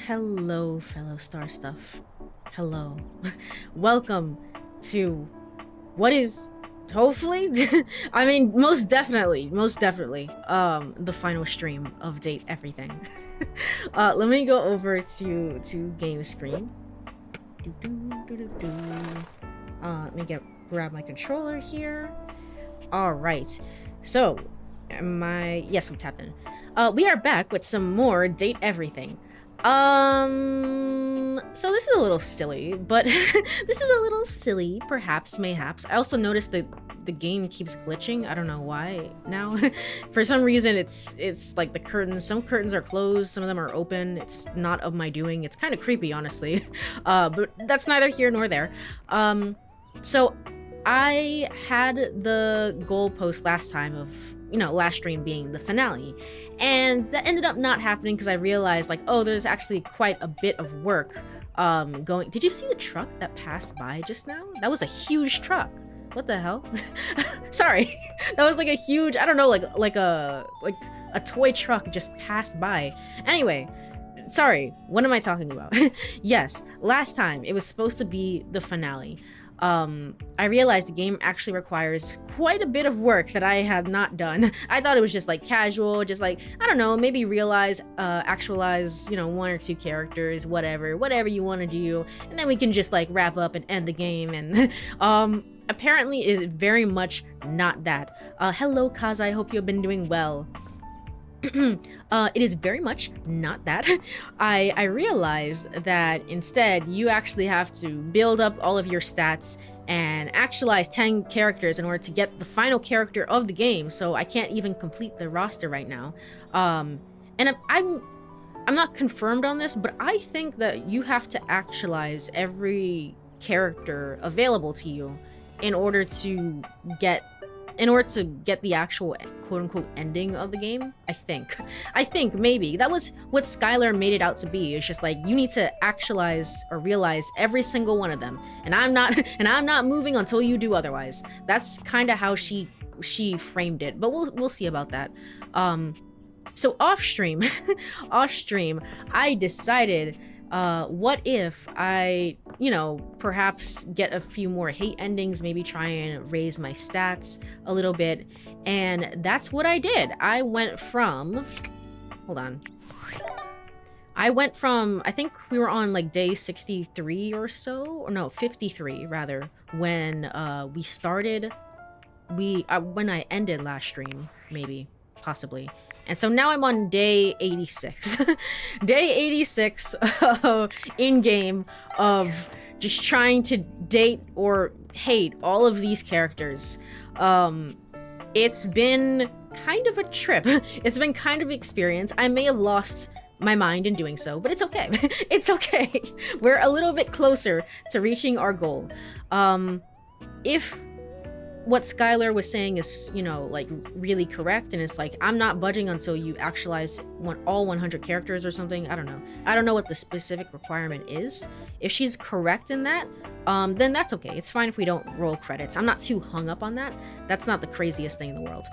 Hello, fellow star stuff. Hello. Welcome to what is hopefully I mean most definitely the final stream of Date Everything. Let me go over to game screen. Let me grab my controller here. All right. So, yes, I'm tapped in. We are back with some more Date Everything. So this is a little silly, but this is a little silly, perhaps, mayhaps. I also noticed that the game keeps glitching. I don't know why now. For some reason, it's like the curtains. Some curtains are closed, some of them are open. It's not of my doing. It's kind of creepy, honestly. But that's neither here nor there. So I had the goalpost last time of, last stream being the finale. And that ended up not happening because I realized, like, oh, there's actually quite a bit of work going. Did you see the truck that passed by just now? That was a huge truck. What the hell? Sorry. That was like a huge, I don't know, like a toy truck just passed by. Anyway, sorry. What am I talking about? Yes, last time it was supposed to be the finale. I realized the game actually requires quite a bit of work that I had not done. I thought it was just like casual, just like, I don't know, maybe actualize, one or two characters, whatever you want to do, and then we can just like wrap up and end the game. And apparently is very much not that. Hello, Kaz, I hope you've been doing well. It is very much not that. I realized that instead you actually have to build up all of your stats and actualize 10 characters in order to get the final character of the game, so I can't even complete the roster right now. And I'm not confirmed on this, but I think that you have to actualize every character available to you in order to get the actual quote-unquote ending of the game. I think maybe that was what Skylar made it out to be. It's just like you need to actualize or realize every single one of them, and I'm not moving until you do otherwise. That's kind of how she framed it, but we'll see about that. So off stream I decided, what if I, perhaps get a few more hate endings, maybe try and raise my stats a little bit. And that's what I did. I went from, I think we were on like day 63 or so, or no, 53 rather, when we started, when I ended last stream, maybe, possibly. And so now I'm on day 86. Day 86 in-game of just trying to date or hate all of these characters. It's been kind of a trip. It's been kind of an experience. I may have lost my mind in doing so, but it's okay. It's okay. We're a little bit closer to reaching our goal. If what Skylar was saying is, like really correct, and it's like I'm not budging until you actualize all 100 characters or something. I don't know what the specific requirement is. If she's correct in that, then that's okay. It's fine if we don't roll credits. I'm not too hung up on that. That's not the craziest thing in the world.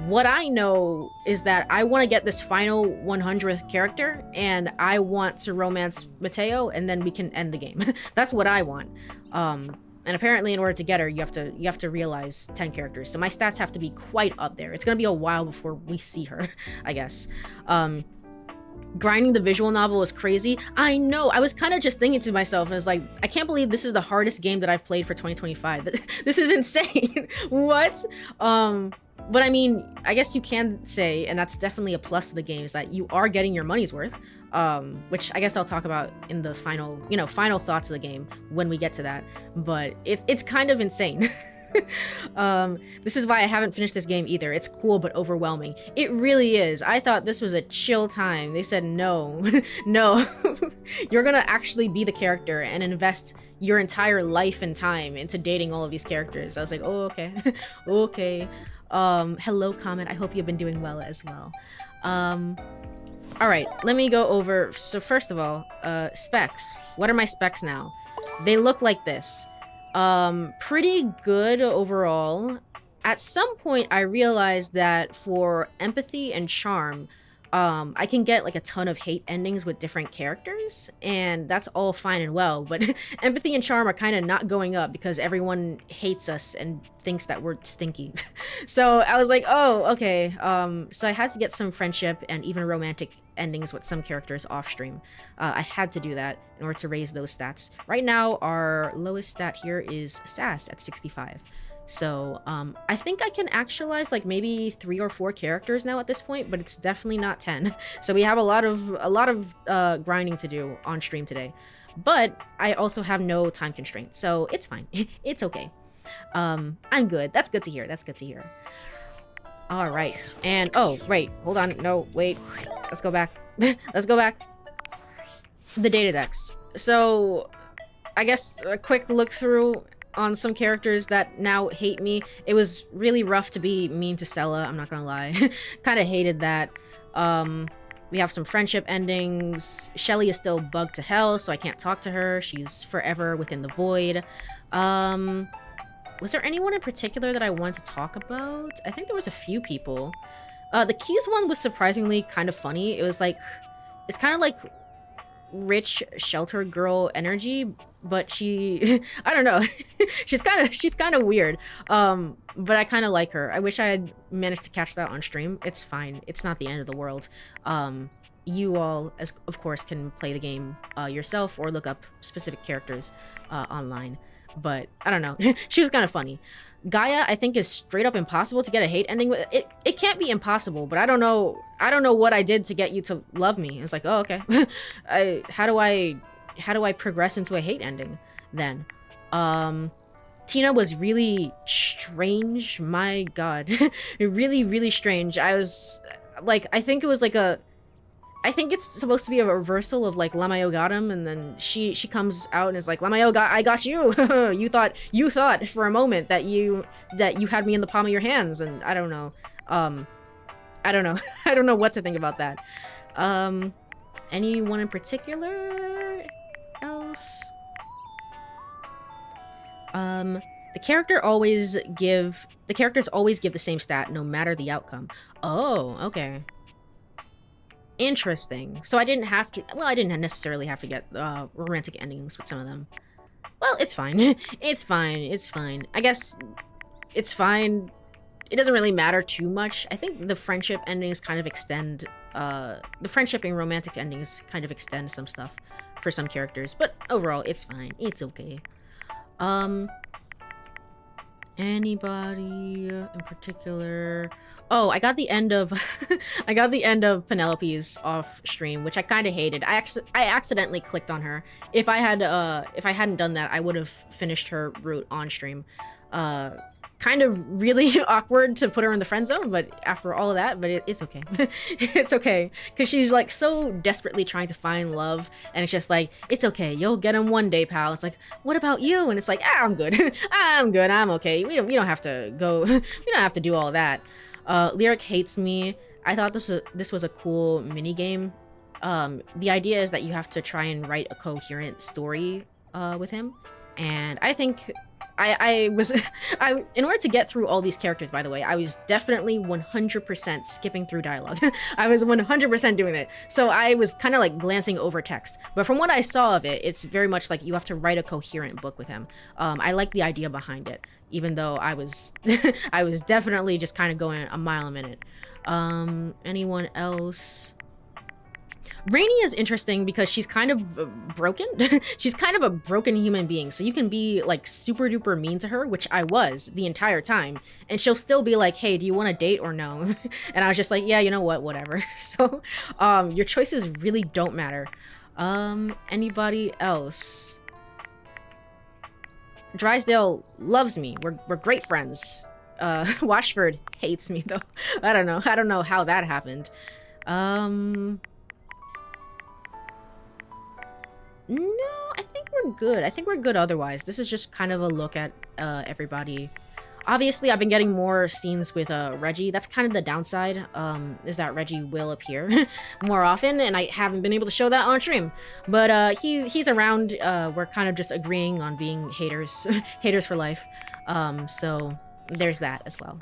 What I know is that I want to get this final 100th character, and I want to romance Mateo, and then we can end the game. That's what I want. And apparently in order to get her, you have to realize 10 characters. So my stats have to be quite up there. It's gonna be a while before we see her, I guess. Grinding the visual novel is crazy. I know, I was kind of just thinking to myself, I was like, I can't believe this is the hardest game that I've played for 2025. This is insane. What? But I mean, I guess you can say, and that's definitely a plus of the game, is that you are getting your money's worth. Which I guess I'll talk about in the final thoughts of the game when we get to that. But it's kind of insane. This is why I haven't finished this game either. It's cool but overwhelming. It really is. I thought this was a chill time. They said no. No. You're gonna actually be the character and invest your entire life and time into dating all of these characters. I was like, oh, okay. Okay. Hello, Comet. I hope you've been doing well as well. All right, let me go over. So first of all, specs. What are my specs now? They look like this. Pretty good overall. At some point, I realized that for empathy and charm, I can get like a ton of hate endings with different characters, and that's all fine and well, but empathy and charm are kind of not going up because everyone hates us and thinks that we're stinky. So I was like, oh, okay. So I had to get some friendship and even romantic endings with some characters off stream. I had to do that in order to raise those stats. Right now, our lowest stat here is sass at 65. So I think I can actualize like maybe 3 or 4 characters now at this point, but it's definitely not 10. So we have a lot of grinding to do on stream today. But I also have no time constraint, so it's fine. It's okay. I'm good. That's good to hear. That's good to hear. All right. And oh, right. Hold on. No, wait. Let's go back. Let's go back. The data decks. So I guess a quick look through on some characters that now hate me. It was really rough to be mean to Stella, I'm not gonna lie. Kind of hated that. We have some friendship endings. Shelly is still bugged to hell, so I can't talk to her. She's forever within the void. Was there anyone in particular that I wanted to talk about? I think there was a few people. The Keys one was surprisingly kind of funny. It was like, it's kind of like rich sheltered girl energy, but she I don't know. she's kind of weird, but I kind of like her. I wish I had managed to catch that on stream. It's fine, it's not the end of the world. You all, as of course, can play the game yourself or look up specific characters online, but I don't know. She was kind of funny. Gaia, I think, is straight up impossible to get a hate ending with. It can't be impossible, but I don't know what I did to get you to love me. It's like, oh, okay. How do I progress into a hate ending then? Tina was really strange. My god. Really, really strange. I was like, I think it was like I think it's supposed to be a reversal of like Lamayo got him, and then she comes out and is like, Lamayo I got you. you thought for a moment that you had me in the palm of your hands, and I don't know. I don't know. I don't know what to think about that. Anyone in particular else? The characters always give the same stat no matter the outcome. Oh, okay. Interesting. So I didn't have to, well, I didn't necessarily have to get romantic endings with some of them. Well, it's fine. It's fine. It's fine. I guess it's fine. It doesn't really matter too much. I think the friendship endings kind of extend, the friendship and romantic endings kind of extend some stuff for some characters, but overall, it's fine. It's okay. Anybody in particular? Oh, I got the end of I got the end of Penelope's off stream, which I kind of hated. I accidentally clicked on her. If I hadn't done that, I would have finished her route on stream. Kind of really awkward to put her in the friend zone, but after all of that, but it's okay. It's okay, because she's like so desperately trying to find love, and it's just like, it's okay, you'll get him one day, pal. It's like, what about you? And it's like, I'm good. I'm good, I'm okay. We don't have to go, we don't have to do all that. Lyric hates me. I thought this was a cool mini game. The idea is that you have to try and write a coherent story with him, and I think I in order to get through all these characters, by the way, I was definitely 100% skipping through dialogue. I was 100% doing it. So I was kind of like glancing over text. But from what I saw of it, it's very much like you have to write a coherent book with him. I like the idea behind it, even though I was I was definitely just kind of going a mile a minute. Anyone else? Rainy is interesting because she's kind of broken. She's kind of a broken human being, so you can be like super duper mean to her, which I was the entire time, and she'll still be like, hey, do you want to date or no? And I was just like, yeah, you know what, whatever. So your choices really don't matter. Anybody else? Drysdale loves me. We're great friends. Washford hates me though. I don't know how that happened. No, I think we're good. I think we're good otherwise. This is just kind of a look at everybody. Obviously, I've been getting more scenes with Reggie. That's kind of the downside, is that Reggie will appear more often, and I haven't been able to show that on stream. But he's around. We're kind of just agreeing on being haters, haters for life. So there's that as well.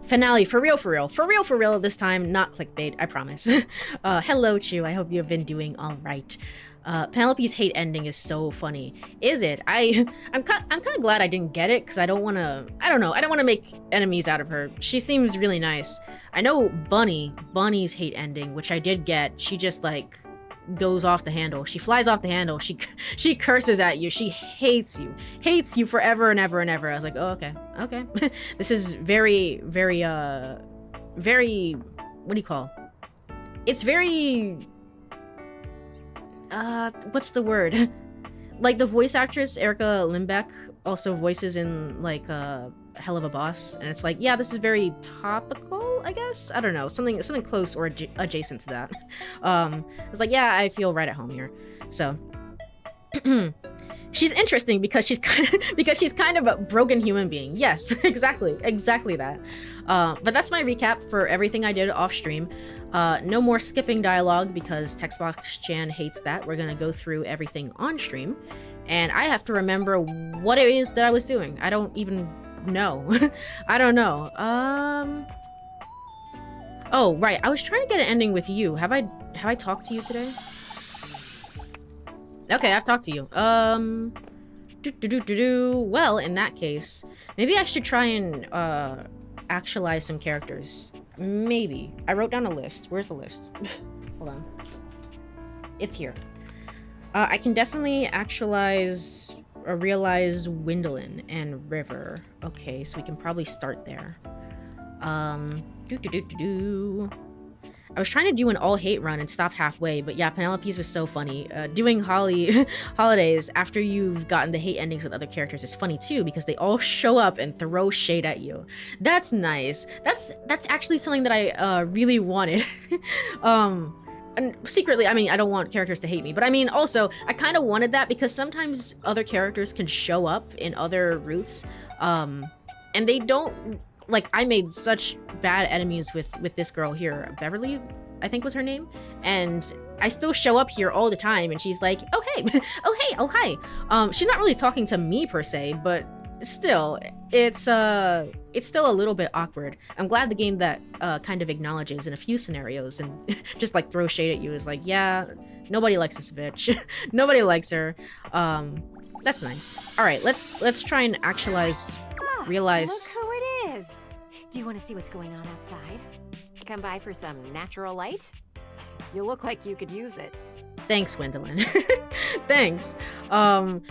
Finale, for real, for real. For real, for real this time, not clickbait, I promise. Hello, Chu, I hope you have been doing all right. Penelope's hate ending is so funny. Is it? I'm kind of glad I didn't get it, because I don't want to, I don't want to make enemies out of her. She seems really nice. I know Bunny's hate ending, which I did get, she just like goes off the handle. She flies off the handle. She curses at you. She hates you forever and ever and ever. I was like, oh, okay. This is very, very, very, what do you call? It's very, what's the word? Like the voice actress Erica Limbeck also voices in like Hell of a Boss, and it's like, yeah, this is very topical, I guess. I don't know, something close or adjacent to that. It's like, yeah, I feel right at home here. So she's interesting because she's kind of a broken human being. Yes, exactly that. But that's my recap for everything I did off stream. No more skipping dialogue because Textbox Chan hates that. We're gonna go through everything on stream, and I have to remember what it is that I was doing. I don't even know. I don't know. Oh, right. I was trying to get an ending with you. Have I talked to you today? Okay, I've talked to you. Well, in that case, maybe I should try and actualize some characters. Maybe. I wrote down a list. Where's the list? Hold on. It's here. I can definitely actualize or realize Windolin and River. Okay, so we can probably start there. I was trying to do an all hate run and stop halfway, but yeah, Penelope's was so funny. Doing holidays after you've gotten the hate endings with other characters is funny too, because they all show up and throw shade at you. That's nice. That's actually something that I really wanted. And secretly, I mean, I don't want characters to hate me, but I mean, also, I kind of wanted that because sometimes other characters can show up in other routes, and they don't. Like, I made such bad enemies with this girl here, Beverly, I think was her name, and I still show up here all the time, and she's like, oh hey, oh hi. She's not really talking to me per se, but still, it's still a little bit awkward. I'm glad the game that kind of acknowledges in a few scenarios and just like throw shade at you is like, yeah, nobody likes this bitch. Nobody likes her. That's nice. All right, let's try and actualize, realize. Look who it is. Do you want to see what's going on outside? Come by for some natural light? You look like you could use it. Thanks, Gwendolyn. Thanks. I'm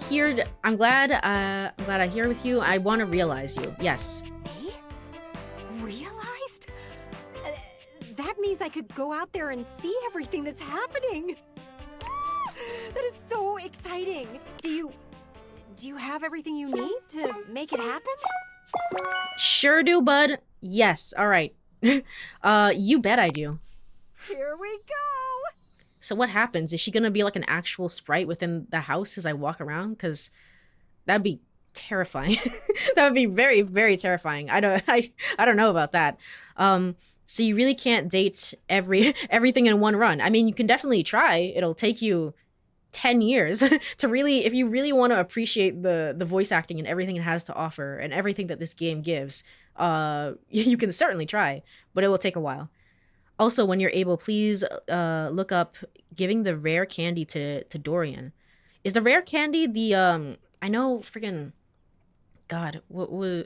here. I'm glad I'm here with you. I want to realize you. Yes. Me? Realized? That means I could go out there and see everything that's happening. That is so exciting. Do you have everything you need to make it happen? Sure do, bud. Yes. All right. You bet I do. Here we go. So what happens? Is she gonna be like an actual sprite within the house as I walk around? Because that'd be terrifying. That would be very, very terrifying. I don't know about that. So you really can't date everything in one run. I mean, you can definitely try. It'll take you 10 years to really, if you really want to appreciate the voice acting and everything it has to offer and everything that this game gives, you can certainly try, but it will take a while. Also, when you're able, please look up giving the rare candy to Dorian. Is the rare candy the I know freaking God, what was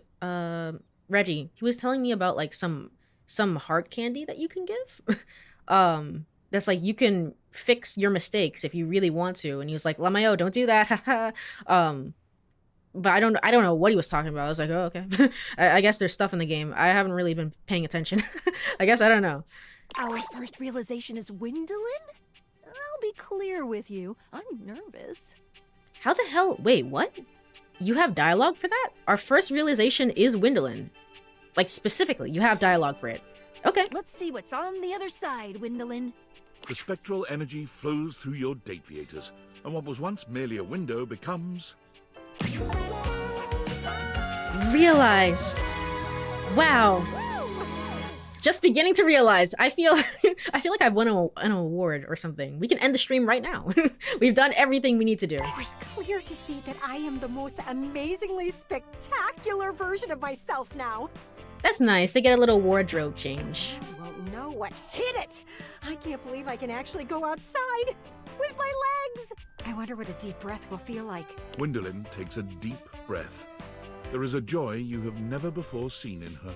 Reggie, he was telling me about like some heart candy that you can give. That's like you can fix your mistakes if you really want to, and he was like, Lamayo, don't do that. But I don't know what he was talking about. I was like, oh, okay. I guess there's stuff in the game. I haven't really been paying attention. I guess I don't know. Our first realization is Windolin? I'll be clear with you. I'm nervous. How the hell? Wait, what? You have dialogue for that? Our first realization is Windolin. Like, specifically, you have dialogue for it. Okay. Let's see what's on the other side, Windolin. The spectral energy flows through your date theaters, and what was once merely a window becomes... Realized. Wow. Just beginning to realize. I feel like I've won an award or something. We can end the stream right now. We've done everything we need to do. It was clear to see that I am the most amazingly spectacular version of myself now. That's nice. They get a little wardrobe change. You won't know what hit it. I can't believe I can actually go outside with my legs. I wonder what a deep breath will feel like. Gwendolyn takes a deep breath. There is a joy you have never before seen in her.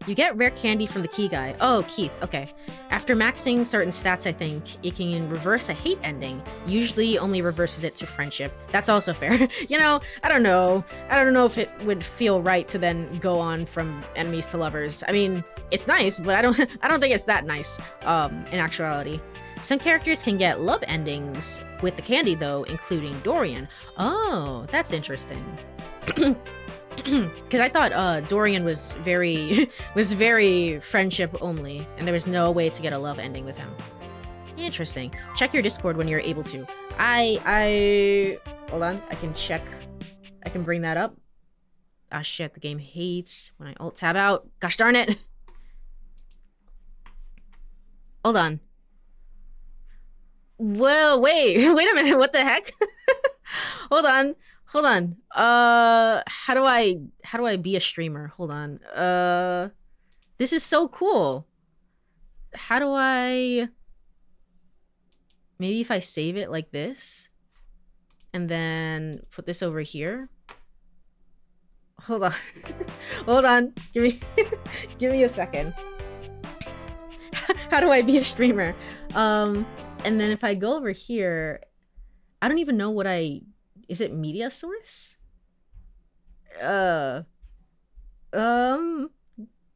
You get rare candy from the key guy. Oh, Keith, okay. After maxing certain stats, I think, it can reverse a hate ending. Usually only reverses it to friendship. That's also fair. You know, I don't know. I don't know if it would feel right to then go on from enemies to lovers. I mean, it's nice, but I don't think it's that nice, in actuality. Some characters can get love endings with the candy though, including Dorian. Oh, that's interesting. Because I thought Dorian was very friendship only, and there was no way to get a love ending with him. Interesting. Check your Discord when you're able to. I hold on. I can check. I can bring that up. Ah shit, the game hates when I alt tab out. Gosh darn it. Hold on. Whoa, wait a minute. What the heck? Hold on. How do I be a streamer? Hold on. This is so cool. How do I... Maybe if I save it like this and then put this over here. Hold on. Hold on. Give me a second. How do I be a streamer? And then if I go over here, I don't even know what is it media source?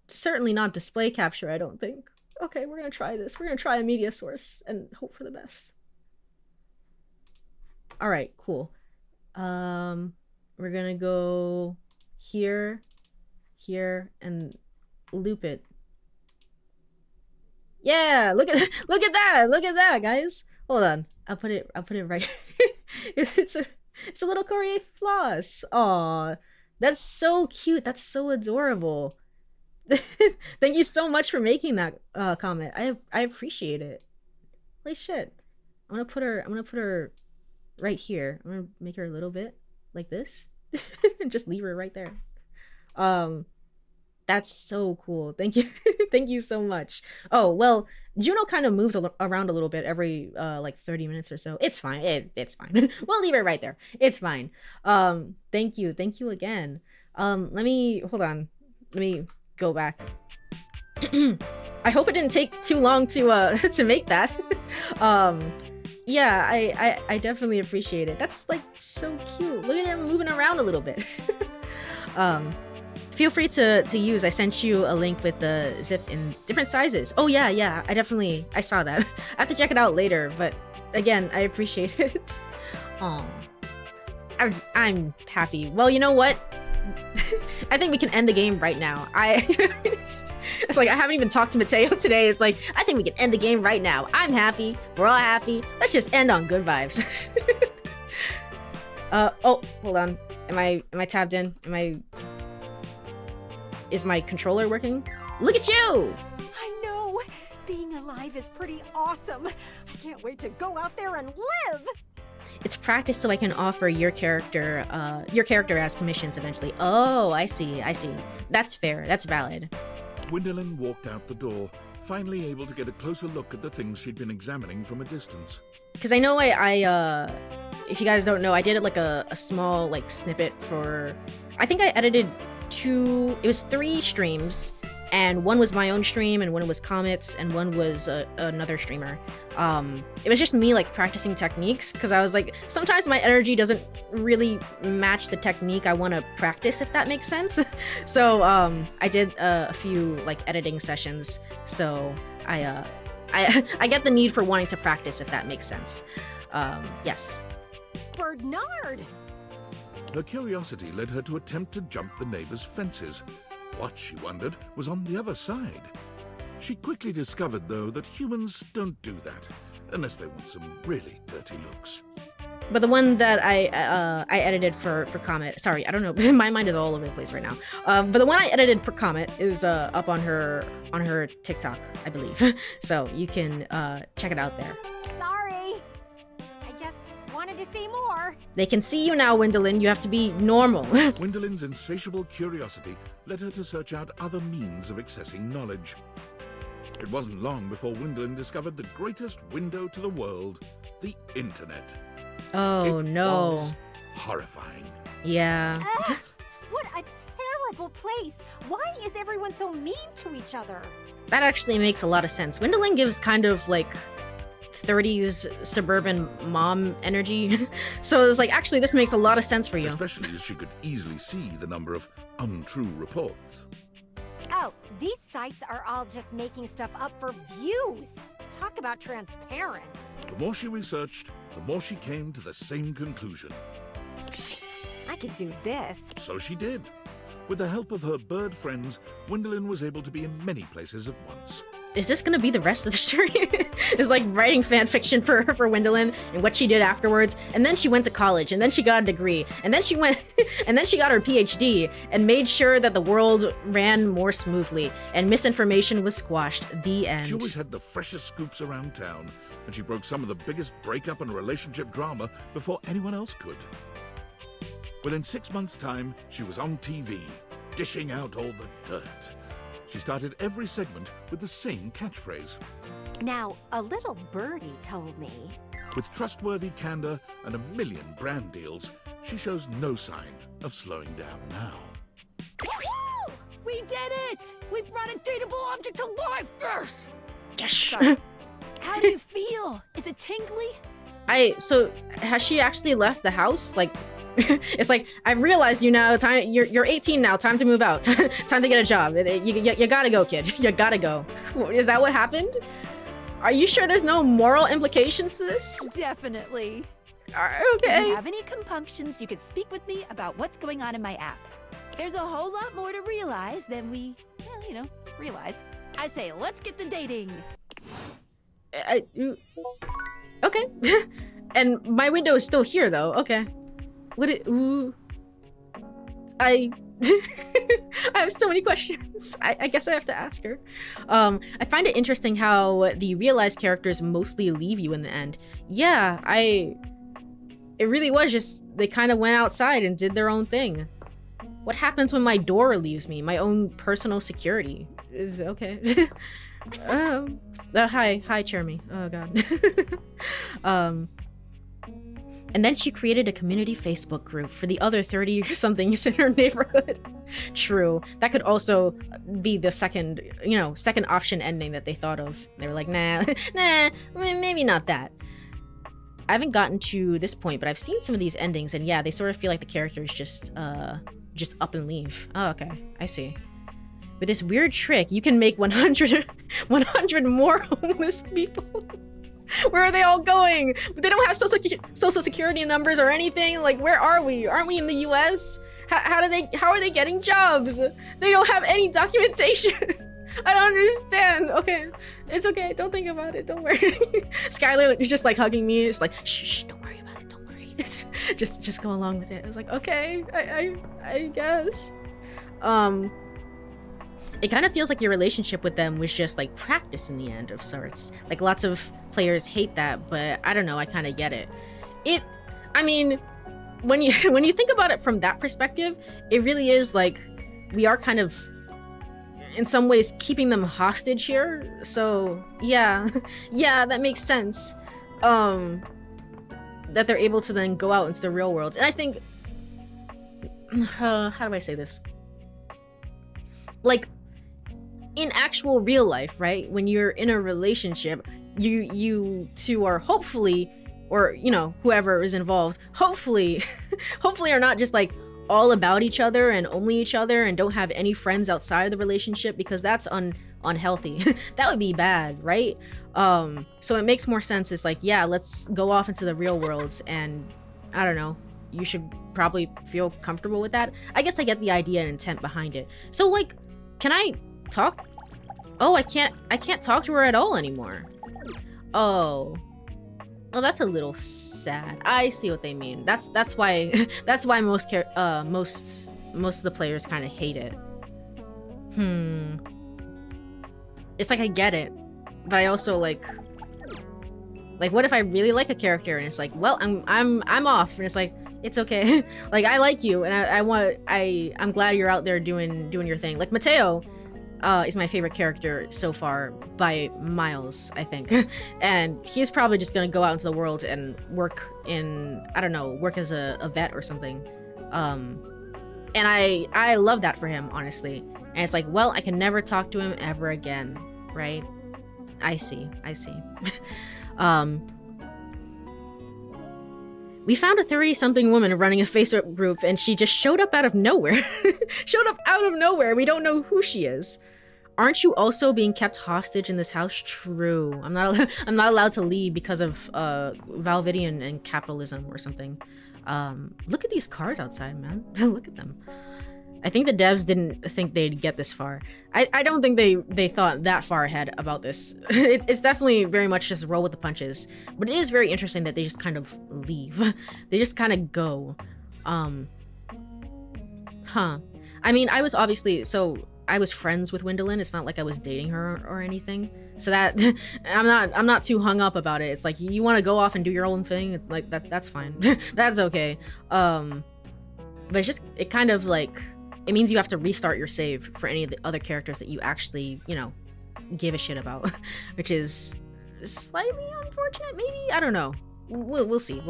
Certainly not display capture, I don't think. Okay, we're gonna try this. We're gonna try a media source and hope for the best. All right, cool. We're gonna go here, and loop it. Yeah, look at that, guys. Hold on, I'll put it right. It's a little Courie floss. Aw, that's so cute. That's so adorable. Thank you so much for making that comment. I appreciate it. Holy shit. I'm gonna put her right here. I'm gonna make her a little bit like this. And just leave her right there. That's so cool. Thank you. Thank you so much. Oh, well, Juno kind of moves around a little bit every like 30 minutes or so. It's fine. It's fine. We'll leave it right there. It's fine. Thank you. Thank you again. Hold on. Let me go back. I hope it didn't take too long to make that. Yeah, I definitely appreciate it. That's like so cute. Look at her moving around a little bit. Feel free to use. I sent you a link with the zip in different sizes. Oh yeah, I saw that. I have to check it out later, but again, I appreciate it. Aw. I'm happy. Well, you know what? I think we can end the game right now. It's like I haven't even talked to Mateo today. It's like I think we can end the game right now. I'm happy. We're all happy. Let's just end on good vibes. Oh, hold on. Am I tabbed in? Is my controller working? Look at you! I know! Being alive is pretty awesome. I can't wait to go out there and live! It's practice so I can offer your character as commissions eventually. Oh, I see. That's fair. That's valid. Gwendolyn walked out the door, finally able to get a closer look at the things she'd been examining from a distance. Because I know I if you guys don't know, I did it like a small like snippet for... I think I edited it was 3 streams, and one was my own stream, and one was Comet's, and one was another streamer. It was just me like practicing techniques, because I was like, sometimes my energy doesn't really match the technique I want to practice, if that makes sense. So I did a few like editing sessions, so I get the need for wanting to practice, if that makes sense. Yes. Bernard! Her curiosity led her to attempt to jump the neighbor's fences. What, she wondered, was on the other side? She quickly discovered, though, that humans don't do that, unless they want some really dirty looks. But the one that I edited for Comet, sorry, I don't know, my mind is all over the place right now. But the one I edited for Comet is up on her TikTok, I believe. So you can check it out there. Sorry! I just wanted to see more. They can see you now, Wendelin. You have to be normal. Wendelin's insatiable curiosity led her to search out other means of accessing knowledge. It wasn't long before Wendelin discovered the greatest window to the world, the internet. Oh, It no. was horrifying. Yeah. Ugh, what a terrible place. Why is everyone so mean to each other? That actually makes a lot of sense. Wendelin gives kind of like 30s suburban mom energy. So it's like, actually, this makes a lot of sense for you. Especially as she could easily see the number of untrue reports. Oh, these sites are all just making stuff up for views. Talk about transparent. The more she researched, the more she came to the same conclusion. I could do this. So she did. With the help of her bird friends, Wendelin was able to be in many places at once. Is this gonna be the rest of the story? It's like writing fan fiction for Wendelin and what she did afterwards, and then she went to college, and then she got a degree, and then she went, and then she got her PhD, and made sure that the world ran more smoothly, and misinformation was squashed. The end. She always had the freshest scoops around town, and she broke some of the biggest breakup and relationship drama before anyone else could. Within 6 months' time, she was on TV, dishing out all the dirt. She started every segment with the same catchphrase. Now, a little birdie told me. With trustworthy candor and a million brand deals, she shows no sign of slowing down now. Woo! We did it! We brought a dateable object to life! Yes! Yes. Sorry. How do you feel? Is it tingly? So has she actually left the house? Like, it's like, I've realized you now. You're 18 now. Time to move out. Time to get a job. You gotta go, kid. You gotta go. Is that what happened? Are you sure there's no moral implications to this? Definitely. Okay. If you have any compunctions, you could speak with me about what's going on in my app. There's a whole lot more to realize than we, well, realize. I say, let's get to dating. Okay. And my window is still here, though. Okay. I have so many questions. I guess I have to ask her. I find it interesting how the realized characters mostly leave you in the end. Yeah, it really was just, they kind of went outside and did their own thing. What happens when my door leaves me? My own personal security. Is okay. Hi, Chermy. Oh, God. And then she created a community Facebook group for the other 30-somethings in her neighborhood. True. That could also be the second option ending that they thought of. They were like, nah, maybe not that. I haven't gotten to this point, but I've seen some of these endings, and yeah, they sort of feel like the characters just up and leave. Oh, okay. I see. With this weird trick, you can make 100 more homeless people. Where are they all going? They don't have social security numbers or anything. Like, where are we? Aren't we in the US? How are they getting jobs? They don't have any documentation. I don't understand. Okay, it's okay. Don't think about it. Don't worry. Skylar is just like hugging me. It's like, shh, don't worry about it. Don't worry. just go along with it. I was like, okay, I guess. It kind of feels like your relationship with them was just like practice in the end of sorts. Like, lots of players hate that, but I don't know, I kind of get it. I mean, when you think about it from that perspective, it really is like we are kind of in some ways keeping them hostage here. So yeah, that makes sense. That they're able to then go out into the real world. And I think, how do I say this? Like, in actual real life, right? When you're in a relationship, you two are hopefully, or whoever is involved, hopefully are not just like all about each other and only each other and don't have any friends outside of the relationship, because that's unhealthy. That would be bad, right? So it makes more sense. It's like, yeah, let's go off into the real world, and I don't know, you should probably feel comfortable with that. I guess I get the idea and intent behind it. So like, can I talk? Oh, I can't talk to her at all anymore. Oh, well, that's a little sad. I see what they mean. That's why most of the players kind of hate it. It's like, I get it, but I also like, Like, what if I really like a character and it's like, well, I'm off, and it's like, it's okay. Like, I like you, and I'm glad you're out there doing your thing. Like, Mateo is my favorite character so far by miles, I think. And he's probably just gonna go out into the world and work in, I don't know, work as a vet or something. And I love that for him, honestly. And it's like, well, I can never talk to him ever again, right? I see. We found a 30-something woman running a Facebook group, and she just showed up out of nowhere. We don't know who she is. Aren't you also being kept hostage in this house? True. I'm not allowed to leave because of Valvidian and capitalism or something. Look at these cars outside, man. Look at them. I think the devs didn't think they'd get this far. I don't think they thought that far ahead about this. It's definitely very much just roll with the punches. But it is very interesting that they just kind of leave. They just kind of go. I mean, I was friends with Wendelin. It's not like I was dating her or anything. So that I'm not too hung up about it. It's like, you want to go off and do your own thing, like that's fine. That's okay. But it kind of like, it means you have to restart your save for any of the other characters that you actually, you know, give a shit about, which is slightly unfortunate, maybe? I don't know. We'll see.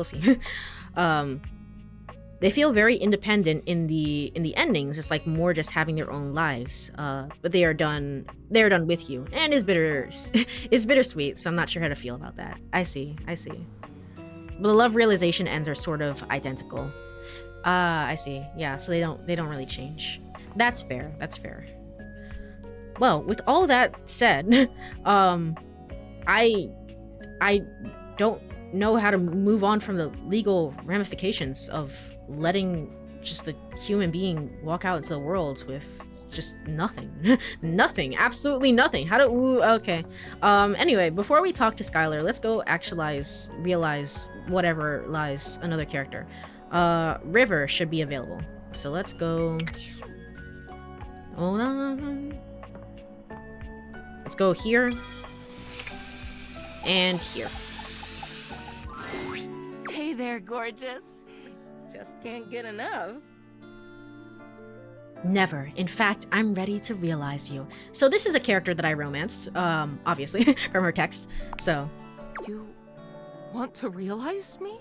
They feel very independent in the endings. It's like more just having their own lives. But they are done with you. And it's bittersweet, so I'm not sure how to feel about that. I see. But the love realization ends are sort of identical. I see. Yeah, so they don't really change. That's fair. Well, with all that said, I don't know how to move on from the legal ramifications of letting just a human being walk out into the world with just nothing. Absolutely nothing. Okay. Anyway, before we talk to Skylar, let's go realize whatever lies another character. River should be available. So let's go. Hold on. Let's go here. And here. Hey there, gorgeous. Just can't get enough. Never. In fact, I'm ready to realize you. So this is a character that I romanced, obviously, from her text. So. You want to realize me?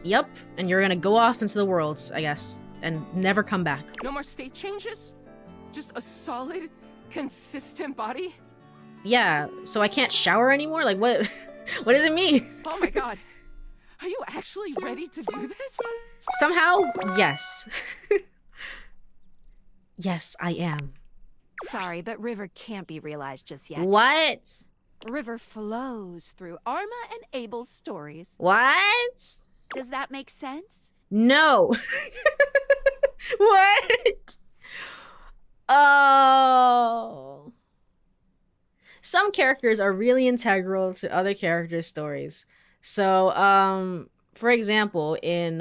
Yep, and you're gonna go off into the world, I guess, and never come back. No more state changes? Just a solid, consistent body? Yeah, so I can't shower anymore? Like, what does it mean? Oh my god. Are you actually ready to do this? Somehow, yes. Yes, I am. Sorry, but River can't be realized just yet. What? River flows through Arma and Abel's stories. What? Does that make sense? No. What? Oh. Some characters are really integral to other characters' stories. So, for example, in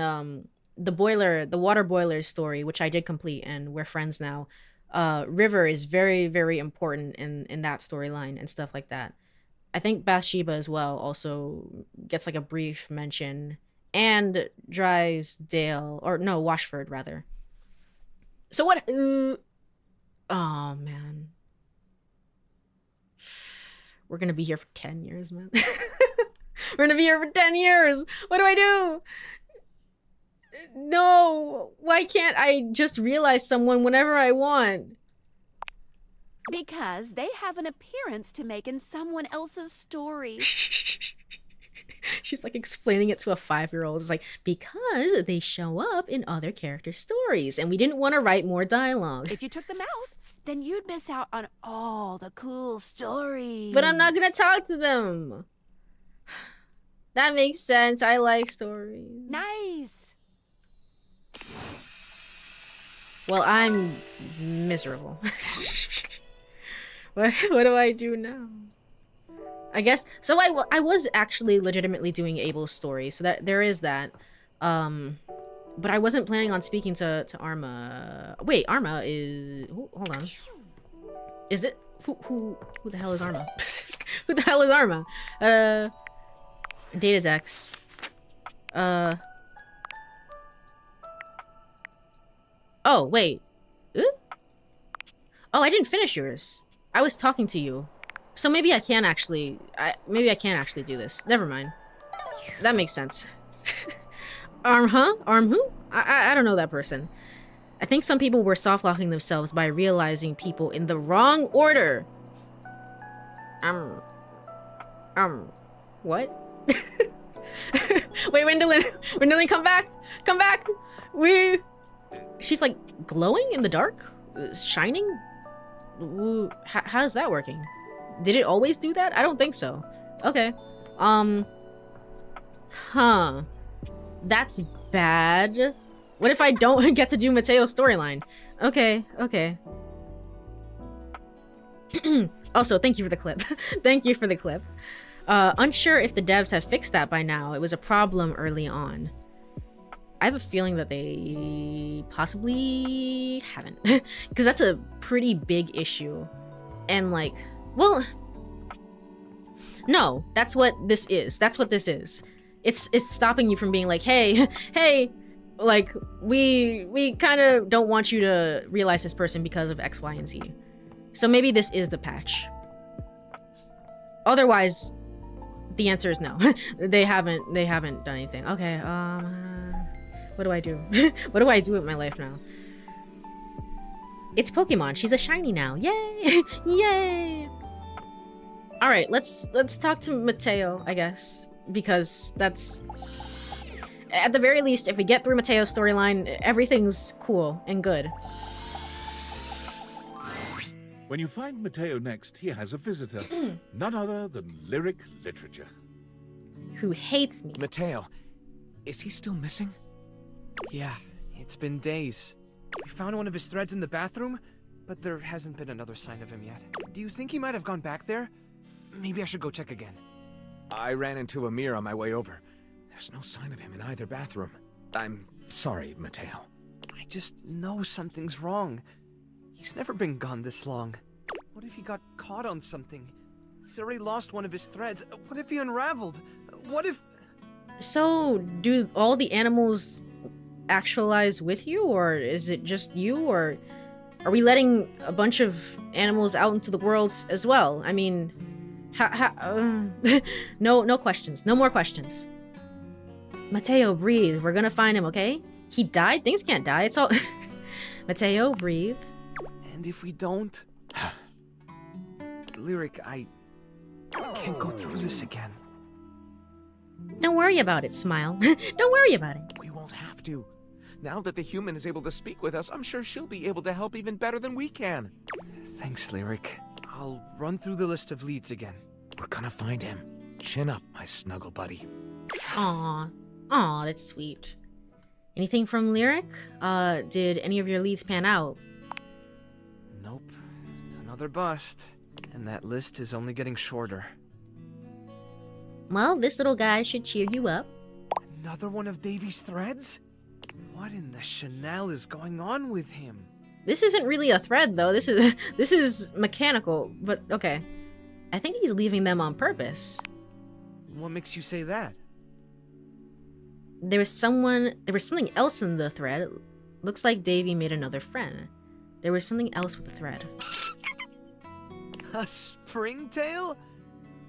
the water boiler story, which I did complete and we're friends now, River is very, very important in that storyline and stuff like that. I think Bathsheba as well also gets like a brief mention, and Drysdale, or no, Washford rather. So what? Oh man, we're gonna be here for 10 years, man. We're gonna be here for 10 years. What do I do? No, why can't I just realize someone whenever I want? Because they have an appearance to make in someone else's story. She's like explaining it to a 5-year-old. It's like, because they show up in other characters' stories and we didn't want to write more dialogue. If you took them out, then you'd miss out on all the cool stories. But I'm not gonna talk to them. That makes sense. I like stories. Nice. Well, I'm miserable. What do I do now? I guess so. I was actually legitimately doing Abel's story, so that there is that. But I wasn't planning on speaking to Arma. Wait, Arma is. Hold on. Is it who the hell is Arma? Who the hell is Arma? Data decks. Oh, wait. Ooh? Oh, I didn't finish yours. I was talking to you. So maybe I can actually... maybe I can't actually do this. Never mind. That makes sense. Arm, huh? Arm who? I don't know that person. I think some people were soft-locking themselves by realizing people in the wrong order. What? Wait, Wendelin, come back! Come back! She's like glowing in the dark? Shining? Ooh, how is that working? Did it always do that? I don't think so. Okay. Huh. That's bad. What if I don't get to do Mateo's storyline? Okay, okay. Also, thank you for the clip. Thank you for the clip. Unsure if the devs have fixed that by now. It was a problem early on. I have a feeling that they possibly haven't. Because that's a pretty big issue. And like, well... No, that's what this is. That's what this is. It's stopping you from being like, hey, hey, like, we kind of don't want you to realize this person because of X, Y, and Z. So maybe this is the patch. Otherwise, the answer is no. They haven't done anything. Okay, what do I do? What do I do with my life now? It's Pokemon. She's a shiny now. Yay! Yay! All right, let's talk to Mateo, I guess, because that's at the very least, if we get through Mateo's storyline, everything's cool and good. When you find Mateo next, he has a visitor. None other than Lyric Literature. Who hates me. Mateo, is he still missing? Yeah, it's been days. We found one of his threads in the bathroom, but there hasn't been another sign of him yet. Do you think he might have gone back there? Maybe I should go check again. I ran into a mirror on my way over. There's no sign of him in either bathroom. I'm sorry, Mateo. I just know something's wrong. He's never been gone this long. What if he got caught on something? He's already lost one of his threads. What if he unraveled? What if... So, do all the animals actualize with you, or is it just you, or are we letting a bunch of animals out into the world as well? I mean, no questions. No more questions. Mateo, breathe. We're gonna find him, okay? He died? Things can't die. It's all... Mateo, breathe. And if we don't... Lyric, I can't go through this again. Don't worry about it, Smile. Don't worry about it. We won't have to. Now that the human is able to speak with us, I'm sure she'll be able to help even better than we can. Thanks, Lyric. I'll run through the list of leads again. We're gonna find him. Chin up, my snuggle buddy. Aw. Aw, that's sweet. Anything from Lyric? Did any of your leads pan out? Nope. Another bust. And that list is only getting shorter. Well, this little guy should cheer you up. Another one of Davy's threads? What in the Chanel is going on with him? This isn't really a thread, though. This is mechanical, but okay. I think he's leaving them on purpose. What makes you say that? There was something else in the thread. Looks like Davy made another friend. There was something else with the thread. A springtail?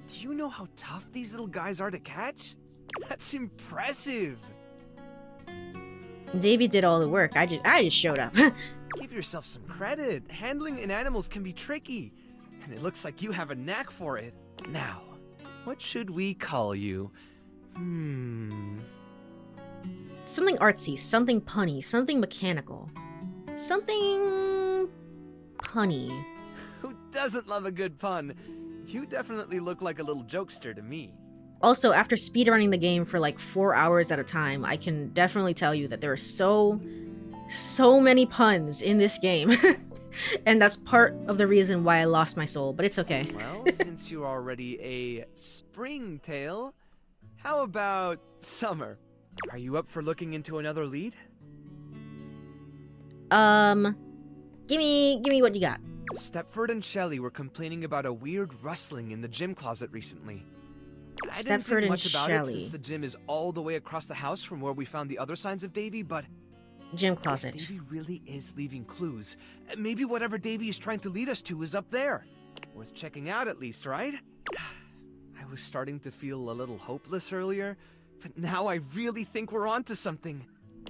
Do you know how tough these little guys are to catch? That's impressive. Davy did all the work. I just showed up. Give yourself some credit. Handling in animals can be tricky, and it looks like you have a knack for it. Now, what should we call you? Something artsy, something punny, something mechanical. Something... punny. Who doesn't love a good pun? You definitely look like a little jokester to me. Also, after speedrunning the game for like 4 hours at a time, I can definitely tell you that there are so many puns in this game. And that's part of the reason why I lost my soul, but it's okay. Well, since you're already a springtail, how about summer? Are you up for looking into another lead? Give me what you got. Stepford and Shelley were complaining about a weird rustling in the gym closet recently. I didn't Stepford think and much about it Shelley. since the gym is all the way across the house from where we found the other signs of Davy, but Gym if closet. Davy really is leaving clues, maybe whatever Davy is trying to lead us to is up there. Worth checking out at least, right? I was starting to feel a little hopeless earlier, but now I really think we're onto something.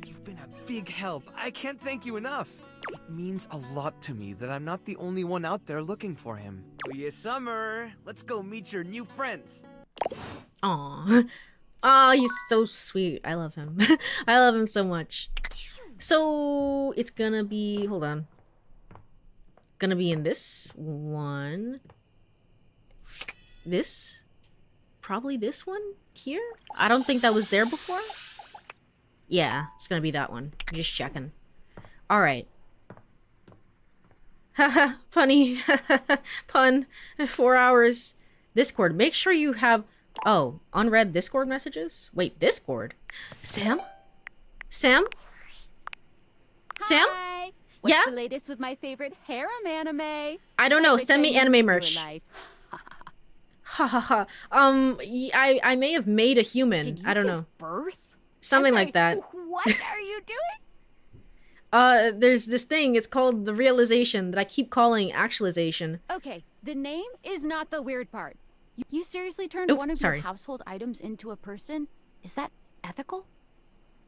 You've been a big help. I can't thank you enough. It means a lot to me that I'm not the only one out there looking for him. Oh yeah, Summer, let's go meet your new friends. Aw. Aw, he's so sweet. I love him. I love him so much. So, it's gonna be... Hold on. Gonna be in this one. This? Probably this one? Here? I don't think that was there before. Yeah, it's gonna be that one. Just checking. Alright. Haha, punny. Pun. 4 hours. Discord. Make sure you have... Oh, unread Discord messages? Wait, Discord? Sam? Sam? Sam? Hi. What's Yeah? the latest with my favorite harem anime? I don't know. Send me anime merch. Life. Ha ha ha. I may have made a human. Did you I don't give know. birth? Something I'm like that. sorry, What are you doing? There's this thing. It's called the realization that I keep calling actualization. Okay, the name is not the weird part. You seriously turned Oh, one of sorry. your household items into a person? Is that ethical?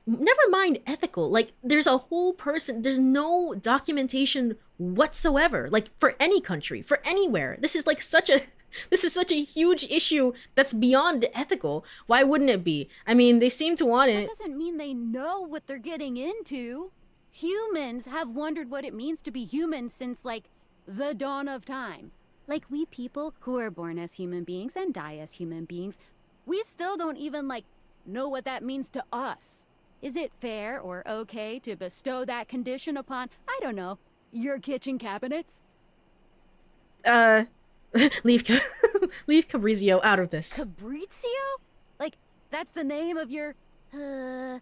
Never mind ethical. Like, there's a whole person. There's no documentation whatsoever. Like, for any country, for anywhere. This is like such a... This is such a huge issue that's beyond ethical. Why wouldn't it be? I mean, they seem to want That it. doesn't mean they know what they're getting into. Humans have wondered what it means to be human since, like, the dawn of time. Like, we people who are born as human beings and die as human beings, we still don't even, like, know what that means to us. Is it fair or okay to bestow that condition upon, I don't know, your kitchen cabinets? Leave leave Cabrizio out of this. Cabrizio? Like, that's the name of your, You know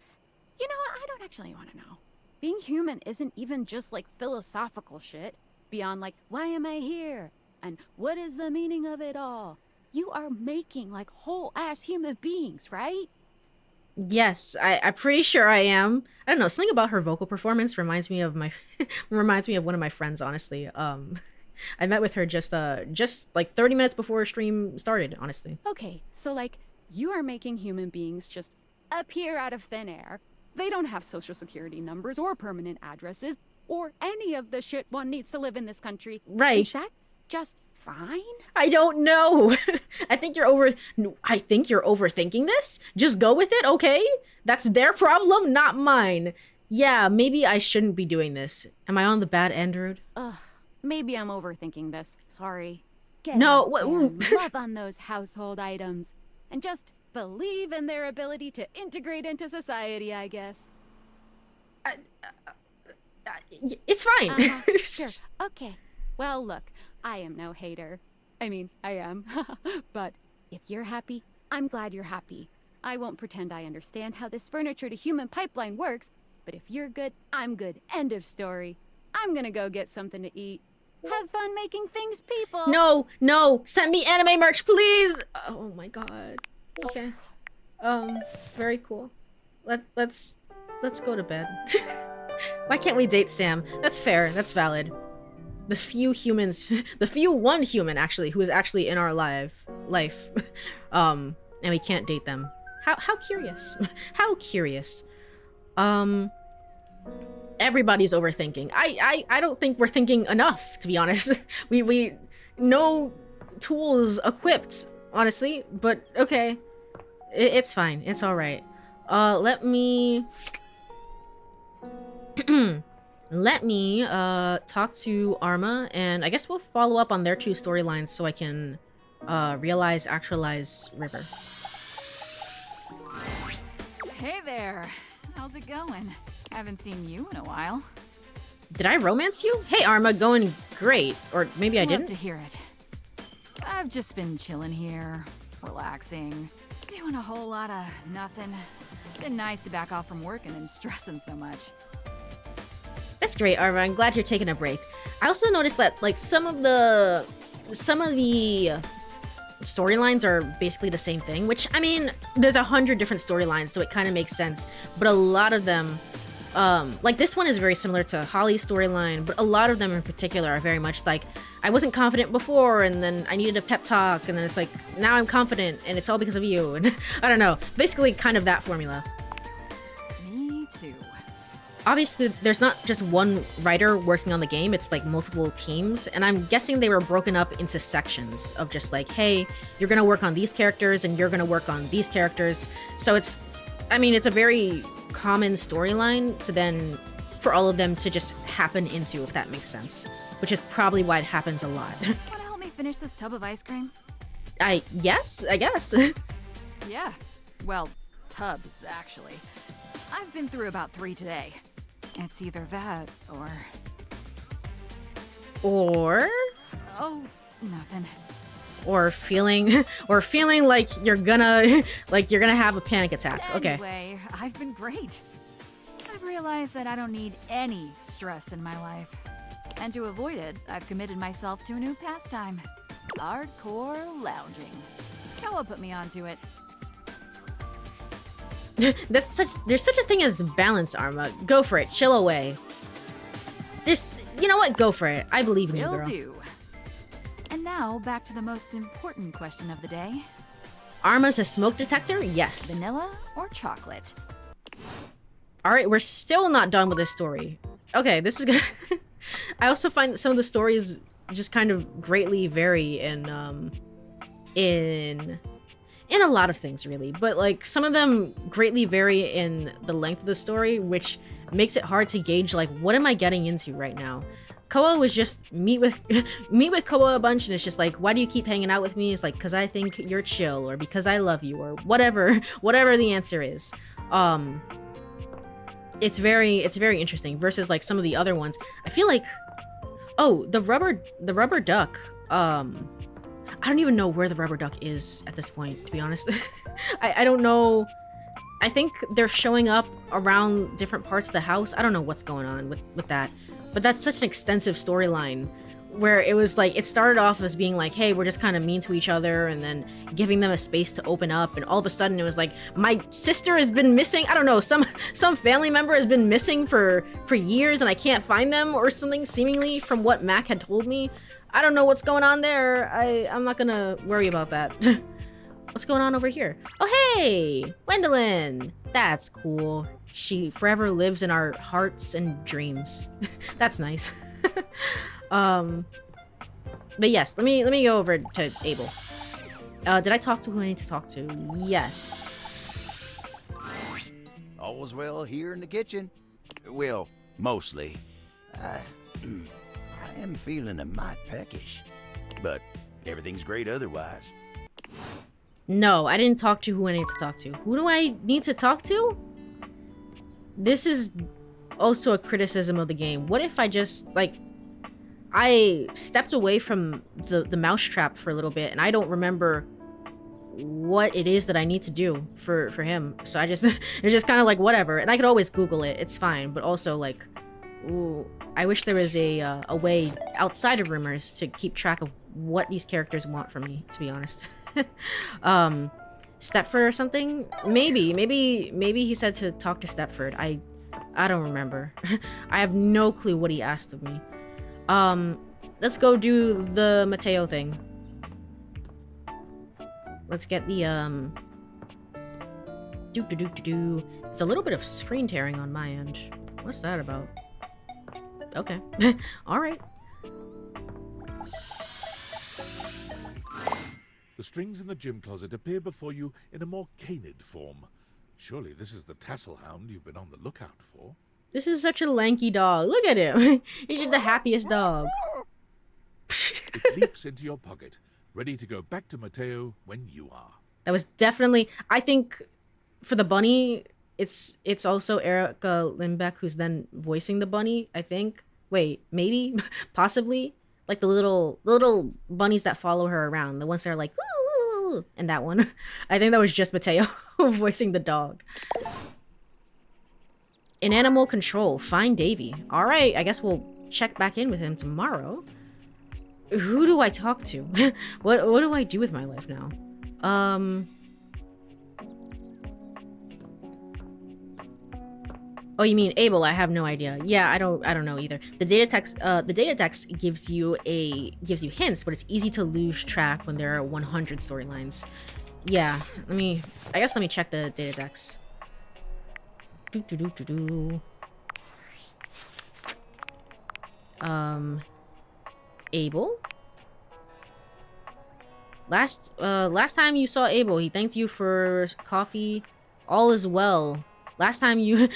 what? I don't actually want to know. Being human isn't even just, like, philosophical shit. Beyond, like, why am I here? And what is the meaning of it all? You are making, like, whole-ass human beings, right? Yes, I'm pretty sure I am. I don't know, something about her vocal performance reminds me of my reminds me of one of my friends, honestly. I met with her just like 30 minutes before stream started, honestly. Okay, so, like, you are making human beings just appear out of thin air. They don't have social security numbers or permanent addresses or any of the shit one needs to live in this country. Right. Is that just fine? I don't know. I think you're overthinking this. Just go with it, okay? That's their problem, not mine. Yeah, maybe I shouldn't be doing this. Am I on the bad end, Rude? Ugh, maybe I'm overthinking this. Sorry. Get No, out what- there and love on those household items. And just believe in their ability to integrate into society, I guess. It's fine. Sure. Okay. Well, look, I am no hater. I mean, I am. But if you're happy, I'm glad you're happy. I won't pretend I understand how this furniture to human pipeline works, but if you're good, I'm good. End of story. I'm gonna go get something to eat. Have fun making things, people. No, send me anime merch, please. Oh my god. Okay. Very cool. Let's go to bed. Why can't we date Sam? That's fair. That's valid. The few one human actually who is actually in our life, and we can't date them. How curious. How curious. Everybody's overthinking. I don't think we're thinking enough, to be honest. we no tools equipped, honestly, but okay. It's fine. It's all right. Let me talk to Arma, and I guess we'll follow up on their two storylines so I can actualize River. Hey there. How's it going? Haven't seen you in a while. Did I romance you? Hey Arma, going great. Or maybe I Love didn't. to hear it. I've just been chilling here, relaxing, doing a whole lot of nothing. It's been nice to back off from work and then stressing so much. That's great, Arma. I'm glad you're taking a break. I also noticed that like some of the storylines are basically the same thing, which, I mean, there's 100 different storylines, so it kind of makes sense. But a lot of them, like this one is very similar to Holly's storyline, but a lot of them in particular are very much like, I wasn't confident before, and then I needed a pep talk, and then it's like, now I'm confident, and it's all because of you, and I don't know. Basically, kind of that formula. Me too. Obviously, there's not just one writer working on the game, it's like multiple teams, and I'm guessing they were broken up into sections of just like, hey, you're gonna work on these characters, and you're gonna work on these characters. So it's, I mean, it's a very common storyline to then, for all of them to just happen into, if that makes sense. Which is probably why it happens a lot. Wanna help me finish this tub of ice cream? Yes, I guess. Yeah. Well, tubs, actually. I've been through about 3 today. It's either that, or... Or? Oh, nothing. Or feeling like you're gonna have a panic attack. Okay. Anyway, I've been great. I've realized that I don't need any stress in my life. And to avoid it, I've committed myself to a new pastime. Hardcore lounging. Noah put me onto it. There's such a thing as balance, Arma. Go for it. Chill away. You know what? Go for it. I believe in you, girl. Will do. And now, back to the most important question of the day. Arma's a smoke detector? Yes. Vanilla or chocolate? Alright, we're still not done with this story. Okay, this is gonna... I also find that some of the stories just kind of greatly vary in a lot of things, really. But, like, some of them greatly vary in the length of the story, which makes it hard to gauge, like, what am I getting into right now? Koa was just meet with Koa a bunch, and it's just like, why do you keep hanging out with me? It's like, because I think you're chill, or because I love you, or whatever the answer is. It's very interesting versus like some of the other ones. I feel like, oh, the rubber duck. I don't even know where the rubber duck is at this point, to be honest. I don't know. I think they're showing up around different parts of the house. I don't know what's going on with that. But that's such an extensive storyline where it was like, it started off as being like, hey, we're just kind of mean to each other, and then giving them a space to open up, and all of a sudden it was like, my sister has been missing. I don't know, some family member has been missing for years, and I can't find them or something, seemingly from what Mac had told me. I don't know what's going on there. I'm not gonna worry about that. What's going on over here? Oh, hey, Gwendolyn. That's cool. She forever lives in our hearts and dreams. That's nice. But yes, let me go over to Abel. Did I talk to who I need to talk to? Yes. All's well here in the kitchen. Well, mostly. I am feeling a mite peckish, but everything's great otherwise. No, I didn't talk to who I need to talk to. Who do I need to talk to? This is also a criticism of the game. What if I just, like, I stepped away from the mousetrap for a little bit, and I don't remember what it is that I need to do for him. So I just, it's just kind of like, whatever. And I could always Google it. It's fine. But also, like, ooh, I wish there was a way outside of rumors to keep track of what these characters want from me, to be honest. Stepford or something? Maybe he said to talk to Stepford. I don't remember. I have no clue what he asked of me. Let's go do the Mateo thing. Let's get the There's a little bit of screen tearing on my end. What's that about? Okay. All right. The strings in the gym closet appear before you in a more canid form. Surely this is the tassel hound you've been on the lookout for. This is such a lanky dog. Look at him. He's just the happiest dog. It leaps into your pocket, ready to go back to Mateo when you are. That was definitely... I think for the bunny, it's also Erica Lindbeck who's then voicing the bunny, I think. Wait, maybe? Possibly? Like the little bunnies that follow her around. The ones that are like, woo, woo, woo. And that one. I think that was just Mateo voicing the dog. In animal control, find Davy. All right, I guess we'll check back in with him tomorrow. Who do I talk to? What do I do with my life now? Oh, you mean Abel? I have no idea. Yeah, I don't know either. The data text gives you hints, but it's easy to lose track when there are 100 storylines. Yeah, I guess let me check the data text. Abel? Last time you saw Abel, he thanked you for coffee. All is well. Last time you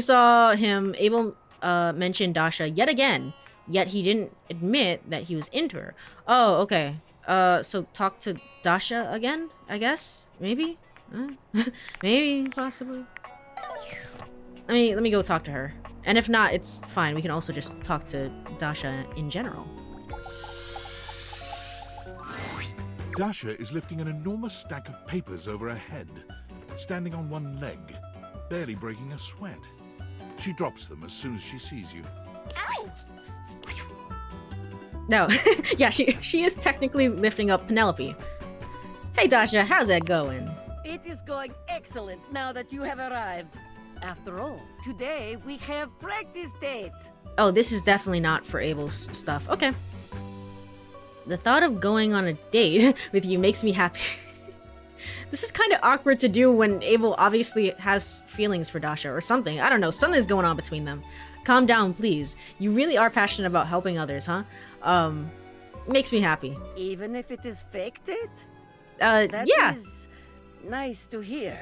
saw him, Abel mentioned Dasha yet again. Yet he didn't admit that he was into her. Oh, okay. So talk to Dasha again, I guess? Maybe? Maybe, possibly. Let me go talk to her. And if not, it's fine. We can also just talk to Dasha in general. Dasha is lifting an enormous stack of papers over her head, standing on one leg, barely breaking a sweat. She drops them as soon as she sees you. No, yeah, she is technically lifting up Penelope. Hey Dasha, how's that going? It is going excellent now that you have arrived. After all, today we have practice date. Oh, this is definitely not for Abel's stuff. Okay. The thought of going on a date with you makes me happy. This is kind of awkward to do when Abel obviously has feelings for Dasha or something. I don't know, something's going on between them. Calm down, please. You really are passionate about helping others, huh? Makes me happy. Even if it is fake date? Yeah. That is nice to hear.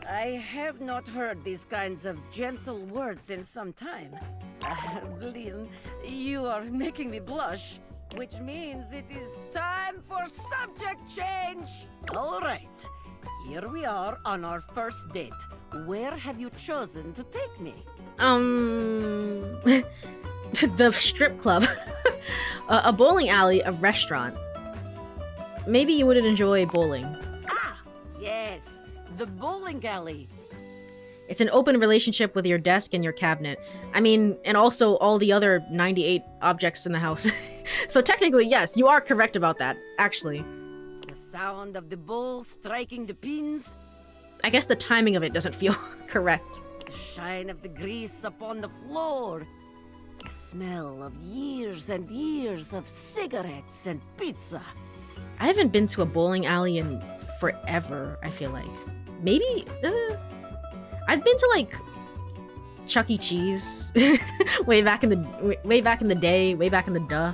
I have not heard these kinds of gentle words in some time. Liam, you are making me blush, which means it is time for subject change. All right, here we are on our first date. Where have you chosen to take me? The strip club, a bowling alley, a restaurant. Maybe you wouldn't enjoy bowling. Ah, yes, the bowling alley. It's an open relationship with your desk and your cabinet. And also all the other 98 objects in the house. So technically, yes, you are correct about that, actually. The sound of the ball striking the pins. I guess the timing of it doesn't feel correct. The shine of the grease upon the floor. The smell of years and years of cigarettes and pizza. I haven't been to a bowling alley in forever, I feel like. Maybe, I've been to like Chuck E. Cheese way back in the day, way back in the duh.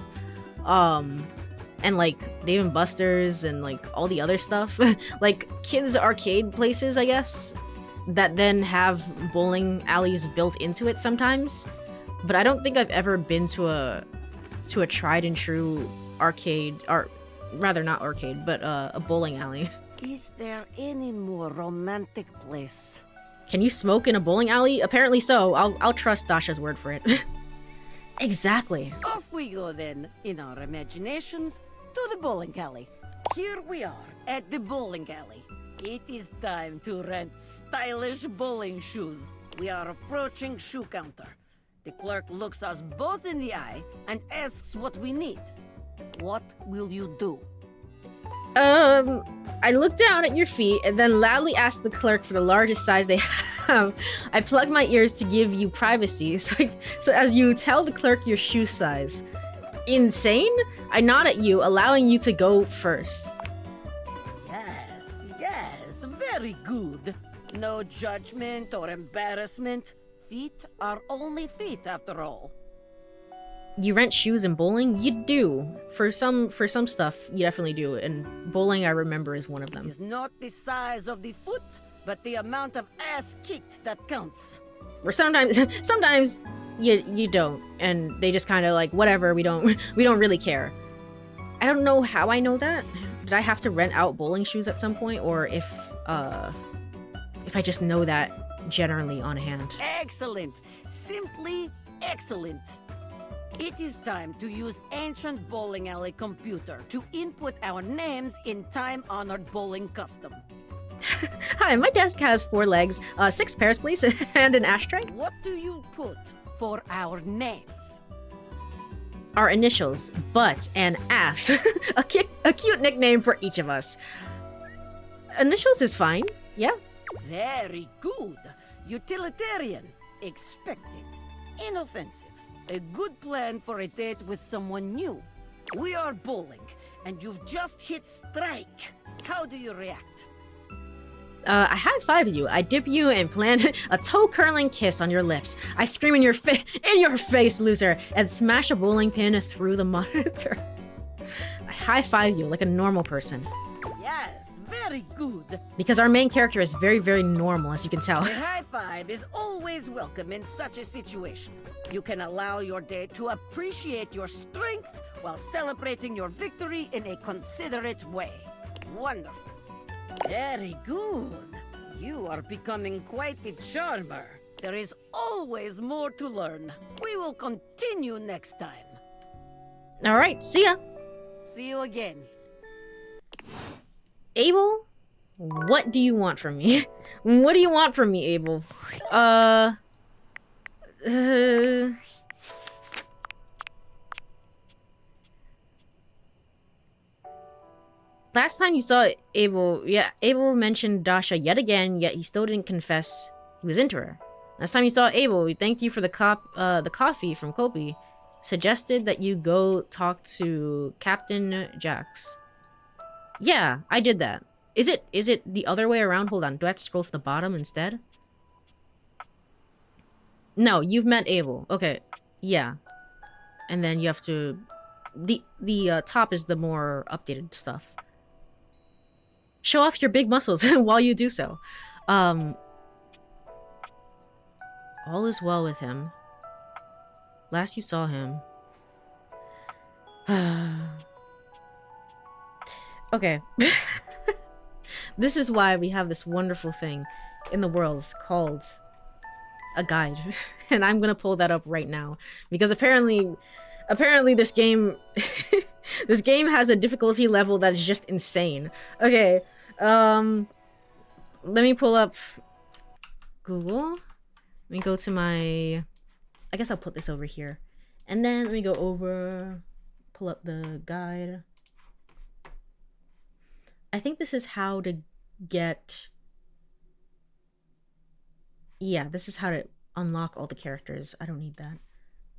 And like Dave and Buster's and like all the other stuff. Like kids arcade places, I guess, that then have bowling alleys built into it sometimes. But I don't think I've ever been to a tried and true arcade, or rather not arcade, but a bowling alley. Is there any more romantic place? Can you smoke in a bowling alley? Apparently so. I'll trust Dasha's word for it. Exactly. Off we go then, in our imaginations, to the bowling alley. Here we are, at the bowling alley. It is time to rent stylish bowling shoes. We are approaching shoe counter. The clerk looks us both in the eye and asks what we need. What will you do? I look down at your feet and then loudly ask the clerk for the largest size they have. I plug my ears to give you privacy, so as you tell the clerk your shoe size. Insane? I nod at you, allowing you to go first. Yes, very good. No judgment or embarrassment. Feet are only feet after all. You rent shoes in bowling? You do. For some stuff, you definitely do. And bowling, I remember, is one of them. It is not the size of the foot, but the amount of ass kicked that counts. Or sometimes you don't, and they just kind of like, whatever, we don't really care. I don't know how I know that. Did I have to rent out bowling shoes at some point, or if I just know that generally on hand? Excellent. Simply excellent. It is time to use ancient bowling alley computer to input our names in time-honored bowling custom. Hi, my desk has 4 legs, 6 pairs, please, and an ashtray. What do you put for our names? our initials, butt, and ass. a cute nickname for each of us. Initials is fine, yeah. Very good. Utilitarian. Expected. Inoffensive. A good plan for a date with someone new. We are bowling, and you've just hit strike. How do you react? I high-five you. I dip you and plant a toe-curling kiss on your lips. I scream in your face, loser, and smash a bowling pin through the monitor. I high-five you like a normal person. Yes, very good. Because our main character is very, very normal, as you can tell. A high five is always welcome in such a situation. You can allow your date to appreciate your strength while celebrating your victory in a considerate way. Wonderful. Very good. You are becoming quite the charmer. There is always more to learn. We will continue next time. All right, see ya. See you again. Abel, what do you want from me? What do you want from me, Abel? Last time you saw Abel, yeah, Abel mentioned Dasha yet again, yet he still didn't confess he was into her. Last time you saw Abel, we thanked you for the coffee from Kopi. Suggested that you go talk to Captain Jax. Yeah, I did that. Is it the other way around? Hold on, do I have to scroll to the bottom instead? No, you've met Abel. Okay, yeah. And then you have to... The top is the more updated stuff. Show off your big muscles while you do so. All is well with him. Last you saw him. Okay. This is why we have this wonderful thing in the world called a guide. And I'm gonna pull that up right now. Because apparently this game... this game has a difficulty level that is just insane. Okay. Let me pull up Google. Let me go to my... I guess I'll put this over here. And then let me go over... Pull up the guide. I think this is how to get... Yeah, this is how to unlock all the characters. I don't need that.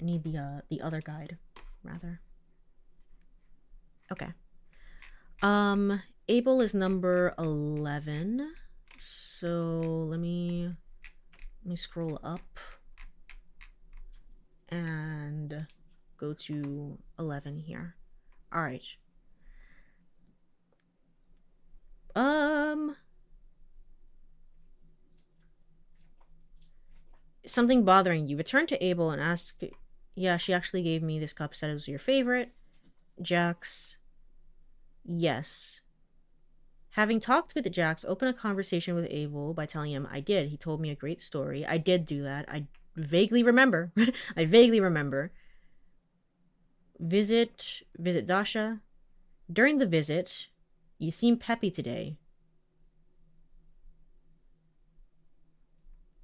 I need the other guide, rather. Okay. Abel is number 11. So let me scroll up and go to 11 here. All right. Something bothering you. Return to Abel and ask... Yeah, she actually gave me this cup, said it was your favorite. Jax. Yes. Having talked with Jax, open a conversation with Abel by telling him I did. He told me a great story. I did do that. I vaguely remember. I vaguely remember. Visit Dasha. During the visit, you seem peppy today.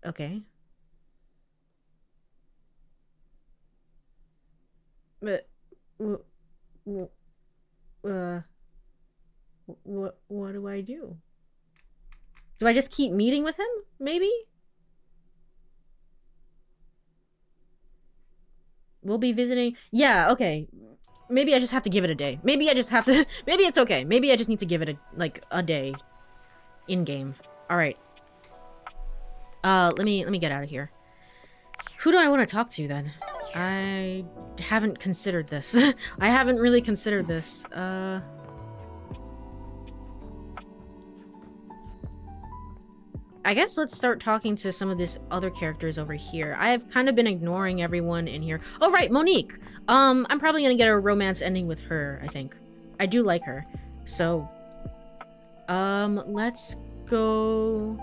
Okay. But what do I do? Do I just keep meeting with him? Maybe? We'll be visiting. Yeah, okay. Maybe I just have to give it a day. Maybe I just have to... Maybe it's okay. Maybe I just need to give it a day in-game. Alright. Let me get out of here. Who do I want to talk to then? I haven't considered this. I haven't really considered this. I guess let's start talking to some of these other characters over here. I have kind of been ignoring everyone in here. Oh, right, Monique. I'm probably gonna get a romance ending with her, I think. I do like her. So, let's go...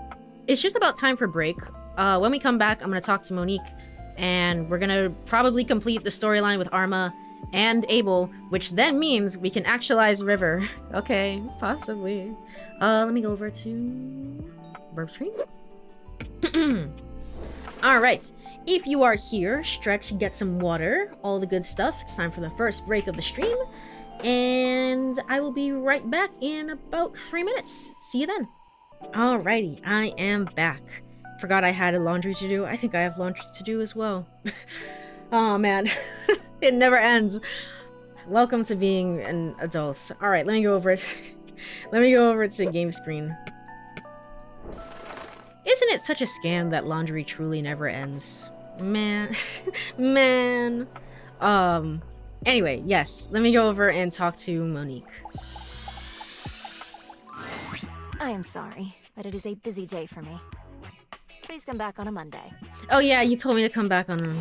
It's just about time for break. When we come back, I'm gonna talk to Monique, and we're gonna probably complete the storyline with Arma and Abel, which then means we can actualize River. Okay, possibly. Let me go over to... burp screen. All right, if you are here, stretch, get some water, all the good stuff. It's time for the first break of the stream, and I will be right back in about 3 minutes. See you then. Alrighty, I am back. Forgot I had laundry to do. I think I have laundry to do as well. Oh man, it never ends. Welcome to being an adult. All right, let me go over it. Let me go over to the game screen. Isn't it such a scam that laundry truly never ends? Man, man. Anyway, yes, let me go over and talk to Monique. I am sorry, but it is a busy day for me. Please come back on a Monday. Oh yeah, you told me to come back on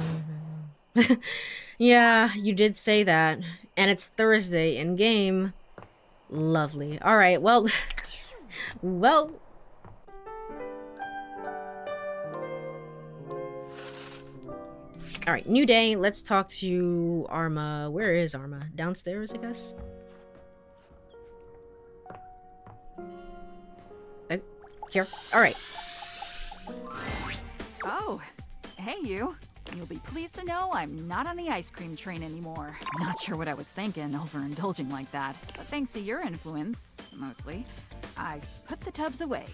yeah, you did say that. And it's Thursday in game. Lovely. Alright, well... well... Alright, new day. Let's talk to Arma. Where is Arma? Downstairs, I guess? Here. Alright. Oh, hey you. You'll be pleased to know I'm not on the ice cream train anymore. Not sure what I was thinking, overindulging like that. But thanks to your influence, mostly, I've put the tubs away.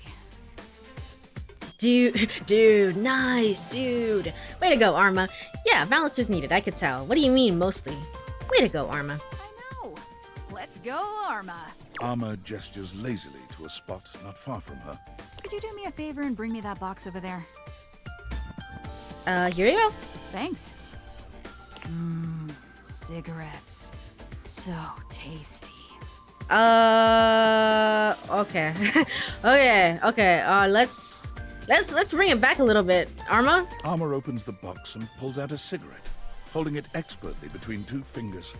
Dude, nice, dude. Way to go, Arma. Yeah, balance is needed, I could tell. What do you mean, mostly? Way to go, Arma. I know. Let's go, Arma. Arma gestures lazily to a spot not far from her. Could you do me a favor and bring me that box over there? Here you go. Thanks. Cigarettes. So tasty. Okay. okay, let's bring it back a little bit. Arma? Arma opens the box and pulls out a cigarette, holding it expertly between 2 fingers.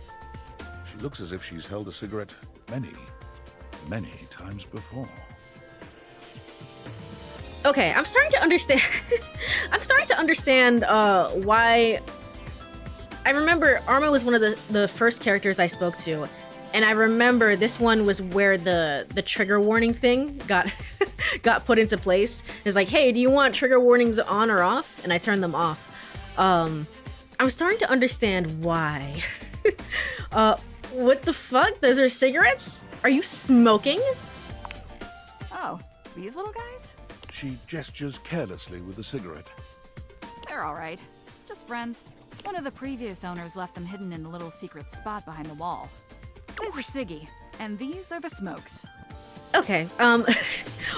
She looks as if she's held a cigarette many times before. Okay, I'm starting to understand. I'm starting to understand why. I remember Arma was one of the first characters I spoke to, and I remember this one was where the trigger warning thing got got put into place. It's like, hey, do you want trigger warnings on or off? And I turned them off. I'm starting to understand why. What the fuck? Those are cigarettes? Are you smoking? Oh, these little guys? She gestures carelessly with the cigarette. They're all right. Just friends. One of the previous owners left them hidden in a little secret spot behind the wall. These are Siggy, and these are the smokes. Okay,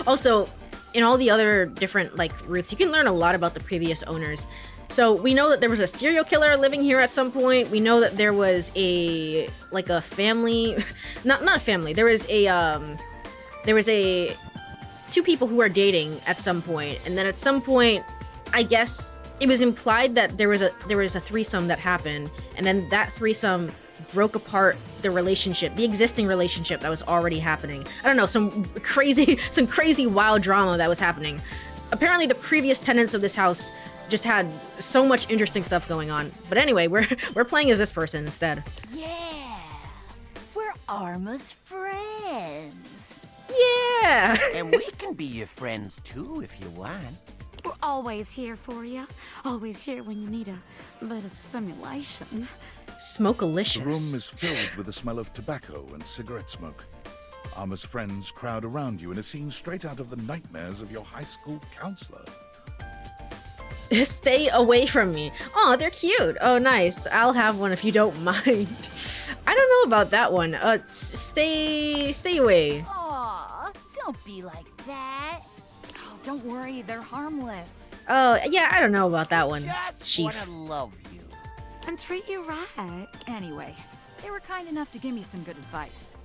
also, in all the other different, like, routes, you can learn a lot about the previous owners. So, we know that there was a serial killer living here at some point. We know that there was a family... not a family. There was a 2 people who were dating at some point, and then at some point, I guess it was implied that there was a threesome that happened, and then that threesome broke apart the existing relationship that was already happening. I don't know, some crazy wild drama that was happening. Apparently, the previous tenants of this house just had so much interesting stuff going on. But anyway, we're playing as this person instead. Yeah, we're Arma's friends. Yeah! And we can be your friends too if you want. We're always here for you. Always here when you need a bit of stimulation. Smokealicious. The room is filled with the smell of tobacco and cigarette smoke. Arma's friends crowd around you in a scene straight out of the nightmares of your high school counselor. Stay away from me. Oh, they're cute. Oh, nice. I'll have one if you don't mind. I don't know about that one. Stay away. Aw, don't be like that. Oh, don't worry, they're harmless. Oh, yeah, I don't know about that one. Just wanna love you. And treat you right. Anyway, they were kind enough to give me some good advice.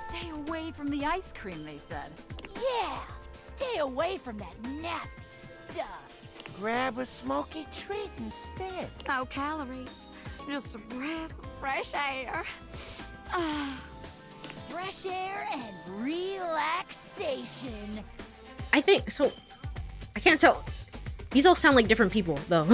Stay away from the ice cream, they said. Yeah, stay away from that nasty stuff. Grab a smoky treat instead. No calories. Just a breath of fresh air. Fresh air and relaxation. I think so. I can't tell. These all sound like different people, though.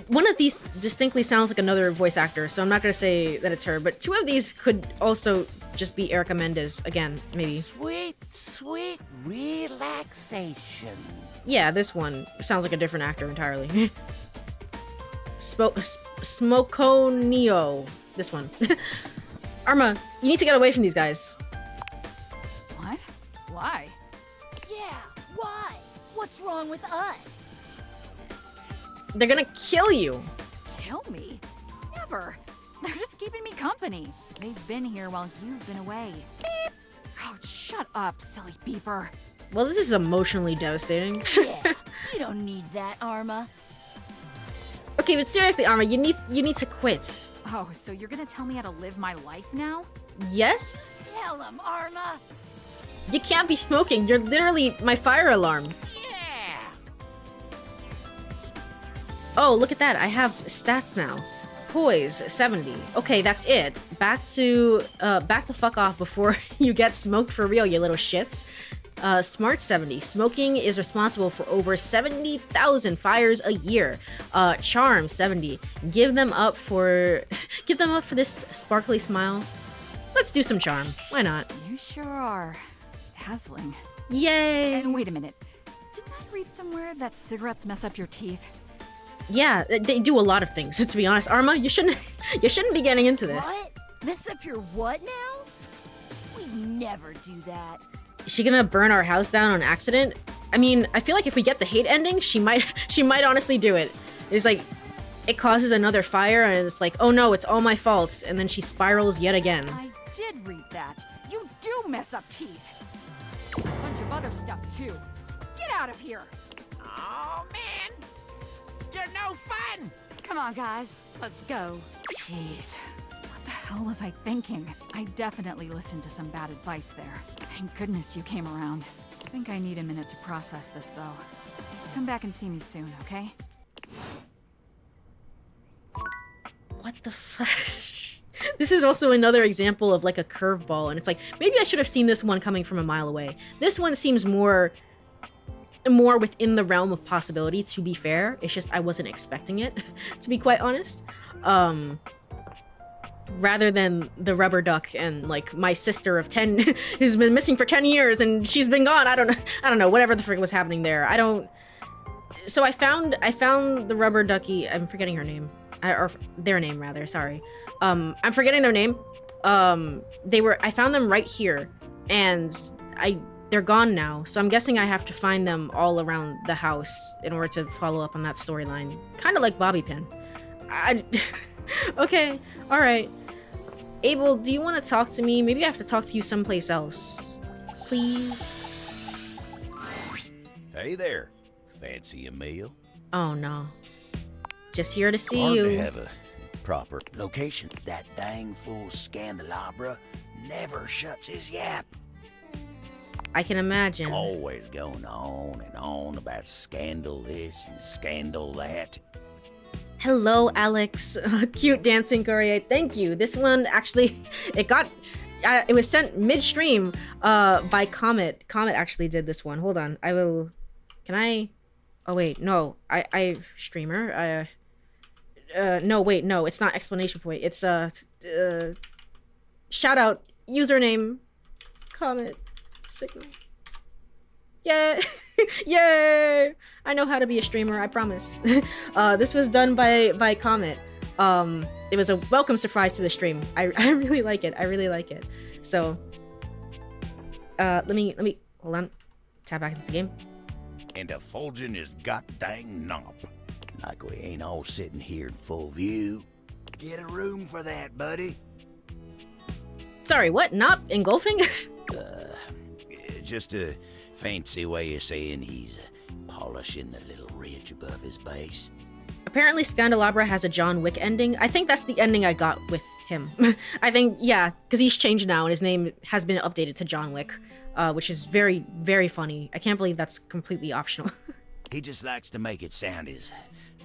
One of these distinctly sounds like another voice actor, so I'm not gonna say that it's her. But 2 of these could also just be Erica Mendez again, maybe. Sweet, sweet relaxation. Yeah, this one sounds like a different actor entirely. Smokonio. This one. Arma, you need to get away from these guys. What? Why? Yeah, why? What's wrong with us? They're gonna kill you. Kill me? Never. They're just keeping me company. They've been here while you've been away. Beep. Oh, shut up, silly beeper. Well, this is emotionally devastating. Yeah, you don't need that, Arma. Okay, but seriously, Arma, you need to quit. Oh, so you're gonna tell me how to live my life now? Yes? Tell him, Arma. You can't be smoking. You're literally my fire alarm. Yeah. Oh, look at that. I have stats now. Poise, 70. Okay, that's it. Back the fuck off before you get smoked for real, you little shits. Smart, 70. Smoking is responsible for over 70,000 fires a year. Charm, 70. Give them up for this sparkly smile. Let's do some charm. Why not? You sure are dazzling. Yay! And wait a minute. Didn't I read somewhere that cigarettes mess up your teeth? Yeah, they do a lot of things. To be honest, Arma, you shouldn't be getting into this. What? Mess up your what now? We never do that. Is she gonna burn our house down on accident? I mean, I feel like if we get the hate ending, she might honestly do it. It's like, it causes another fire, and it's like, oh no, it's all my fault, and then she spirals yet again. I did read that. You do mess up teeth. A bunch of other stuff, too. Get out of here. Oh, man. You're no fun. Come on, guys. Let's go. Jeez. What the hell was I thinking? I definitely listened to some bad advice there. Thank goodness you came around. I think I need a minute to process this, though. Come back and see me soon, okay? What the fuck? This is also another example of like a curveball, and it's like, maybe I should have seen this one coming from a mile away. This one seems more within the realm of possibility, to be fair. It's just I wasn't expecting it, to be quite honest. Rather than the rubber duck and like my sister of 10 who's been missing for 10 years and she's been gone. I don't know, whatever the frick was happening there. So I found the rubber ducky. I'm forgetting her name. Or their name rather, sorry. I'm forgetting their name. I found them right here, and they're gone now, so I'm guessing I have to find them all around the house in order to follow up on that storyline. Kind of like Bobby Pin. Okay, alright. Abel, do you want to talk to me? Maybe I have to talk to you someplace else. Please? Hey there. Fancy a meal? Oh no. Just here to see Hard you. to have a proper location. That dang fool Scandalabra never shuts his yap. I can imagine. Always going on and on about scandal this and scandal that. Hello, Alex. Cute dancing Courie. Thank you. This one actually, it was sent midstream by Comet. Comet actually did this one. Hold on. Oh wait, no. Streamer. No, wait, no. It's not exclamation point. It's shout out username Comet Signal. Yeah. Yay! I know how to be a streamer, I promise. This was done by Comet. It was a welcome surprise to the stream. I really like it. I really like it. So, let me hold on. Tap back into the game. And effulging his goddamn knob. Like we ain't all sitting here in full view. Get a room for that, buddy. Sorry, what? Not engulfing? Just a fancy way of saying he's polishing the little ridge above his base. Apparently Scandalabra has a John Wick ending. I think that's the ending I got with him. I think, yeah, because he's changed now and his name has been updated to John Wick, which is very, very funny. I can't believe that's completely optional. He just likes to make it sound as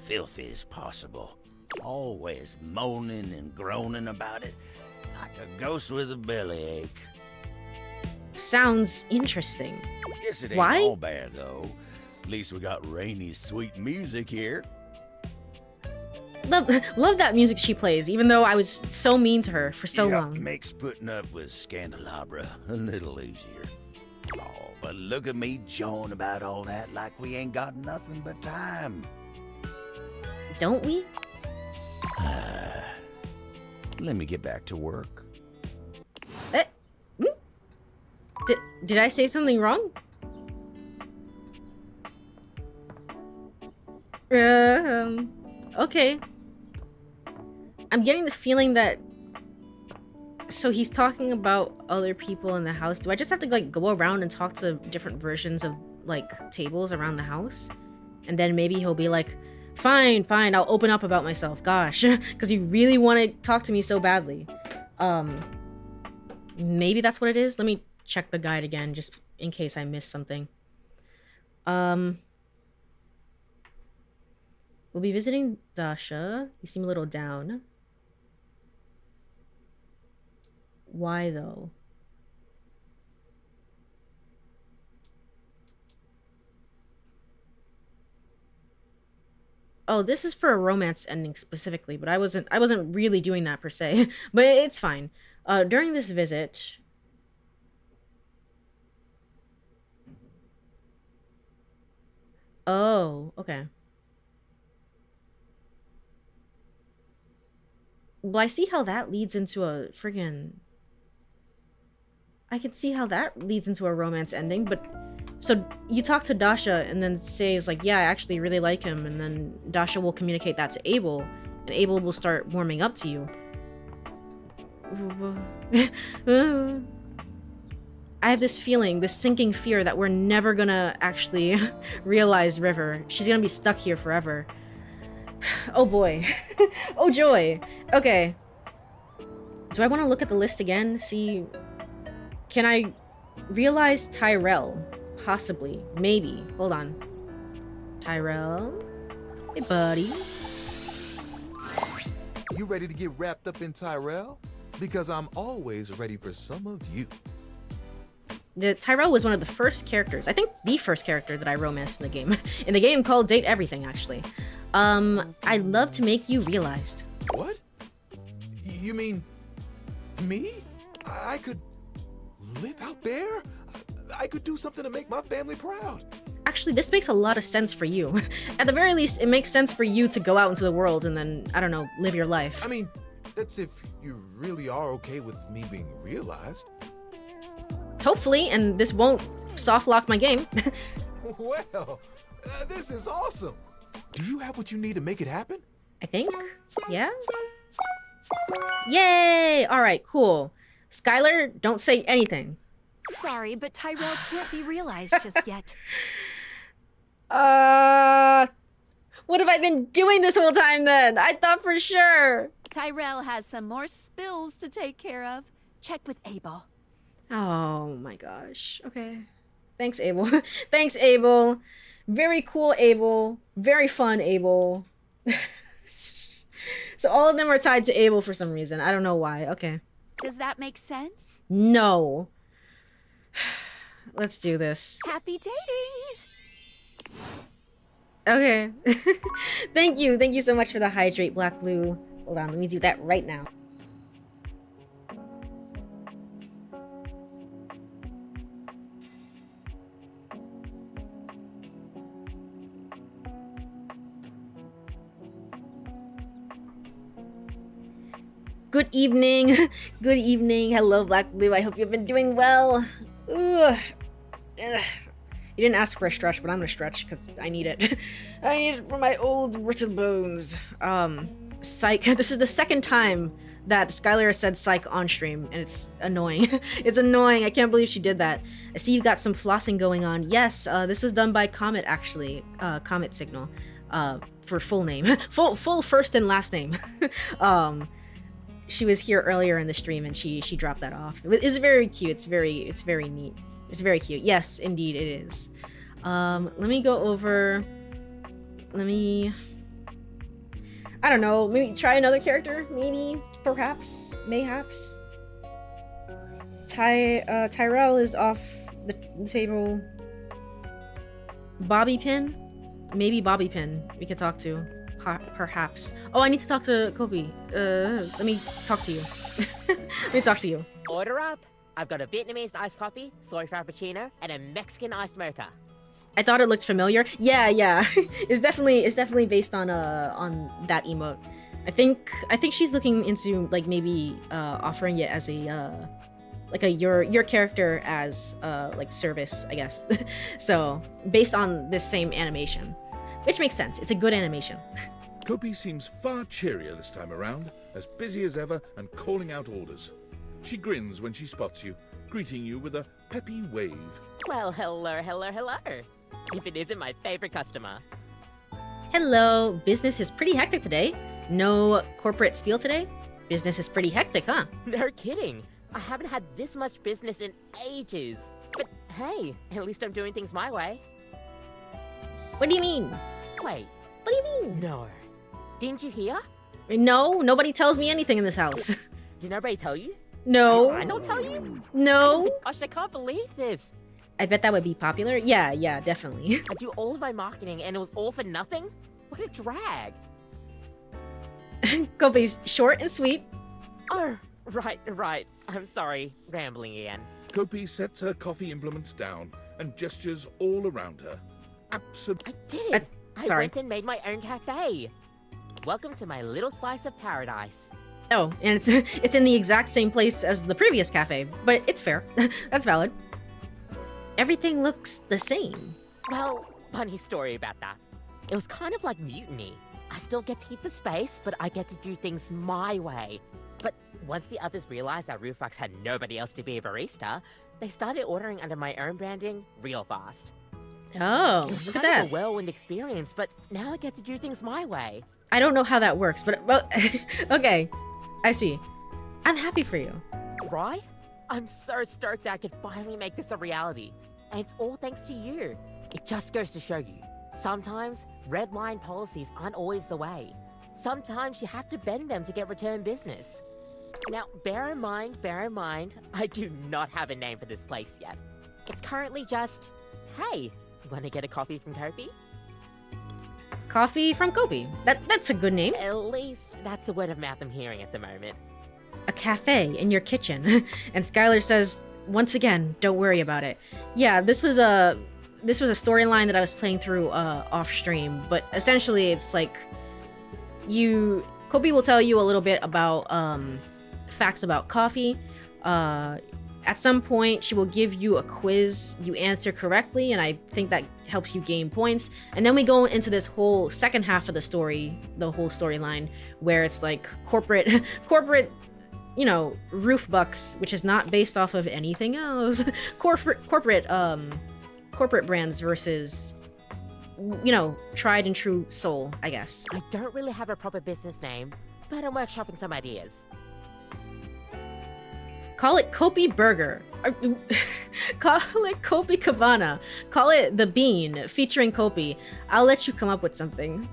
filthy as possible. Always moaning and groaning about it, like a ghost with a bellyache. Sounds interesting. Guess it ain't Why? all bad, though. At least we got rainy, sweet music here. love that music she plays, even though I was so mean to her for so long. Makes putting up with Scandelabra a little easier. Oh, but look at me jawing about all that like we ain't got nothing but time. Don't we? Let me get back to work. Did I say something wrong? Okay. I'm getting the feeling that... So he's talking about other people in the house. Do I just have to, like, go around and talk to different versions of, like, tables around the house? And then maybe he'll be like, fine, I'll open up about myself. Gosh, because you really want to talk to me so badly. Maybe that's what it is. Let me check the guide again, just in case I missed something. We'll be visiting Dasha. You seem a little down. Why, though? Oh, this is for a romance ending specifically, but I wasn't really doing that per se. But it's fine. During this visit... Oh, okay. Well, I see how that leads into a friggin'... I can see how that leads into a romance ending, but... So, you talk to Dasha and then says, like, yeah, I actually really like him, and then Dasha will communicate that to Abel, and Abel will start warming up to you. I have this feeling, this sinking fear that we're never gonna actually realize River. She's gonna be stuck here forever. Oh boy. Oh joy. Okay. Do I want to look at the list again? See... Can I realize Tyrell? Possibly. Maybe. Hold on. Tyrell? Hey, buddy. You ready to get wrapped up in Tyrell? Because I'm always ready for some of you. Tyrell was one of the first characters. I think the first character that I romanced in the game. In the game called Date Everything, actually. I'd love to make you realized. What? You mean... me? I could... live out there? I could do something to make my family proud. Actually, this makes a lot of sense for you. At the very least, it makes sense for you to go out into the world and then, I don't know, live your life. I mean, that's if you really are okay with me being realized. Hopefully, and this won't soft lock my game. Well, this is awesome. Do you have what you need to make it happen? I think. Yeah? Yay! Alright, cool. Skylar, don't say anything. Sorry, but Tyrell can't be realized just yet. What have I been doing this whole time then? I thought for sure. Tyrell has some more spills to take care of. Check with Abel. Oh my gosh. Okay. Thanks, Abel. Thanks, Abel. Very cool, Abel. Very fun, Abel. So all of them are tied to Abel for some reason. I don't know why. Okay. Does that make sense? No. Let's do this. Happy dating! Okay. Thank you. Thank you so much for the hydrate, Black Blue. Hold on, let me do that right now. Good evening. Good evening. Hello, Black Blue. I hope you've been doing well. Ugh. Ugh. You didn't ask for a stretch, but I'm gonna stretch because I need it. I need it for my old brittle bones. Psych. This is the second time that Skylar has said psych on stream, and it's annoying. It's annoying. I can't believe she did that. I see you've got some flossing going on. Yes, this was done by Comet, actually. Comet Signal. For full name. Full first and last name. She was here earlier in the stream and she dropped that off. It's very cute. It's very neat. It's very cute. Yes, indeed it is. Let me go over. I don't know. Maybe try another character. Maybe, perhaps, mayhaps. Tyrell is off the table. Bobby Pin, maybe Bobby Pin. We could talk to, perhaps. Oh, I need to talk to Kobe. Let me talk to you. Let me talk to you. Order up. I've got a Vietnamese iced coffee, soy frappuccino, and a Mexican iced mocha. I thought it looked familiar. Yeah. It's definitely based on that emote. I think she's looking into like maybe offering it as a like a your character as like service, I guess. So based on this same animation, which makes sense. It's a good animation. Kopi seems far cheerier this time around, as busy as ever and calling out orders. She grins when she spots you, greeting you with a peppy wave. Well, hello. If it isn't my favorite customer. Hello. Business is pretty hectic today. No corporate spiel today? Business is pretty hectic, huh? No kidding. I haven't had this much business in ages. But hey, at least I'm doing things my way. What do you mean? Wait. What do you mean? No. Didn't you hear? No, nobody tells me anything in this house. Did nobody tell you? No. I don't tell you? No. Oh my gosh, I can't believe this. I bet that would be popular. Yeah, definitely. I do all of my marketing and it was all for nothing? What a drag. Kobe's short and sweet. Oh, right. I'm sorry, rambling again. Kopi sets her coffee implements down and gestures all around her. I did it. I sorry. went and made my own cafe. Welcome to my little slice of paradise. Oh, and it's in the exact same place as the previous cafe, but it's fair. That's valid. Everything looks the same. Well, funny story about that. It was kind of like mutiny. I still get to keep the space, but I get to do things my way. But once the others realized that Roofbox had nobody else to be a barista, they started ordering under my own branding real fast. Oh, it was look at kind that. of a whirlwind experience, but now I get to do things my way. I don't know how that works, but well, okay. I see. I'm happy for you. Right? I'm so stoked that I could finally make this a reality. And it's all thanks to you. It just goes to show you. Sometimes, red line policies aren't always the way. Sometimes you have to bend them to get return business. Now, bear in mind, I do not have a name for this place yet. It's currently just, hey, wanna get a coffee from Kopi? Coffee from Kobe. That's a good name. At least that's the word of mouth I'm hearing at the moment. A cafe in your kitchen. And Skylar says, once again, don't worry about it. Yeah, this was a storyline that I was playing through off stream, but essentially it's like Kobe will tell you a little bit about facts about coffee. At some point, she will give you a quiz. You answer correctly, and I think that helps you gain points. And then we go into this whole second half of the story, the whole storyline, where it's like corporate, you know, roof bucks, which is not based off of anything else. corporate brands versus, you know, tried and true soul, I guess. I don't really have a proper business name, but I'm workshopping some ideas. Call it Kopi Burger. Call it Kopi Cabana. Call it The Bean, featuring Kopi. I'll let you come up with something.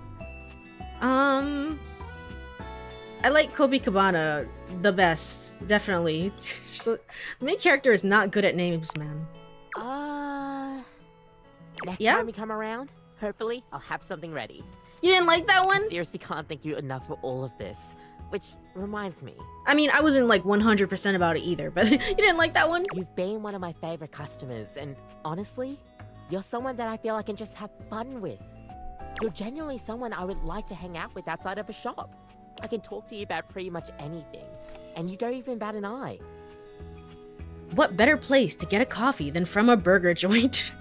I like Kopi Cabana the best, definitely. The main character is not good at names, man. Next time we come around, hopefully I'll have something ready. You didn't like that one? I seriously can't thank you enough for all of this. Which reminds me. I mean, I wasn't like 100% about it either, but you didn't like that one? You've been one of my favorite customers, and honestly, you're someone that I feel I can just have fun with. You're genuinely someone I would like to hang out with outside of a shop. I can talk to you about pretty much anything, and you don't even bat an eye. What better place to get a coffee than from a burger joint?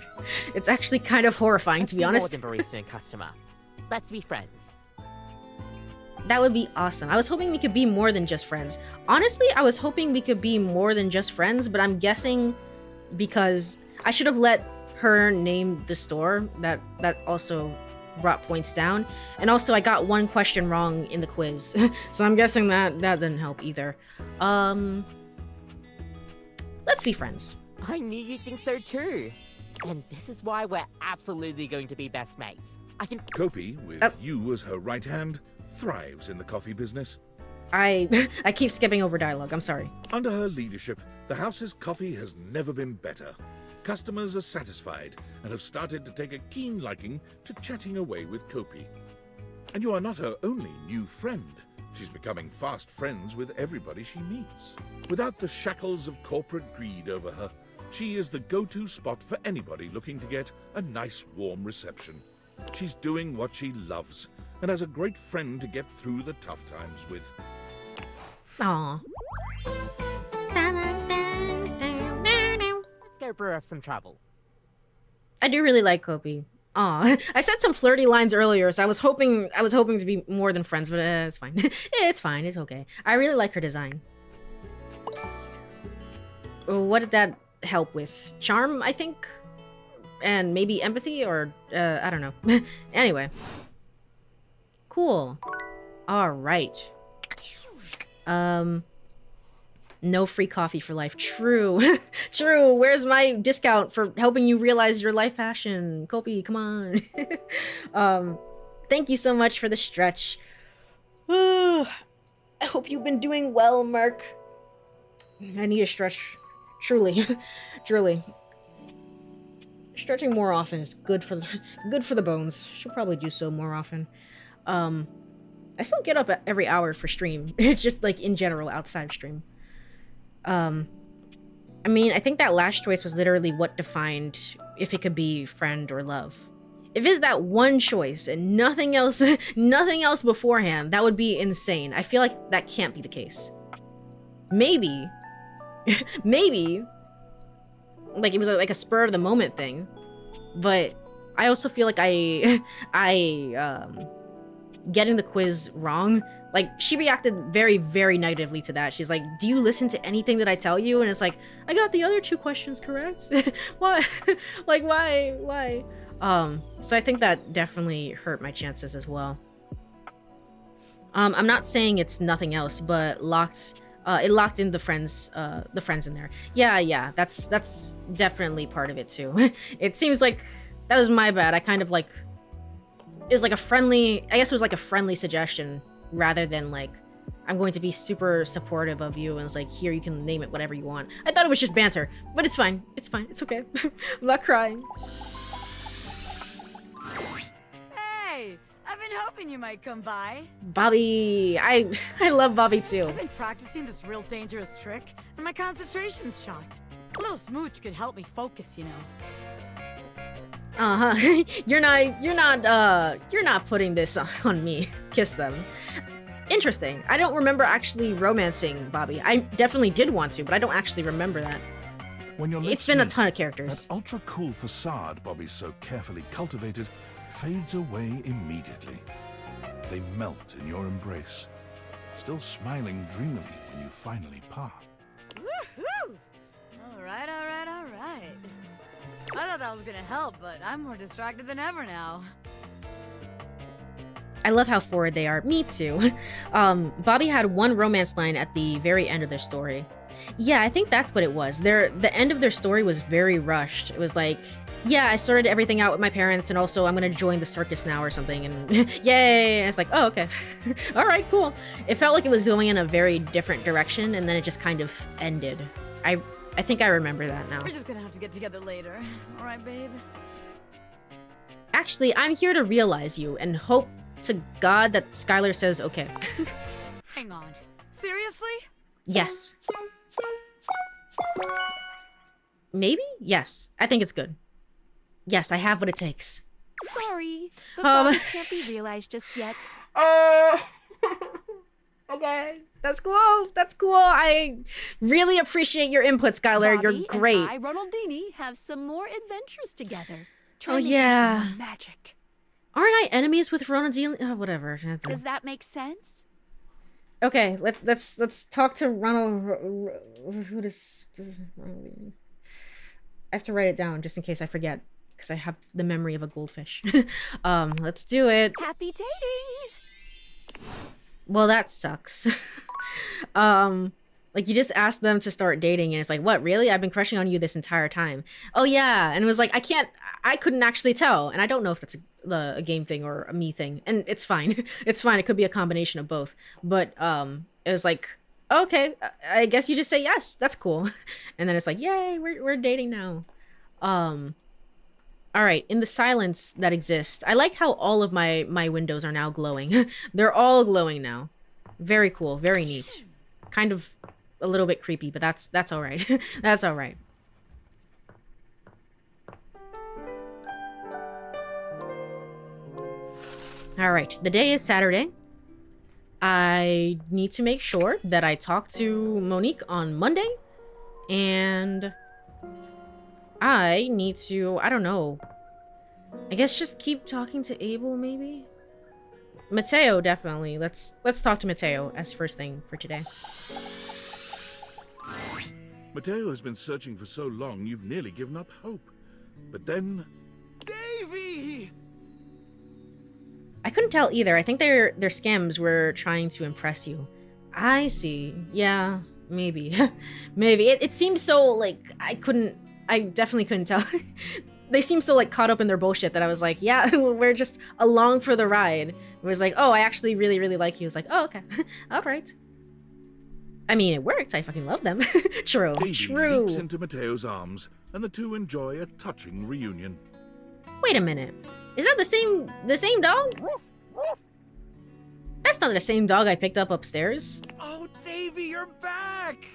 It's actually kind of horrifying, to be honest. More than barista and customer. Let's be friends. That would be awesome. I was hoping we could be more than just friends. Honestly, I was hoping we could be more than just friends, but I'm guessing because I should have let her name the store. That also brought points down. And also I got one question wrong in the quiz. So I'm guessing that didn't help either. Let's be friends. I knew you'd think so too. And this is why we're absolutely going to be best mates. Kopi, with you as her right hand, thrives in the coffee business. I keep skipping over dialogue, I'm sorry. Under her leadership, the house's coffee has never been better. Customers are satisfied and have started to take a keen liking to chatting away with Kopi. And you are not her only new friend. She's becoming fast friends with everybody she meets. Without the shackles of corporate greed over her, she is the go-to spot for anybody looking to get a nice, warm reception. She's doing what she loves, and has a great friend to get through the tough times with. Aww. Let's go brew up some trouble. I do really like Kopi. Aw, I said some flirty lines earlier, so I was hoping to be more than friends, but it's fine. It's fine. It's okay. I really like her design. What did that help with? Charm, I think, and maybe empathy, or I don't know. Anyway, cool. All right. No free coffee for life. True. True. Where's my discount for helping you realize your life passion? Kopi, come on. Thank you so much for the stretch. I hope you've been doing well, Merc. I need a stretch. Truly. Truly. Stretching more often is good for the bones. Should probably do so more often. I still get up every hour for stream. It's just like in general outside of stream. I mean, I think that last choice was literally what defined if it could be friend or love. If it's that one choice and nothing else, nothing else beforehand, that would be insane. I feel like that can't be the case. Maybe, maybe, like it was like a spur of the moment thing, but I also feel like getting the quiz wrong. Like, she reacted very, very negatively to that. She's like, do you listen to anything that I tell you? And it's like, I got the other 2 questions correct. Why? Like, why? So I think that definitely hurt my chances as well. I'm not saying it's nothing else, but it locked in the friends in there. Yeah, that's definitely part of it too. It seems like that was my bad. I kind of like, it was like a friendly, I guess it was like a friendly suggestion, rather than like, I'm going to be super supportive of you and it's like, here, you can name it whatever you want. I thought it was just banter, but it's fine. It's fine. It's okay. I'm not crying. Hey, I've been hoping you might come by. Bobby, I love Bobby too. I've been practicing this real dangerous trick and my concentration's shot. A little smooch could help me focus, you know. Uh-huh. You're not putting this on me. Kiss them. Interesting. I don't remember actually romancing Bobby. I definitely did want to, but I don't actually remember that. When your It's been a ton of characters. That ultra-cool facade Bobby so carefully cultivated fades away immediately. They melt in your embrace, still smiling dreamily when you finally part. Woohoo! All right. I thought that was gonna help, but I'm more distracted than ever now. I love how forward they are. Me too. Bobby had one romance line at the very end of their story. Yeah, I think that's what it was. The end of their story was very rushed. It was like, yeah, I sorted everything out with my parents, and also I'm gonna join the circus now or something, and yay! And it's like, oh, okay. All right, cool. It felt like it was going in a very different direction, and then it just kind of ended. I think I remember that now. We're just gonna have to get together later. All right, babe? Actually, I'm here to realize you, and hope to God that Skylar says okay. Hang on. Seriously? Yes. Maybe? Yes. I think it's good. Yes, I have what it takes. Sorry, but Bobby can't be realized just yet. Okay, that's cool. That's cool. I really appreciate your input, Skylar. You're great. And I, Ronaldini, have some more adventures together. Oh yeah. Some magic. Aren't I enemies with Ronaldini? Oh, whatever. Does that make sense? Okay, let's talk to Ronald. Who does Ronaldini? I have to write it down just in case I forget, because I have the memory of a goldfish. Let's do it. Happy dating. Well, that sucks. Like, you just asked them to start dating, and it's like, what, really? I've been crushing on you this entire time. Oh, yeah. And it was like, I couldn't actually tell. And I don't know if that's a game thing or a me thing. And it's fine. It's fine. It could be a combination of both. But it was like, okay, I guess you just say yes. That's cool. And then it's like, yay, we're dating now. All All right, in the silence that exists, I like how all of my windows are now glowing. They're all glowing now. Very cool, very neat. Kind of a little bit creepy, but that's all right. That's all right. All right, the day is Saturday. I need to make sure that I talk to Monique on Monday, and I need to, I don't know, I guess just keep talking to Abel, maybe? Mateo, definitely. Let's talk to Mateo as first thing for today. Mateo has been searching for so long, you've nearly given up hope. But then... Davy! I couldn't tell either. I think their scams were trying to impress you. I see. Yeah, maybe. Maybe. It seemed so, like, I definitely couldn't tell. They seemed so, like, caught up in their bullshit that I was like, yeah, we're just along for the ride. It was like, oh, I actually really, really like you. It was like, oh, okay. All right. I mean, it worked. I fucking love them. True. Davy leaps into Mateo's arms, and the two enjoy a touching reunion. Wait a minute. Is that the same dog? That's not the same dog I picked up upstairs. Oh, Davy, you're back!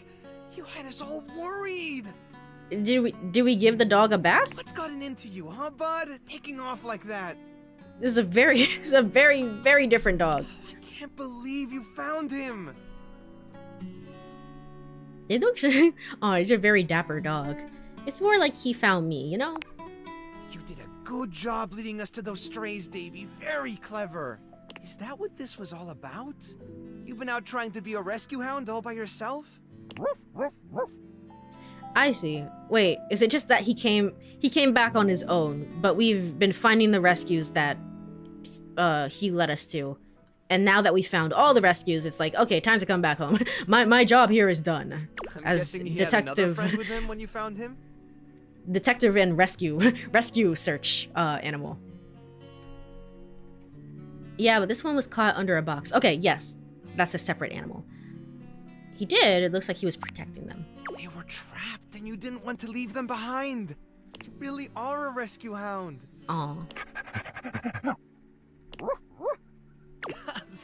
You had us all worried. Did we give the dog a bath? What's gotten into you, huh, bud? Taking off like that. This is a very, very different dog. I can't believe you found him. It looks... Oh, he's a very dapper dog. It's more like he found me, you know? You did a good job leading us to those strays, Davy. Very clever. Is that what this was all about? You've been out trying to be a rescue hound all by yourself? Ruff, ruff, ruff. I see. Wait, is it just that he came back on his own, but we've been finding the rescues that he led us to. And now that we found all the rescues, it's like, okay, time to come back home. My job here is done. I'm as guessing he detective. had another friend with him when you found him? Detective and rescue search animal. Yeah, but this one was caught under a box. Okay, yes, that's a separate animal. It looks like he was protecting them. They were trapped and you didn't want to leave them behind. You really are a rescue hound. Aw.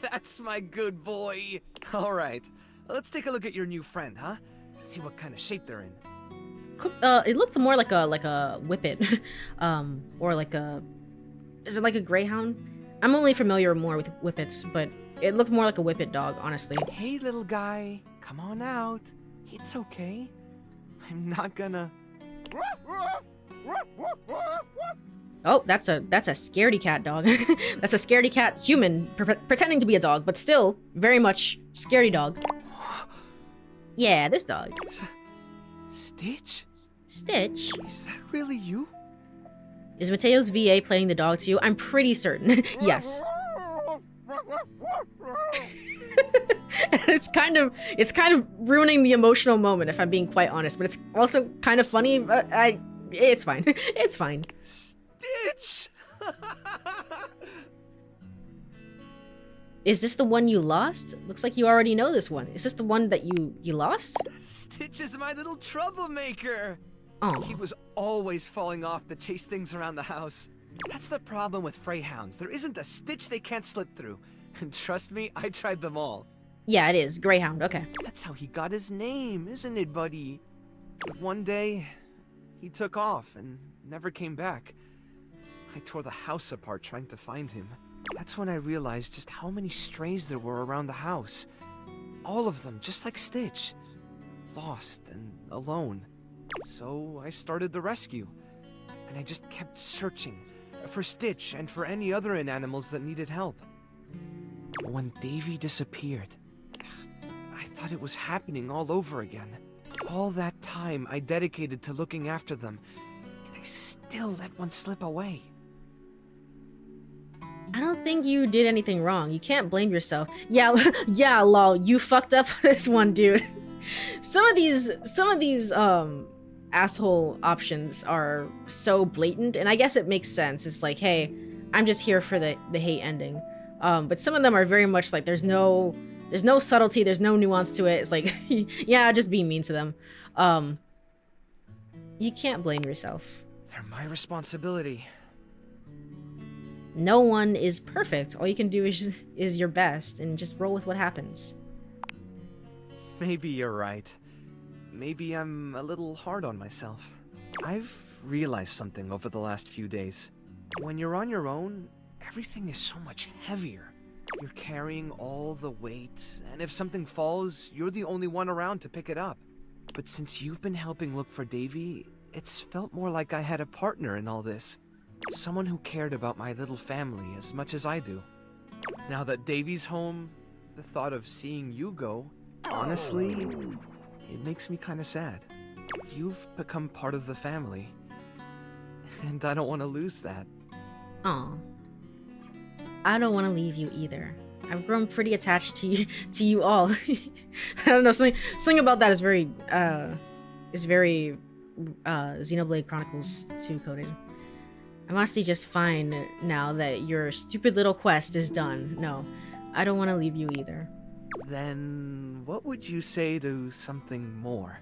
That's my good boy. All right, let's take a look at your new friend, huh? See what kind of shape they're in. It looked more like a whippet, or like a, is it like a greyhound? I'm only familiar more with whippets, but it looked more like a whippet dog, honestly. Hey, little guy, come on out. It's okay. I'm not gonna. Oh, that's a scaredy cat dog. That's a scaredy cat human pretending to be a dog, but still very much scaredy dog. Yeah, this dog. Stitch? Stitch? Is that really you? Is Mateo's VA playing the dog to you? I'm pretty certain. Yes. It's kind of ruining the emotional moment, if I'm being quite honest, but it's also kind of funny. But it's fine. It's fine. Stitch! Is this the one you lost? Looks like you already know this one. Is this the one that you lost? Stitch is my little troublemaker. Oh. He was always falling off to chase things around the house. That's the problem with Freyhounds. There isn't a stitch they can't slip through. And trust me, I tried them all. Yeah, it is. Greyhound, okay. That's how he got his name, isn't it, buddy? But one day, he took off and never came back. I tore the house apart trying to find him. That's when I realized just how many strays there were around the house. All of them, just like Stitch. Lost and alone. So I started the rescue. And I just kept searching for Stitch and for any other animals that needed help. When Davy disappeared, I thought it was happening all over again. All that time I dedicated to looking after them, and I still let one slip away. I don't think you did anything wrong. You can't blame yourself. Yeah, yeah, lol, you fucked up this one, dude. Some of these asshole options are so blatant, and I guess it makes sense. It's like, hey, I'm just here for the hate ending. But some of them are very much like there's no subtlety, there's no nuance to it. It's like, yeah, just be mean to them. You can't blame yourself. They're my responsibility. No one is perfect. All you can do is your best and just roll with what happens. Maybe you're right. Maybe I'm a little hard on myself. I've realized something over the last few days. When you're on your own, everything is so much heavier. You're carrying all the weight, and if something falls, you're the only one around to pick it up. But since you've been helping look for Davy, it's felt more like I had a partner in all this. Someone who cared about my little family as much as I do. Now that Davy's home, the thought of seeing you go, honestly, it makes me kind of sad. You've become part of the family, and I don't want to lose that. Aw. I don't want to leave you either. I've grown pretty attached to you all. I don't know, something about that is very Xenoblade Chronicles 2 coded. I'm honestly just fine now that your stupid little quest is done. No, I don't want to leave you either. Then what would you say to something more?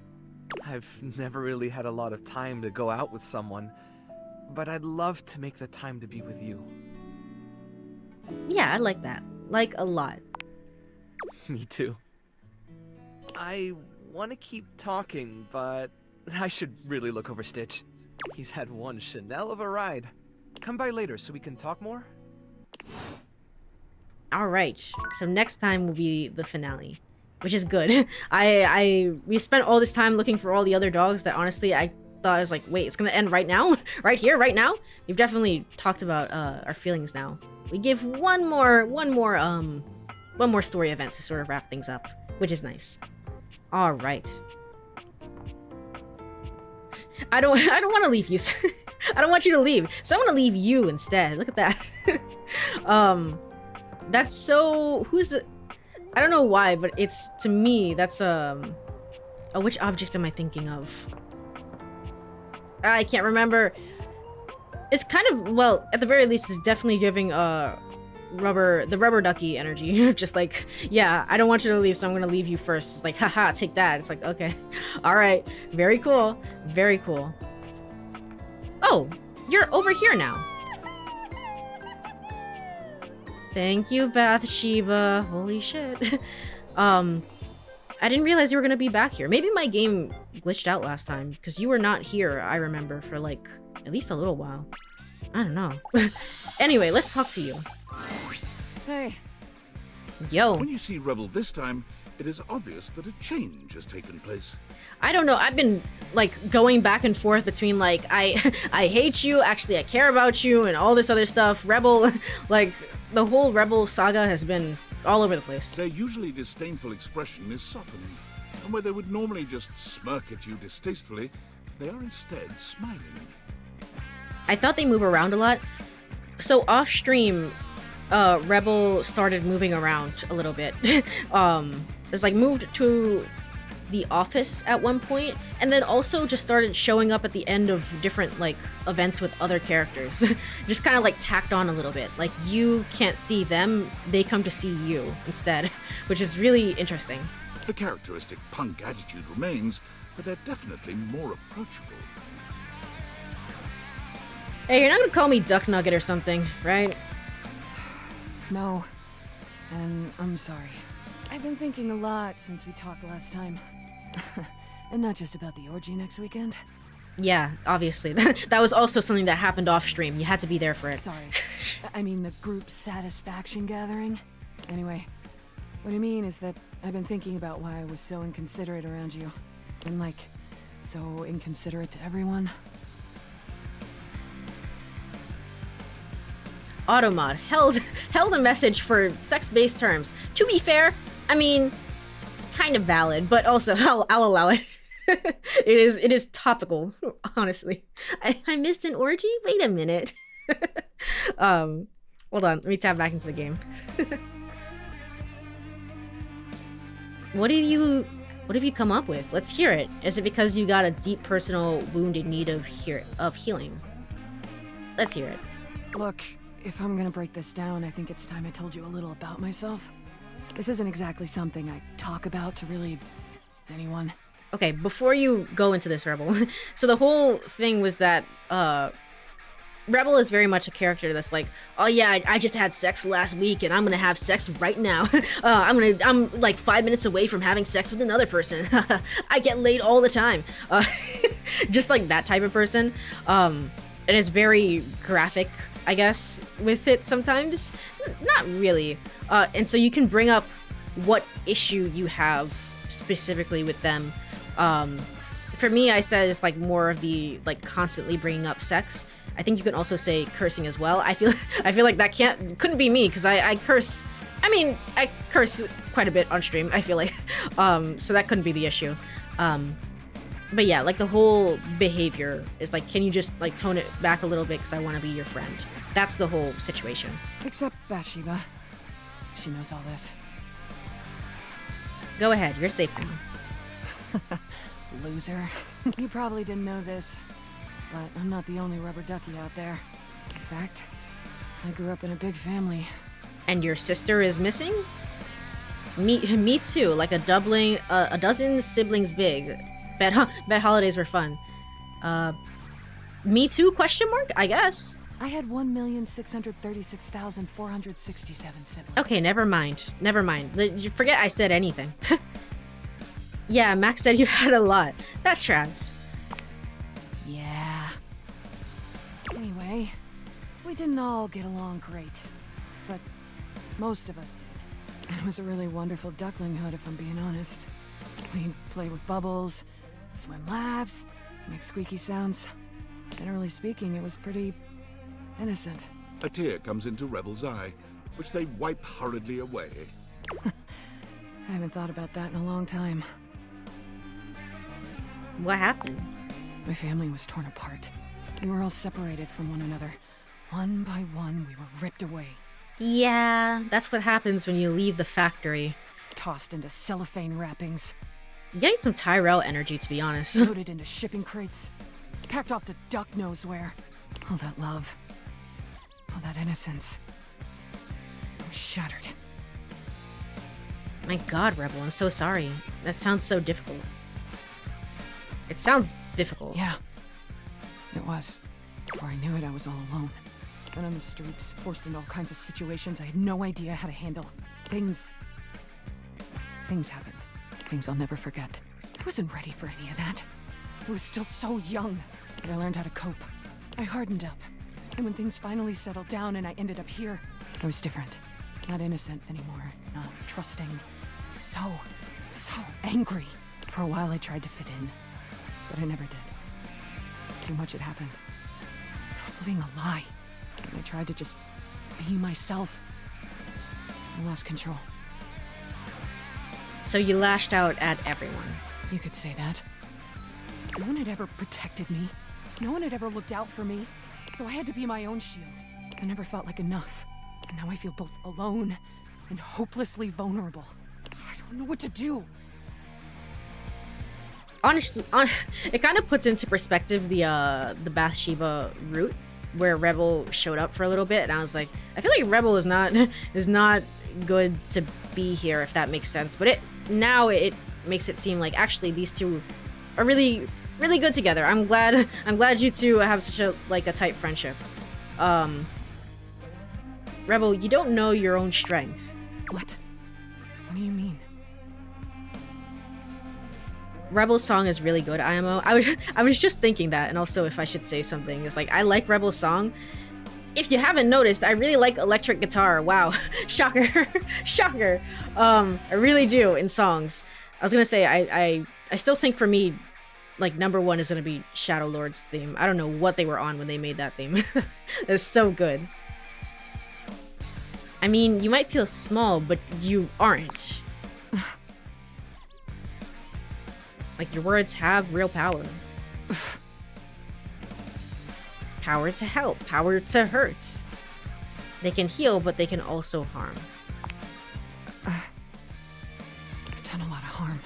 I've never really had a lot of time to go out with someone, but I'd love to make the time to be with you. Yeah, I like that. Like, a lot. Me too. I want to keep talking, but I should really look over Stitch. He's had one Chanel of a ride. Come by later so we can talk more? Alright, so next time will be the finale, which is good. We spent all this time looking for all the other dogs that honestly I thought I was like, wait, it's gonna end right now? Right here, right now? We've definitely talked about our feelings now. We give one more story event to sort of wrap things up, which is nice. Alright. I don't want to leave you. I don't want you to leave. So I want to leave you instead. Look at that. That's so... I don't know why, but it's... To me, that's which object am I thinking of? I can't remember. It's kind of... Well, at the very least, it's definitely giving the rubber ducky energy. Just like, yeah, I don't want you to leave, so I'm gonna leave you first. It's like, haha, take that. It's like, okay. Alright. Very cool. Very cool. Oh, you're over here now. Thank you, Bathsheba. Holy shit. I didn't realize you were gonna be back here. Maybe my game glitched out last time, because you were not here, I remember, for like, at least a little while. I don't know. Anyway, let's talk to you. Hey. Yo. When you see Rebel this time, it is obvious that a change has taken place. I don't know, I've been like going back and forth between like I hate you, actually I care about you, and all this other stuff. Rebel, like the whole Rebel saga has been all over the place. Their usually disdainful expression is softened, and where they would normally just smirk at you distastefully, they are instead smiling. I thought they move around a lot. So off stream, Rebel started moving around a little bit. It's like moved to the office at one point, and then also just started showing up at the end of different like events with other characters. Just kind of like tacked on a little bit. Like you can't see them, they come to see you instead, which is really interesting. The characteristic punk attitude remains, but they're definitely more approachable. Hey, you're not gonna call me Duck Nugget or something, right? No. And I'm sorry. I've been thinking a lot since we talked last time. And not just about the orgy next weekend. Yeah, obviously. That was also something that happened off stream. You had to be there for it. Sorry. I mean the group satisfaction gathering. Anyway, what I mean is that I've been thinking about why I was so inconsiderate around you. And like, so inconsiderate to everyone. Automod held a message for sex-based terms. To be fair, I mean, kind of valid, but also I'll allow it. It is topical, honestly. I missed an orgy? Wait a minute. Hold on, let me tab back into the game. What have you come up with? Let's hear it. Is it because you got a deep personal wound in need of healing? Let's hear it. Look, if I'm gonna break this down, I think it's time I told you a little about myself. This isn't exactly something I talk about to really anyone. Okay, before you go into this, Rebel. So the whole thing was that Rebel is very much a character that's like, oh yeah, I just had sex last week and I'm gonna have sex right now. I'm like 5 minutes away from having sex with another person. I get laid all the time. Just like that type of person. And it's very graphic, I guess, with it sometimes. Not really. And so you can bring up what issue you have specifically with them. For me, I said it's like more of the like constantly bringing up sex. I think you can also say cursing as well. I feel like that couldn't be me because I curse. I mean, I curse quite a bit on stream, I feel like. So that couldn't be the issue. But yeah, like the whole behavior is like, can you just like tone it back a little bit because I want to be your friend. That's the whole situation. Except Bathsheba. She knows all this. Go ahead, you're safe now. Loser. You probably didn't know this, but I'm not the only rubber ducky out there. In fact, I grew up in a big family. And your sister is missing? Me too, like a dozen siblings big. Bet holidays were fun. Me too, question mark? I guess. I had 1,636,467 siblings. Okay, never mind. Never mind. You forget I said anything. Yeah, Max said you had a lot. That tracks. Yeah. Anyway, we didn't all get along great, but most of us did. And it was a really wonderful ducklinghood, if I'm being honest. We'd play with bubbles, swim laps, make squeaky sounds. Generally speaking, it was pretty innocent. A tear comes into Rebel's eye, which they wipe hurriedly away. I haven't thought about that in a long time. What happened? My family was torn apart. We were all separated from one another. One by one, we were ripped away. Yeah, that's what happens when you leave the factory. Tossed into cellophane wrappings. You're getting some Tyrell energy, to be honest. Loaded into shipping crates. Packed off to duck knows where. All that love. All that innocence. Was shattered. My god, Rebel, I'm so sorry. That sounds so difficult. It sounds difficult. Yeah. It was. Before I knew it, I was all alone. And on the streets, forced into all kinds of situations I had no idea how to handle. Things happened. Things I'll never forget. I wasn't ready for any of that. I was still so young. But I learned how to cope. I hardened up. And when things finally settled down and I ended up here, I was different. Not innocent anymore. Not trusting. So angry. For a while I tried to fit in. But I never did. Too much had happened. I was living a lie. And I tried to just be myself. I lost control. So you lashed out at everyone. You could say that. No one had ever protected me. No one had ever looked out for me. So I had to be my own shield. I never felt like enough. And now I feel both alone and hopelessly vulnerable. I don't know what to do. Honestly, it kind of puts into perspective the Bathsheba route where Rebel showed up for a little bit, and I was like, I feel like Rebel is not good to be here, if that makes sense. But it makes it seem like actually these two are really good together. I'm glad you two have such a tight friendship. Rebel, you don't know your own strength. What? What do you mean? Rebel's song is really good, IMO. I was just thinking that, and also if I should say something, is like I like Rebel's song. If you haven't noticed, I really like electric guitar. Wow, shocker, shocker. I really do in songs. I was gonna say I still think for me, like #1 is gonna be Shadow Lord's theme. I don't know what they were on when they made that theme. It's so good. I mean, you might feel small, but you aren't. Like, your words have real power. Power to help, power to hurt. They can heal, but they can also harm. I've done a lot of harm.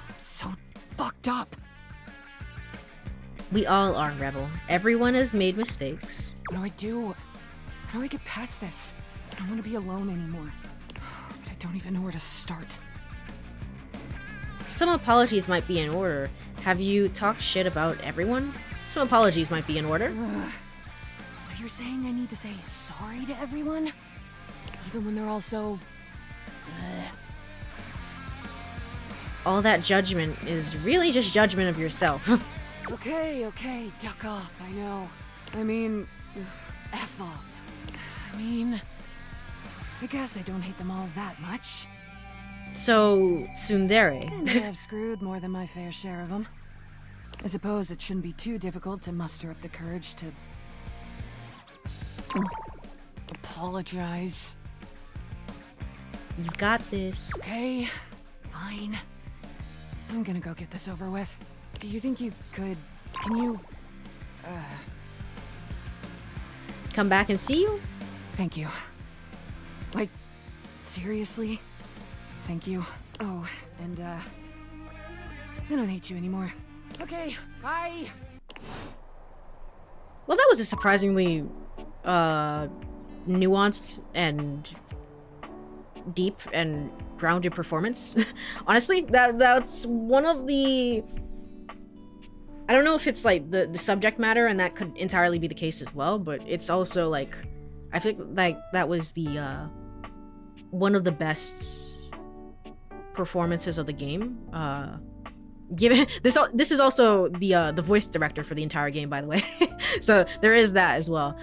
I'm so fucked up. We all are, Rebel. Everyone has made mistakes. What do I do? How do I get past this? I don't want to be alone anymore. But I don't even know where to start. Some apologies might be in order. Have you talked shit about everyone? Some apologies might be in order. So you're saying I need to say sorry to everyone? Even when they're all so... All that judgment is really just judgment of yourself. Okay, duck off, I know. I mean, F off. I mean, I guess I don't hate them all that much. So, tsundere. And I've screwed more than my fair share of them. I suppose it shouldn't be too difficult to muster up the courage to... apologize. You got this. Okay, fine. I'm gonna go get this over with. Do you think you could... Can you... Come back and see you? Thank you. Like, seriously? Thank you. Oh, and, I don't hate you anymore. Okay, bye! Well, that was a surprisingly, nuanced and deep and grounded performance. Honestly, that's one of the... I don't know if it's like the subject matter, and that could entirely be the case as well, but it's also like, I feel like that was the one of the best performances of the game. Given this is also the voice director for the entire game, by the way. So there is that as well.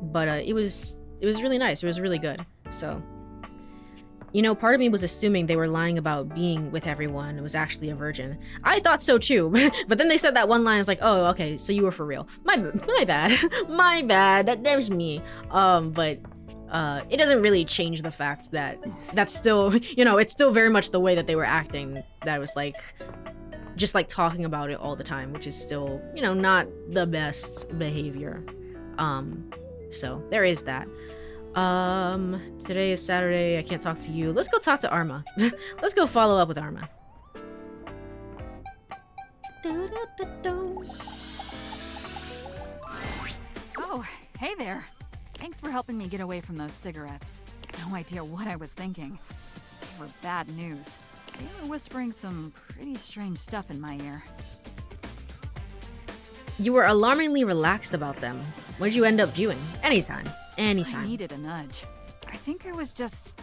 But it was really nice. It was really good. So, you know, part of me was assuming they were lying about being with everyone. It was actually a virgin. I thought so too. But then they said that one line. I was like, oh, okay, so you were for real. My bad. My bad. That was me. But it doesn't really change the fact that that's still, you know, it's still very much the way that they were acting. That was like, just like talking about it all the time, which is still, you know, not the best behavior. So there is that. Today is Saturday. I can't talk to you. Let's go talk to Arma. Let's go follow up with Arma. Oh, hey there. Thanks for helping me get away from those cigarettes. No idea what I was thinking. They were bad news. They were whispering some pretty strange stuff in my ear. You were alarmingly relaxed about them. What did you end up doing? Anytime. Anytime. I needed a nudge. I think I was just,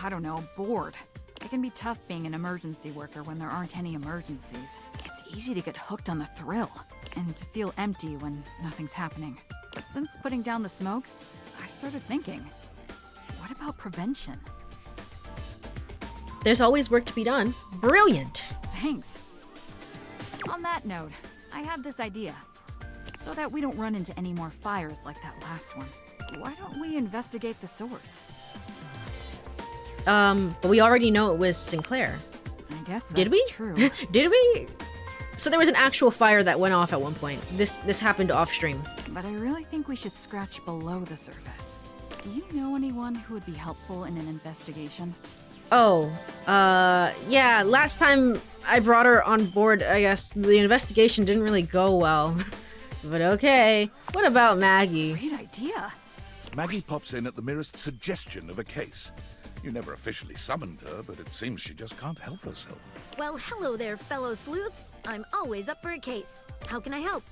I don't know, bored. It can be tough being an emergency worker when there aren't any emergencies. It's easy to get hooked on the thrill, and to feel empty when nothing's happening. But since putting down the smokes, I started thinking, what about prevention? There's always work to be done. Brilliant. Thanks. On that note, I had this idea. So that we don't run into any more fires like that last one, why don't we investigate the source? But we already know it was Sinclair. I guess that's Did we? True. Did we? So there was an actual fire that went off at one point. This happened off stream. But I really think we should scratch below the surface. Do you know anyone who would be helpful in an investigation? Oh, yeah, last time I brought her on board, I guess the investigation didn't really go well. But okay, what about Maggie? Great idea. Maggie pops in at the merest suggestion of a case. You never officially summoned her, but it seems she just can't help herself. Well, hello there, fellow sleuths. I'm always up for a case. How can I help?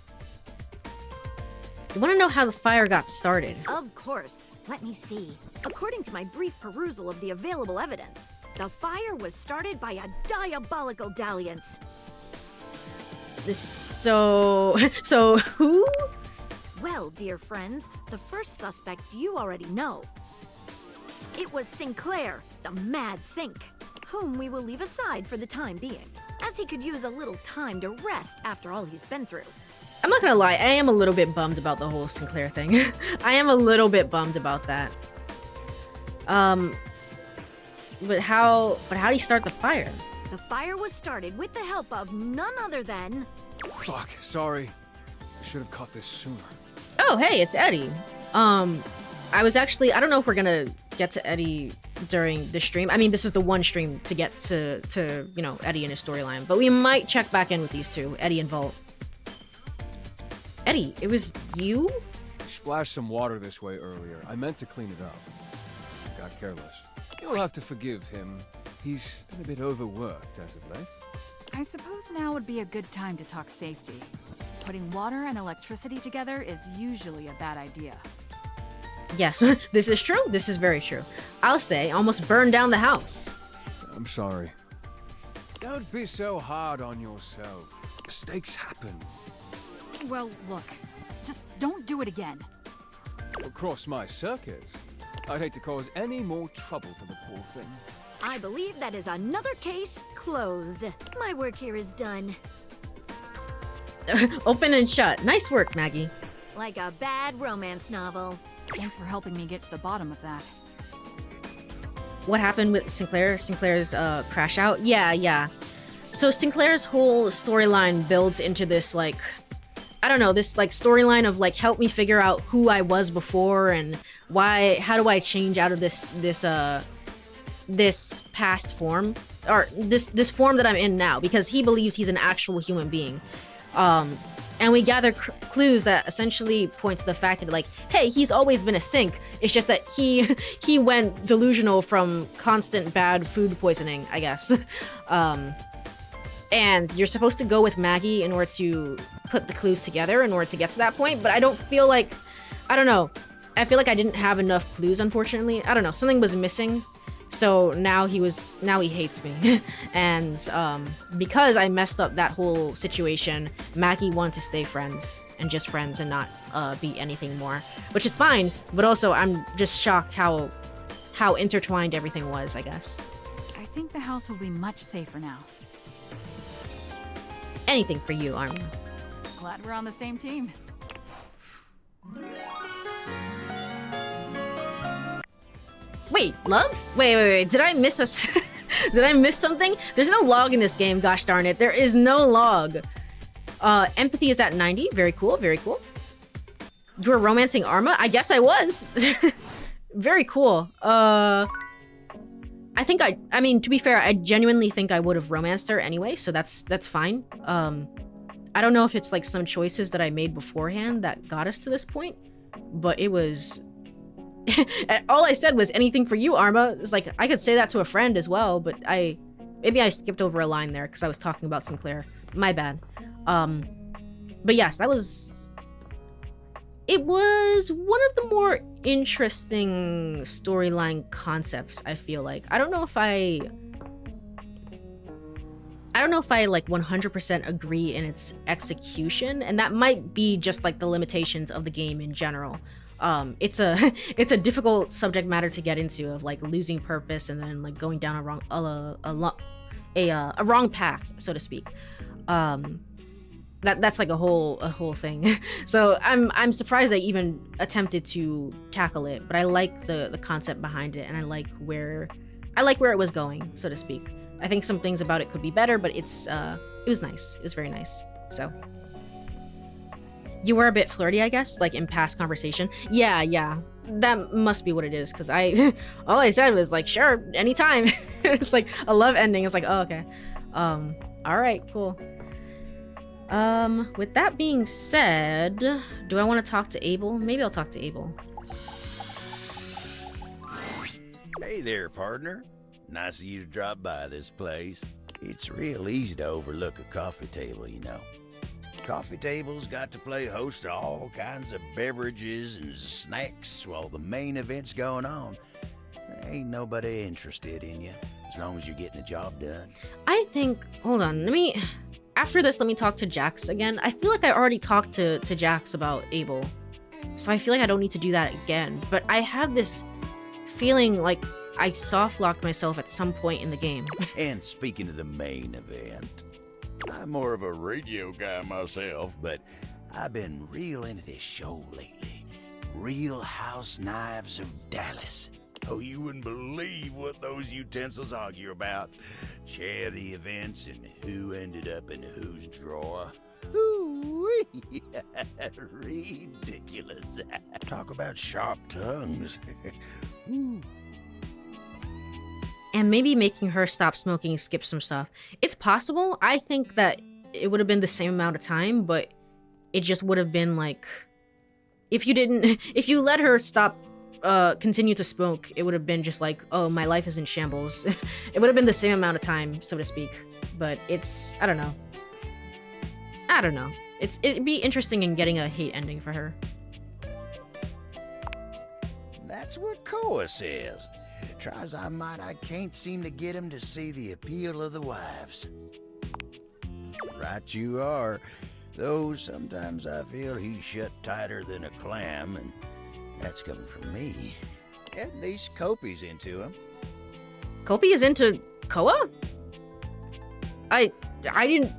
You want to know how the fire got started? Of course. Let me see. According to my brief perusal of the available evidence, the fire was started by a diabolical dalliance. So who? Well, dear friends, the first suspect you already know. It was Sinclair, the Mad Sink, whom we will leave aside for the time being, as he could use a little time to rest after all he's been through. I'm not gonna lie, I am a little bit bummed about the whole Sinclair thing. I am a little bit bummed about that. But how did he start the fire? The fire was started with the help of none other than... Fuck, sorry. I should have caught this sooner. Oh, hey, it's Eddie. I don't know if we're gonna get to Eddie during the stream. I mean, this is the one stream to get to you know, Eddie and his storyline, but we might check back in with these two, Eddie and Volt. Eddie, it was you? I splashed some water this way earlier. I meant to clean it up. I got careless. You'll have to forgive him. He's been a bit overworked as of late. I suppose now would be a good time to talk safety. Putting water and electricity together is usually a bad idea. Yes, this is true. This is very true. I'll say almost burned down the house. I'm sorry. Don't be so hard on yourself. Mistakes happen. Well, look, just don't do it again. Across my circuit, I'd hate to cause any more trouble for the poor thing. I believe that is another case closed. My work here is done. Open and shut. Nice work, Maggie. Like a bad romance novel. Thanks for helping me get to the bottom of that. What happened with Sinclair? Sinclair's crash out? Yeah. So Sinclair's whole storyline builds into this, like, I don't know, this like storyline of like, help me figure out who I was before and how do I change out of this past form, or this form that I'm in now, because he believes he's an actual human being. And we gather clues that essentially point to the fact that, like, hey, he's always been a sink. It's just that he went delusional from constant bad food poisoning, I guess. And you're supposed to go with Maggie in order to put the clues together in order to get to that point, but I don't feel like, I don't know. I feel like I didn't have enough clues, unfortunately. I don't know, something was missing. So now he hates me. And because I messed up that whole situation, Maggie wanted to stay friends and just friends and not be anything more, which is fine. But also I'm just shocked how intertwined everything was, I guess. I think the house will be much safer now. Anything for you, Arma. Glad we're on the same team. Wait, love? Wait. Did I miss did I miss something? There's no log in this game, gosh darn it. There is no log. Empathy is at 90. Very cool, very cool. You were romancing Arma? I guess I was. Very cool. I mean, to be fair, I genuinely think I would have romanced her anyway, so that's fine. I don't know if it's like some choices that I made beforehand that got us to this point, but it was... All I said was anything for you, Arma. It's like, I could say that to a friend as well, but maybe I skipped over a line there because I was talking about Sinclair. My bad. But yes, it was one of the more interesting storyline concepts, I feel like. I don't know if I like 100% agree in its execution, and that might be just like the limitations of the game in general. It's a difficult subject matter to get into, of like losing purpose and then like going down a wrong path, so to speak. That's like a whole thing. So I'm surprised they even attempted to tackle it, but I like the concept behind it, and I like where it was going, so to speak. I think some things about it could be better, but it was nice. It was very nice. So you were a bit flirty, I guess, like in past conversation. Yeah. That must be what it is, because all I said was like, sure, anytime. It's like a love ending. It's like, oh, okay. All right, cool. With that being said, do I want to talk to Abel? Maybe I'll talk to Abel. Hey there, partner. Nice of you to drop by this place. It's real easy to overlook a coffee table, you know. Coffee tables got to play host to all kinds of beverages and snacks while the main event's going on. There ain't nobody interested in you, as long as you're getting the job done. I think, hold on, after this, let me talk to Jax again. I feel like I already talked to Jax about Abel, so I feel like I don't need to do that again. But I have this feeling like I soft-locked myself at some point in the game. And speaking of the main event, I'm more of a radio guy myself, but I've been real into this show lately. Real House Knives of Dallas. Oh, you wouldn't believe what those utensils argue about. Charity events and who ended up in whose drawer. Ooh-wee. Ridiculous. Talk about sharp tongues. Ooh. And maybe making her stop smoking, skip some stuff. It's possible. I think that it would have been the same amount of time, but it just would have been like, if you let her stop continued to smoke, it would have been just like, oh, my life is in shambles. It would have been the same amount of time, so to speak. But it's, I don't know. It'd be interesting in getting a hate ending for her. That's what Koa says. Try as I might, I can't seem to get him to see the appeal of the wives. Right you are. Though sometimes I feel he's shut tighter than a clam, and that's coming from me. At least Kopi's into him. Kopi is into Koa? I didn't...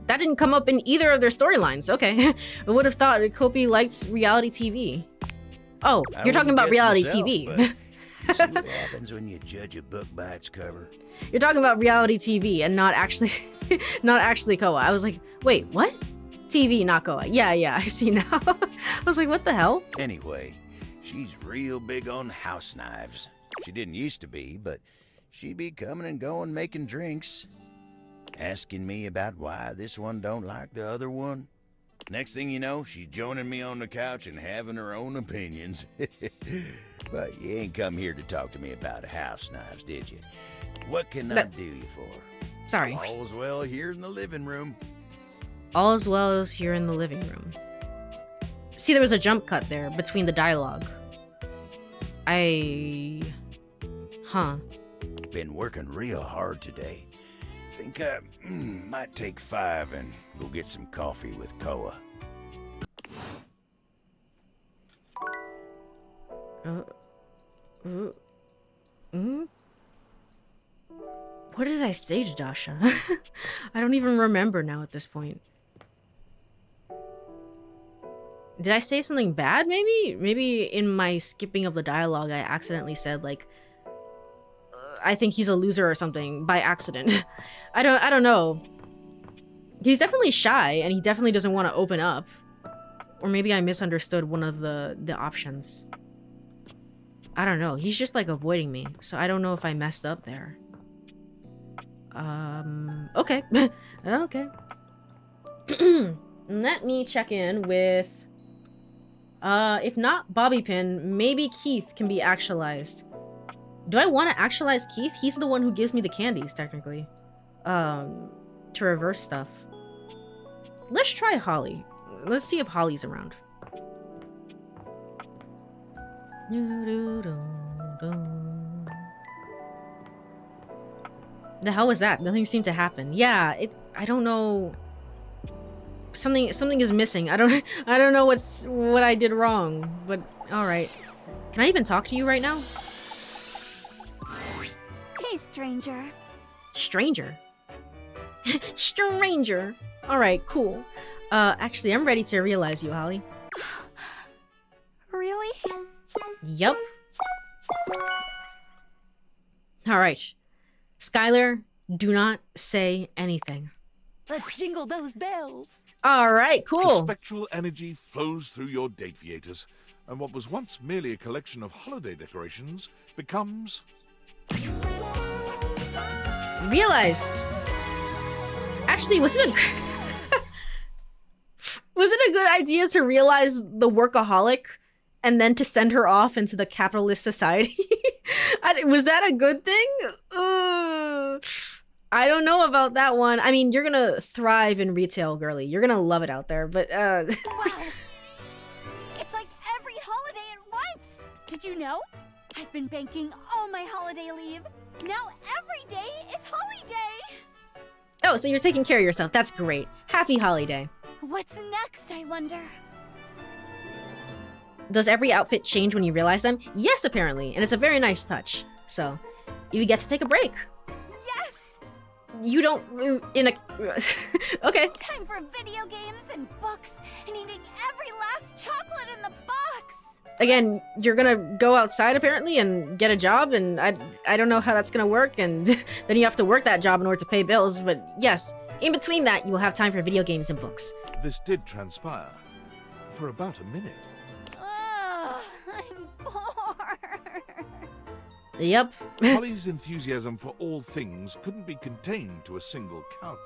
That didn't come up in either of their storylines. Okay. I would have thought Kopi liked reality TV. Oh, you're talking about reality TV. You see what happens when you judge a book by its cover? You're talking about reality TV and not actually Koa. I was like, wait, what? TV, not Koa. Yeah, I see now. I was like, what the hell? Anyway, she's real big on house knives. She didn't used to be, but she'd be coming and going making drinks. Asking me about why this one don't like the other one. Next thing you know, she's joining me on the couch and having her own opinions. But you ain't come here to talk to me about house knives, did you? What can I do you for? Sorry. All's well here in the living room. All's well as here in the living room. See, there was a jump cut there between the dialogue. Been working real hard today. Think I might take 5 and go get some coffee with Koa. What did I say to Dasha? I don't even remember now at this point. Did I say something bad, maybe? Maybe in my skipping of the dialogue, I accidentally said, like, I think he's a loser or something by accident. I don't know. He's definitely shy, and he definitely doesn't want to open up. Or maybe I misunderstood one of the options. I don't know. He's just, like, avoiding me, so I don't know if I messed up there. Okay. Okay. Let me check in with... if not Bobby Pin, maybe Keith can be actualized. Do I want to actualize Keith? He's the one who gives me the candies, technically. To reverse stuff. Let's try Holly. Let's see if Holly's around. The hell was that? Nothing seemed to happen. Yeah, I don't know. Something is missing. I don't know what I did wrong, but all right. Can I even talk to you right now? Hey, stranger. Stranger? Stranger. All right, cool. Actually, I'm ready to realize you, Holly. Really? Yup. All right. Skylar, do not say anything. Let's jingle those bells. All right, cool. The spectral energy flows through your Dateviators, and what was once merely a collection of holiday decorations becomes... Realized. Actually, was it a good idea to realize the workaholic and then to send her off into the capitalist society? Was that a good thing? I don't know about that one. I mean, you're gonna thrive in retail, girly. You're gonna love it out there, but Wow. It's like every holiday at once! Did you know? I've been banking all my holiday leave. Now every day is holiday! Oh, so you're taking care of yourself. That's great. Happy holiday. What's next, I wonder? Does every outfit change when you realize them? Yes, apparently. And it's a very nice touch. So, you get to take a break. Yes! You don't... Okay. Time for video games and books and eating every last chocolate in the box! Again, you're gonna go outside apparently and get a job, and I don't know how that's gonna work, and then you have to work that job in order to pay bills, but yes, in between that, you will have time for video games and books. This did transpire for about a minute. Ugh, I'm bored. Yep. Holly's enthusiasm for all things couldn't be contained to a single couch.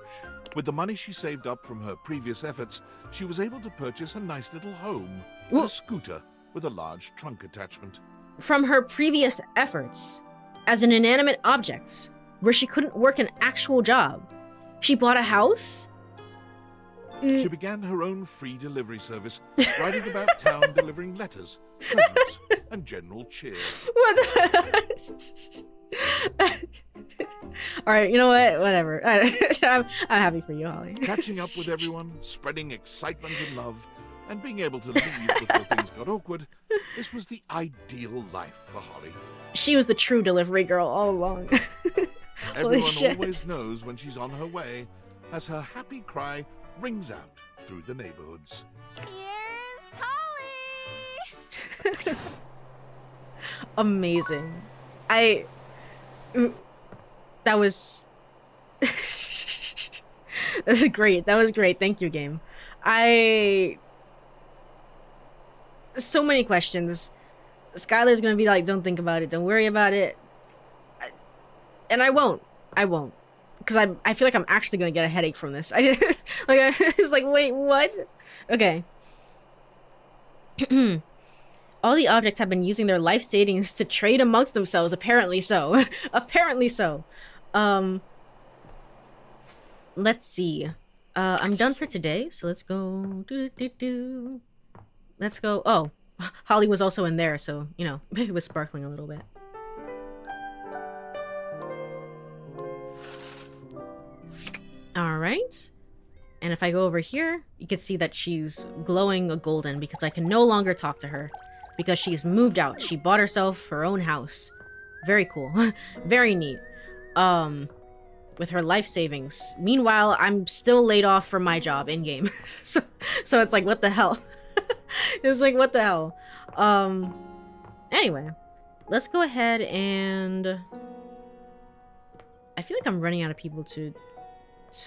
With the money she saved up from her previous efforts, she was able to purchase a nice little home, and a scooter with a large trunk attachment. from her previous efforts as an inanimate object where she couldn't work an actual job. She bought a house? She began her own free delivery service, riding about town delivering letters, presents, and general cheer. What the... Alright, you know what? Whatever. I'm happy for you, Holly. Catching up with everyone, spreading excitement and love, and being able to leave before things got awkward, this was the ideal life for Holly. She was the true delivery girl all along. Everyone always knows when she's on her way, as her happy cry rings out through the neighborhoods. Here's Holly! Amazing. That was... That's great. That was great. Thank you, game. So many questions. Skylar's gonna be like, don't think about it. Don't worry about it. And I won't. Because I feel like I'm actually gonna get a headache from this. I was like, wait, what? Okay. All the objects have been using their life savings to trade amongst themselves. Apparently so. Apparently so. Let's see. I'm done for today, so let's go. Let's go. Oh, Holly was also in there, so, you know, it was sparkling a little bit. Alright. And if I go over here, you can see that she's glowing a golden because I can no longer talk to her. Because she's moved out. She bought herself her own house. Very cool. Very neat. With her life savings. Meanwhile, I'm still laid off from my job in-game. so it's like, what the hell? It's like, what the hell? Anyway. Let's go ahead and... I feel like I'm running out of people to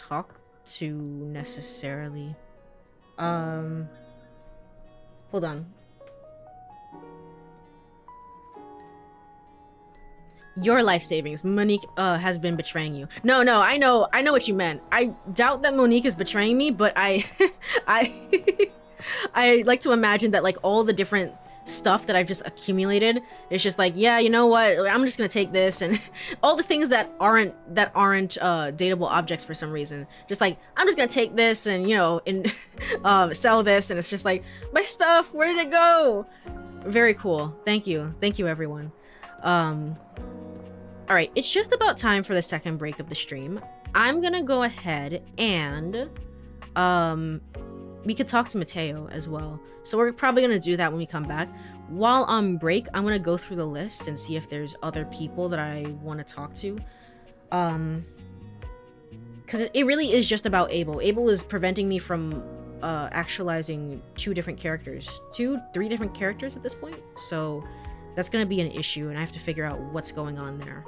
talk to necessarily. Hold on. Your life savings. Monique has been betraying you. No, I know what you meant. I doubt that Monique is betraying me, but I like to imagine that like all the different stuff that I've just accumulated is just like, yeah, you know what? I'm just gonna take this and all the things that aren't dateable objects for some reason. Just like, I'm just gonna take this and, you know, and sell this, and it's just like, my stuff, where did it go? Very cool. Thank you everyone. Alright, it's just about time for the second break of the stream. I'm gonna go ahead and we could talk to Mateo as well. So we're probably gonna do that when we come back. While on break, I'm gonna go through the list and see if there's other people that I want to talk to. Because it really is just about Abel. Abel is preventing me from actualizing three different characters at this point. So that's gonna be an issue, and I have to figure out what's going on there.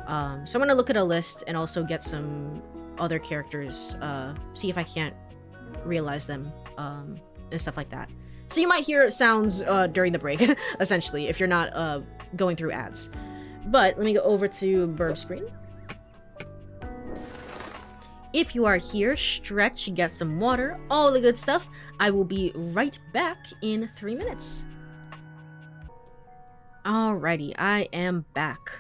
So I'm gonna look at a list and also get some other characters, see if I can't realize them, and stuff like that. So you might hear sounds during the break, essentially, if you're not going through ads. But let me go over to Burb screen. If you are here, stretch, get some water, all the good stuff. I will be right back in 3 minutes. Alrighty, I am back.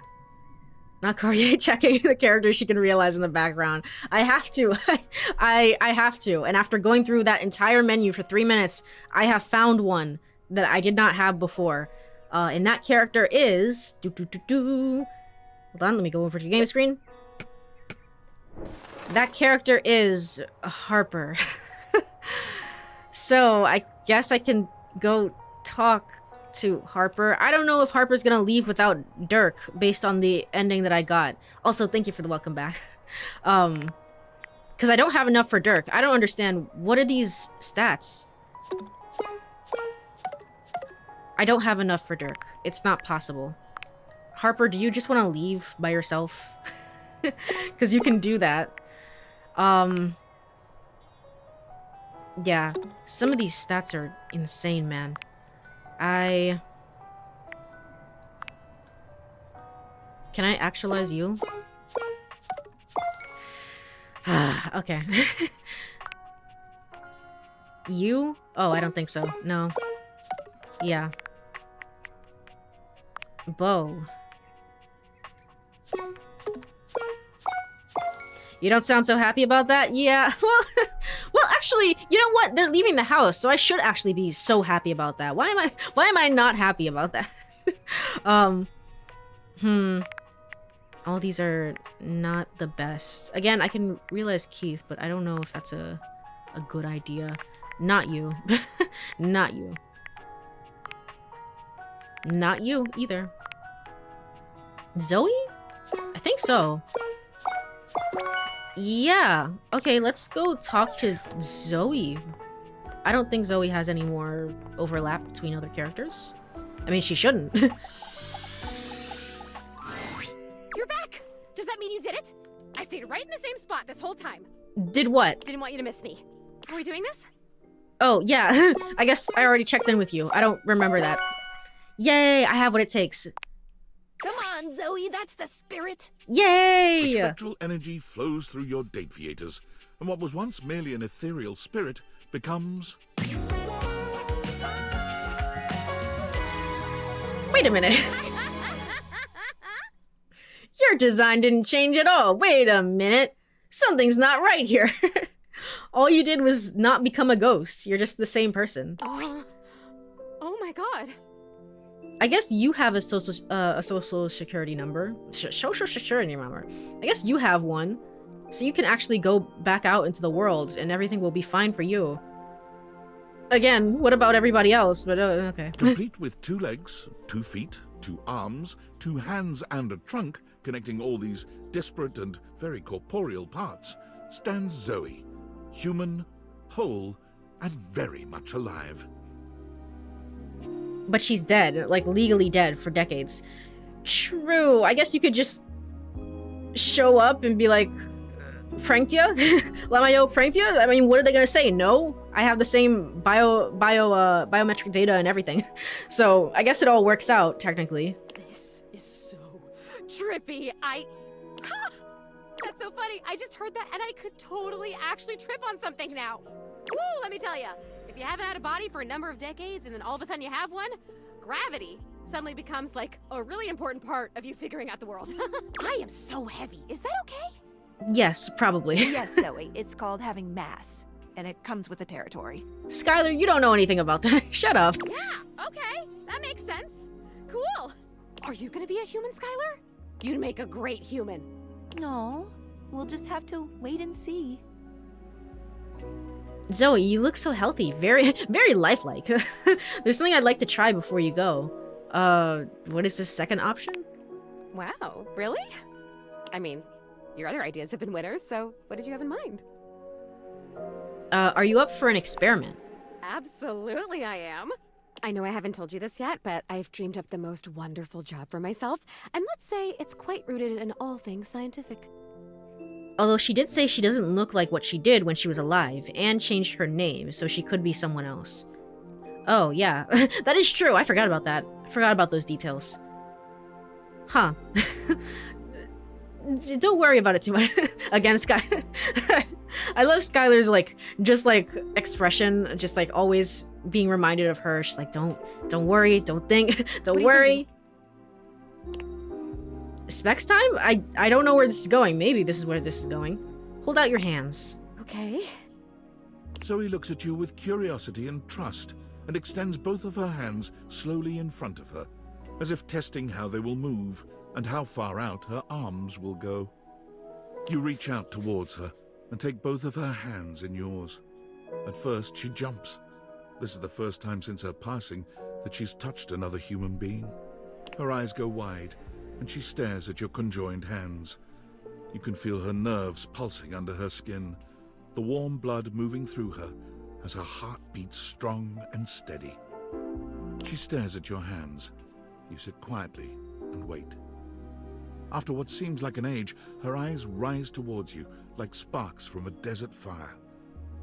Not Courie checking the characters she can realize in the background. I have to. I have to. And after going through that entire menu for 3 minutes, I have found one that I did not have before. And that character is... Hold on, let me go over to the game screen. That character is Harper. So I guess I can go talk to Harper. I don't know if Harper's gonna leave without Dirk based on the ending that I got. Also, thank you for the welcome back. Because I don't have enough for Dirk. I don't understand. What are these stats? I don't have enough for Dirk. It's not possible. Harper, do you just want to leave by yourself? Because you can do that. Yeah, some of these stats are insane, man. Can I actualize you? Okay. You? Oh, I don't think so. No. Yeah. Bow. You don't sound so happy about that? Yeah, well, actually, you know what? They're leaving the house, so I should actually be so happy about that. Why am I not happy about that? All these are not the best. Again, I can realize Keith, but I don't know if that's a good idea. Not you. Not you. Not you either. Zoey? I think so. Yeah. Okay, let's go talk to Zoey. I don't think Zoey has any more overlap between other characters. I mean, she shouldn't. You're back! Does that mean you did it? I stayed right in the same spot this whole time. Did what? Didn't want you to miss me. Are we doing this? Oh, yeah. I guess I already checked in with you. I don't remember that. Yay, I have what it takes. Come on, Zoey, that's the spirit. Yay! The spectral energy flows through your Dateviators, and what was once merely an ethereal spirit becomes... Wait a minute. Your design didn't change at all. Wait a minute. Something's not right here. All you did was not become a ghost. You're just the same person. Oh my god. I guess you have a social security number. Social security number. I guess you have one. So you can actually go back out into the world and everything will be fine for you. Again, what about everybody else? But okay. Complete with 2 legs, 2 feet, 2 arms, 2 hands and a trunk connecting all these disparate and very corporeal parts, stands Zoey. Human, whole, and very much alive. But she's dead, like legally dead for decades. True, I guess you could just show up and be like, pranked ya? Lamayo pranked ya? I mean, what are they gonna say? No? I have the same biometric data and everything. So I guess it all works out, technically. This is so trippy. That's so funny. I just heard that and I could totally actually trip on something now. Woo, let me tell you. If you haven't had a body for a number of decades and then all of a sudden you have one, gravity suddenly becomes like a really important part of you figuring out the world. I am so heavy. Is that okay? Yes, probably. Yes, Zoey. It's called having mass, and it comes with the territory. Skylar, you don't know anything about that. Shut up. Yeah, okay. That makes sense. Cool. Are you gonna be a human, Skylar? You'd make a great human. No, we'll just have to wait and see. Zoey, you look so healthy. Very, very lifelike. There's something I'd like to try before you go. What is the second option? Wow, really? I mean, your other ideas have been winners, so what did you have in mind? Are you up for an experiment? Absolutely I am. I know I haven't told you this yet, but I've dreamed up the most wonderful job for myself, and let's say it's quite rooted in all things scientific. Although she did say she doesn't look like what she did when she was alive, and changed her name, so she could be someone else. Oh, yeah. That is true. I forgot about that. I forgot about those details. Huh. Don't worry about it too much. Again, Sky. I love Skylar's, expression, just, always being reminded of her. She's like, don't worry, don't think, don't worry. Specs time? I don't know where this is going. Maybe this is where this is going. Hold out your hands. Okay. Zoey looks at you with curiosity and trust, and extends both of her hands slowly in front of her, as if testing how they will move, and how far out her arms will go. You reach out towards her, and take both of her hands in yours. At first, she jumps. This is the first time since her passing that she's touched another human being. Her eyes go wide, and she stares at your conjoined hands. You can feel her nerves pulsing under her skin, the warm blood moving through her as her heart beats strong and steady. She stares at your hands. You sit quietly and wait. After what seems like an age, her eyes rise towards you like sparks from a desert fire.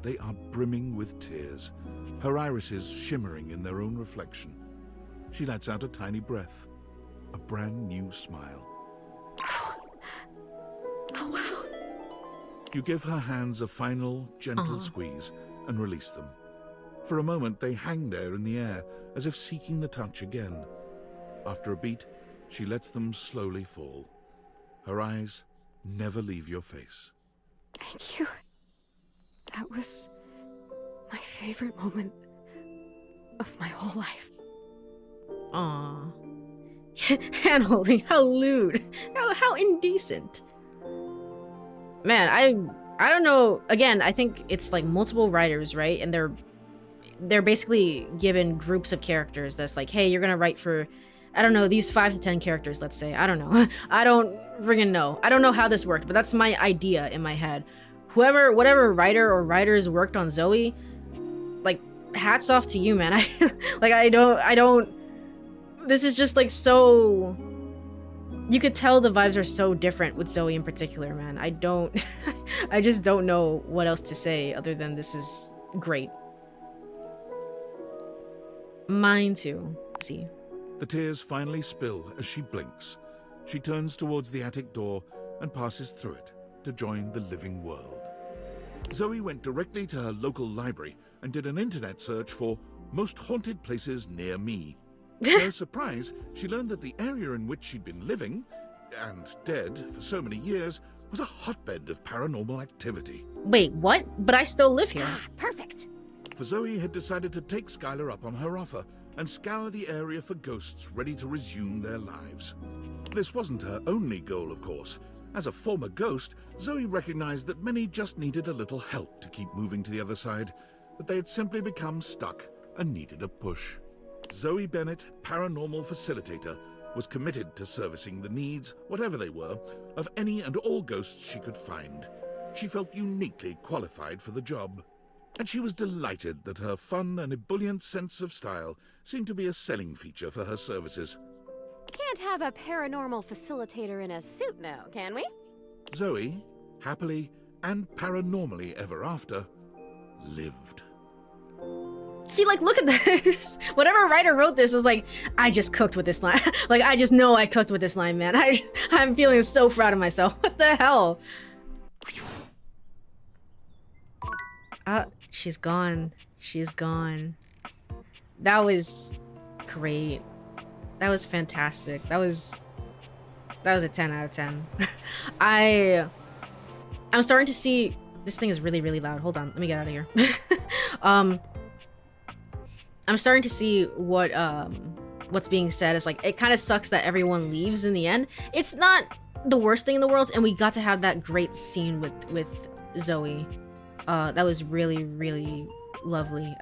They are brimming with tears, her irises shimmering in their own reflection. She lets out a tiny breath, a brand new smile. Oh, wow. You give her hands a final, gentle squeeze and release them. For a moment, they hang there in the air, as if seeking the touch again. After a beat, She lets them slowly fall. Her eyes never leave your face. Thank you. That was my favorite moment of my whole life. Aww. Hand-holding, how lewd. How indecent. Man, I don't know. Again, I think it's like multiple writers, right? And they're basically given groups of characters that's like, hey, you're gonna write for, I don't know, these 5 to 10 characters, let's say. I don't know. I don't friggin' know. I don't know how this worked, but that's my idea in my head. Whatever writer or writers worked on Zoey, like, hats off to you, man. I don't, this is just like so, you could tell the vibes are so different with Zoey in particular, man. I just don't know what else to say other than this is great. Mine too. See. The tears finally spill as she blinks. She turns towards the attic door and passes through it to join the living world. Zoey went directly to her local library and did an internet search for most haunted places near me. To her surprise, she learned that the area in which she'd been living, and dead for so many years, was a hotbed of paranormal activity. Wait, what? But I still live here. Perfect. For Zoey had decided to take Skylar up on her offer and scour the area for ghosts ready to resume their lives. This wasn't her only goal, of course. As a former ghost, Zoey recognized that many just needed a little help to keep moving to the other side, that they had simply become stuck and needed a push. Zoey Bennett, paranormal facilitator, was committed to servicing the needs, whatever they were, of any and all ghosts she could find. She felt uniquely qualified for the job, and she was delighted that her fun and ebullient sense of style seemed to be a selling feature for her services. Can't have a paranormal facilitator in a suit now, can we? Zoey, happily and paranormally ever after, lived. See, like, look at this. Whatever writer wrote this was like, I just cooked with this line. Like, I just know I cooked with this line, man. I'm feeling so proud of myself. What the hell? She's gone. She's gone. That was great. That was fantastic. That was a 10 out of 10. I'm starting to see, this thing is really, really loud. Hold on, let me get out of here. I'm starting to see what's being said. Is like, it kind of sucks that everyone leaves in the end. It's not the worst thing in the world, and we got to have that great scene with Zoey. That was really, really lovely.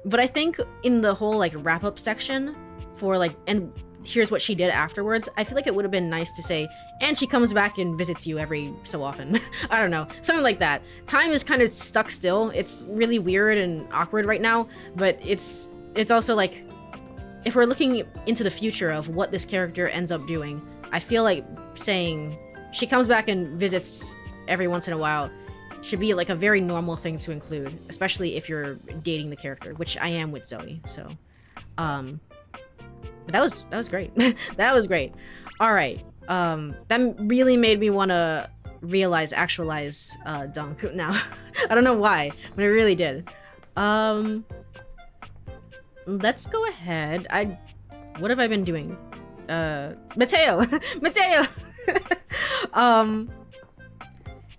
But I think in the whole like wrap-up section for like, and here's what she did afterwards, I feel like it would have been nice to say, and she comes back and visits you every so often. I don't know, something like that. Time is kind of stuck still. It's really weird and awkward right now, but it's also like, if we're looking into the future of what this character ends up doing, I feel like saying she comes back and visits every once in a while should be like a very normal thing to include, especially if you're dating the character, which I am with Zoey. So, but that was great. That was great. All right, that really made me want to actualize Dunk now. I don't know why, but it really did. Let's go ahead. What have I been doing? Mateo. Mateo.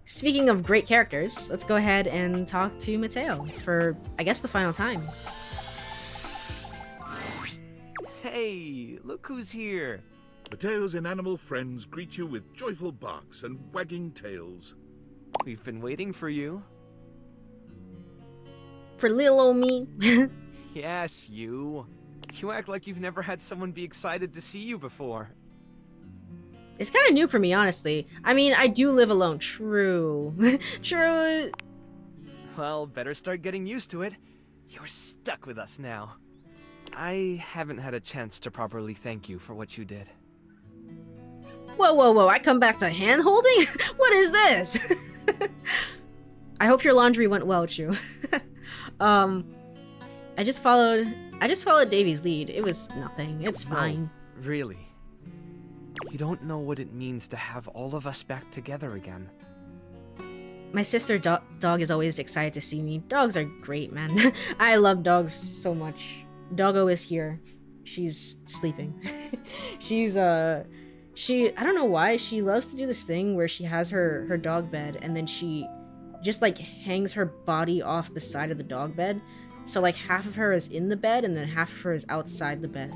Speaking of great characters, let's go ahead and talk to Mateo for, I guess, the final time. Hey, look who's here. Mateo's inanimal friends greet you with joyful barks and wagging tails. We've been waiting for you. For little old me? Yes, you. You act like you've never had someone be excited to see you before. It's kind of new for me, honestly. I mean, I do live alone. True. True. Well, better start getting used to it. You're stuck with us now. I haven't had a chance to properly thank you for what you did. Whoa, whoa, whoa. I come back to hand-holding? What is this? I hope your laundry went well, Chu. I just followed Davy's lead. It was nothing. It's fine. No, really. You don't know what it means to have all of us back together again. My sister dog is always excited to see me. Dogs are great, man. I love dogs so much. Doggo is here. she's sleeping. she's I don't know why she loves to do this thing where she has her dog bed and then she just like hangs her body off the side of the dog bed. So like half of her is in the bed and then half of her is outside the bed.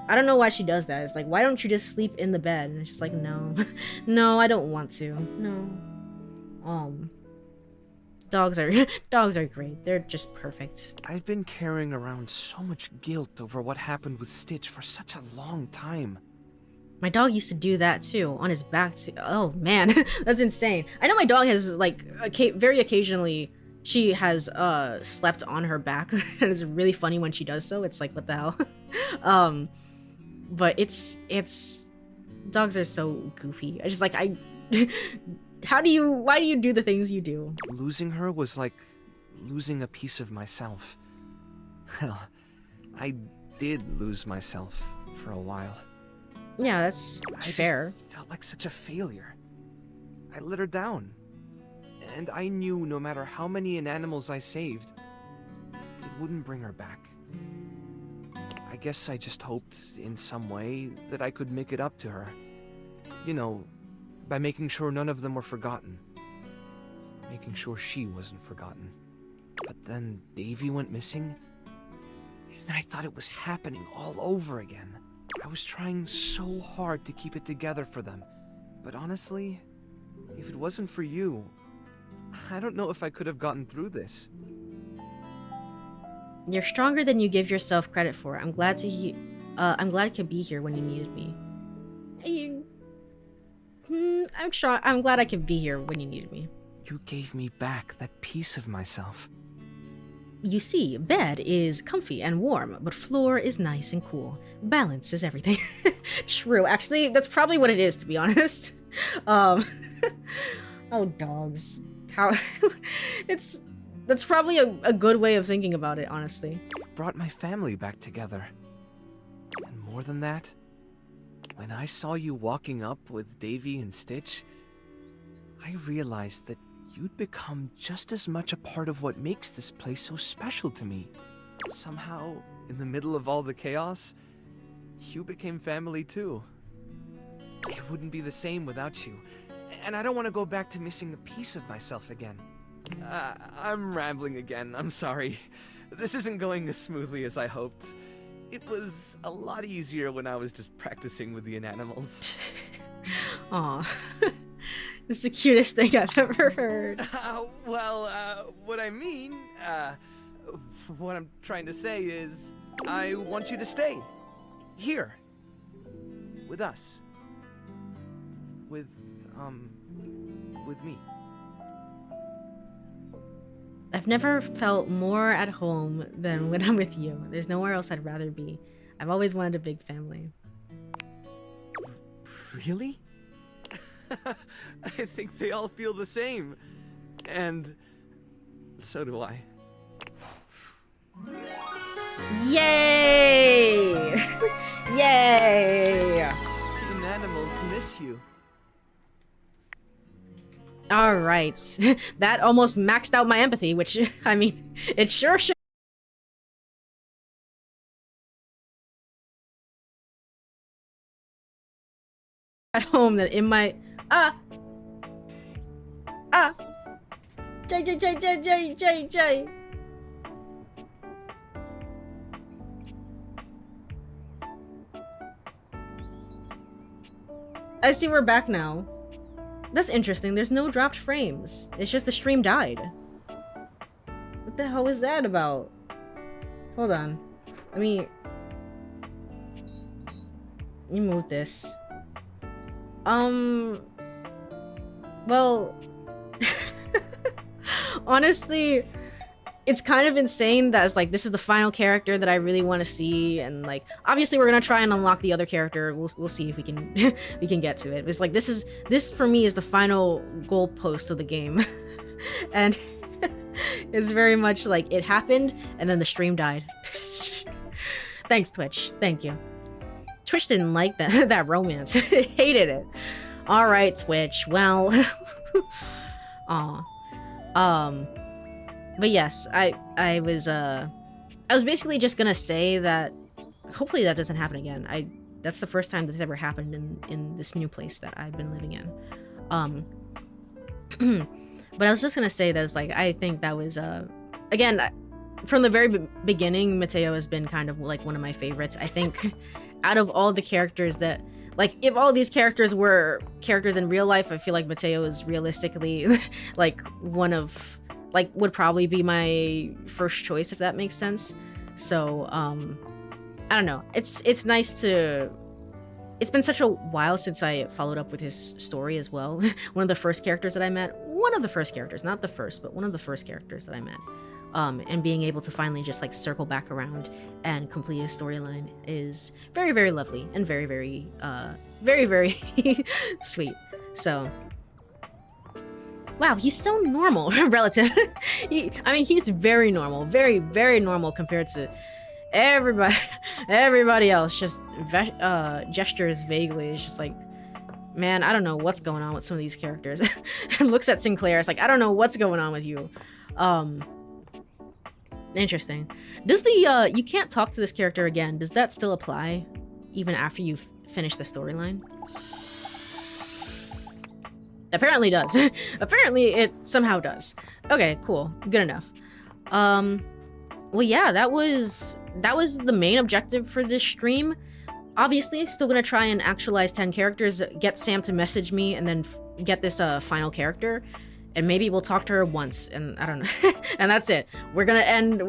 I don't know why she does that. It's like, why don't you just sleep in the bed? And it's just like, no. No, I don't want to. No. Dogs are great. They're just perfect. I've been carrying around so much guilt over what happened with Stitch for such a long time. My dog used to do that too, on his back too. Oh man, that's insane. I know my dog has like very occasionally she has slept on her back and it's really funny when she does so. It's like, what the hell? But it's dogs are so goofy. I just like why do you do the things you do? Losing her was like losing a piece of myself. Hell, I did lose myself for a while. Yeah, that's fair. I just felt like such a failure. I let her down. And I knew no matter how many inanimals I saved, it wouldn't bring her back. I guess I just hoped in some way that I could make it up to her. You know, by making sure none of them were forgotten. Making sure she wasn't forgotten. But then Davy went missing, and I thought it was happening all over again. I was trying so hard to keep it together for them. But honestly, if it wasn't for you, I don't know if I could have gotten through this. You're stronger than you give yourself credit for. I'm glad I could be here when you needed me. I'm glad I could be here when you needed me. You gave me back that piece of myself. You see, bed is comfy and warm, but floor is nice and cool. Balance is everything. True. Actually, that's probably what it is, to be honest. Oh, dogs. How... That's probably a good way of thinking about it, honestly. Brought my family back together. And more than that, when I saw you walking up with Davy and Stitch, I realized that you'd become just as much a part of what makes this place so special to me. Somehow, in the middle of all the chaos, you became family too. It wouldn't be the same without you, and I don't want to go back to missing a piece of myself again. I'm rambling again, I'm sorry. This isn't going as smoothly as I hoped. It was a lot easier when I was just practicing with the inanimals. Aw. It's the cutest thing I've ever heard. What I mean, what I'm trying to say is, I want you to stay. Here. With us. With me. I've never felt more at home than when I'm with you. There's nowhere else I'd rather be. I've always wanted a big family. Really? I think they all feel the same. And so do I. Yay! Yay! The inanimals miss you. Alright. That almost maxed out my empathy, which, I mean, it sure should. At home that in my... J. I see we're back now. That's interesting. There's no dropped frames. It's just the stream died. What the hell was that about? Hold on. Let me move this. Well, honestly, it's kind of insane that it's like this is the final character that I really want to see, and like obviously we're gonna try and unlock the other character. We'll see if we can we can get to it. It's like this for me is the final goalpost of the game, and it's very much like it happened and then the stream died. Thanks, Twitch. Thank you. Twitch didn't like that romance. Hated it. All right, Twitch. Well, but yes, I was basically just gonna say that hopefully that doesn't happen again. That's the first time this ever happened in this new place that I've been living in. But I was just gonna say that like I think that was again, from the very beginning, Mateo has been kind of like one of my favorites. I think out of all the characters that, like, if all these characters were characters in real life, I feel like Mateo is realistically like one of, like, would probably be my first choice, if that makes sense. So I don't know, it's nice to, it's been such a while since I followed up with his story as well. One of the first characters that I met, one of the first characters, not the first, but one of the first characters that I met. And being able to finally just like circle back around and complete a storyline is very, very lovely and very, very, very sweet. So, wow, he's so normal relative. I mean, he's very normal, very, very normal compared to everybody else. Just gestures vaguely. It's just like, man, I don't know what's going on with some of these characters. And looks at Sinclair. It's like, I don't know what's going on with you. Interesting. Does the you can't talk to this character again, does that still apply even after you've finished the storyline? Apparently does. Apparently it somehow does. Okay, cool. Good enough. Well, yeah, that was the main objective for this stream. Obviously, still gonna try and actualize 10 characters, get Sam to message me, and then get this final character. And maybe we'll talk to her once, and I don't know. And that's it. We're gonna end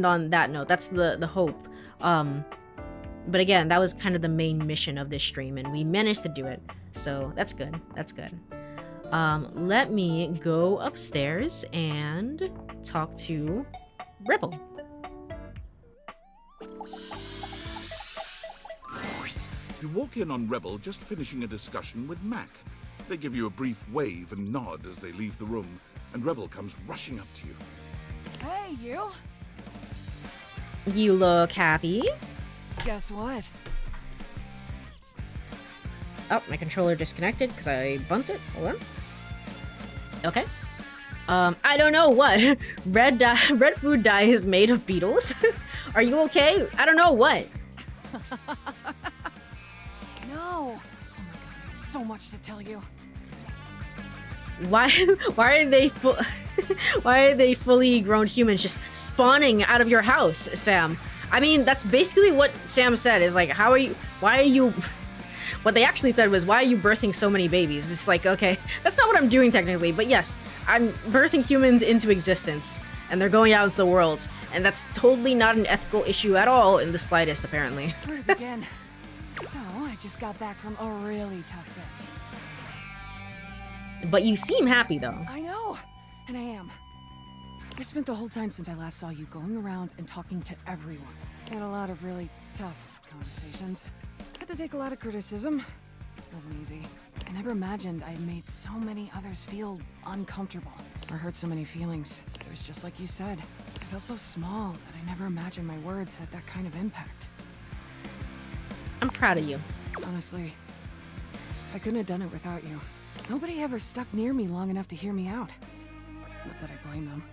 on that note. That's the hope. But again, that was kind of the main mission of this stream, and we managed to do it. So that's good. That's good. Let me go upstairs and talk to Rebel. You walk in on Rebel just finishing a discussion with Mac. They give you a brief wave and nod as they leave the room, and Rebel comes rushing up to you. Hey, you! You look happy. Guess what? Oh, my controller disconnected because I bumped it. Hold on. Okay. I don't know what. Red food dye is made of beetles. Are you okay? I don't know what. No! So much to tell you. Why are they fully grown humans just spawning out of your house, Sam? I mean, that's basically what Sam said, is like, what they actually said was, why are you birthing so many babies? It's like, okay, that's not what I'm doing technically, but yes, I'm birthing humans into existence, and they're going out into the world, and that's totally not an ethical issue at all in the slightest, apparently. Where to begin? So, I just got back from a really tough day. But you seem happy, though. I know, and I am. I spent the whole time since I last saw you going around and talking to everyone. Had a lot of really tough conversations. Had to take a lot of criticism. Wasn't easy. I never imagined I'd made so many others feel uncomfortable or hurt so many feelings. It was just like you said. I felt so small that I never imagined my words had that kind of impact. I'm proud of you. Honestly, I couldn't have done it without you. Nobody ever stuck near me long enough to hear me out. Not that I blame them.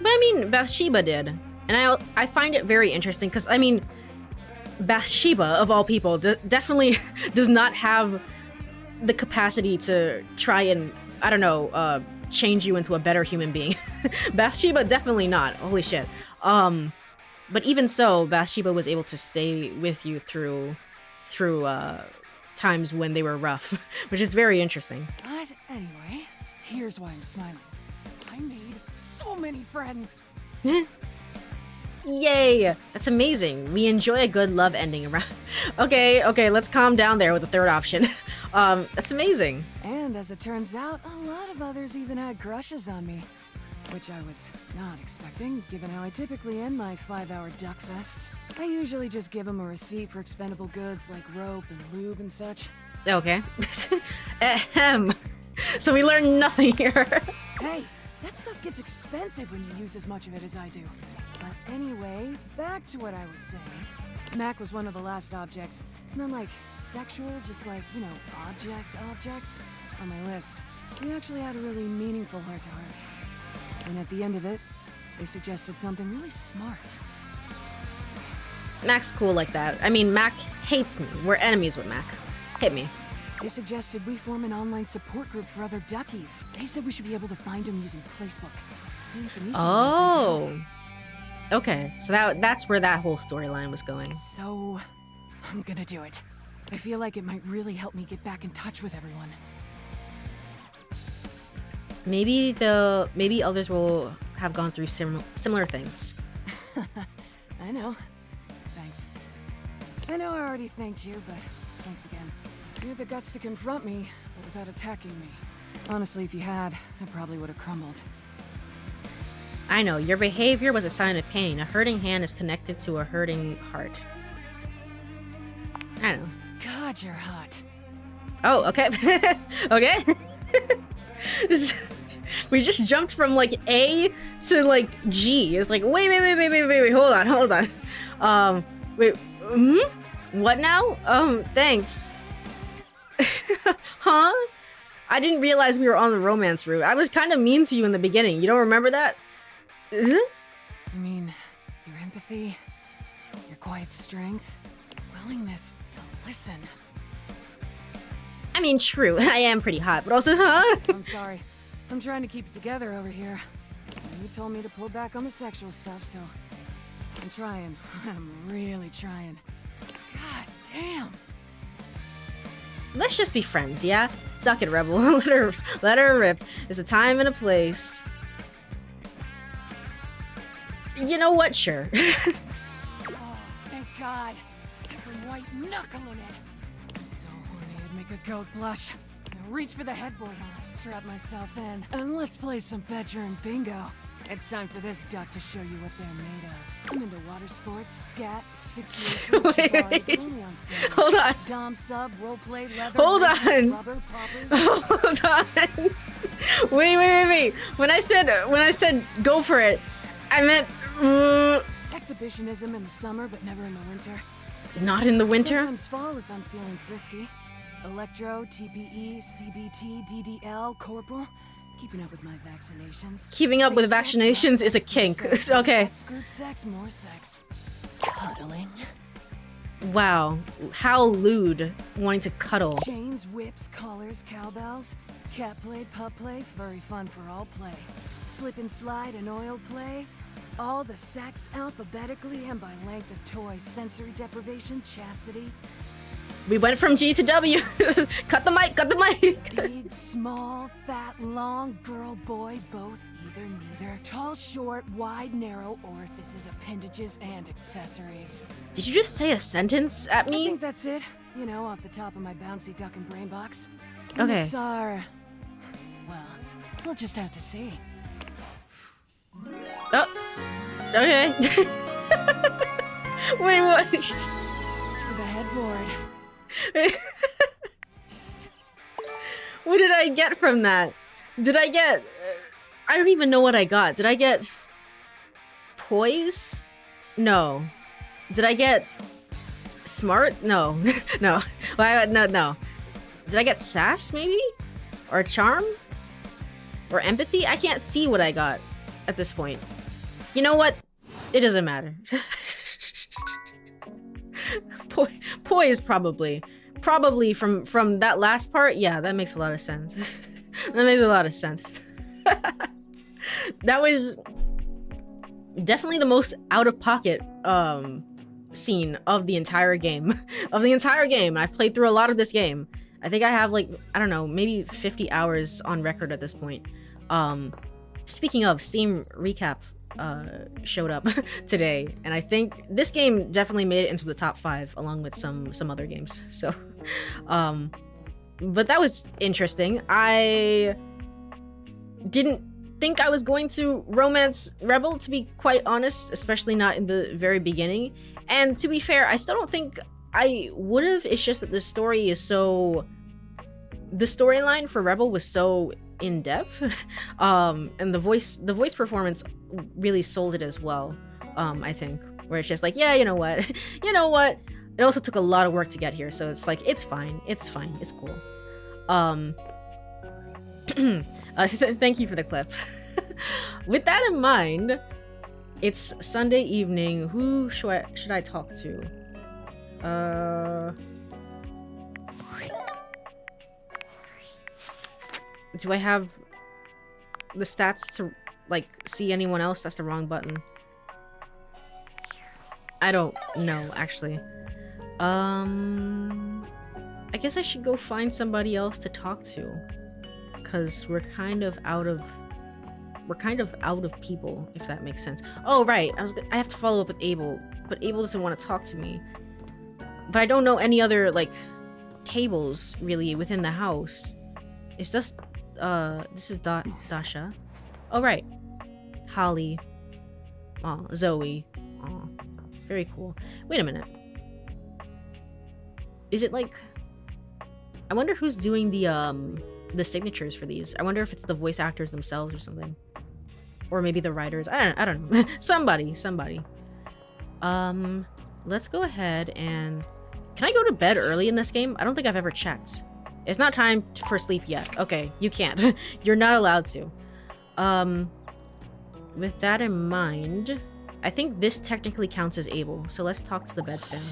But I mean, Bathsheba did. And I find it very interesting because, I mean, Bathsheba, of all people, definitely does not have the capacity to try and, I don't know, change you into a better human being. Bathsheba, definitely not. Holy shit. But even so, Bathsheba was able to stay with you through times when they were rough, which is very interesting. But anyway, here's why I'm smiling. I made so many friends. Yay! That's amazing. We enjoy a good love ending around. Okay, let's calm down there with the third option. That's amazing. And as it turns out, a lot of others even had crushes on me. Which I was not expecting, given how I typically end my 5-hour duck fests. I usually just give them a receipt for expendable goods like rope and lube and such. Okay. Ahem. So we learned nothing here. Hey, that stuff gets expensive when you use as much of it as I do. But anyway, back to what I was saying. Mac was one of the last objects. Not like sexual, just like, you know, objects on my list. We actually had a really meaningful heart-to-heart. And at the end of it, they suggested something really smart. Mac's cool like that. I mean, Mac hates me. We're enemies with Mac. Hit me. They suggested we form an online support group for other duckies. They said we should be able to find them using Placebook. Oh. Okay, so that's where that whole storyline was going. So, I'm gonna do it. I feel like it might really help me get back in touch with everyone. Maybe others will have gone through similar things. I know. Thanks. I know I already thanked you, but thanks again. You had the guts to confront me, but without attacking me. Honestly, if you had, I probably would have crumbled. I know, your behavior was a sign of pain. A hurting hand is connected to a hurting heart. I know. God, you're hot. Oh, okay. Okay. We just jumped from like A to like G. It's like, wait, hold on. Wait, what now? Thanks. Huh? I didn't realize we were on the romance route. I was kind of mean to you in the beginning. You don't remember that? I mean, your empathy, your quiet strength, willingness to listen. I mean, true. I am pretty hot, but also, huh? I'm sorry. I'm trying to keep it together over here. You told me to pull back on the sexual stuff, so I'm trying. I'm really trying. God damn. Let's just be friends, yeah? Duck it, Rebel. let her rip. There's a time and a place. You know what? Sure. Oh, thank God. I can white knuckling it. I'm so horny I'd make a goat blush. Now reach for the headboard while I strap myself in. And let's play some bedroom bingo. It's time for this duck to show you what they're made of. I'm into water sports, scat, asphyxiation, Wait. Hold on. Dom sub, roleplay, leather, Hold on. rubber, poppers. Hold on. Wait. When I said go for it, I meant exhibitionism in the summer, but never in the winter. Not in the winter? Sometimes fall if I'm feeling frisky. Electro, TPE, CBT, DDL, corporal. Keeping up with my vaccinations. Keeping up with vaccinations is a kink. Okay. Group sex, more sex. Cuddling. Wow. How lewd. Wanting to cuddle. Chains, whips, collars, cowbells. Cat play, pup play, furry fun for all play. Slip and slide and oil play. All the sex alphabetically and by length of toy. Sensory deprivation, chastity. We went from G to W. Cut the mic. Big, small, fat, long, girl, boy, both, either, neither. Tall, short, wide, narrow, orifices, appendages, and accessories. Did you just say a sentence at me? I think that's it. You know, off the top of my bouncy duck and brain box. Okay. It's our... well, we'll just have to see. Oh. Okay. Wait, what? It's for the headboard. What did I get from that? Did I get... I don't even know what I got. Did I get... poise? No. Did I get... smart? No. No. No. Did I get sass, maybe? Or charm? Or empathy? I can't see what I got at this point. You know what? It doesn't matter. Poise, probably. Probably from that last part. Yeah, that makes a lot of sense. That makes a lot of sense. That was definitely the most out-of-pocket scene of the entire game. I've played through a lot of this game. I think I have like, I don't know, maybe 50 hours on record at this point. Speaking of, Steam Recap showed up today, and I think this game definitely made it into the top 5 along with some other games. So but that was interesting. I didn't think I was going to romance Rebel, to be quite honest, especially not in the very beginning. And to be fair, I still don't think I would have. It's just that the story is so... the storyline for Rebel was so in-depth, and the voice performance really sold it as well. I think, where it's just like, yeah, you know what, it also took a lot of work to get here, so it's like, it's fine, it's cool. Thank you for the clip. With that in mind, It's Sunday evening. Who should I talk to? Do I have the stats to like see anyone else? That's the wrong button. I don't know, actually. I guess I should go find somebody else to talk to, cause we're kind of out of people, if that makes sense. Oh right, I have to follow up with Abel, but Abel doesn't want to talk to me. But I don't know any other like tables really within the house. It's just this is Dasha. Oh right, Holly. Oh, Zoey. Oh, very cool. Wait a minute. Is it like? I wonder who's doing the signatures for these. I wonder if it's the voice actors themselves or something, or maybe the writers. I don't know. somebody. Let's go ahead and. Can I go to bed early in this game? I don't think I've ever checked. It's not time for sleep yet. Okay, you can't. You're not allowed to. With that in mind, I think this technically counts as Abel. So let's talk to the bedstand.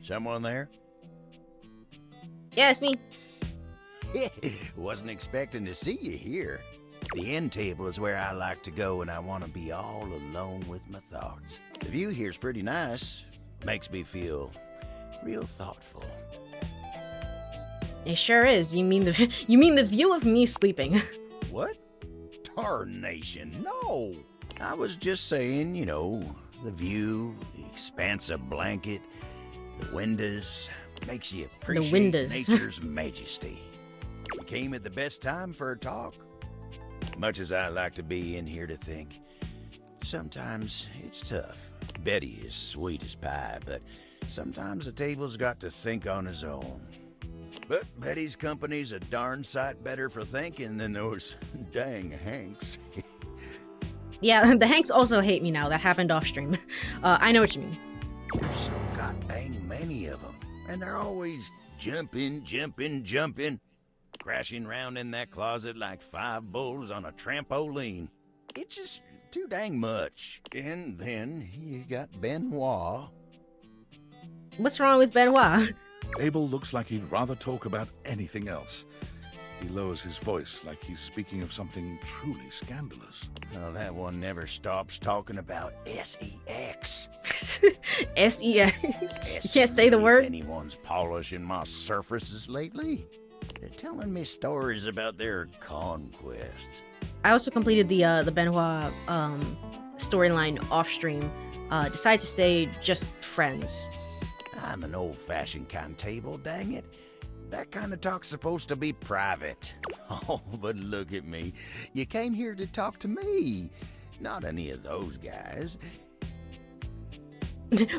Someone there? Yeah, it's me. Wasn't expecting to see you here. The end table is where I like to go when I want to be all alone with my thoughts. The view here's pretty nice. Makes me feel real thoughtful. It sure is. You mean the view of me sleeping? What? Tarnation, no. I was just saying, you know, the view, the expansive blanket, the windows, makes you appreciate nature's majesty. You came at the best time for a talk. Much as I like to be in here to think, sometimes it's tough. Betty is sweet as pie, but sometimes the table's got to think on his own. But Betty's company's a darn sight better for thinking than those dang Hanks. Yeah, the Hanks also hate me now. That happened off stream. I know what you mean. There's so god dang many of them, and they're always jumping, crashing around in that closet like 5 bulls on a trampoline. It's just too dang much. And then you got Benoit. What's wrong with Benoit? Abel looks like he'd rather talk about anything else. He lowers his voice like he's speaking of something truly scandalous. Oh, that one never stops talking about SEX. SEX? You can't say the word? If anyone's polishing my surfaces lately, they're telling me stories about their conquests. I also completed the Benoit storyline off stream. Decided to stay just friends. I'm an old-fashioned kind of table, dang it. That kind of talk's supposed to be private. Oh, but look at me. You came here to talk to me, not any of those guys.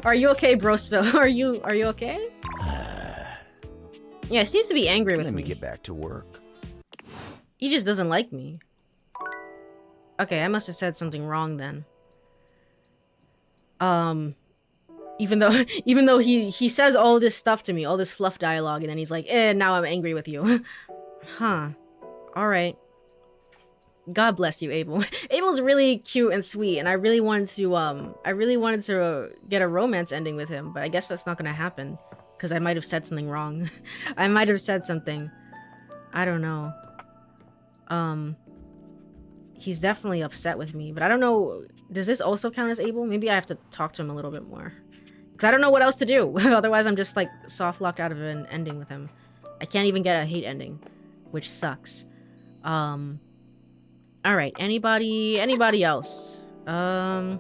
Are you okay, bro? Spill? Are you okay? Yeah, he seems to be angry with me. Let me get back to work. He just doesn't like me. Okay, I must have said something wrong then. Even though he says all this stuff to me, all this fluff dialogue, and then he's like, now I'm angry with you. Huh. Alright. God bless you, Abel. Abel's really cute and sweet, and I really wanted to get a romance ending with him, but I guess that's not gonna happen. Because I might have said something wrong. I might have said something. I don't know. He's definitely upset with me, but I don't know. Does this also count as Abel? Maybe I have to talk to him a little bit more. Because I don't know what else to do. Otherwise, I'm just like soft locked out of an ending with him. I can't even get a hate ending, which sucks. All right. Anybody else? I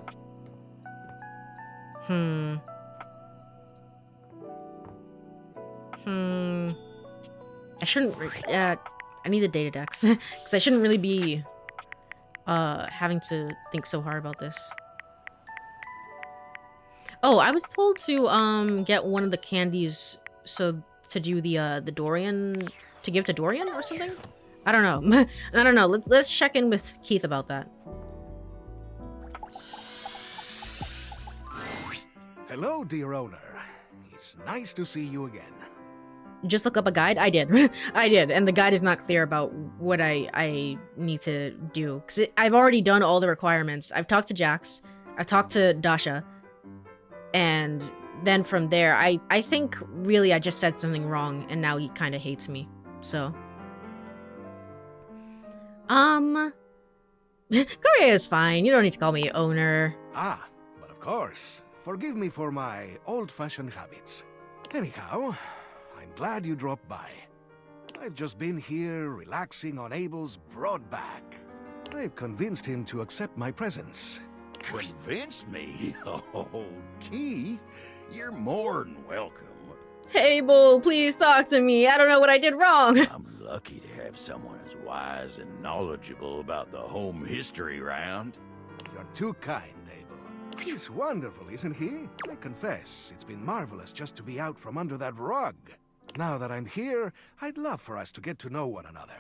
shouldn't. I need the data decks because I shouldn't really be having to think so hard about this. Oh, I was told to get one of the candies so to do the Dorian, to give to Dorian or something. I don't know. I don't know. Let's check in with Keith about that. Hello, dear owner. It's nice to see you again. just look up a guide? I did. I did. And the guide is not clear about what I need to do. Because I've already done all the requirements. I've talked to Jax. I've talked to Dasha. And then from there, I think really I just said something wrong. And now he kind of hates me. So. Courie is fine. You don't need to call me owner. Ah, but of course. Forgive me for my old-fashioned habits. Anyhow, I'm glad you dropped by. I've just been here relaxing on Abel's broad back. I've convinced him to accept my presence. Convinced me? Oh, Keith, you're more than welcome. Abel, please talk to me. I don't know what I did wrong. I'm lucky to have someone as wise and knowledgeable about the home history round. You're too kind, Abel. He's wonderful, isn't he? I confess, it's been marvelous just to be out from under that rug. Now that I'm here, I'd love for us to get to know one another.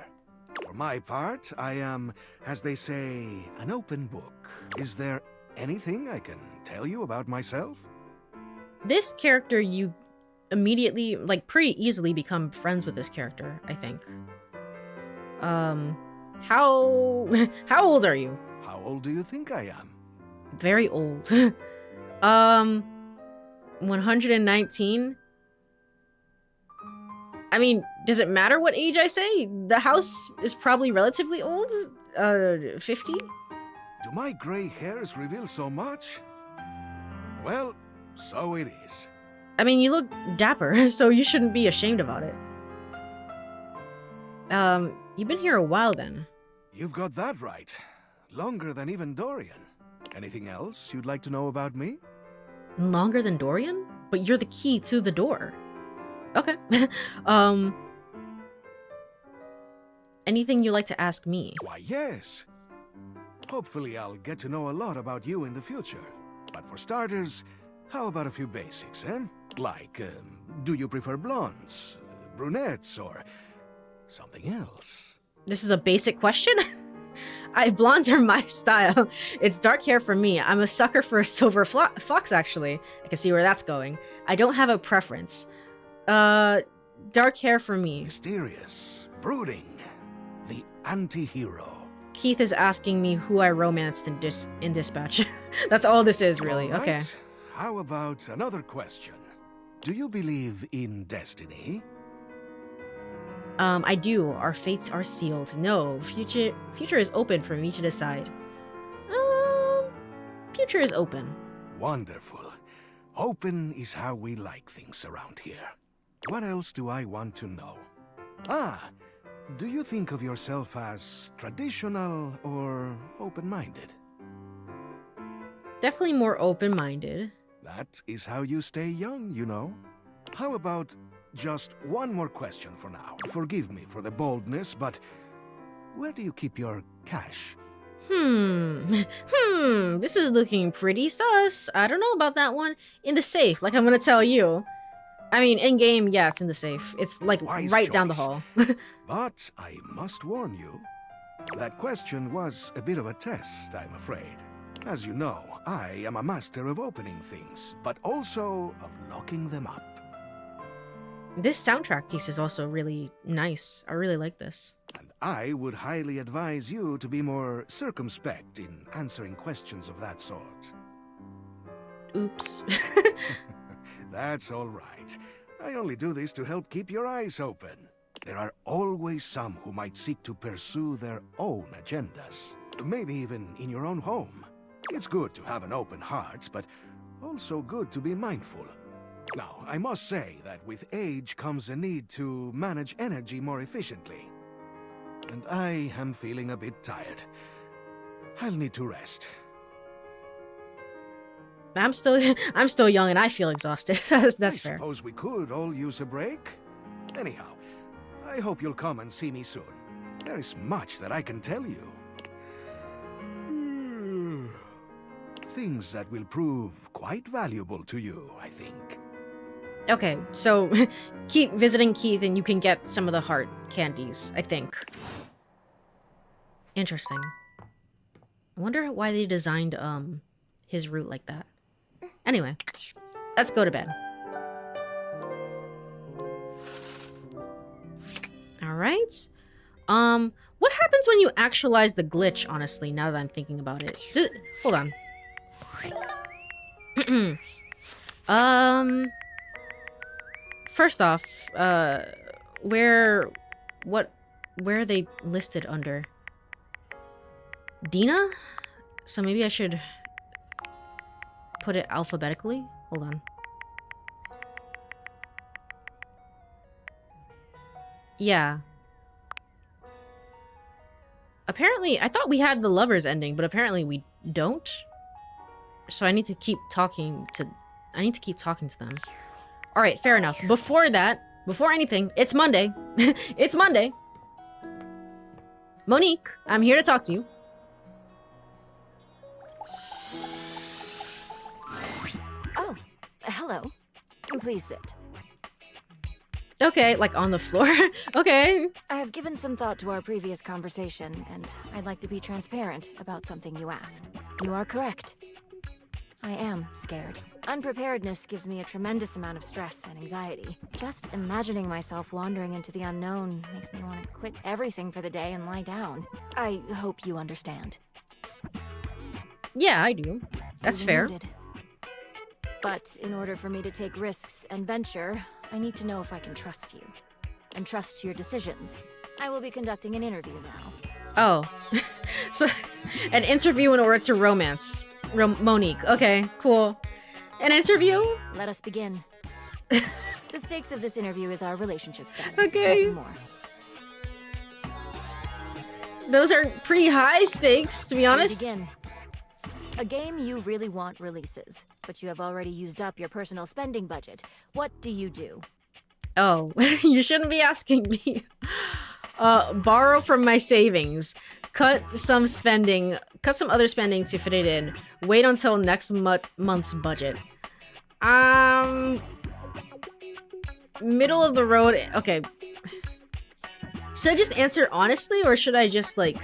For my part, I am, as they say, an open book. Is there anything I can tell you about myself? This character, you immediately, like, pretty easily become friends with this character, I think. How old are you? How old do you think I am? Very old. 119? I mean, does it matter what age I say? The house is probably relatively old. 50? Do my gray hairs reveal so much? Well, so it is. I mean, you look dapper, so you shouldn't be ashamed about it. You've been here a while then. You've got that right. Longer than even Dorian. Anything else you'd like to know about me? Longer than Dorian? But you're the key to the door. Okay. Anything you'd like to ask me? Why, yes. Hopefully I'll get to know a lot about you in the future. But for starters, how about a few basics, eh? Like, do you prefer blondes, brunettes, or something else? This is a basic question? Blondes are my style. It's dark hair for me. I'm a sucker for a silver fox, actually. I can see where that's going. I don't have a preference. Dark hair for me. Mysterious, brooding, the anti-hero. Keith is asking me who I romanced in Dispatch. That's all this is, really. All right. Okay. How about another question? Do you believe in destiny? I do. Our fates are sealed. No, future is open for me to decide. Future is open. Wonderful. Open is how we like things around here. What else do I want to know? Do you think of yourself as traditional or open-minded? Definitely more open-minded. That is how you stay young, you know. How about just one more question for now? Forgive me for the boldness, but where do you keep your cash? This is looking pretty sus. I don't know about that one. In the safe, like I'm gonna tell you. I mean, in-game, yeah, it's in the safe. It's like Wise right choice. down the hall. But I must warn you, that question was a bit of a test, I'm afraid. As you know, I am a master of opening things, but also of locking them up. This soundtrack piece is also really nice. I really like this. And I would highly advise you to be more circumspect in answering questions of that sort. Oops. That's all right. I only do this to help keep your eyes open. There are always some who might seek to pursue their own agendas. Maybe even in your own home. It's good to have an open heart, but also good to be mindful. Now, I must say that with age comes a need to manage energy more efficiently. And I am feeling a bit tired. I'll need to rest. I'm still young and I feel exhausted. That's fair. I suppose we could all use a break. Anyhow, I hope you'll come and see me soon. There is much that I can tell you. Things that will prove quite valuable to you, I think. Okay, so keep visiting Keith and you can get some of the heart candies, I think. Interesting. I wonder why they designed his route like that. Anyway, let's go to bed. All right. What happens when you actualize the glitch, honestly, now that I'm thinking about it? Hold on. First off, where are they listed under? Dina? So maybe I should put it alphabetically? Hold on. Yeah. Apparently, I thought we had the lovers ending, but apparently we don't. So I need to keep talking to them. All right, fair enough. Before anything, it's Monday. It's Monday. Monique, I'm here to talk to you. Oh, hello. Please sit. Okay, like on the floor. Okay. I have given some thought to our previous conversation, and I'd like to be transparent about something you asked. You are correct. I am scared. Unpreparedness gives me a tremendous amount of stress and anxiety. Just imagining myself wandering into the unknown makes me want to quit everything for the day and lie down. I hope you understand. Yeah, I do. That's fair. Noted. But in order for me to take risks and venture, I need to know if I can trust you. And trust your decisions. I will be conducting an interview now. Oh. So, an interview in order to romance Monique. Okay, cool. An interview? Let us begin. The stakes of this interview is our relationship status. Okay. Nothing more. Those are pretty high stakes, to be honest. Begin. A game you really want releases, but you have already used up your personal spending budget. What do you do? Oh, you shouldn't be asking me. Borrow from my savings. Cut some other spending to fit it in. Wait until next month's budget. Middle of the road. Okay. Should I just answer honestly, or should I just like...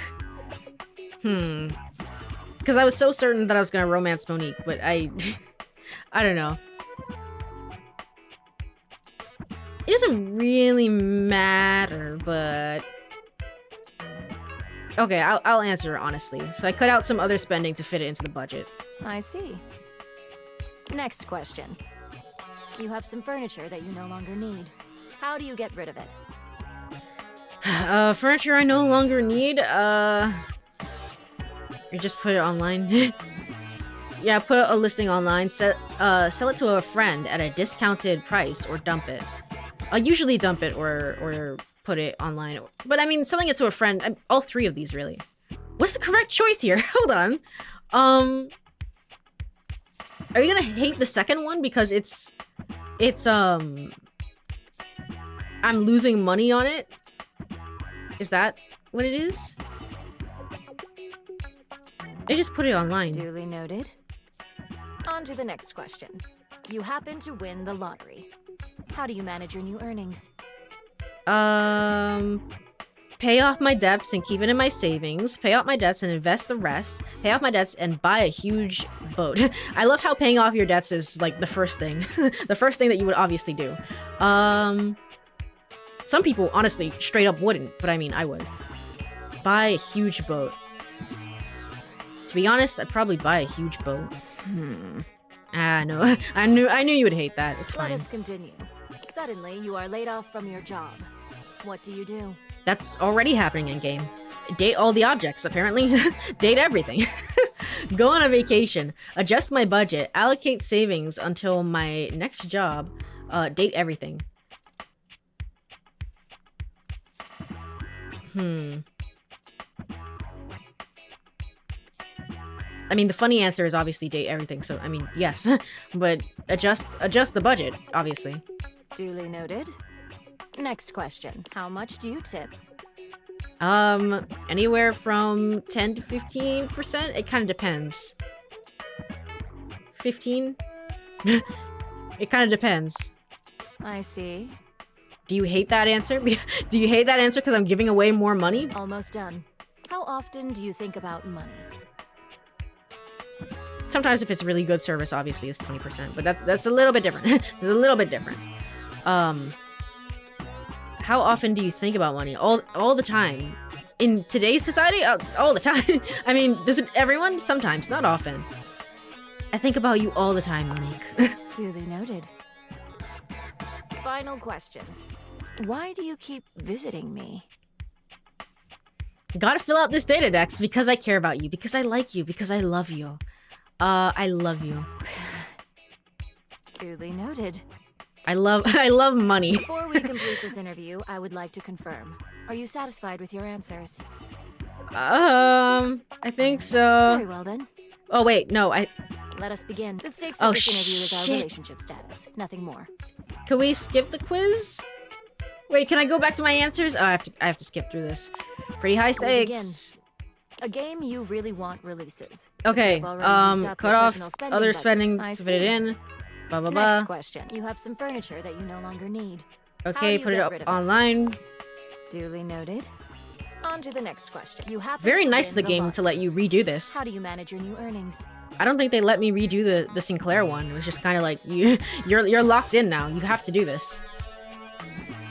Because I was so certain that I was gonna romance Monique, but I don't know. It doesn't really matter, but... Okay, I'll answer honestly. So I cut out some other spending to fit it into the budget. I see. Next question. You have some furniture that you no longer need. How do you get rid of it? Furniture I no longer need, you just put it online. Yeah, put a listing online, sell it to a friend at a discounted price, or dump it. I'll usually dump it or put it online. But I mean, selling it to a friend, all three of these really. What's the correct choice here? Hold on. Are you gonna hate the second one because it's I'm losing money on it? Is that what it is? I just put it online. Duly noted. On to the next question. You happen to win the lottery. How do you manage your new earnings? Pay off my debts and keep it in my savings. Pay off my debts and invest the rest. Pay off my debts and buy a huge boat. I love how paying off your debts is like the first thing. The first thing that you would obviously do. Some people honestly straight up wouldn't, but I mean, I would. Buy a huge boat. To be honest, I'd probably buy a huge boat. No. I knew you would hate that. It's fine. Let us continue. Suddenly, you are laid off from your job. What do you do? That's already happening in game. Date all the objects, apparently. Date everything. Go on a vacation. Adjust my budget. Allocate savings until my next job. Date everything. I mean, the funny answer is obviously date everything, so, I mean, yes. But adjust the budget, obviously. Duly noted. Next question. How much do you tip? Anywhere from 10 to 15%? It kind of depends. 15? It kind of depends. I see. Do you hate that answer? Do you hate that answer because I'm giving away more money? Almost done. How often do you think about money? Sometimes if it's really good service, obviously it's 20%, but that's a little bit different. It's a little bit different. How how often do you think about money? All the time. In today's society, all the time. I mean, doesn't everyone? Sometimes, not often. I think about you all the time, Monique. Duly noted. Final question. Why do you keep visiting me? Gotta fill out this data dex because I care about you, because I like you, because I love you. I love you. Duly noted. I love money. Before we complete this interview, I would like to confirm. Are you satisfied with your answers? I think so. Very well then. Oh wait, no, Let us begin. The stakes of this interview is our relationship status, nothing more. Can we skip the quiz? Wait, can I go back to my answers? Oh, I have to skip through this. Pretty high stakes. A game you really want releases. Okay, cut off other spending to fit it in. Blah blah blah. Next question. You have some furniture that you no longer need. Okay, put it up online. Duly noted. On to the next question. You have very nice of the game to let you redo this. How do you manage your new earnings? I don't think they let me redo the Sinclair one. It was just kind of like you're locked in now. You have to do this.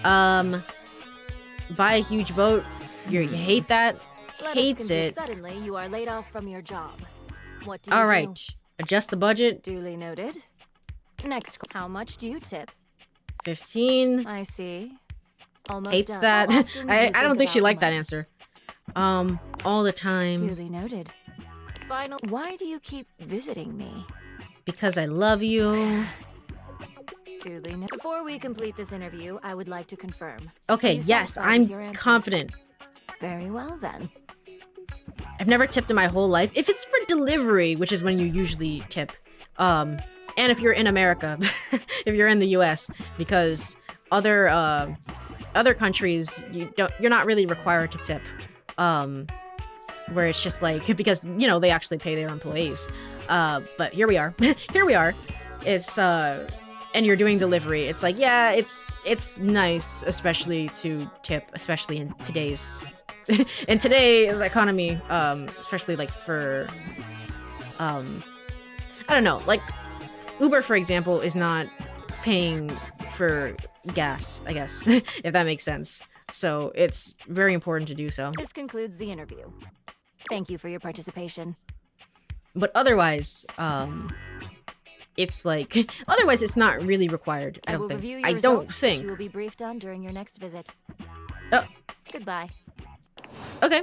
Buy a huge boat. You hate that. Hates it. Suddenly, you are laid off from your job. What do you All right. Adjust the budget. Duly noted. Next, how much do you tip? 15. I see. Almost Hates done. that. I don't think she liked that money? answer. All the time. Duly noted. Final. Why do you keep visiting me? Because I love you. Duly noted. Before we complete this interview, I would like to confirm. Okay, yes, I'm confident. Very well then. I've never tipped in my whole life. If it's for delivery, which is when you usually tip, and if you're in America, if you're in the US, because other countries you're not really required to tip. Where it's just like, because they actually pay their employees. But here we are. Here we are. It's and you're doing delivery. It's like, yeah, it's nice, especially to tip, especially in today's economy, especially like for I don't know, like Uber, for example, is not paying for gas, I guess, if that makes sense. So it's very important to do so. This concludes the interview. Thank you for your participation. But otherwise, it's like, otherwise it's not really required. I don't think. I don't think. You will be briefed on during your next visit. Oh. Goodbye. Okay.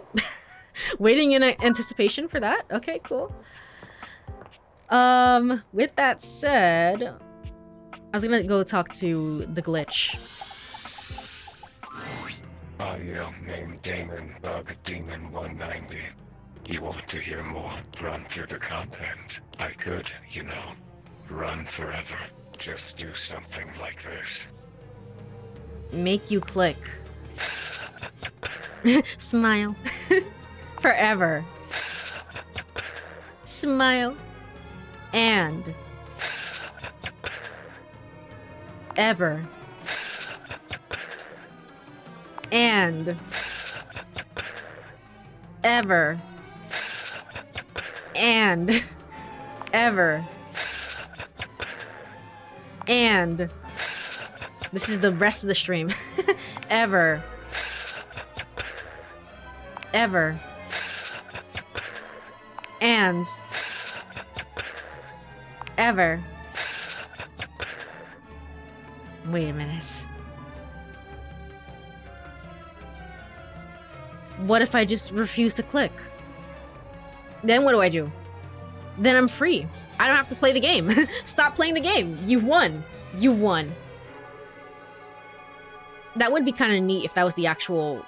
Waiting in anticipation for that. Okay, cool. With that said, I was gonna go talk to the glitch. I am named Damon Bug Demon 190. You want to hear more? Run through the content. I could, run forever. Just do something like this. Make you click. Smile. Forever. Smile. And ever. And ever. And ever. And this is the rest of the stream. Ever. Ever. And ever. Wait a minute. What if I just refuse to click? Then what do I do? Then I'm free. I don't have to play the game. Stop playing the game. You've won. You've won. That would be kind of neat if that was the actual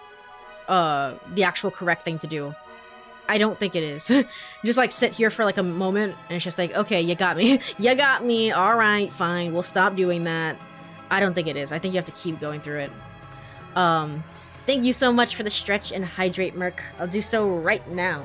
correct thing to do. I don't think it is. Just like sit here for like a moment and it's just like, okay, you got me. You got me. All right, fine. We'll stop doing that. I don't think it is. I think you have to keep going through it. Thank you so much for the stretch and hydrate, Merc. I'll do so right now.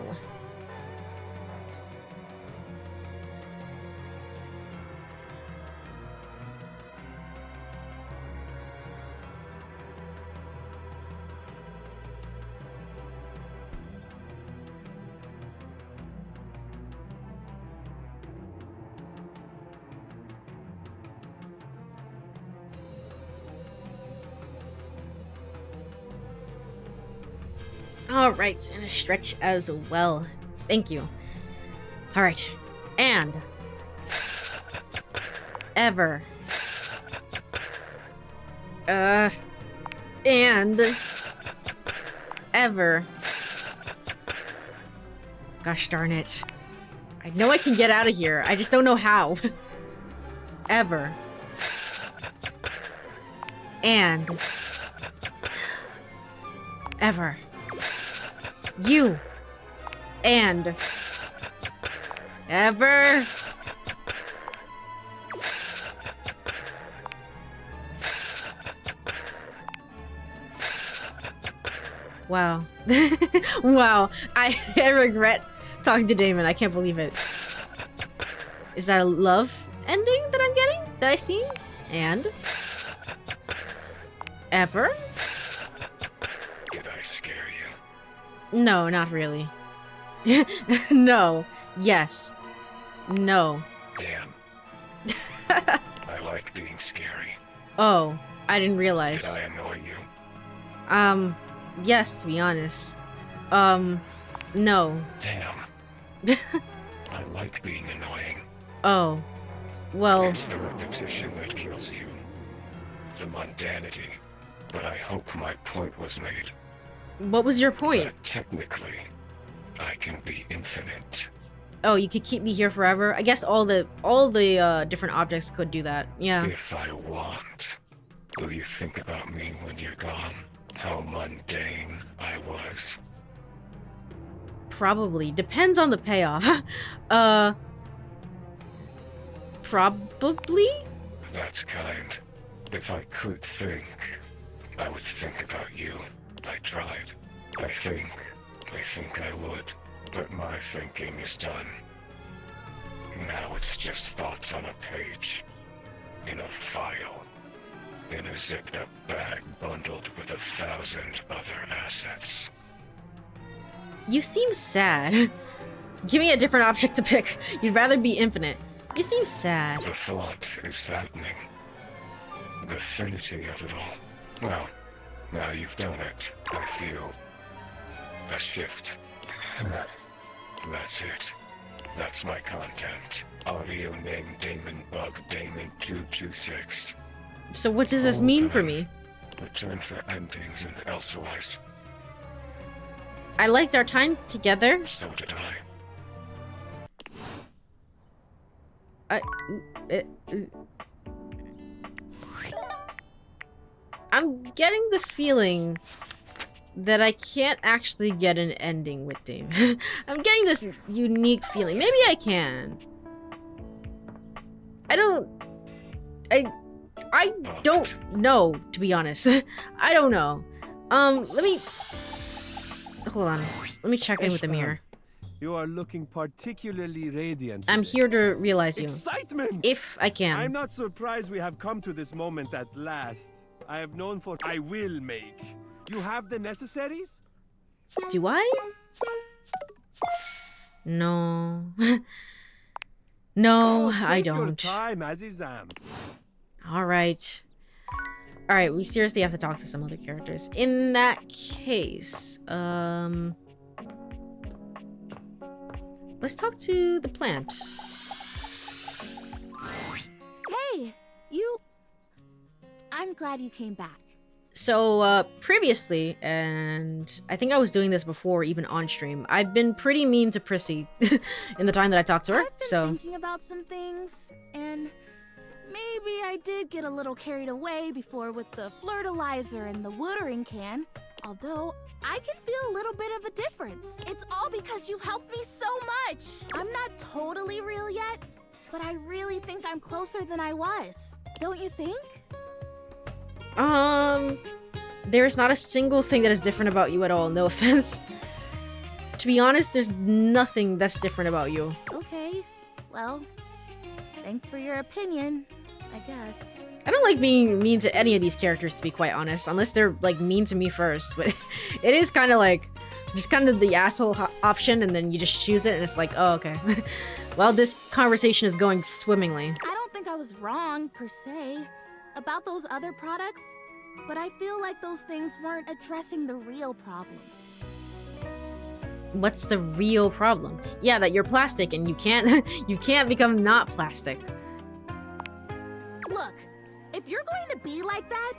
All right, and a stretch as well. Thank you. All right, and ever. And ever. Gosh darn it. I know I can get out of here. I just don't know how. Ever. And ever. You. And ever. Wow. Wow. I regret talking to Damon. I can't believe it. Is that a love ending that I'm getting? That I see? And? Ever? Did I scare you? No, not really. No. Yes. No. Damn. I like being scary. Oh, I didn't realize. Did I annoy you? Yes, to be honest. No. Damn. I like being annoying. Oh. Well... It's the repetition that kills you. The mundanity. But I hope my point was made. What was your point? That technically, I can be infinite. Oh, you could keep me here forever? I guess all the different objects could do that. Yeah. If I want. Will you think about me when you're gone? How mundane I was. Probably. Depends on the payoff. Probably? That's kind. If I could think, I would think about you. I tried. I think I would. But my thinking is done. Now it's just thoughts on a page. In a file. In a zipped-up bag bundled with 1,000 other assets. You seem sad. Give me a different object to pick. You'd rather be infinite. You seem sad. The thought is saddening. The finity of it all. Well, now you've done it, I feel a shift. That's it. That's my content. Audio name Damon Bug Damon 226. So what does this mean for me? Return for endings and elsewise. I liked our time together. So did I. I'm getting the feeling that I can't actually get an ending with Damon. I'm getting this unique feeling. Maybe I can. I don't know, to be honest. I don't know. Let me... Hold on. Let me check in with the mirror. You are looking particularly radiant. I'm here to realize you. Excitement! If I can. I'm not surprised we have come to this moment at last. I have known for I will make. You have the necessaries? Do I? No. No, I don't. Your time, Azizam. Alright. Alright, we seriously have to talk to some other characters. In that case, let's talk to the plant. Hey, I'm glad you came back. So, previously, and I think I was doing this before even on stream, I've been pretty mean to Prissy in the time that I talked to her, I've been thinking about some things, and maybe I did get a little carried away before with the fertilizer and the watering can. Although, I can feel a little bit of a difference. It's all because you've helped me so much. I'm not totally real yet, but I really think I'm closer than I was. Don't you think? There's not a single thing that is different about you at all, no offense. To be honest, there's nothing that's different about you. Okay, well, thanks for your opinion, I guess. I don't like being mean to any of these characters, to be quite honest, unless they're, like, mean to me first, but it is kind of like, just kind of the asshole option, and then you just choose it, and it's like, oh, okay. Well, this conversation is going swimmingly. I don't think I was wrong, per se, about those other products, but I feel like those things weren't addressing the real problem. What's the real problem? Yeah, that you're plastic and you can't you can't become not plastic. Look, if you're going to be like that,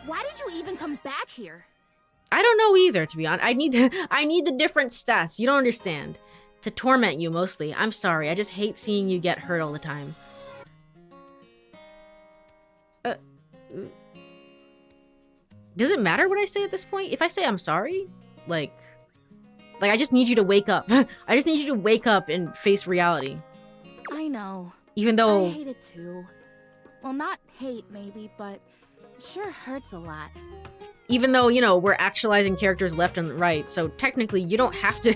why did you even come back here? I don't know either, to be honest. I need the different stats. You don't understand. To torment you mostly. I'm sorry. I just hate seeing you get hurt all the time. Does it matter what I say at this point? If I say I'm sorry, like I just need you to wake up. I just need you to wake up and face reality. I know. Even though I hate it too. Well, not hate maybe, but it sure hurts a lot. Even though, you know, we're actualizing characters left and right, so technically you don't have to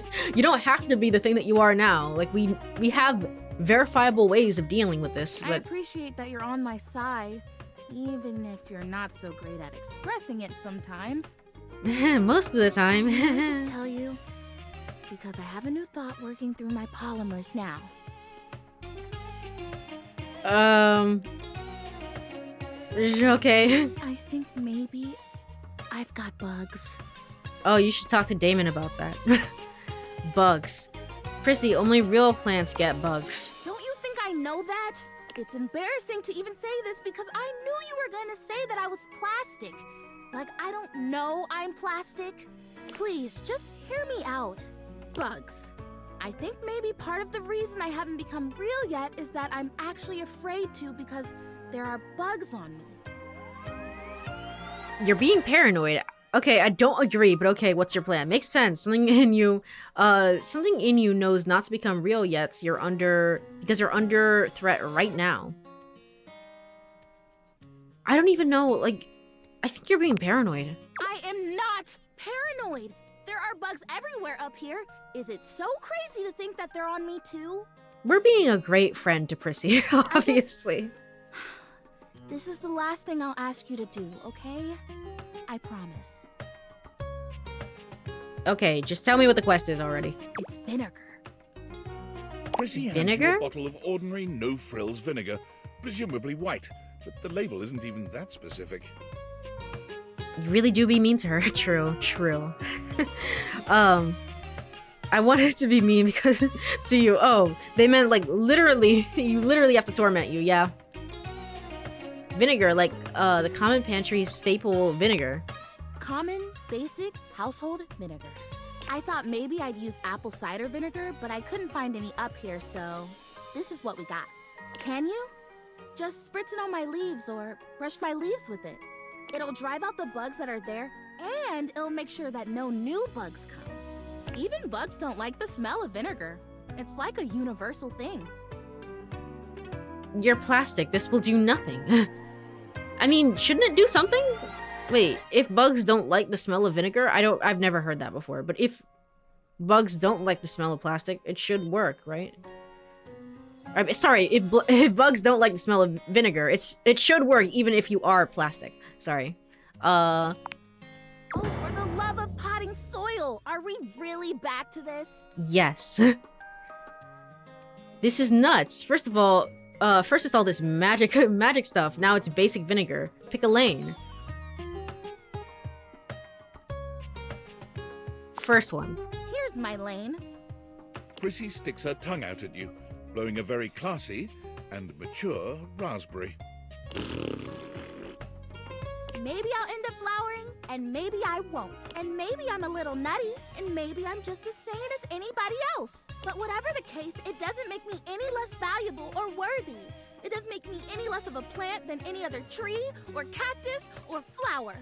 be the thing that you are now. Like we have verifiable ways of dealing with this. I But appreciate that you're on my side, even if you're not so great at expressing it sometimes. most of the time. Can I just tell you? Because I have a new thought working through my polymers now. Okay. I think maybe I've got bugs. Oh, you should talk to Damon about that. Bugs. Prissy, only real plants get bugs. Don't you think I know that? It's embarrassing to even say this because I knew you were going to say that I was plastic. Like, I don't know I'm plastic. Please, just hear me out. Bugs. I think maybe part of the reason I haven't become real yet is that I'm actually afraid to because there are bugs on me. You're being paranoid. Okay, I don't agree, but okay, what's your plan? Makes sense. Something in you knows not to become real yet. So because you're under threat right now. I don't even know, like, I think you're being paranoid. I am not paranoid. There are bugs everywhere up here. Is it so crazy to think that they're on me too? We're being a great friend to Prissy, obviously. This is the last thing I'll ask you to do, okay? I promise. Okay, just tell me what the quest is already. It's vinegar. Prissy hands Vinegar? you a bottle of ordinary no-frills vinegar, presumably white, but the label isn't even that specific. You really do be mean to her. True. I wanted to be mean because to you. Oh, they meant like literally, you literally have to torment you, yeah. Vinegar, like the common pantry staple vinegar. Common, basic, household vinegar. I thought maybe I'd use apple cider vinegar, but I couldn't find any up here, so this is what we got. Can you? Just spritz it on my leaves or brush my leaves with it. It'll drive out the bugs that are there, and it'll make sure that no new bugs come. Even bugs don't like the smell of vinegar. It's like a universal thing. You're plastic. This will do nothing. I mean, shouldn't it do something? Wait, if bugs don't like the smell of vinegar, I've never heard that before, but if bugs don't like the smell of plastic, it should work, right? Sorry, if bugs don't like the smell of vinegar, it should work even if you are plastic. Sorry. Oh, for the love of potting soil! Are we really back to this? Yes. This is nuts. First of all, first it's all this magic stuff. Now it's basic vinegar. Pick a lane. First one. Here's my lane. Prissy sticks her tongue out at you, blowing a very classy and mature raspberry. Maybe I'll end up flowering, and maybe I won't. And maybe I'm a little nutty, and maybe I'm just as sane as anybody else. But whatever the case, it doesn't make me any less valuable or worthy. It doesn't make me any less of a plant than any other tree, or cactus, or flower.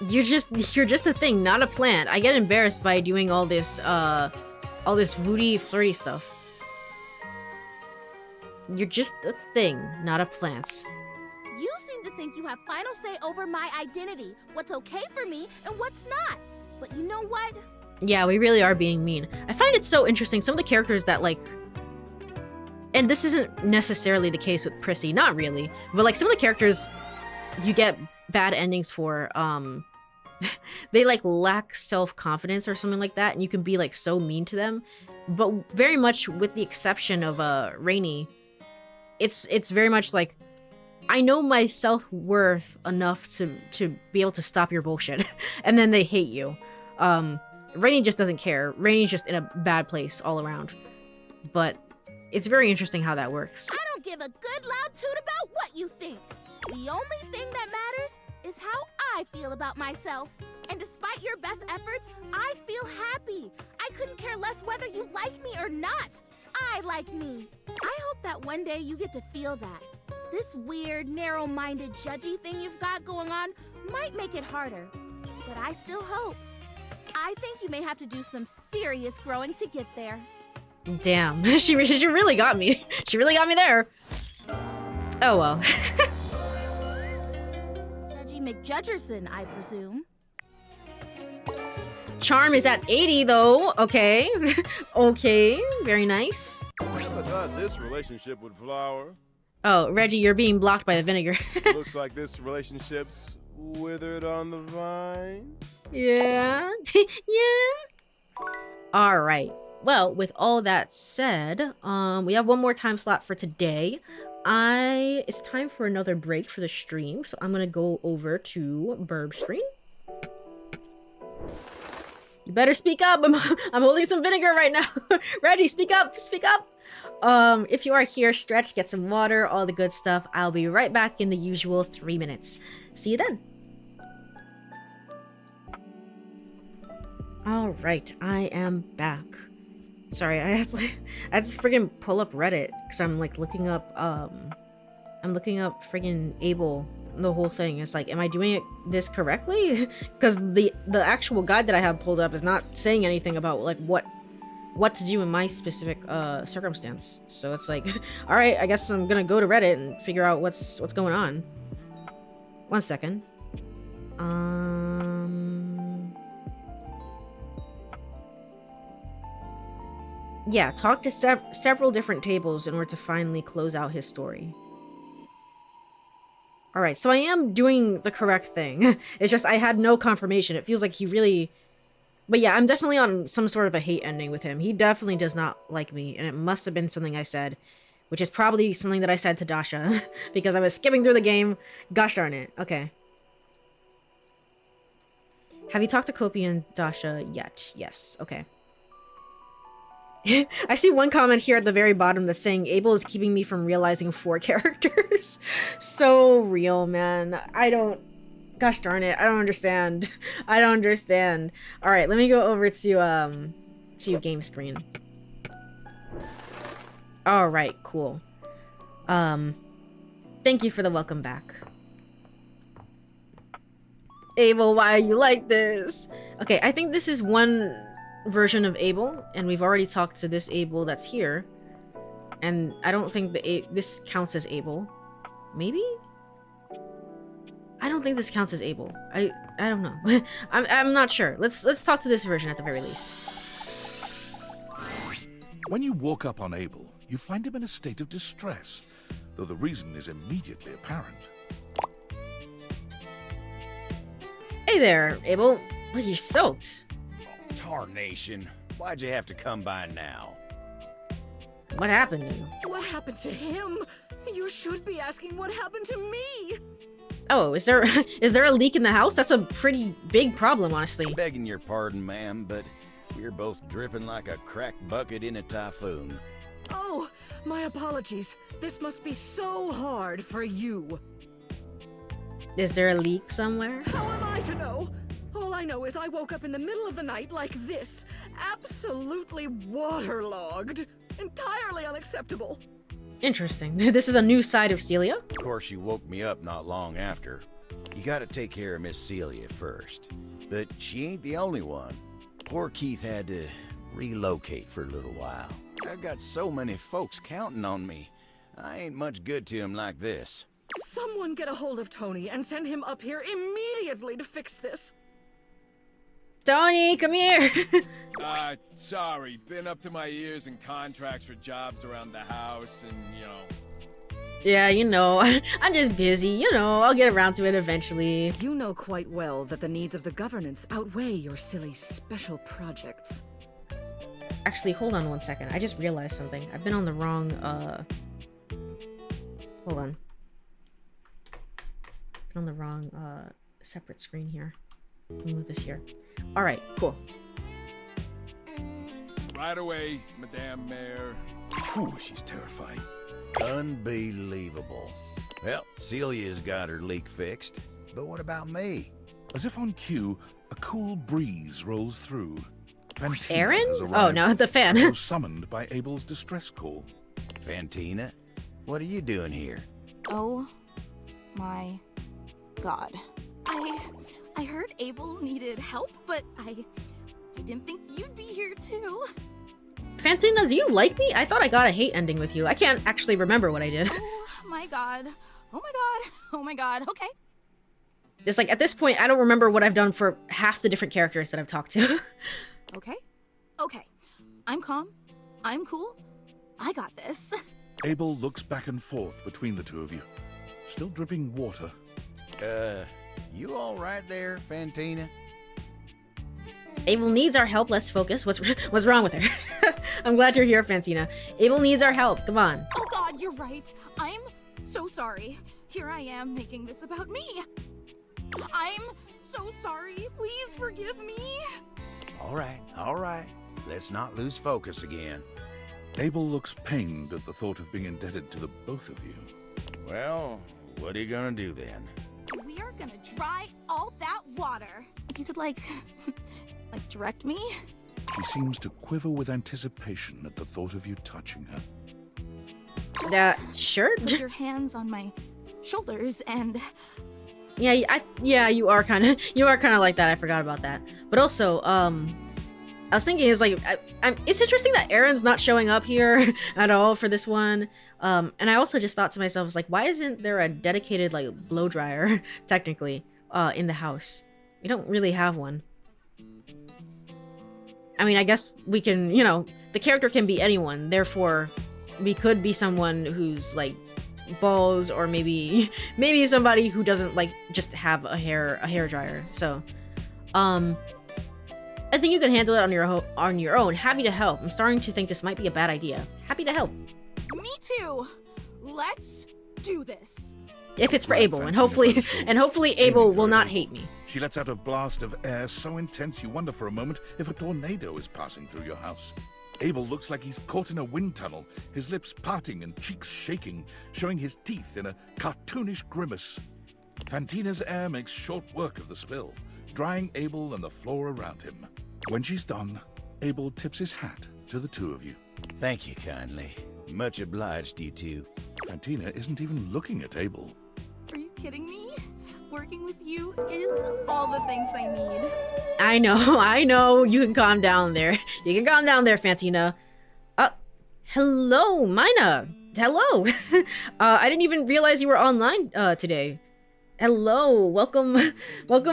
You're just a thing, not a plant. I get embarrassed by doing all this woody, flirty stuff. You're just a thing, not a plant. You seem to think you have final say over my identity, what's okay for me and what's not. But you know what? Yeah, we really are being mean. I find it so interesting, some of the characters that like... And this isn't necessarily the case with Prissy, not really. But like some of the characters you get bad endings for, they like lack self-confidence or something like that, and you can be like so mean to them. But very much with the exception of Rainy, it's very much like, I know my self-worth enough to be able to stop your bullshit. And then they hate you. Rainy just doesn't care. Rainy's just in a bad place all around. But it's very interesting how that works. I don't give a good loud toot about what you think. The only thing that matters is how I feel about myself. And despite your best efforts, I feel happy. I couldn't care less whether you like me or not. I like me. I hope that one day you get to feel that. This weird, narrow-minded, judgy thing you've got going on might make it harder. But I still hope. I think you may have to do some serious growing to get there. Damn, she really got me. She really got me there. Oh well. Judgy McJudgerson, I presume. Charm is at 80 though. Okay. Okay, very nice. I thought this relationship would flower. Oh, Reggie, you're being blocked by the vinegar. Looks like this relationship's withered on the vine. Yeah. Yeah. All right. Well, with all that said, we have one more time slot for today. It's time for another break for the stream, so I'm gonna go over to Burb's screen. You better speak up. I'm holding some vinegar right now. Reggie, speak up. Speak up. If you are here, stretch, get some water, all the good stuff. I'll be right back in the usual 3 minutes. See you then. All right, I am back. Sorry, I had to friggin' pull up Reddit because I'm like looking up friggin' Abel. The whole thing is like, am I doing this correctly? Because the actual guide that I have pulled up is not saying anything about like what to do in my specific circumstance. So it's like, all right, I guess I'm gonna go to Reddit and figure out what's going on. 1 second. Yeah, talk to several different tables in order to finally close out his story. Alright, so I am doing the correct thing. It's just I had no confirmation. It feels like he really... But yeah, I'm definitely on some sort of a hate ending with him. He definitely does not like me, and it must have been something I said. Which is probably something that I said to Dasha. Because I was skipping through the game. Gosh darn it. Okay. Have you talked to Kopi and Dasha yet? Yes. Okay. I see one comment here at the very bottom that's saying Abel is keeping me from realizing 4 characters. So real, man. Gosh darn it. I don't understand. I don't understand. All right, let me go over to game screen. All right, cool. Thank you for the welcome back. Abel, why are you like this? Okay, I think this is one version of Abel, and we've already talked to this Abel that's here, and I don't think this counts as Abel. Maybe? I don't think this counts as Abel. I don't know. I'm not sure. Let's talk to this version at the very least. When you walk up on Abel, you find him in a state of distress, though the reason is immediately apparent. Hey there, Abel. Look, you're soaked. Tarnation. Why'd you have to come by now? What happened to you? What happened to him? You should be asking what happened to me. Oh, is there a leak in the house? That's a pretty big problem, honestly. Begging your pardon, ma'am, but you're both dripping like a cracked bucket in a typhoon. Oh, my apologies. This must be so hard for you. Is there a leak somewhere? How am I to know? All I know is I woke up in the middle of the night like this, absolutely waterlogged. Entirely unacceptable. Interesting. This is a new side of Celia. Of course, you woke me up not long after. You gotta take care of Miss Celia first. But she ain't the only one. Poor Keith had to relocate for a little while. I've got so many folks counting on me. I ain't much good to him like this. Someone get a hold of Tony and send him up here immediately to fix this. Tony, come here. Sorry. Been up to my ears in contracts for jobs around the house and, you know. Yeah, you know, I'm just busy. You know, I'll get around to it eventually. You know quite well that the needs of the governance outweigh your silly special projects. Actually, hold on 1 second. I just realized something. I've been on the wrong, Hold on. Been on the wrong, separate screen here. Let me move this here. Alright, cool. Right away, Madame Mayor. Whew, she's terrifying. Unbelievable. Well, Celia's got her leak fixed. But what about me? As if on cue, a cool breeze rolls through. Fantina Aaron? has Oh, arrived no, the fan. and was summoned by Abel's distress call. Fantina? What are you doing here? Oh my god. I heard Abel needed help, but I didn't think you'd be here too. Fantina, do you like me? I thought I got a hate ending with you. I can't actually remember what I did. Oh my god. Oh my god. Oh my god. Okay. It's like, at this point, I don't remember what I've done for half the different characters that I've talked to. Okay. Okay. I'm calm. I'm cool. I got this. Abel looks back and forth between the two of you, still dripping water. You all right there, Fantina? Abel needs our help. Let's focus. What's wrong with her? I'm glad you're here, Fantina. Abel needs our help. Come on. Oh god, you're right. I'm so sorry. Here I am making this about me. I'm so sorry. Please forgive me. All right. Let's not lose focus again. Abel looks pained at the thought of being indebted to the both of you. Well, what are you gonna do then? We are gonna dry all that water. If you could, like direct me? She seems to quiver with anticipation at the thought of you touching her. Sure. Put your hands on my shoulders and... Yeah, you are kind of like that. I forgot about that. But also, I was thinking is like, it's interesting that Aaron's not showing up here at all for this one. And I also just thought to myself, I was like, why isn't there a dedicated like blow dryer technically in the house? We don't really have one. I mean, I guess we can, the character can be anyone. Therefore, we could be someone who's like balls, or maybe somebody who doesn't like just have a hair dryer. So, I think you can handle it on your own. Happy to help. I'm starting to think this might be a bad idea. Happy to help. Me too. Let's do this. If it's for Abel, and hopefully Abel will not hate me. She lets out a blast of air so intense you wonder for a moment if a tornado is passing through your house. Abel looks like he's caught in a wind tunnel, his lips parting and cheeks shaking, showing his teeth in a cartoonish grimace. Fantina's air makes short work of the spill, drying Abel and the floor around him. When she's done, Abel tips his hat to the two of you. Thank you kindly. Much obliged, you two. Fantina isn't even looking at Abel. Are you kidding me? Working with you is all the things I need. I know. You can calm down there. You can calm down there, Fantina. Hello, Mina. Hello. I didn't even realize you were online today. Hello. Welcome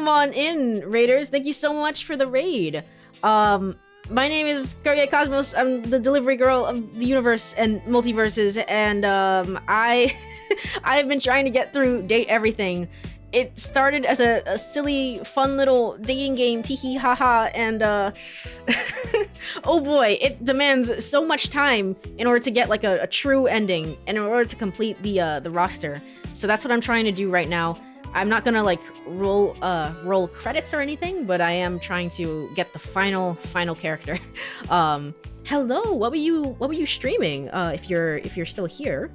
on in, raiders. Thank you so much for the raid. My name is Courie Cosmos. I'm the delivery girl of the universe and multiverses, and I've been trying to get through Date Everything. It started as a silly, fun little dating game, tee haha, and oh boy, it demands so much time in order to get like a true ending and in order to complete the roster. So that's what I'm trying to do right now. I'm not gonna like roll credits or anything, but I am trying to get the final character. Hello, what were you streaming? If you're still here,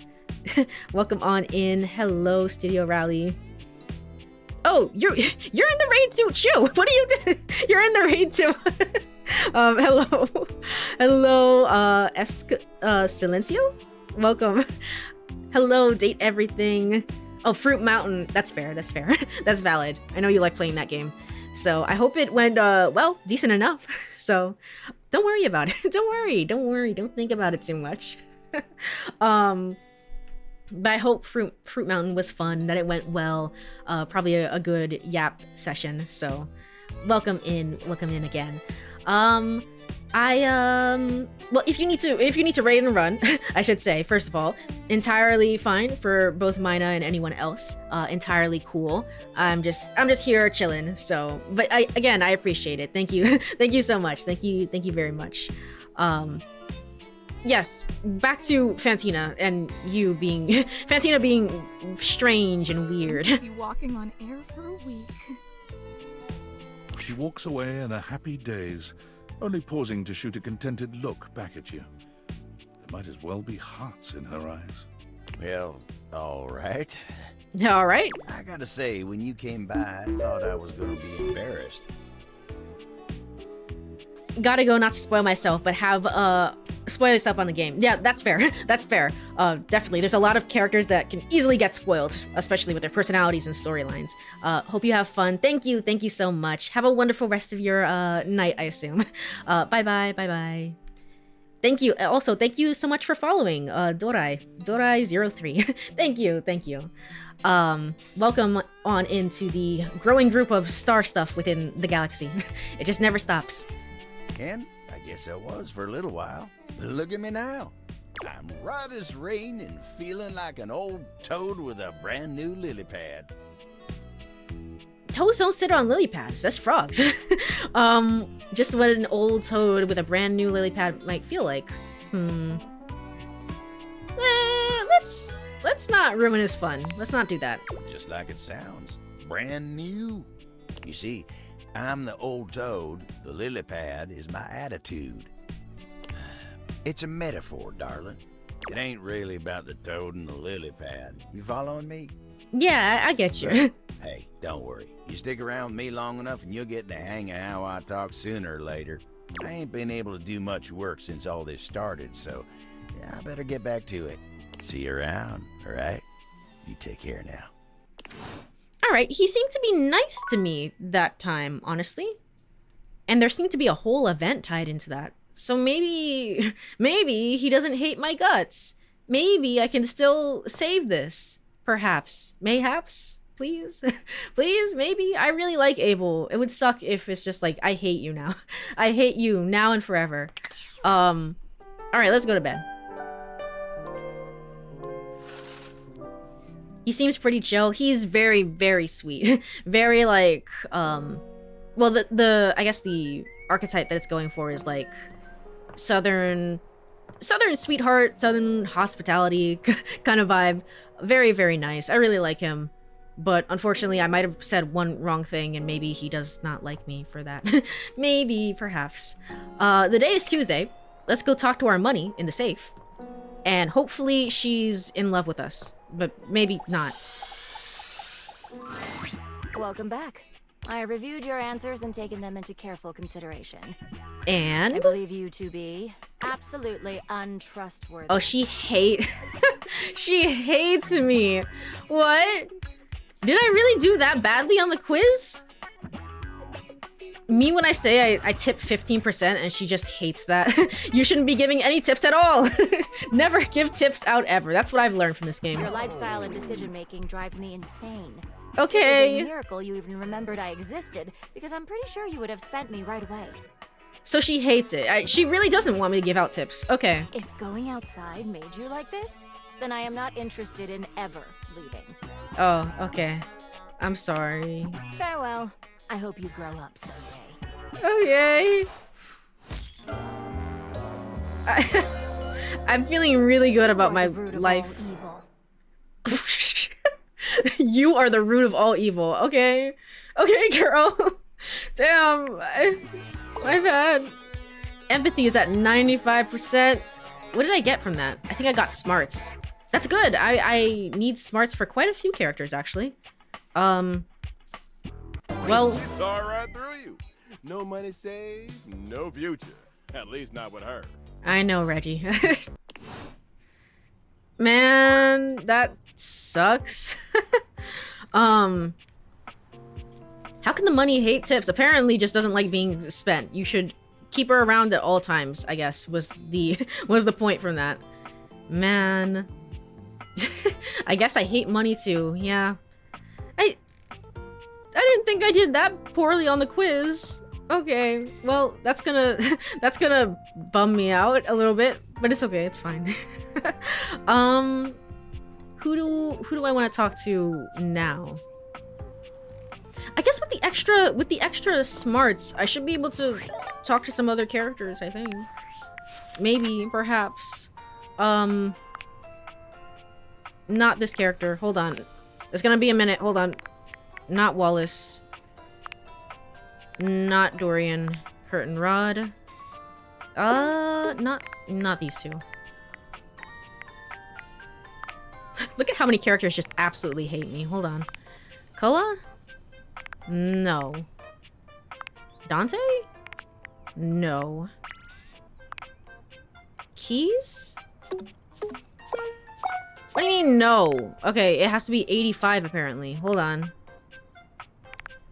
welcome on in. Hello, Studio Rally. Oh, you're in the raid too, Chew. What are you doing? You're in the raid too. Hello, Silencio. Welcome. Hello, Date Everything. Oh, Fruit Mountain. That's fair. That's valid. I know you like playing that game. So I hope it went, well, decent enough. So don't worry about it. Don't worry. Don't think about it too much. But I hope Fruit Mountain was fun, that it went well. Probably a good yap session. So welcome in again. Well, if you need to raid and run, I should say, first of all, entirely fine for both Mina and anyone else. Entirely cool. I'm just here chilling. So, but I appreciate it. Thank you. Thank you so much. Thank you very much. Yes, back to Fantina and you being Fantina being strange and weird. Be walking on air for a week. She walks away in a happy daze, only pausing to shoot a contented look back at you. There might as well be hearts in her eyes. Well, all right. All right. I gotta say, when you came by, I thought I was gonna be embarrassed. Gotta go, not to spoil myself, but have spoil yourself on the game. Yeah, that's fair. That's fair. Definitely. There's a lot of characters that can easily get spoiled, especially with their personalities and storylines. Hope you have fun. Thank you so much. Have a wonderful rest of your night, I assume. Bye-bye. Thank you. Also, thank you so much for following Dorai03. Thank you. Welcome on into the growing group of star stuff within the galaxy. It just never stops. And I guess I was for a little while. But look at me now. I'm right as rain and feeling like an old toad with a brand new lily pad. Toads don't sit on lily pads. That's frogs. Just what an old toad with a brand new lily pad might feel like. Let's not ruin his fun. Let's not do that. Just like it sounds. Brand new. You see, I'm the old toad. The lily pad is my attitude. It's a metaphor, darling. It ain't really about the toad and the lily pad. You following me? Yeah, I get you. Hey, don't worry. You stick around with me long enough and you'll get the hang of how I talk sooner or later. I ain't been able to do much work since all this started, so yeah, I better get back to it. See you around, all right? You take care now. All right, he seemed to be nice to me that time, honestly. And there seemed to be a whole event tied into that. So maybe he doesn't hate my guts. Maybe I can still save this. Perhaps. Mayhaps? Please? Please? Maybe? I really like Abel. It would suck if it's just like, I hate you now. I hate you now and forever. All right, let's go to bed. He seems pretty chill. He's very, very sweet. Very like, well, I guess the archetype that it's going for is like southern sweetheart, southern hospitality kind of vibe. Very, very nice. I really like him. But unfortunately, I might have said one wrong thing and maybe he does not like me for that. Maybe, perhaps. The day is Tuesday. Let's go talk to our money in the safe. And hopefully she's in love with us. But maybe not. Welcome back. I reviewed your answers and taken them into careful consideration. And? I believe you to be absolutely untrustworthy. Oh, she hates me. What? Did I really do that badly on the quiz? Me when I say I tip 15% and she just hates that. You shouldn't be giving any tips at all. Never give tips out ever. That's what I've learned from this game. Your lifestyle and decision making drives me insane. Okay. It's a miracle you even remembered I existed, because I'm pretty sure you would have spent me right away. So she hates it. She really doesn't want me to give out tips. Okay. If going outside made you like this, then I am not interested in ever leaving. Oh, okay. I'm sorry. Farewell. I hope you grow up someday. Okay. I'm feeling really good about my life. You are the root of all evil. Okay. Okay, girl. Damn. My bad. Empathy is at 95%. What did I get from that? I think I got smarts. That's good. I need smarts for quite a few characters, actually. Well... She saw right through you. No money saved, no future. At least not with her. I know, Reggie. Man, that sucks. How can the money hate tips? Apparently just doesn't like being spent. You should keep her around at all times, I guess, was the point from that. Man. I guess I hate money too, yeah. I didn't think I did that poorly on the quiz. Okay, well, that's gonna bum me out a little bit, but it's okay, it's fine. Who do I want to talk to now? I guess with the extra smarts, I should be able to talk to some other characters, I think. Maybe, perhaps. Not this character. Hold on. It's gonna be a minute. Hold on. Not Wallace. Not Dorian. Curtain Rod. Not these two. Look at how many characters just absolutely hate me. Hold on. Koa? No. Dante? No. Keys? What do you mean no? Okay, it has to be 85 apparently. Hold on.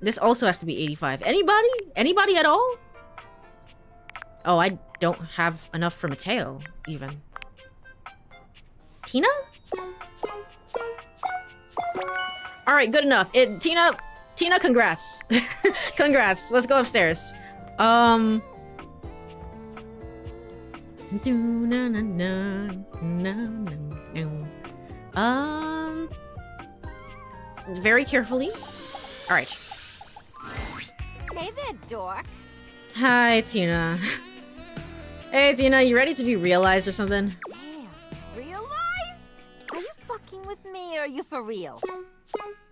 This also has to be 85. Anybody? Anybody at all? Oh, I don't have enough for Mateo, even. Tina? Alright, good enough. Tina, congrats. Congrats. Let's go upstairs. Very carefully. Alright. Hey there, dork. Hi, Tina. Hey, Tina, you ready to be realized or something? Realized? Are you fucking with me or are you for real?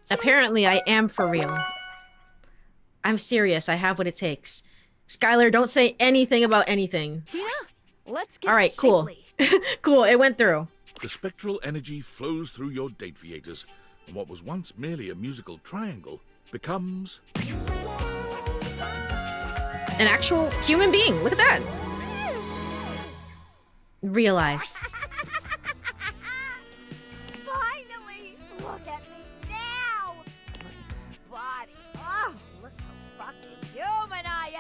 Apparently, I am for real. I'm serious. I have what it takes. Skylar, don't say anything about anything. Tina, let's get Alright, cool. Cool, it went through. The spectral energy flows through your Dateviators, and what was once merely a musical triangle becomes... an actual human being. Look at that. Realize. Finally! Look at me now! Look at this body. Oh, look how fucking human I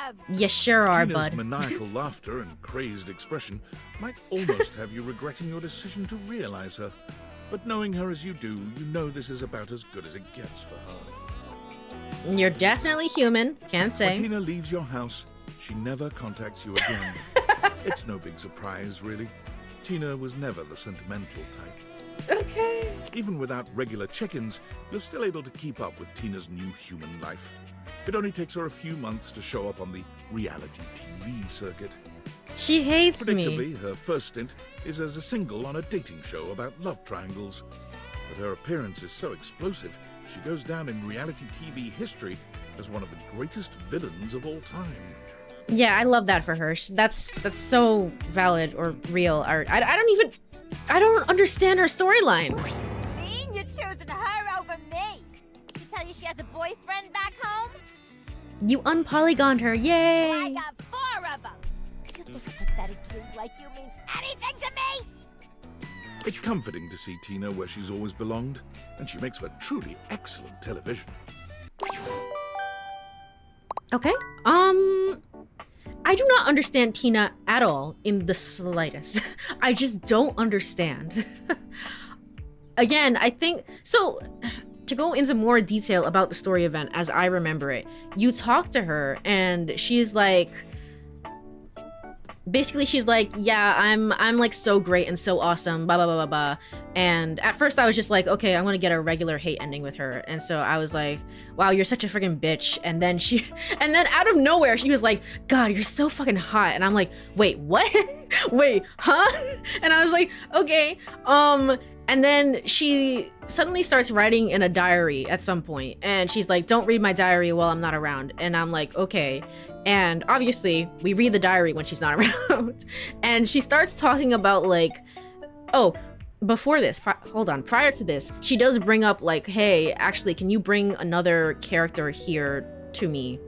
am! You sure are, Tina's bud. maniacal laughter and crazed expression might almost have you regretting your decision to realize her. But knowing her as you do, you know this is about as good as it gets for her. You're definitely human. Can't say. When Tina leaves your house, she never contacts you again. It's no big surprise, really. Tina was never the sentimental type. Okay. Even without regular check-ins, you're still able to keep up with Tina's new human life. It only takes her a few months to show up on the reality TV circuit. She hates me. Predictably, her first stint is as a single on a dating show about love triangles. But her appearance is so explosive, she goes down in reality TV history as one of the greatest villains of all time. Yeah, I love that for her. That's so valid or real art. I don't understand her storyline. Mean you're choosing her over me? She tell you she has a boyfriend back home? You unpolygoned her. Yay! Well, I got 4 of them. You think a pathetic dude like you means anything to me? It's comforting to see Tina where she's always belonged, and she makes for truly excellent television. Okay. I do not understand Tina at all in the slightest. I just don't understand. Again, I think so. To go into more detail about the story event as I remember it, you talk to her and she's like, basically she's like, yeah, I'm like so great and so awesome, blah blah blah blah blah. And at first I was just like, okay, I'm gonna get a regular hate ending with her. And so I was like, wow, you're such a freaking bitch. And then out of nowhere she was like, God, you're so fucking hot. And I'm like, wait, what? Wait, huh? And I was like, okay. And then she suddenly starts writing in a diary at some point, and she's like, don't read my diary while I'm not around. And I'm like, okay. And obviously we read the diary when she's not around. And she starts talking about like, oh, before this, hold on, prior to this, she does bring up like, hey, actually, can you bring another character here to me?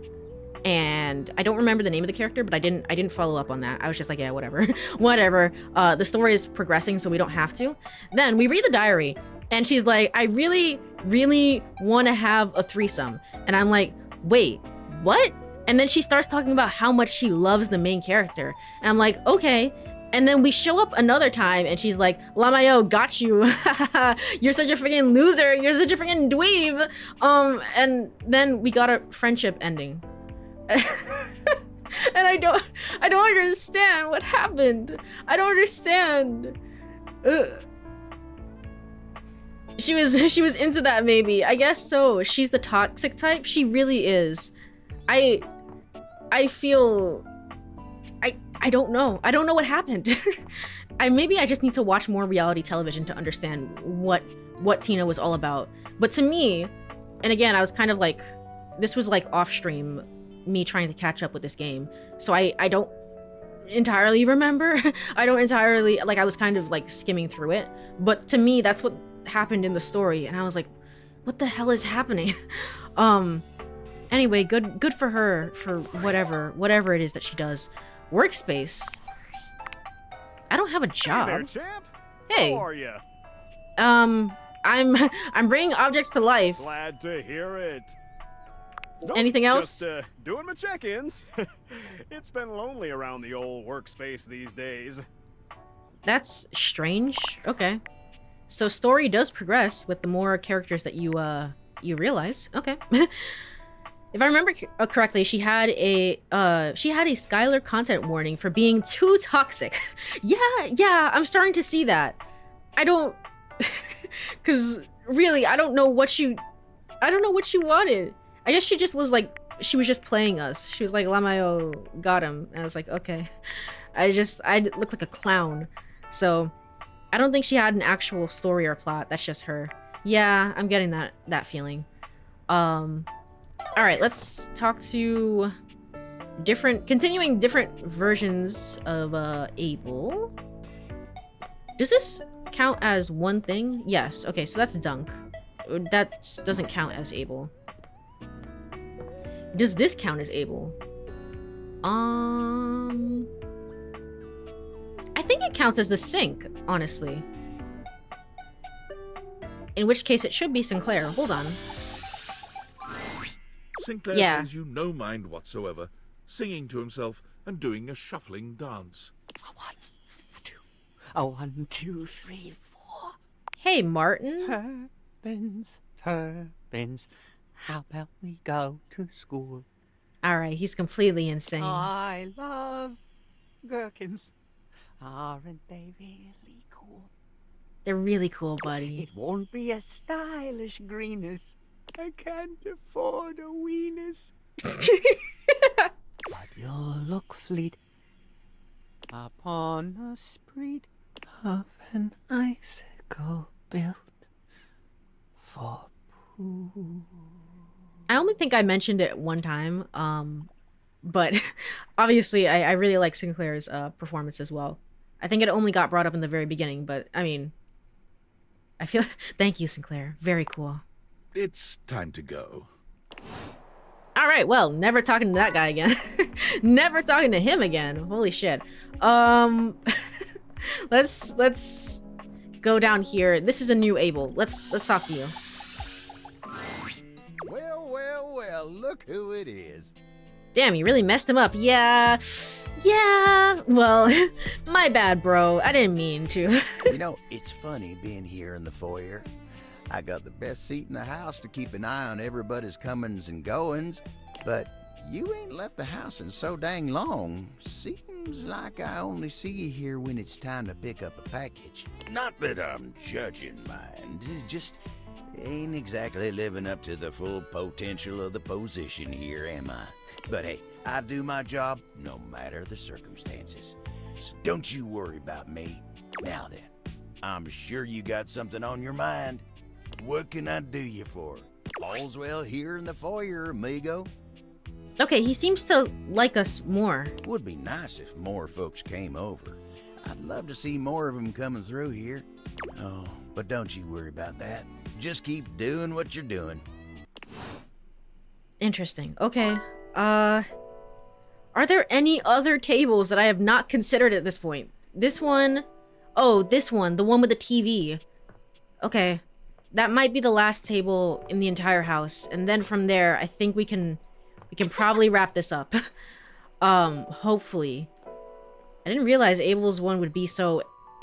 And I don't remember the name of the character, but I didn't follow up on that. I was just like, yeah, whatever. Whatever. The story is progressing, so we don't have to. Then we read the diary, and she's like, I really, really want to have a threesome. And I'm like, wait, what? And then she starts talking about how much she loves the main character. And I'm like, okay. And then we show up another time, and she's like, Lamayo, got you. You're such a freaking loser. You're such a freaking dweeb. And then we got a friendship ending. And I don't understand what happened. I don't understand. She was into that, maybe. I guess so. She's the toxic type. She really is. I feel I don't know. I don't know what happened. Maybe I just need to watch more reality television to understand what Tina was all about. But to me, and again, I was kind of like, this was like off stream, me trying to catch up with this game. So I don't entirely remember. I don't entirely, like, I was kind of like skimming through it, but to me that's what happened in the story, and I was like, what the hell is happening? Anyway, good for her for whatever it is that she does. Workspace. I don't have a job. Hey there, champ. Hey. How are you? I'm bringing objects to life. Glad to hear it. Nope, Anything else? Just doing my check-ins. It's been lonely around the old workspace these days. That's strange. Okay. So story does progress with the more characters that you realize. Okay. If I remember correctly, she had a Skylar content warning for being too toxic. yeah, I'm starting to see that. I don't, cause really, I don't know what she wanted. I guess she just was like, she was just playing us. She was like, Lamayo got him, and I was like, okay. I look like a clown. So I don't think she had an actual story or plot. That's just her. Yeah, I'm getting that feeling. All right, let's talk to continuing different versions of Abel. Does this count as one thing? Yes. Okay, so that's Dunk. That doesn't count as Abel. Does this count as Abel? I think it counts as the sink, honestly. In which case it should be Sinclair. Hold on. Sinclair pays you no mind whatsoever, singing to himself and doing a shuffling dance. 1, 2, 3, 4. Hey, Martin. Turbines. How about we go to school? Alright, he's completely insane. I love gherkins. Aren't they really cool? They're really cool, buddy. It won't be a stylish greenness. I can't afford a weenus. But you'll look fleet upon a spread of an icicle built for poo. I only think I mentioned it one time, but obviously I really like Sinclair's performance as well. I think it only got brought up in the very beginning, but I mean, I feel... Thank you, Sinclair. Very cool. It's time to go. All right, well, never talking to that guy again. Never talking to him again. Holy shit. Let's go down here. This is a new Abel. Let's talk to you. Well, look who it is. Damn, you really messed him up. Yeah, well, my bad, bro. I didn't mean to. You know, it's funny being here in the foyer. I got the best seat in the house to keep an eye on everybody's comings and goings, but you ain't left the house in so dang long. Seems like I only see you here when it's time to pick up a package. Not that I'm judging, mind. Just ain't exactly living up to the full potential of the position here, am I? But hey, I do my job no matter the circumstances. So don't you worry about me. Now then, I'm sure you got something on your mind. What can I do you for? All's well here in the foyer, amigo. Okay, he seems to like us more. Would be nice if more folks came over. I'd love to see more of them coming through here. Oh, but don't you worry about that. Just keep doing what you're doing. Interesting. Okay. Are there any other tables that I have not considered at this point? This one? Oh, this one. The one with the TV. Okay. That might be the last table in the entire house. And then from there, I think we can probably wrap this up. Hopefully. I didn't realize Abel's one would be so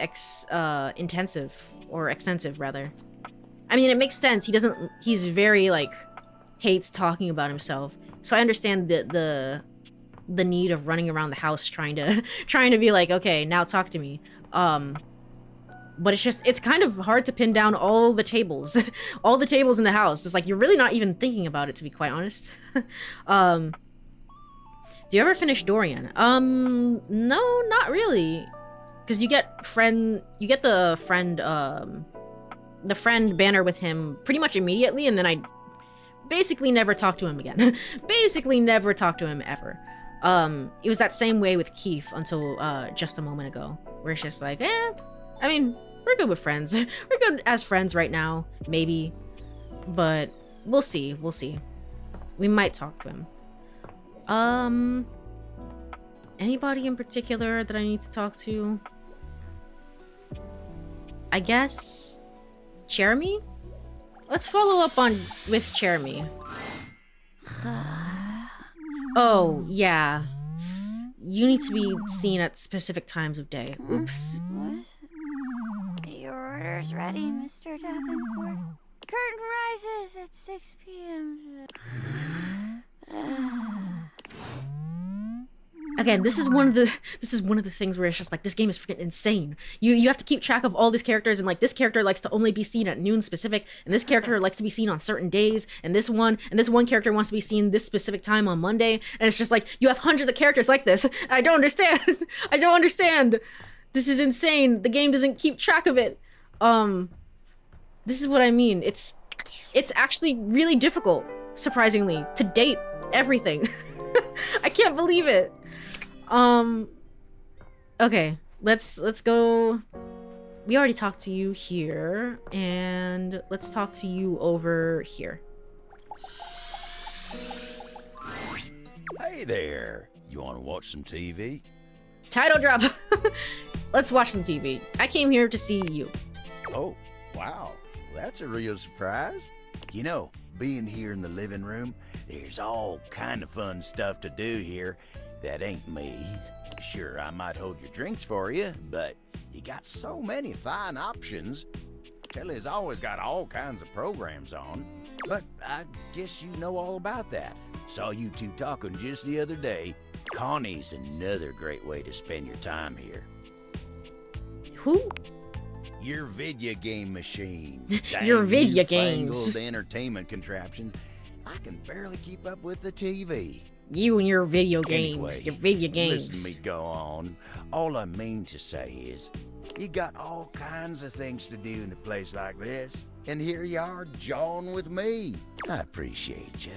intensive. Or extensive, rather. I mean, it makes sense. He's very, like, hates talking about himself. So I understand the need of running around the house trying to be like, okay, now talk to me. But it's kind of hard to pin down all the tables. All the tables in the house. It's like, you're really not even thinking about it, to be quite honest. Do you ever finish Dorian? No, not really. Because you get the friend banner with him pretty much immediately, and then I basically never talk to him again. Basically never talk to him ever. It was that same way with Keith until just a moment ago, where it's just like, I mean, we're good with friends. We're good as friends right now, maybe, but we'll see. We might talk to him. Anybody in particular that I need to talk to? I guess Jeremy? Let's follow up with Jeremy. Oh, yeah. You need to be seen at specific times of day. Oops. Your order's ready, Mr. Davenport. Curtain rises at 6 p.m. Again, this is one of the things where it's just like, this game is freaking insane. You have to keep track of all these characters, and like this character likes to only be seen at noon specific, and this character likes to be seen on certain days, and this one character wants to be seen this specific time on Monday, and it's just like, you have hundreds of characters like this. I don't understand. I don't understand. This is insane. The game doesn't keep track of it. This is what I mean. It's actually really difficult, surprisingly, to date everything. I can't believe it. Okay, let's go. We already talked to you here, and let's talk to you over here. Hey there. You want to watch some TV? Title drop. Let's watch some TV. I came here to see you. Oh, wow. That's a real surprise. You know, being here in the living room, there's all kind of fun stuff to do here that ain't me. Sure, I might hold your drinks for you, but you got so many fine options. Kelly's always got all kinds of programs on. But I guess you know all about that. Saw you two talking just the other day. Connie's another great way to spend your time here. Who? Your video game machine. Your video games. Fangled entertainment contraption. I can barely keep up with the TV. You and your video games. Anyway, your video games. Listen to me go on. All I mean to say is, you got all kinds of things to do in a place like this, and here you are jawing with me. I appreciate you.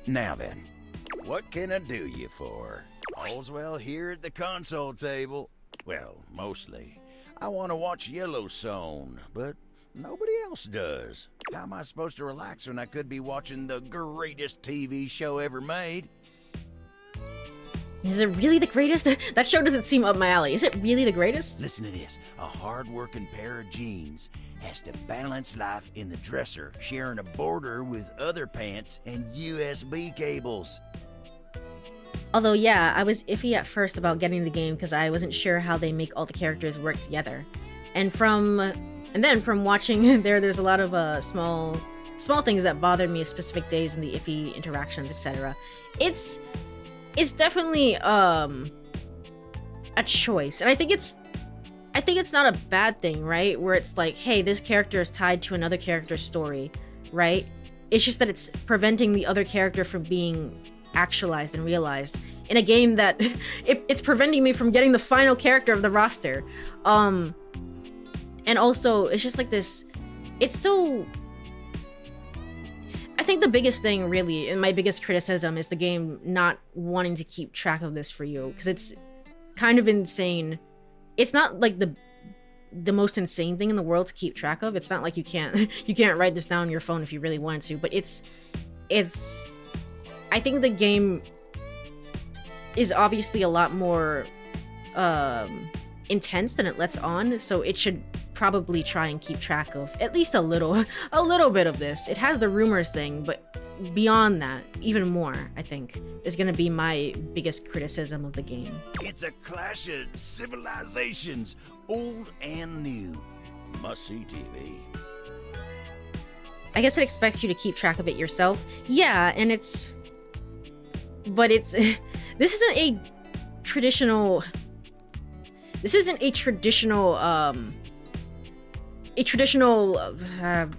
Now then, what can I do you for? All's well here at the console table. Well, mostly. I want to watch Yellowstone, but nobody else does. How am I supposed to relax when I could be watching the greatest TV show ever made? Is it really the greatest? That show doesn't seem up my alley. Is it really the greatest? Listen to this. A hard-working pair of jeans has to balance life in the dresser, sharing a border with other pants and USB cables. Although, yeah, I was iffy at first about getting the game because I wasn't sure how they make all the characters work together. And then from watching there's a lot of small things that bothered me, specific days and the iffy interactions, etc. It's definitely a choice, and I think it's not a bad thing, right? Where it's like, hey, this character is tied to another character's story, right? It's just that it's preventing the other character from being actualized and realized in a game that it's preventing me from getting the final character of the roster. And also, it's just like this, it's so... I think the biggest thing, really, and my biggest criticism is the game not wanting to keep track of this for you, because it's kind of insane. It's not like the most insane thing in the world to keep track of. It's not like you can't write this down on your phone if you really wanted to, but it's I think the game is obviously a lot more intense than it lets on, so it should probably try and keep track of at least a little bit of this. It has the rumors thing, but beyond that, even more, I think, is gonna be my biggest criticism of the game. It's a clash of civilizations, old and new. Must-see TV. I guess it expects you to keep track of it yourself. Yeah, and this isn't a traditional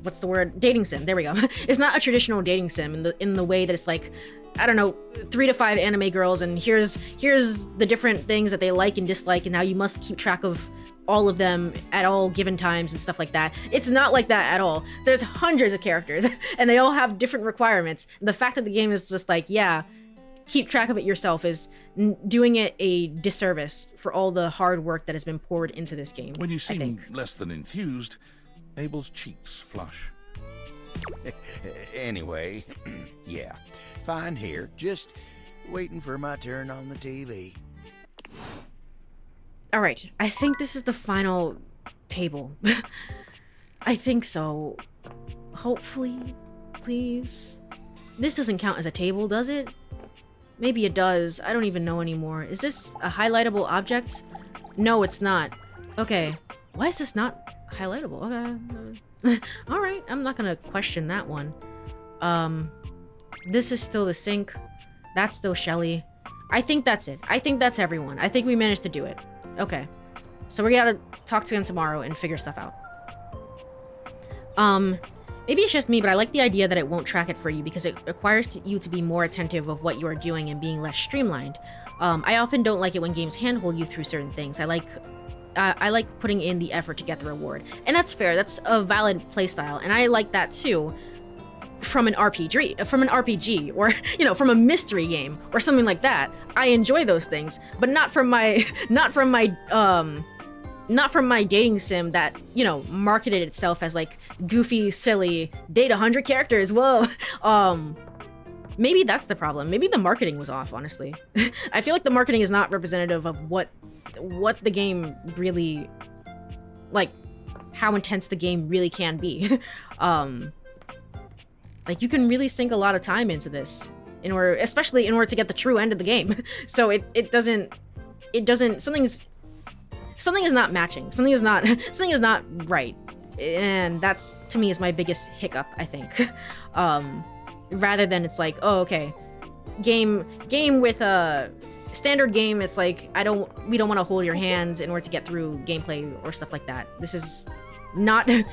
what's the word? Dating sim. There we go. It's not a traditional dating sim in the way that it's like, I don't know, 3 to 5 anime girls, and here's the different things that they like and dislike, and now you must keep track of all of them at all given times and stuff like that. It's not like that at all. There's hundreds of characters and they all have different requirements. The fact that the game is just like, yeah, keep track of it yourself is doing it a disservice for all the hard work that has been poured into this game. When you seem less than enthused, Abel's cheeks flush. Anyway, yeah, fine here. Just waiting for my turn on the TV. All right, I think this is the final table. I think so. Hopefully, please. This doesn't count as a table, does it? Maybe it does. I don't even know anymore. Is this a highlightable object? No, it's not. Okay. Why is this not highlightable? Okay. Alright, I'm not gonna question that one. This is still the sink. That's still Shelly. I think that's it. I think that's everyone. I think we managed to do it. Okay. So we gotta talk to him tomorrow and figure stuff out. Maybe it's just me, but I like the idea that it won't track it for you because it requires you to be more attentive of what you are doing and being less streamlined. I often don't like it when games handhold you through certain things. I like putting in the effort to get the reward. And that's fair. That's a valid playstyle. And I like that too from an RPG or, you know, from a mystery game or something like that. I enjoy those things, but not from my dating sim that, you know, marketed itself as like goofy, silly, date 100 characters. Whoa. Maybe that's the problem. Maybe the marketing was off, honestly. I feel like the marketing is not representative of what the game really, like, how intense the game really can be. Like, you can really sink a lot of time into this especially in order to get the true end of the game. So it doesn't, something is not matching. Something is not right. And that's, to me, is my biggest hiccup, I think. Rather than it's like, oh, okay, game with a standard game, it's like, we don't want to hold your hands in order to get through gameplay or stuff like that. This is not it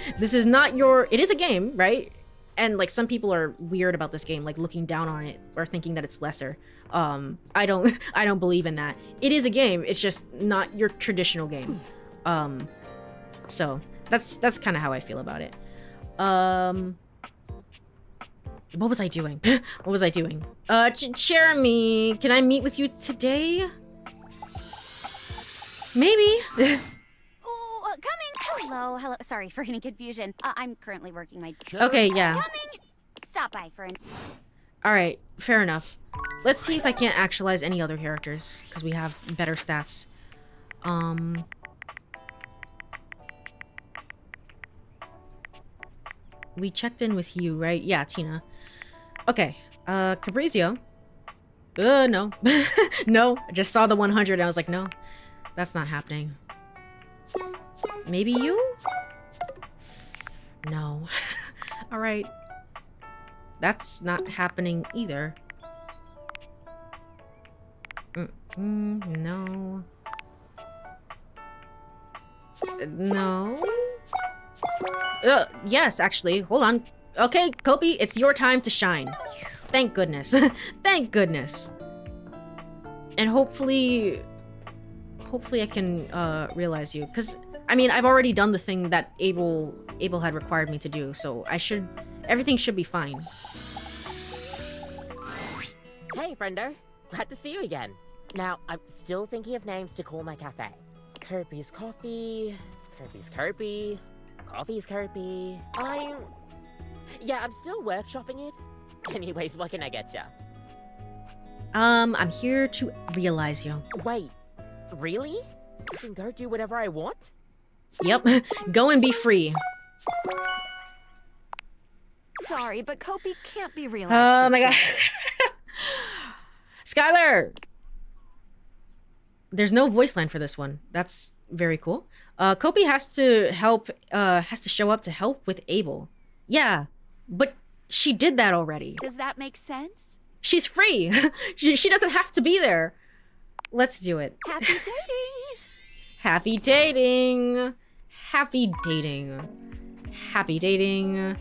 is a game, right? And like some people are weird about this game, like looking down on it or thinking that it's lesser. I don't believe in that. It is a game. It's just not your traditional game. So that's kind of how I feel about it. What was I doing? What was I doing? Jeremy, can I meet with you today? Maybe. Oh, coming. Hello. Sorry for any confusion. I'm currently working my. Okay, yeah. Coming. Stop by for an. All right, fair enough. Let's see if I can't actualize any other characters because we have better stats. We checked in with you, right? Yeah, Tina. Okay, Cabrizio. No. No, I just saw the 100 and I was like, no, that's not happening. Maybe you? No. All right. That's not happening either. No. No. Yes, actually. Hold on. Okay, Kopi, it's your time to shine. Thank goodness. Thank goodness. And hopefully I can realize you, because I mean, I've already done the thing that Abel had required me to do, so everything should be fine. Hey, friender. Glad to see you again. Now, I'm still thinking of names to call my cafe. Kirby's Coffee, Kirby's Kirby, Coffee's Kirby. I'm still workshopping it. Anyways, what can I get ya? I'm here to realize you. Wait, really? I can go do whatever I want? Yep, go and be free. Sorry, but Kopi can't be realized. Oh my god. Skylar! There's no voice line for this one. That's very cool. Kopi has to show up to help with Abel. Yeah, but she did that already. Does that make sense? She's free. she doesn't have to be there. Let's do it. Happy dating! Happy dating! Happy dating. Happy dating.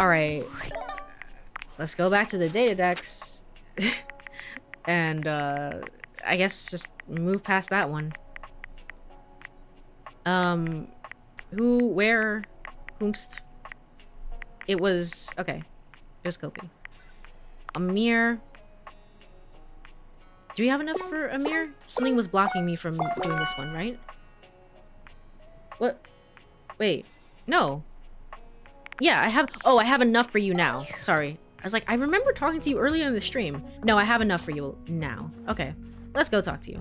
Alright. Let's go back to the data decks. And, I guess just move past that one. Who, where, whomst? It was, okay. Just Kopi. Amir. Do we have enough for Amir? Something was blocking me from doing this one, right? What? Wait. No. Yeah, I have... Oh, I have enough for you now. Sorry. I was like, I remember talking to you earlier in the stream. No, I have enough for you now. Okay. Let's go talk to you.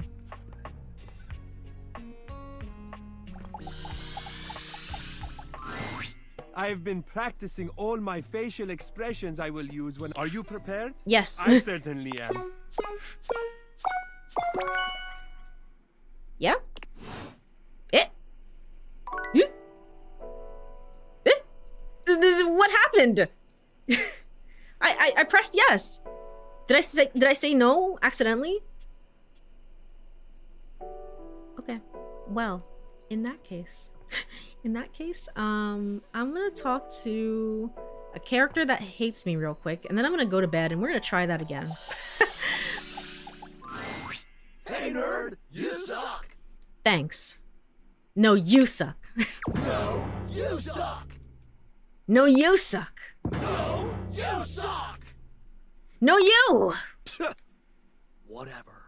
I've been practicing all my facial expressions I will use when... Are you prepared? Yes. I certainly am. Yeah? Eh? Eh? What happened? I pressed yes. Did I say no accidentally? Okay. Well, in that case, I'm gonna talk to a character that hates me real quick, and then I'm gonna go to bed, and we're gonna try that again. Hey nerd, you suck. Thanks. No, you suck. No, you suck. No, you suck. No, you suck. No, you. Whatever.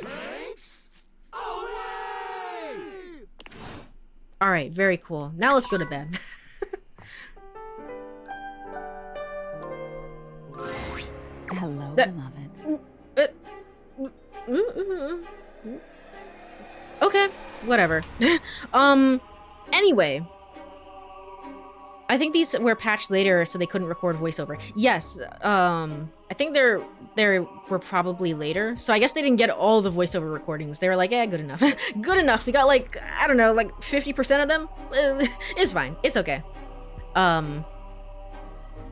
Thanks. Away. All right, very cool. Now let's go to bed. Hello, beloved. Okay, whatever. Anyway. I think these were patched later so they couldn't record voiceover. Yes, I think they were probably later. So I guess they didn't get all the voiceover recordings. They were like, yeah, good enough. Good enough. We got like, I don't know, like 50% of them. It's fine. It's okay.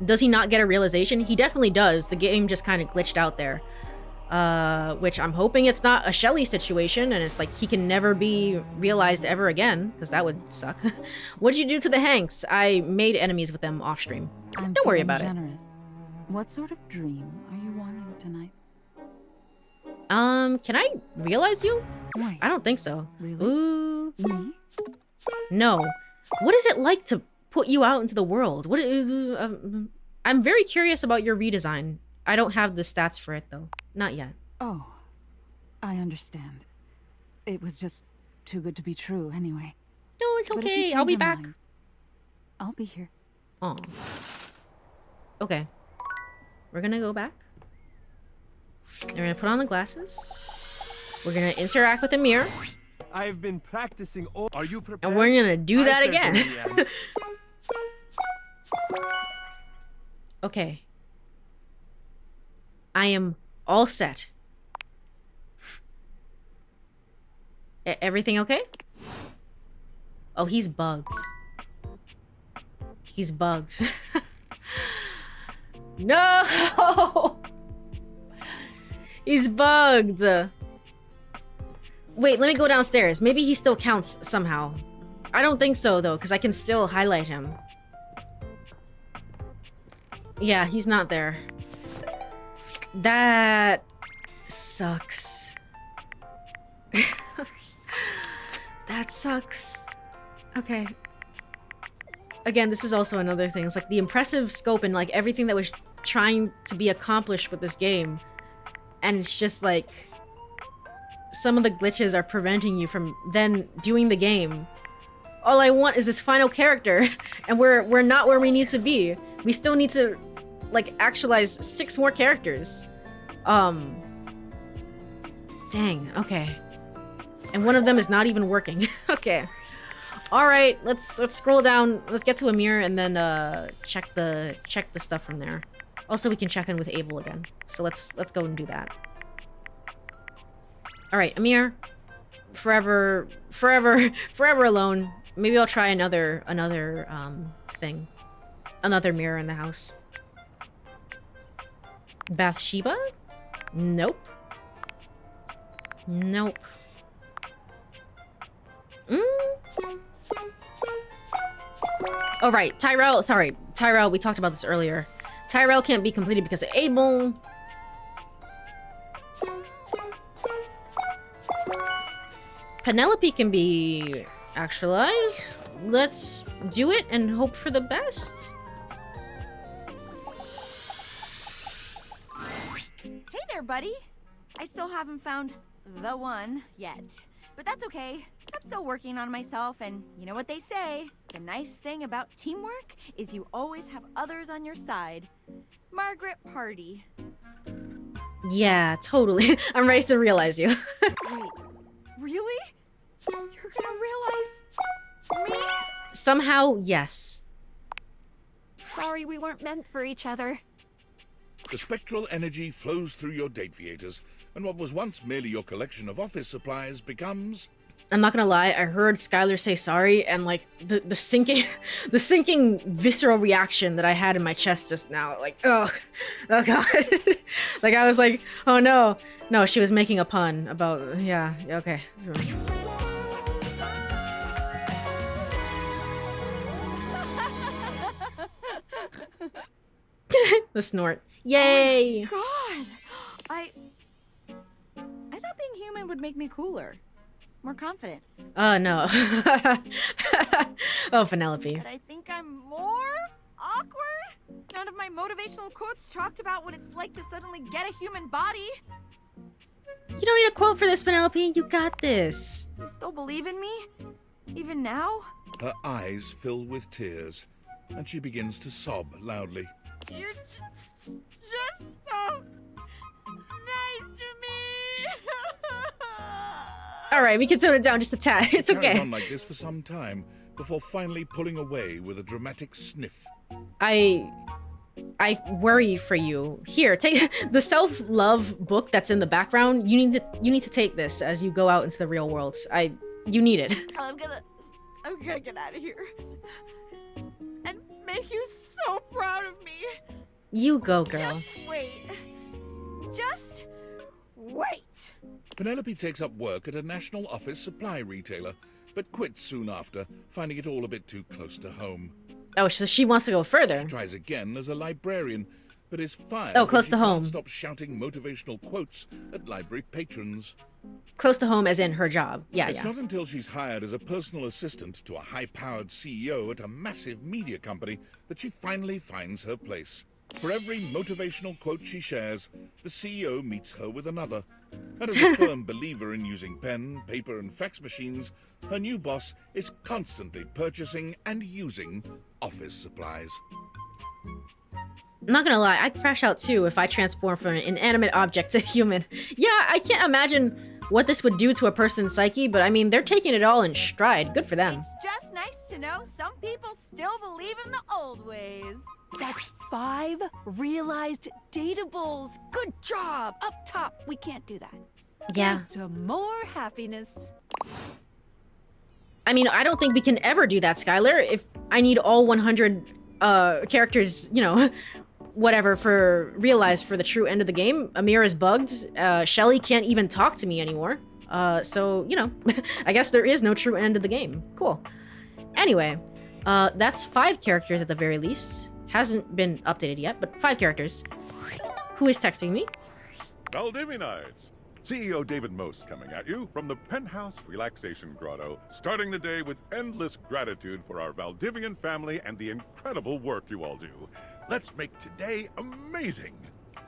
Does he not get a realization? He definitely does. The game just kind of glitched out there. Which I'm hoping it's not a Shelly situation and it's like he can never be realized ever again, because that would suck. What'd you do to the Hanks? I made enemies with them off stream. Don't worry about generous. What sort of dream are you wanting tonight? Can I realize you? Wait, I don't think so. Really? Ooh. Me? No. What is it like to put you out into the world? What? I'm very curious about your redesign. I don't have the stats for it though. Not yet. Oh, I understand. It was just too good to be true anyway. No, it's But if you okay. change I'll be your back. mind, I'll be here. Oh. Okay. We're gonna go back. We're gonna put on the glasses. We're gonna interact with Amir. I've been practicing all... Are you prepared? And we're gonna do that again. Okay. I am all set. Everything okay? Oh, he's bugged. He's bugged. No! He's bugged. Wait, let me go downstairs. Maybe he still counts somehow. I don't think so, though, because I can still highlight him. Yeah, he's not there. That sucks. That sucks. Okay. Again, this is also another thing. It's like the impressive scope and like everything that was trying to be accomplished with this game. And it's just like some of the glitches are preventing you from then doing the game. All I want is this final character, and we're not where we need to be. We still need to like actualize 6 more characters. Dang, okay. And one of them is not even working. Okay. Alright, let's scroll down. Let's get to Amir and then check the stuff from there. Also, we can check in with Abel again. So let's go and do that. Alright, Amir. Forever alone. Maybe I'll try another thing. Another mirror in the house. Bathsheba? Nope. Nope. Oh, right. Tyrell. Sorry. Tyrell, we talked about this earlier. Tyrell can't be completed because of Abel. Penelope can be actualized. Let's do it and hope for the best. Hey there, buddy. I still haven't found the one yet. But that's okay. I'm still working on myself, and you know what they say. The nice thing about teamwork is you always have others on your side. Margaret Party. Yeah, totally. I'm ready to realize you. Wait, really? You're gonna realize me? Somehow, yes. Sorry we weren't meant for each other. The spectral energy flows through your DateEverythingers, and what was once merely your collection of office supplies becomes... I'm not gonna lie, I heard Skylar say sorry, and like the sinking visceral reaction that I had in my chest just now, like, oh god. Like I was like, oh no. No, she was making a pun about, yeah, okay. The snort. Yay! Oh my god! I thought being human would make me cooler. More confident. Oh no. Oh, Penelope. But I think I'm more awkward. None of my motivational quotes talked about what it's like to suddenly get a human body. You don't need a quote for this, Penelope. You got this. You still believe in me? Even now? Her eyes fill with tears, and she begins to sob loudly. You're just so nice to me. All right, we can tone it down just a tad. It's Carries okay. on like this for some time, before finally pulling away with a dramatic sniff. I worry for you. Here, take the self-love book that's in the background. You need to take this as you go out into the real world. You need it. I'm gonna get out of here and make you so proud of me. You go, girl. Just wait. Penelope takes up work at a national office supply retailer, but quits soon after, finding it all a bit too close to home. Oh, so she wants to go further. She tries again as a librarian, but is fired. Oh, close when to she home. can't stop shouting motivational quotes at library patrons. Close to home as in her job. Yeah, It's yeah. not until she's hired as a personal assistant to a high-powered CEO at a massive media company that she finally finds her place. For every motivational quote she shares, the CEO meets her with another. And as a firm believer in using pen, paper, and fax machines, her new boss is constantly purchasing and using office supplies. I'm not gonna lie, I'd crash out too if I transform from an inanimate object to human. Yeah, I can't imagine what this would do to a person's psyche, but I mean, they're taking it all in stride. Good for them. It's just nice to know some people still believe in the old ways. That's 5 realized dateables. Good job. Up top, we can't do that. Yeah. Here's to more happiness. I mean, I don't think we can ever do that, Skylar. If I need all 100 characters, you know, whatever, for realized for the true end of the game. Amira's bugged. Shelly can't even talk to me anymore. So, you know, I guess there is no true end of the game. Cool. Anyway, that's 5 characters at the very least. Hasn't been updated yet, but 5 characters. Who is texting me? Valdivianites! CEO David Most coming at you from the Penthouse Relaxation Grotto, starting the day with endless gratitude for our Valdivian family and the incredible work you all do. Let's make today amazing!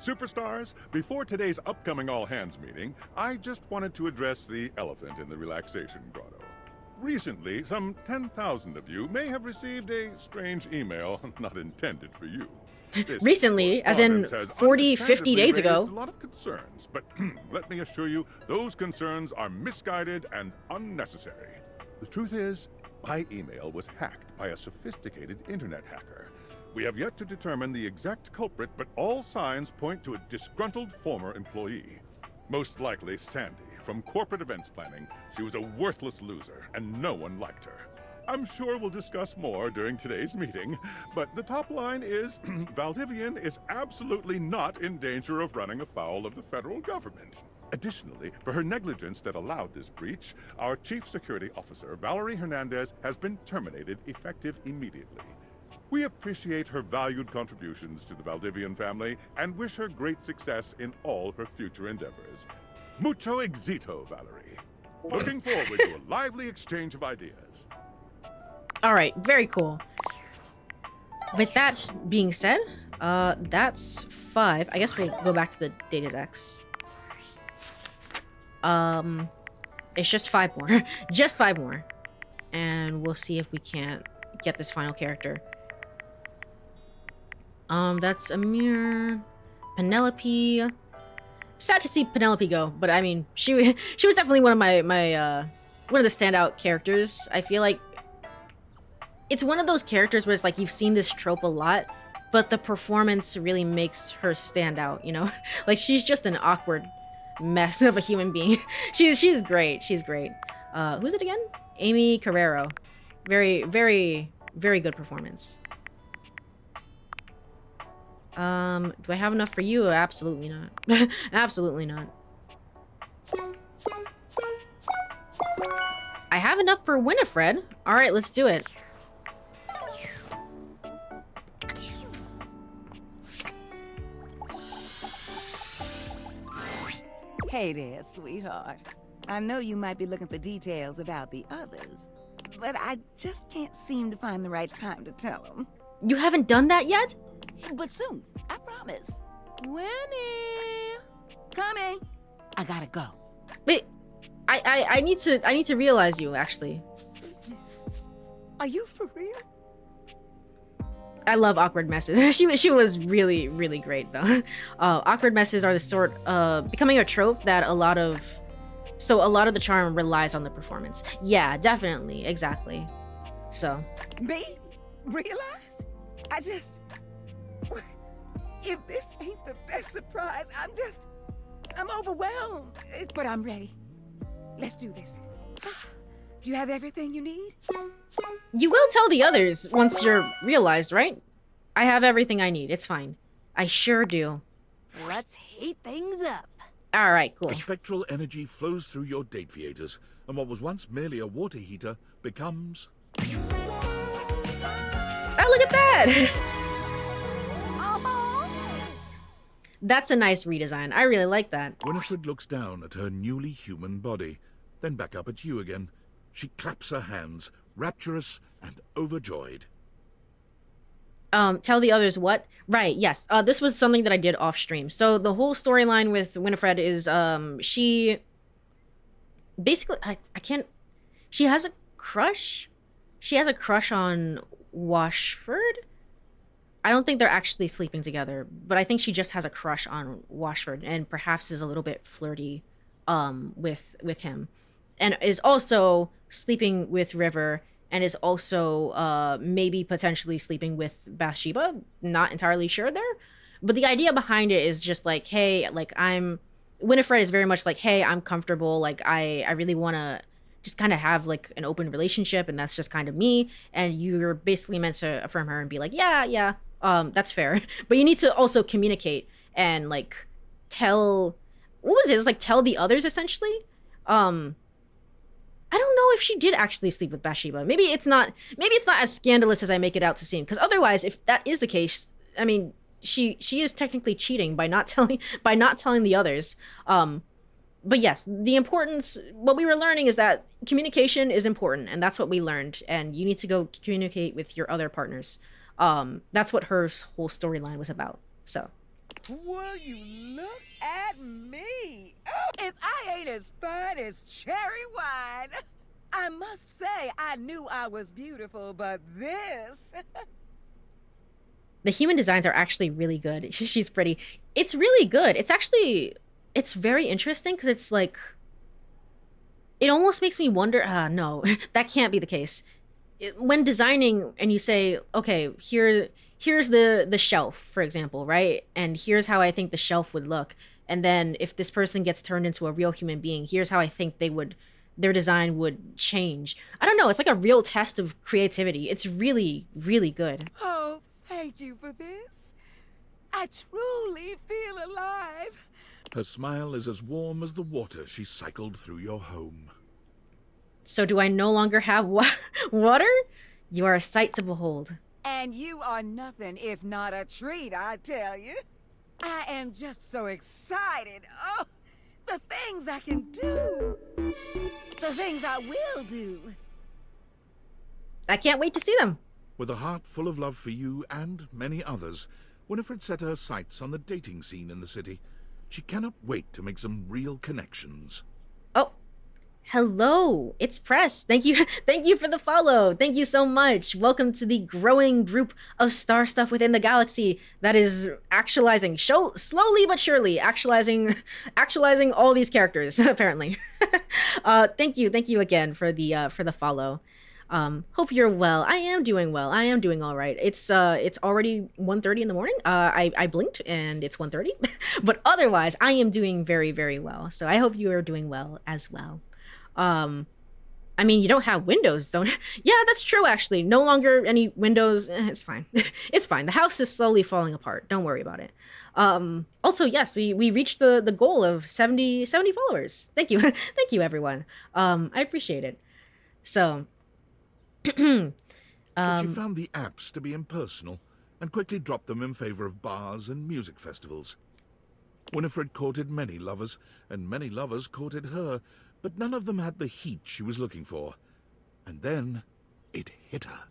Superstars, before today's upcoming all-hands meeting, I just wanted to address the elephant in the Relaxation Grotto. Recently, some 10,000 of you may have received a strange email not intended for you. This Recently, as in correspondence has 40, 50 understandably days raised ago. a lot of concerns, but let me assure you, those concerns are misguided and unnecessary. The truth is, my email was hacked by a sophisticated internet hacker. We have yet to determine the exact culprit, but all signs point to a disgruntled former employee. Most likely Sandy, from corporate events planning. She was a worthless loser, and no one liked her. I'm sure we'll discuss more during today's meeting, but the top line is Valdivian is absolutely not in danger of running afoul of the federal government. Additionally, for her negligence that allowed this breach, our Chief Security Officer, Valerie Hernandez, has been terminated effective immediately. We appreciate her valued contributions to the Valdivian family and wish her great success in all her future endeavors. Mucho éxito, Valerie. Looking forward to a lively exchange of ideas. All right, very cool. With that being said, that's 5. I guess we'll go back to the DateEverything. It's just 5 more. Just 5 more. And we'll see if we can't get this final character. That's Amir, Penelope. Sad to see Penelope go, but I mean, she was definitely one of my one of the standout characters. I feel like it's one of those characters where it's like you've seen this trope a lot, but the performance really makes her stand out, you know? Like, she's just an awkward mess of a human being. She's great. She's great. Who's it again? Amy Carrero. Very, very, very good performance. Do I have enough for you? Absolutely not. Absolutely not. I have enough for Winifred. All right, let's do it. Hey there, sweetheart. I know you might be looking for details about the others, but I just can't seem to find the right time to tell them. You haven't done that yet? But soon, I promise. Winnie! Coming! I gotta go. Wait, I need to realize you, actually. Are you for real? I love awkward messes. she was really, really great, though. Awkward messes are the sort becoming a trope that a lot of the charm relies on the performance. Yeah, definitely, exactly. So. Me? Realized? If this ain't the best surprise, I'm overwhelmed. But I'm ready. Let's do this. Do you have everything you need? You will tell the others once you're realized, right? I have everything I need. It's fine. I sure do. Let's heat things up. All right, cool. The spectral energy flows through your Dateviators, and what was once merely a water heater becomes... Oh, look at that! That's a nice redesign. I really like that. Winifred looks down at her newly human body, then back up at you again. She claps her hands, rapturous and overjoyed. Tell the others what? Right, yes. This was something that I did off stream. So the whole storyline with Winifred is, she... Basically, I can't... She has a crush? She has a crush on Washford? I don't think they're actually sleeping together, but I think she just has a crush on Washford and perhaps is a little bit flirty with him. And is also sleeping with River and is also maybe potentially sleeping with Bathsheba. Not entirely sure there. But the idea behind it is just like, hey, like Winifred is very much like, hey, I'm comfortable. Like I really want to just kind of have like an open relationship, and that's just kind of me. And you're basically meant to affirm her and be like, yeah, that's fair. But you need to also communicate and like tell, what was it? It was like tell the others essentially. I don't know if she did actually sleep with Bathsheba. Maybe it's not as scandalous as I make it out to seem. Because otherwise, if that is the case, I mean, she is technically cheating by not telling the others. But yes, the importance, what we were learning is that communication is important, and that's what we learned. And you need to go communicate with your other partners. That's what her whole storyline was about. So. Will you look at me? Oh, if I ain't as fine as cherry wine. I must say, I knew I was beautiful, but this... The human designs are actually really good. She's pretty. It's really good. It's very interesting because it's like... It almost makes me wonder... no, that can't be the case. When designing and you say, okay, here's the shelf, for example, right? And here's how I think the shelf would look. And then if this person gets turned into a real human being, here's how I think their design would change. I don't know. It's like a real test of creativity. It's really, really good. Oh, thank you for this. I truly feel alive. Her smile is as warm as the water she cycled through your home. So do I no longer have water? You are a sight to behold. And you are nothing if not a treat, I tell you. I am just so excited. Oh, the things I can do. The things I will do. I can't wait to see them. With a heart full of love for you and many others, Winifred set her sights on the dating scene in the city. She cannot wait to make some real connections. Hello, it's Press. Thank you for the follow. Thank you so much. Welcome to the growing group of star stuff within the galaxy that is actualizing, slowly but surely, actualizing all these characters, apparently. Thank you again for the follow. Hope you're well. I am doing well. I am doing all right. It's already 1:30 in the morning. I blinked and it's 1:30, but otherwise I am doing very, very well. So I hope you are doing well as well. I mean, you don't have windows, don't? Yeah, that's true, actually. No longer any windows. It's fine. It's fine. The house is slowly falling apart. Don't worry about it. Also, yes, we reached the goal of 70 followers. Thank you. Thank you, everyone. I appreciate it. So, but you found the apps to be impersonal and quickly dropped them in favor of bars and music festivals. Winifred courted many lovers, and many lovers courted her, but none of them had the heat she was looking for. And then it hit her.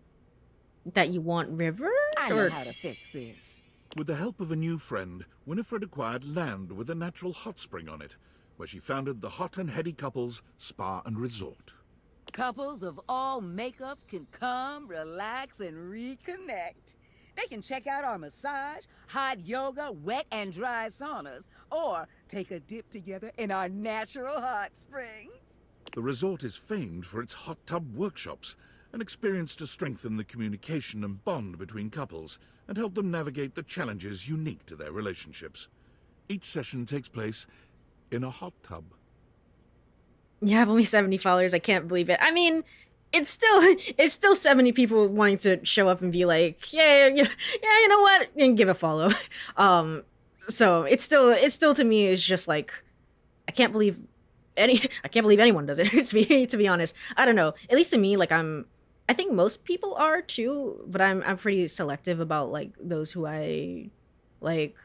That you want River? I know how to fix this. With the help of a new friend, Winifred acquired land with a natural hot spring on it, where she founded the Hot and Heady Couples Spa and Resort. Couples of all makeups can come, relax, and reconnect. They can check out our massage, hot yoga, wet and dry saunas, or take a dip together in our natural hot springs. The resort is famed for its hot tub workshops, an experience to strengthen the communication and bond between couples and help them navigate the challenges unique to their relationships. Each session takes place in a hot tub. You have only 70 followers. I can't believe it. I mean, it's still 70 people wanting to show up and be like, yeah, you know what, and give a follow. So it's still to me is just like, I can't believe anyone does it. to be honest, I don't know. At least to me, like I think most people are too, but I'm pretty selective about like those who I like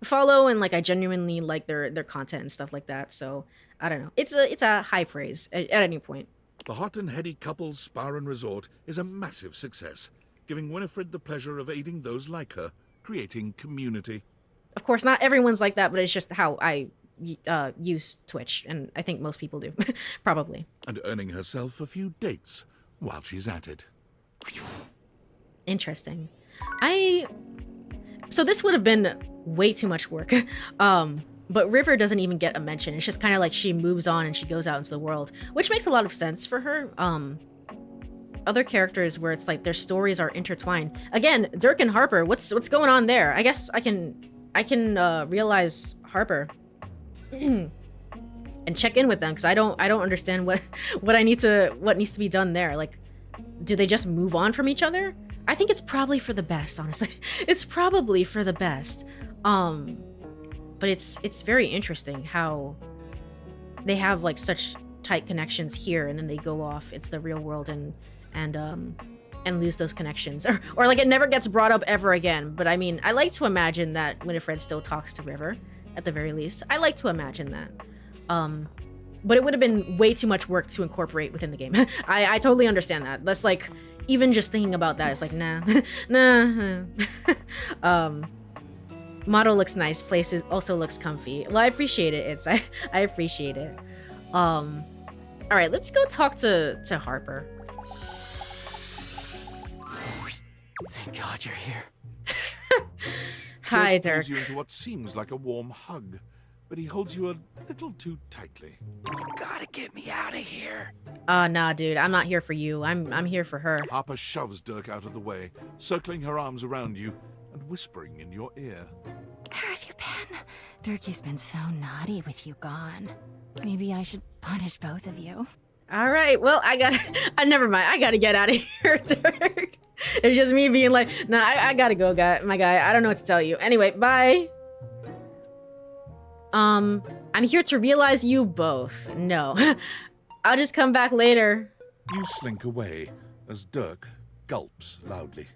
follow and like I genuinely like their content and stuff like that. So I don't know. It's a high praise at any point. The Hot and Heady Couples Spa and Resort is a massive success, giving Winifred the pleasure of aiding those like her, creating community. Of course, not everyone's like that, but it's just how I use Twitch, and I think most people do, probably. And earning herself a few dates while she's at it. Interesting. So this would have been way too much work. But River doesn't even get a mention. It's just kind of like she moves on and she goes out into the world, which makes a lot of sense for her. Other characters where it's like their stories are intertwined. Again, Dirk and Harper, what's going on there? I guess I can realize Harper and check in with them because I don't understand what needs to be done there. Like, do they just move on from each other? I think it's probably for the best, honestly. It's probably for the best. But it's very interesting how they have like such tight connections here, and then they go off into the real world and lose those connections, or like it never gets brought up ever again. But I mean, I like to imagine that Winifred still talks to River, at the very least. I like to imagine that. But it would have been way too much work to incorporate within the game. I totally understand that. That's like, even just thinking about that, it's like, nah. Model looks nice. Place also looks comfy. Well, I appreciate it. I appreciate it. All right, let's go talk to Harper. Thank God you're here. Hi, Dirk. He pulls you into what seems like a warm hug, but he holds you a little too tightly. You gotta get me out of here. Nah, dude. I'm not here for you. I'm here for her. Harper shoves Dirk out of the way, circling her arms around you and whispering in your ear. Where have you been? Dirkie's been so naughty with you gone. Maybe I should punish both of you. All right. Well, never mind. I gotta get out of here, Dirk. It's just me being like, nah, I gotta go, my guy. I don't know what to tell you. Anyway, bye. I'm here to realize you both. No. I'll just come back later. You slink away as Dirk gulps loudly.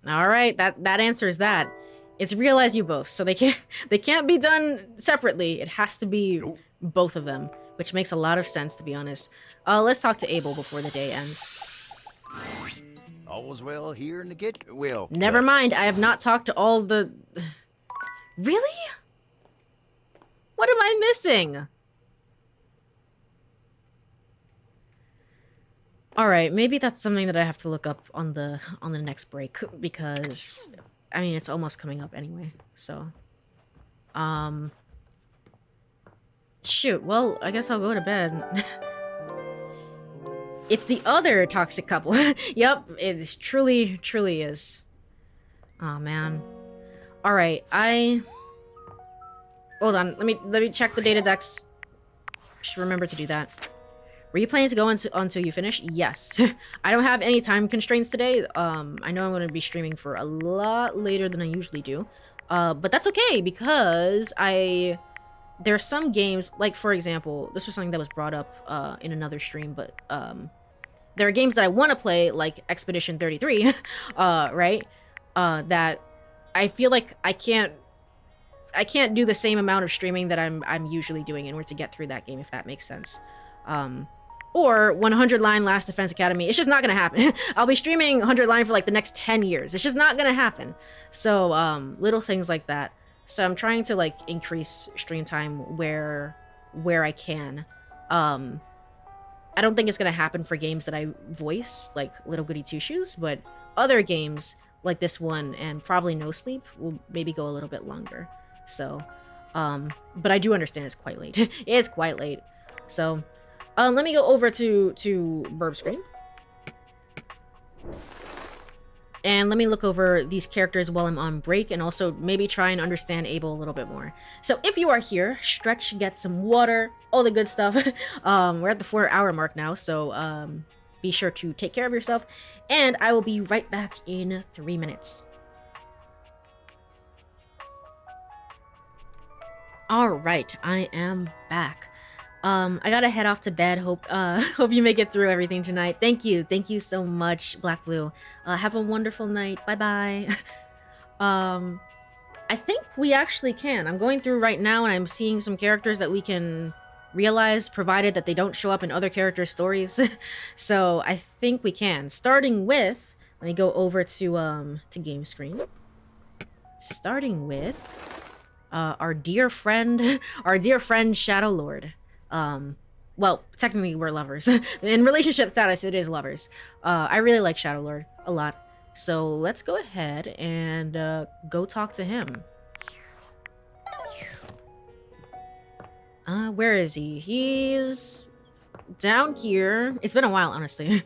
All right, that answers that. It's realize you both, so they can't be done separately. It has to be both of them, which makes a lot of sense, to be honest. Let's talk to Abel before the day ends. All's well here in the kitchen. Well, never mind. I have not talked to all the. Really? What am I missing? All right, maybe that's something that I have to look up on the next break, because I mean, it's almost coming up anyway. So, shoot. Well, I guess I'll go to bed. It's the other toxic couple. Yep, it truly is. Oh man. All right, hold on. Let me check the data decks. Should remember to do that. Were you planning to go until you finish? Yes. I don't have any time constraints today. I know I'm going to be streaming for a lot later than I usually do. But that's okay, because there are some games, like for example, this was something that was brought up in another stream, but there are games that I want to play, like Expedition 33, right? That I feel like I can't do the same amount of streaming that I'm usually doing in order to get through that game, if that makes sense. Or 100 Line Last Defense Academy. It's just not gonna happen. I'll be streaming 100 Line for like the next 10 years. It's just not gonna happen. So little things like that. So I'm trying to like increase stream time where I can. I don't think it's gonna happen for games that I voice, like Little Goody Two Shoes, but other games like this one and probably No Sleep will maybe go a little bit longer. So, but I do understand it's quite late. It's quite late. So, let me go over to Burb Screen. And let me look over these characters while I'm on break, and also maybe try and understand Abel a little bit more. So if you are here, stretch, get some water, all the good stuff. We're at the 4-hour mark now, so be sure to take care of yourself. And I will be right back in 3 minutes. Alright, I am back. I gotta head off to bed. Hope you make it through everything tonight. Thank you so much, Black Blue. Have a wonderful night. Bye-bye. I think we actually can. I'm going through right now and I'm seeing some characters that we can realize, provided that they don't show up in other characters' stories. So I think we can. Starting with, let me go over to game screen. Starting with our dear friend Shadow Lord. Well, technically we're lovers. In relationship status, it is lovers. I really like Shadow Lord a lot. So let's go ahead and go talk to him. Where is he? He's down here. It's been a while, honestly.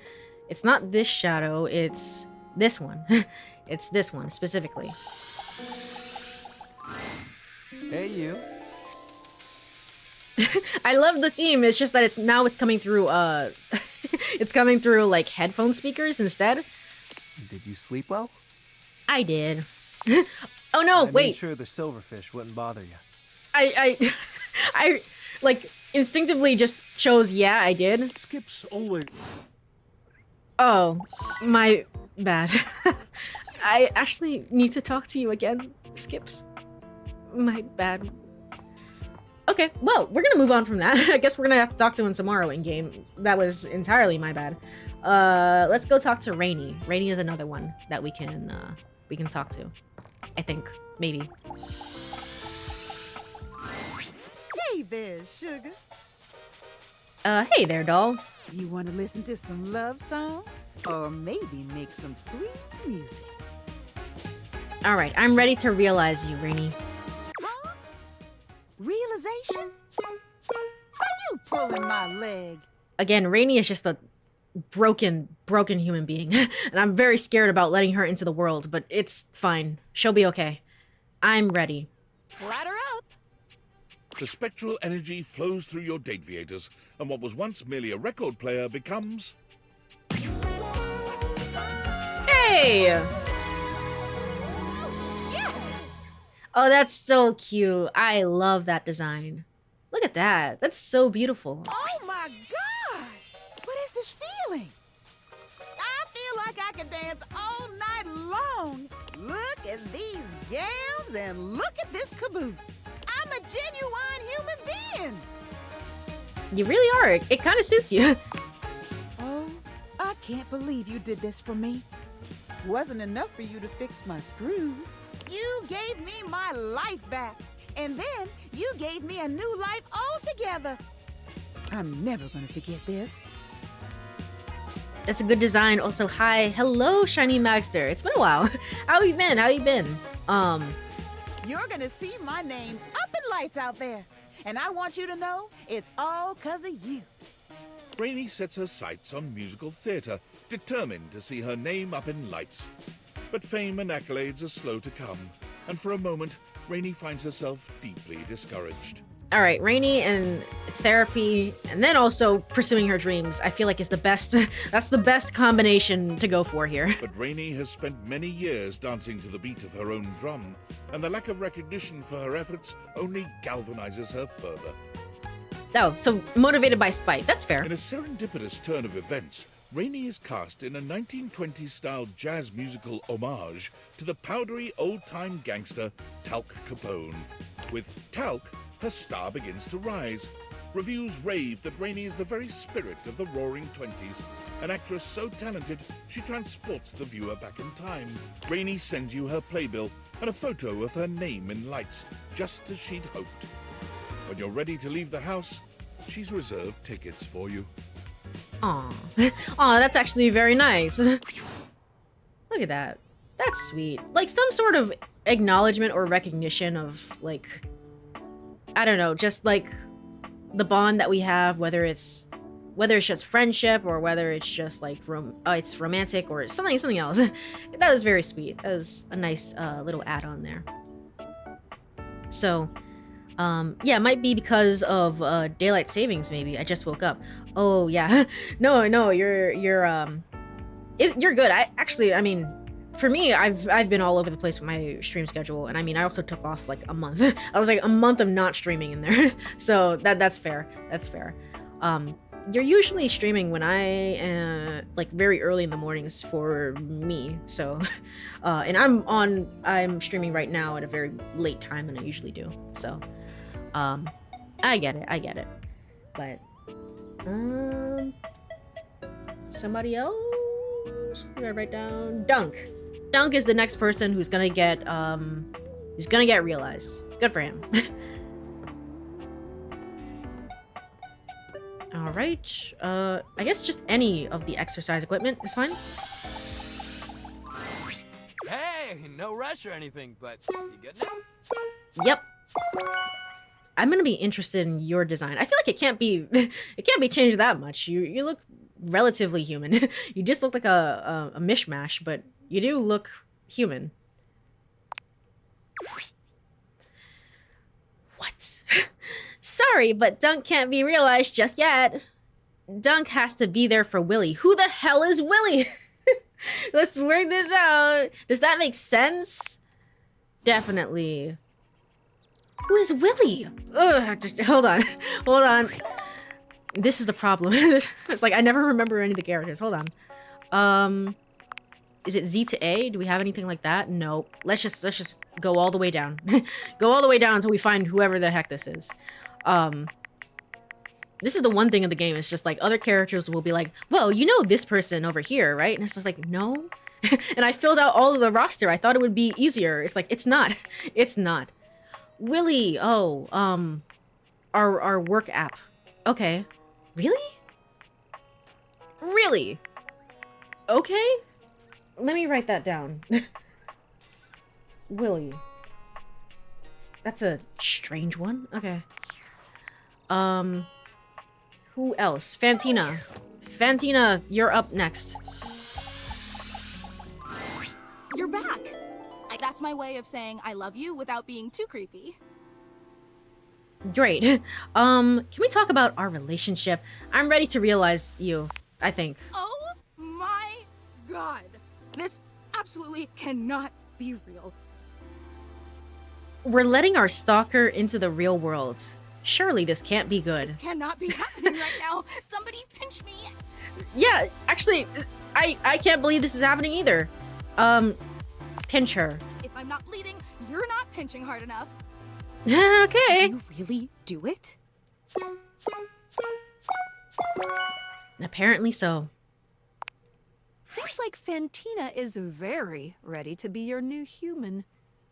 It's not this shadow, it's this one. It's this one, specifically. Hey, you. I love the theme. It's just that it's coming through it's coming through like headphone speakers instead. Did you sleep well? I did. Oh no, I wait. made sure the silverfish wouldn't bother you. I like instinctively just chose yeah, I did. Skips always. Oh, my bad. I actually need to talk to you again, Skips. My bad. Okay, well, we're gonna move on from that. I guess we're gonna have to talk to him tomorrow in game. That was entirely my bad. Let's go talk to Rainy. Rainy is another one that we can talk to. I think, maybe. Hey there, sugar. Hey there, doll. You want to listen to some love songs? Or maybe make some sweet music? Alright, I'm ready to realize you, Rainy. Huh? Realization? Are you pulling my leg? Again, Rainy is just a broken human being. And I'm very scared about letting her into the world, but it's fine. She'll be okay. I'm ready. Ladder up. The spectral energy flows through your DateEverything, and what was once merely a record player becomes... Hey! Yes! Oh, that's so cute. I love that design. Look at that. That's so beautiful. Oh my God! What is this feeling? I feel like I could dance all night long. Look at these gams and look at this caboose. I'm a genuine human being. You really are. It kind of suits you. Oh, I can't believe you did this for me. Wasn't enough for you to fix my screws. You gave me my life back. And then you gave me a new life altogether. I'm never gonna forget this. That's a good design. Also, hi. Hello, Shiny Magster. It's been a while. How you been? How you been? You're gonna see my name up in lights out there. And I want you to know it's all 'cause of you. Rainey sets her sights on musical theatre, determined to see her name up in lights. But fame and accolades are slow to come, and for a moment, Rainey finds herself deeply discouraged. All right, Rainey and therapy, and then also pursuing her dreams, I feel like is the best. That's the best combination to go for here. But Rainey has spent many years dancing to the beat of her own drum, and the lack of recognition for her efforts only galvanizes her further. Oh, so motivated by spite. That's fair. In a serendipitous turn of events, Rainey is cast in a 1920s-style jazz musical homage to the powdery old-time gangster Talc Capone. With Talc, her star begins to rise. Reviews rave that Rainey is the very spirit of the roaring 20s, an actress so talented she transports the viewer back in time. Rainey sends you her playbill and a photo of her name in lights, just as she'd hoped. When you're ready to leave the house, she's reserved tickets for you. Aw. Aw, that's actually very nice. Look at that. That's sweet. Like some sort of acknowledgement or recognition of, like, I don't know, just like the bond that we have, whether it's just friendship or whether it's just like it's romantic or something else. That was very sweet. That was a nice little add-on there. So, yeah, it might be because of daylight savings. Maybe I just woke up. Oh yeah, no, you're good. I mean, for me, I've been all over the place with my stream schedule, and I mean, I also took off like a month. I was like a month of not streaming in there, so that's fair. That's fair. You're usually streaming when I like very early in the mornings for me. So, and I'm streaming right now at a very late time than I usually do. So, I get it. But, somebody else? We gotta write down Dunk. Dunk is the next person who's gonna get realized. Good for him. All right. I guess just any of the exercise equipment is fine. Hey, no rush or anything, but you good now? Yep. I'm gonna be interested in your design. I feel like it can't be changed that much. You look relatively human. You just look like a mishmash, but you do look human. What? Sorry, but Dunk can't be realized just yet. Dunk has to be there for Willy. Who the hell is Willy? Let's work this out. Does that make sense? Definitely. Who is Willy? Ugh, hold on. This is the problem. It's like I never remember any of the characters. Hold on. Is it Z to A? Do we have anything like that? No. Let's just go all the way down. Go all the way down until we find whoever the heck this is. This is the one thing of the game. It's just like other characters will be like, well, you know this person over here, right? And it's just like, no. And I filled out all of the roster. I thought it would be easier. It's like, it's not. It's not. Willy. Oh, our work app. Okay. Really? Really? Okay. Let me write that down. Willy. That's a strange one. Okay. Who else? Fantina. Fantina, you're up next. You're back. That's my way of saying I love you without being too creepy. Great. Can we talk about our relationship? I'm ready to realize you, I think. Oh my god. This absolutely cannot be real. We're letting our stalker into the real world. Surely this can't be good. This cannot be happening right now. Somebody pinch me. Yeah, actually, I can't believe this is happening either. Pinch her. If I'm not bleeding, you're not pinching hard enough. Okay. Can you really do it? Apparently so. Seems like Fantina is very ready to be your new human.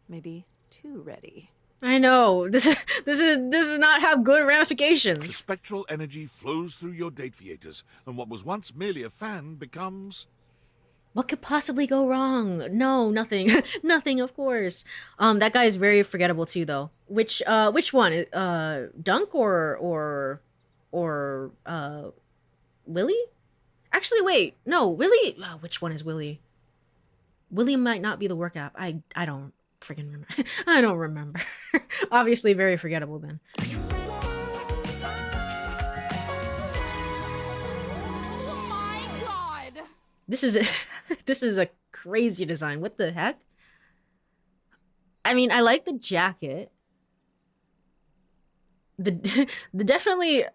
Maybe too ready. I know. This does not have good The ramifications. spectral energy flows through your Dateviators, and what was once merely a fan becomes... What could possibly go wrong? No, nothing. Nothing, of course. That guy is very forgettable too, though. Which one? Dunk or Willie? Actually, wait. No, Willie. Oh, which one is Willie? Willie might not be the work app. I don't freaking remember. I don't remember. Obviously, very forgettable then. Oh my god! This is this is a crazy design. What the heck? I mean, I like the jacket. The definitely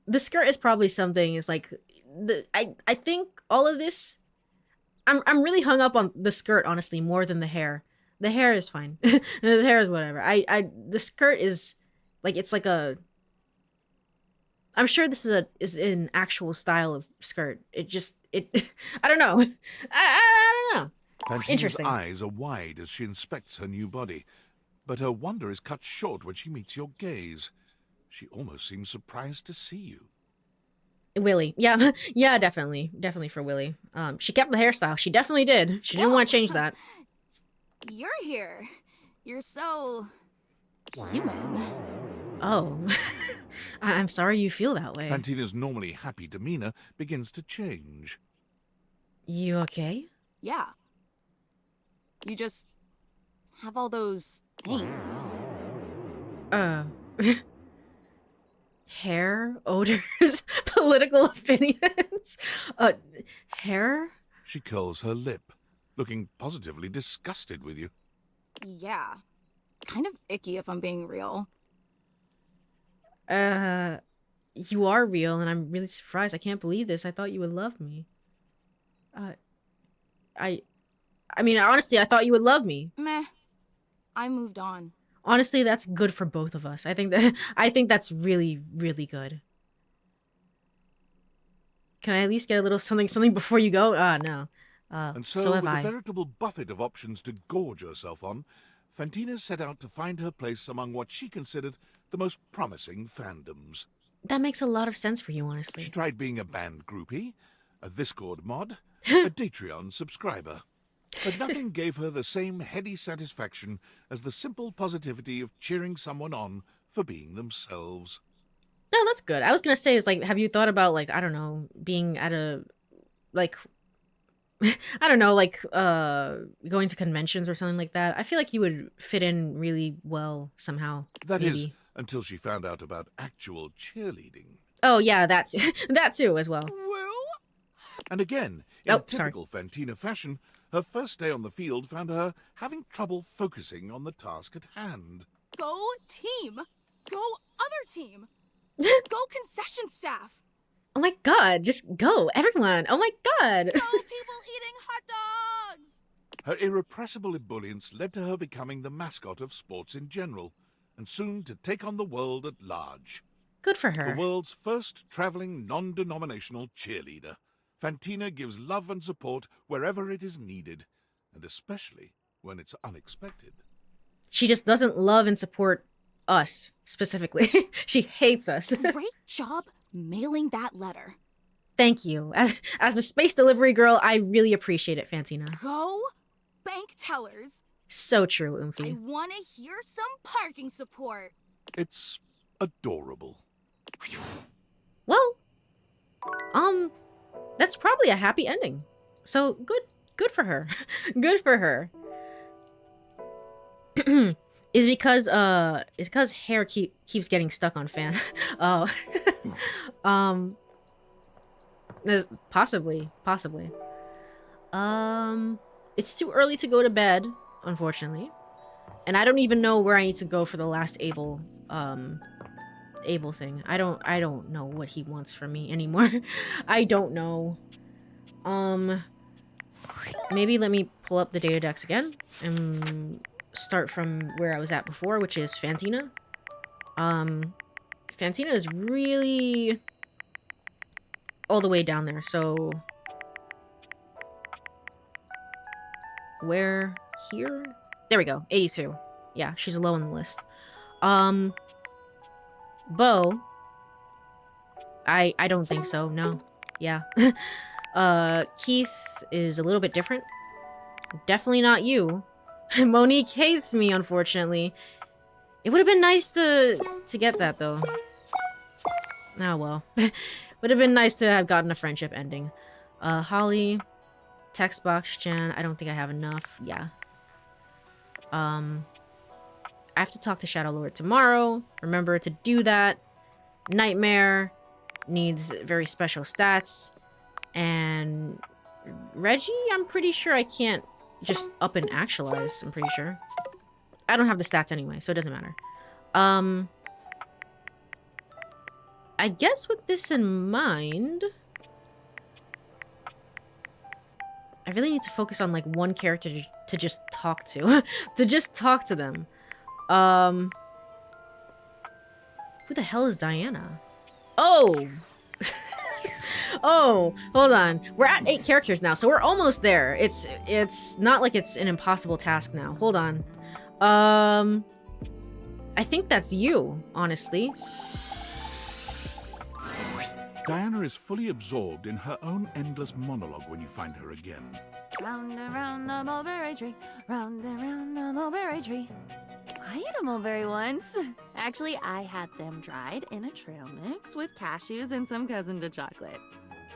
the skirt is probably something. Is like I think all of this. I'm really hung up on the skirt, honestly, more than the hair. The hair is fine. The hair is whatever. The skirt is like, it's like a. I'm sure this is an actual style of skirt. I don't know. I don't know. Fantina's Interesting. eyes are wide as she inspects her new body, but her wonder is cut short when she meets your gaze. She almost seems surprised to see you. Willie. Yeah, yeah, definitely for Willie. She kept the hairstyle. She definitely did. She didn't want to change that. You're here. You're so human. Oh, I'm sorry you feel that way. Fantina's normally happy demeanor begins to change. You okay? Yeah. You just have all those things. Hair, odors, political opinions. Hair? She curls her lip, looking positively disgusted with you. Yeah. Kind of icky if I'm being real. You are real, and I'm really surprised. I can't believe this. I thought you would love me. I mean, honestly, I thought you would love me. Meh. I moved on. Honestly, that's good for both of us. I think that's really, really good. Can I at least get a little something before you go? No. And so so with have a I. veritable buffet of options to gorge herself on, Fantina set out to find her place among what she considered the most promising fandoms. That makes a lot of sense for you, honestly. She tried being a band groupie, a Discord mod, a Patreon subscriber. But nothing gave her the same heady satisfaction as the simple positivity of cheering someone on for being themselves. No, that's good. I was gonna say, is like, have you thought about, like, I don't know, being at a, like, I don't know, like, going to conventions or something like that? I feel like you would fit in really well somehow. That maybe. is, until she found out about actual cheerleading. Oh yeah, that's that too as well. And again, in typical Fantina fashion, her first day on the field found her having trouble focusing on the task at hand. Go team! Go other team! Go concession staff! Oh my god, just go, everyone! Oh my god! Go people eating hot dogs! Her irrepressible ebullience led to her becoming the mascot of sports in general, and soon to take on the world at large. Good for her. The world's first traveling non-denominational cheerleader. Fantina gives love and support wherever it is needed, and especially when it's unexpected. She just doesn't love and support us, specifically. She hates us. Great job mailing that letter. Thank you. As the space delivery girl, I really appreciate it, Fantina. Go bank tellers. So true, I Oomphy. want to hear some parking support. It's adorable. Well, that's probably a happy ending. So good for her. Good for her. Is because hair keeps getting stuck on fan. Oh. Possibly. It's too early to go to bed, unfortunately. And I don't even know where I need to go for the last Abel thing. I don't know what he wants from me anymore. I don't know. Maybe let me pull up the data decks again and start from where I was at before, which is Fantina. Fantina is really all the way down there, so where here? There we go. 82. Yeah, she's low on the list. Bo. I don't think so. No. Yeah. Keith is a little bit different. Definitely not you. Monique hates me, unfortunately. It would have been nice to get that, though. Oh, well. Would have been nice to have gotten a friendship ending. Holly. Text box Chan. I don't think I have enough. Yeah. I have to talk to Shadow Lord tomorrow. Remember to do that. Nightmare needs very special stats. And Reggie, I'm pretty sure I can't just up and actualize. I'm pretty sure. I don't have the stats anyway, so it doesn't matter. I guess with this in mind, I really need to focus on like one character to just talk to. To just talk to them. Who the hell is Diana? Oh! Oh, hold on. We're at 8 characters now, so we're almost there. It's not like it's an impossible task now. Hold on. I think that's you, honestly. Diana is fully absorbed in her own endless monologue when you find her again. Round and round the mulberry tree, round and round the mulberry tree. I ate a mulberry once. Actually, I had them dried in a trail mix with cashews and some cousin to chocolate.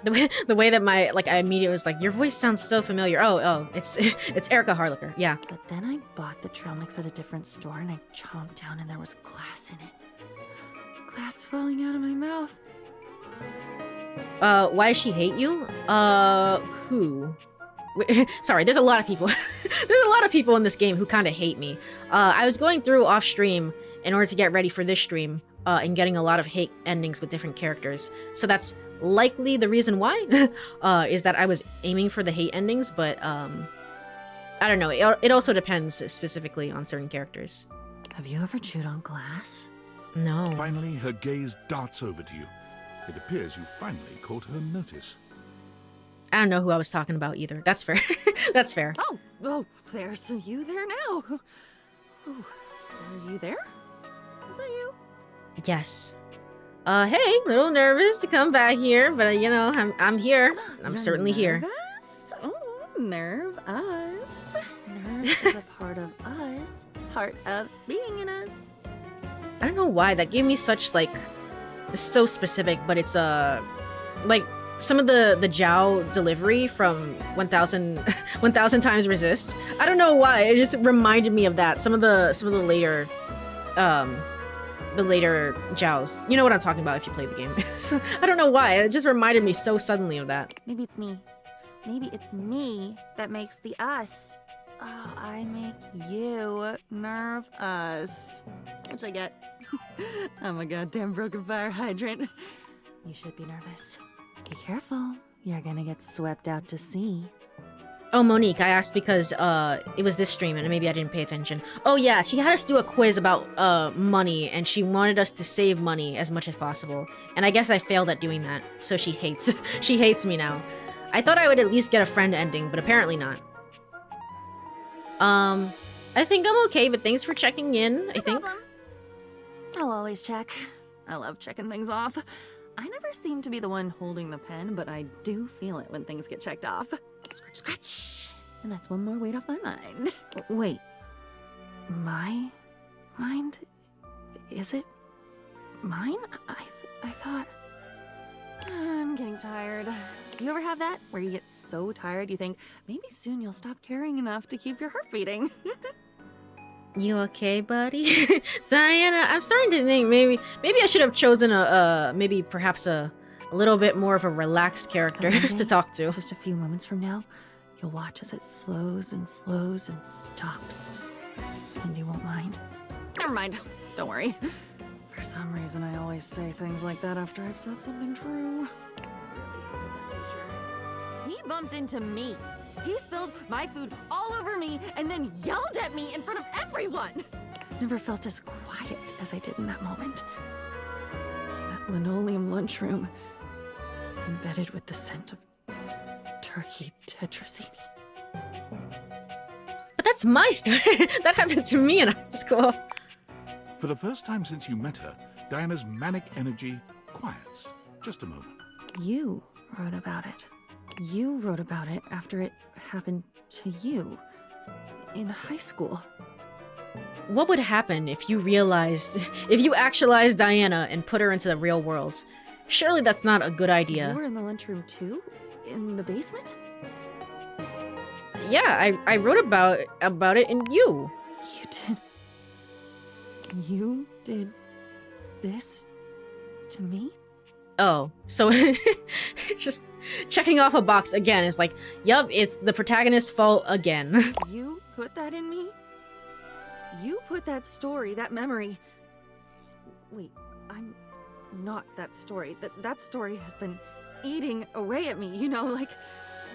The way that I immediately was like, your voice sounds so familiar. Oh, it's Erica Harlicker. Yeah. But then I bought the trail mix at a different store and I chomped down and there was glass in it. Glass falling out of my mouth. Why does she hate you? Who? Sorry, there's a lot of people. There's a lot of people in this game who kind of hate me. I was going through off stream in order to get ready for this stream, and getting a lot of hate endings with different characters. So that's likely the reason why, is that I was aiming for the hate endings, but I don't know. It also depends specifically on certain characters. Have you ever chewed on glass? No. Finally, her gaze darts over to you. It appears you finally caught her notice. I don't know who I was talking about either. That's fair. That's fair. Oh, there's you there now. Ooh, are you there? Is that you? Yes. Hey, little nervous to come back here, but you know, I'm here. I'm certainly here. Oh, nerve us. Nerve is a part of us. Part of being in us. I don't know why that gave me such like, it's so specific, but it's like some of the Zhao delivery from 1000 times resist. I don't know why. It just reminded me of that. Some of the later Zhaos. You know what I'm talking about if you play the game. I don't know why. It just reminded me so suddenly of that. Maybe it's me. Maybe it's me that makes the us. Oh, I make you nerve us. Which I get. I'm a goddamn broken fire hydrant. You should be nervous. Be careful. You're gonna get swept out to sea. Oh, Monique, I asked because it was this stream and maybe I didn't pay attention. Oh yeah, she had us do a quiz about money and she wanted us to save money as much as possible. And I guess I failed at doing that, so she hates me now. I thought I would at least get a friend ending, but apparently not. I think I'm okay, but thanks for checking in, I think. I'll always check. I love checking things off. I never seem to be the one holding the pen, but I do feel it when things get checked off. Scratch, scratch. And that's one more weight off my mind. Wait. My mind? Is it mine? I thought... I'm getting tired. You ever have that? Where you get so tired you think, maybe soon you'll stop caring enough to keep your heart beating. You okay, buddy? Diana, I'm starting to think maybe I should have chosen maybe perhaps a little bit more of a relaxed character to talk to. Just a few moments from now, you'll watch as it slows and slows and stops. And you won't mind. Never mind. Don't worry. For some reason, I always say things like that after I've said something true. He bumped into me. He spilled my food all over me and then yelled at me in front of everyone. Never felt as quiet as I did in that moment. In that linoleum lunchroom, embedded with the scent of turkey tetrazzini. But That's my story. That happened to me in high school. For the first time since you met her, Diana's manic energy quiets. Just a moment. You wrote about it. You wrote about it after it happened to you. In high school. What would happen if you actualized Diana and put her into the real world? Surely that's not a good idea. You were in the lunchroom too? In the basement? Yeah, I wrote about it in You. You did this to me? Oh, so just checking off a box again is like, yup, it's the protagonist's fault again. You put that in me? You put that story, that memory... Wait, I'm not that story. That story has been eating away at me, you know, like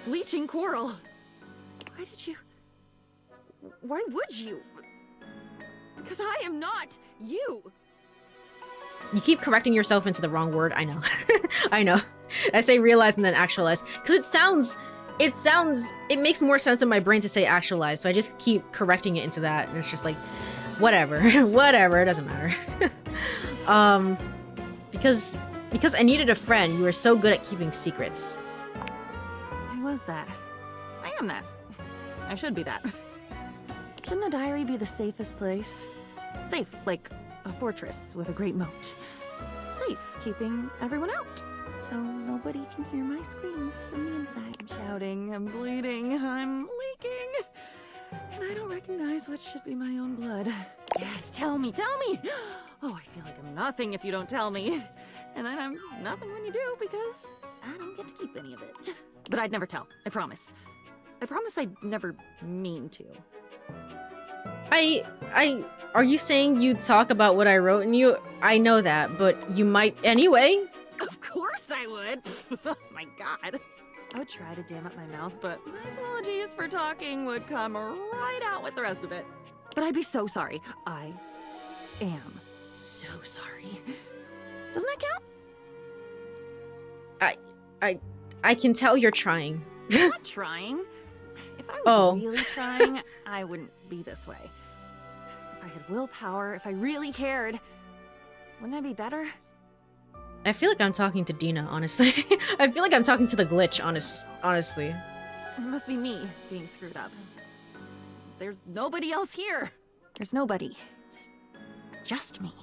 bleaching coral. Why did you... Why would you? Because I am not you! You keep correcting yourself into the wrong word, I know. I know. I say realize and then actualize. Because it makes more sense in my brain to say actualize, so I just keep correcting it into that, and it's just like, whatever. Whatever, it doesn't matter. Because I needed a friend, you were so good at keeping secrets. I was that. I am that. I should be that. Shouldn't a diary be the safest place? Safe, like a fortress with a great moat. Safe, keeping everyone out. So nobody can hear my screams from the inside. I'm shouting, I'm bleeding, I'm leaking. And I don't recognize what should be my own blood. Yes, tell me, tell me! Oh, I feel like I'm nothing if you don't tell me. And then I'm nothing when you do because I don't get to keep any of it. But I'd never tell, I promise. I promise I'd never mean to. Are you saying you'd talk about what I wrote in You? I know that, but you might anyway? Of course I would! Oh my god. I would try to dam up my mouth, but my apologies for talking would come right out with the rest of it. But I'd be so sorry. I am so sorry. Doesn't that count? I can tell you're trying. I'm not trying. If I was really trying, I wouldn't be this way. If I had willpower, if I really cared, wouldn't I be better? I feel like I'm talking to Dina, honestly. I feel like I'm talking to the glitch, honestly. It must be me being screwed up. There's nobody else here. There's nobody. It's just me.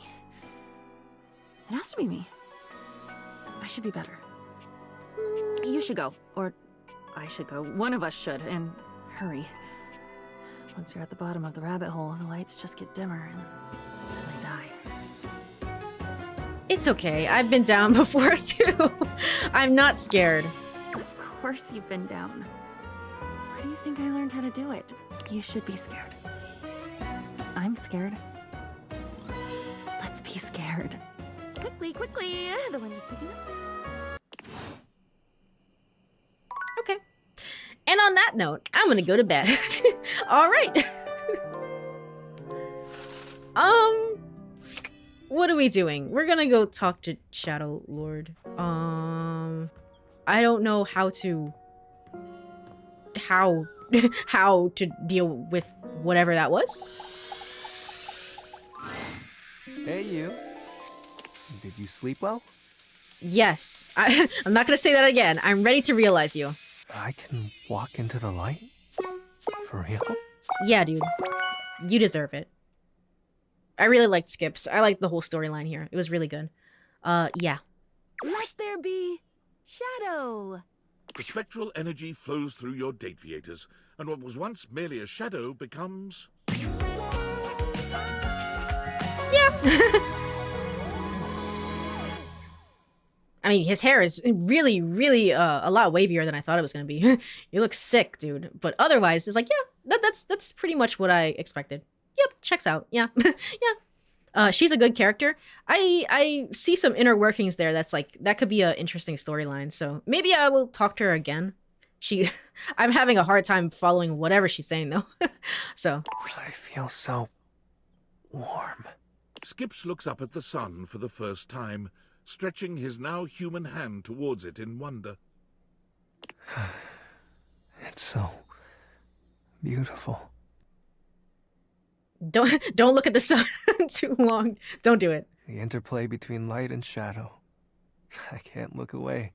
It has to be me. I should be better. You should go, or I should go. One of us should, and hurry. Once you're at the bottom of the rabbit hole, the lights just get dimmer and they die. It's okay. I've been down before too. I'm not scared. Of course you've been down. Where do you think I learned how to do it? You should be scared. I'm scared. Let's be scared. Quickly, quickly! The wind is picking up. Okay. And on that note, I'm gonna go to bed. All right. What are we doing? We're gonna go talk to Shadow Lord. I don't know how to deal with whatever that was. Hey, you. Did you sleep well? Yes. I'm not gonna say that again. I'm ready to realize you. I can walk into the light? For real? Yeah, dude. You deserve it. I really liked Skips. I liked the whole storyline here. It was really good. Yeah. Let there be shadow. The spectral energy flows through your DateEverythingers, and what was once merely a shadow becomes... Yeah. I mean, his hair is really, really a lot wavier than I thought it was gonna be. He looks sick, dude. But otherwise, it's like, yeah, that's pretty much what I expected. Yep, checks out. Yeah, yeah. She's a good character. I see some inner workings there. That's like that could be an interesting storyline. So maybe I will talk to her again. I'm having a hard time following whatever she's saying though. So I feel so warm. Skips looks up at the sun for the first time, stretching his now human hand towards it in wonder. It's so beautiful. Don't look at the sun too long. Don't do it. The interplay between light and shadow. I can't look away.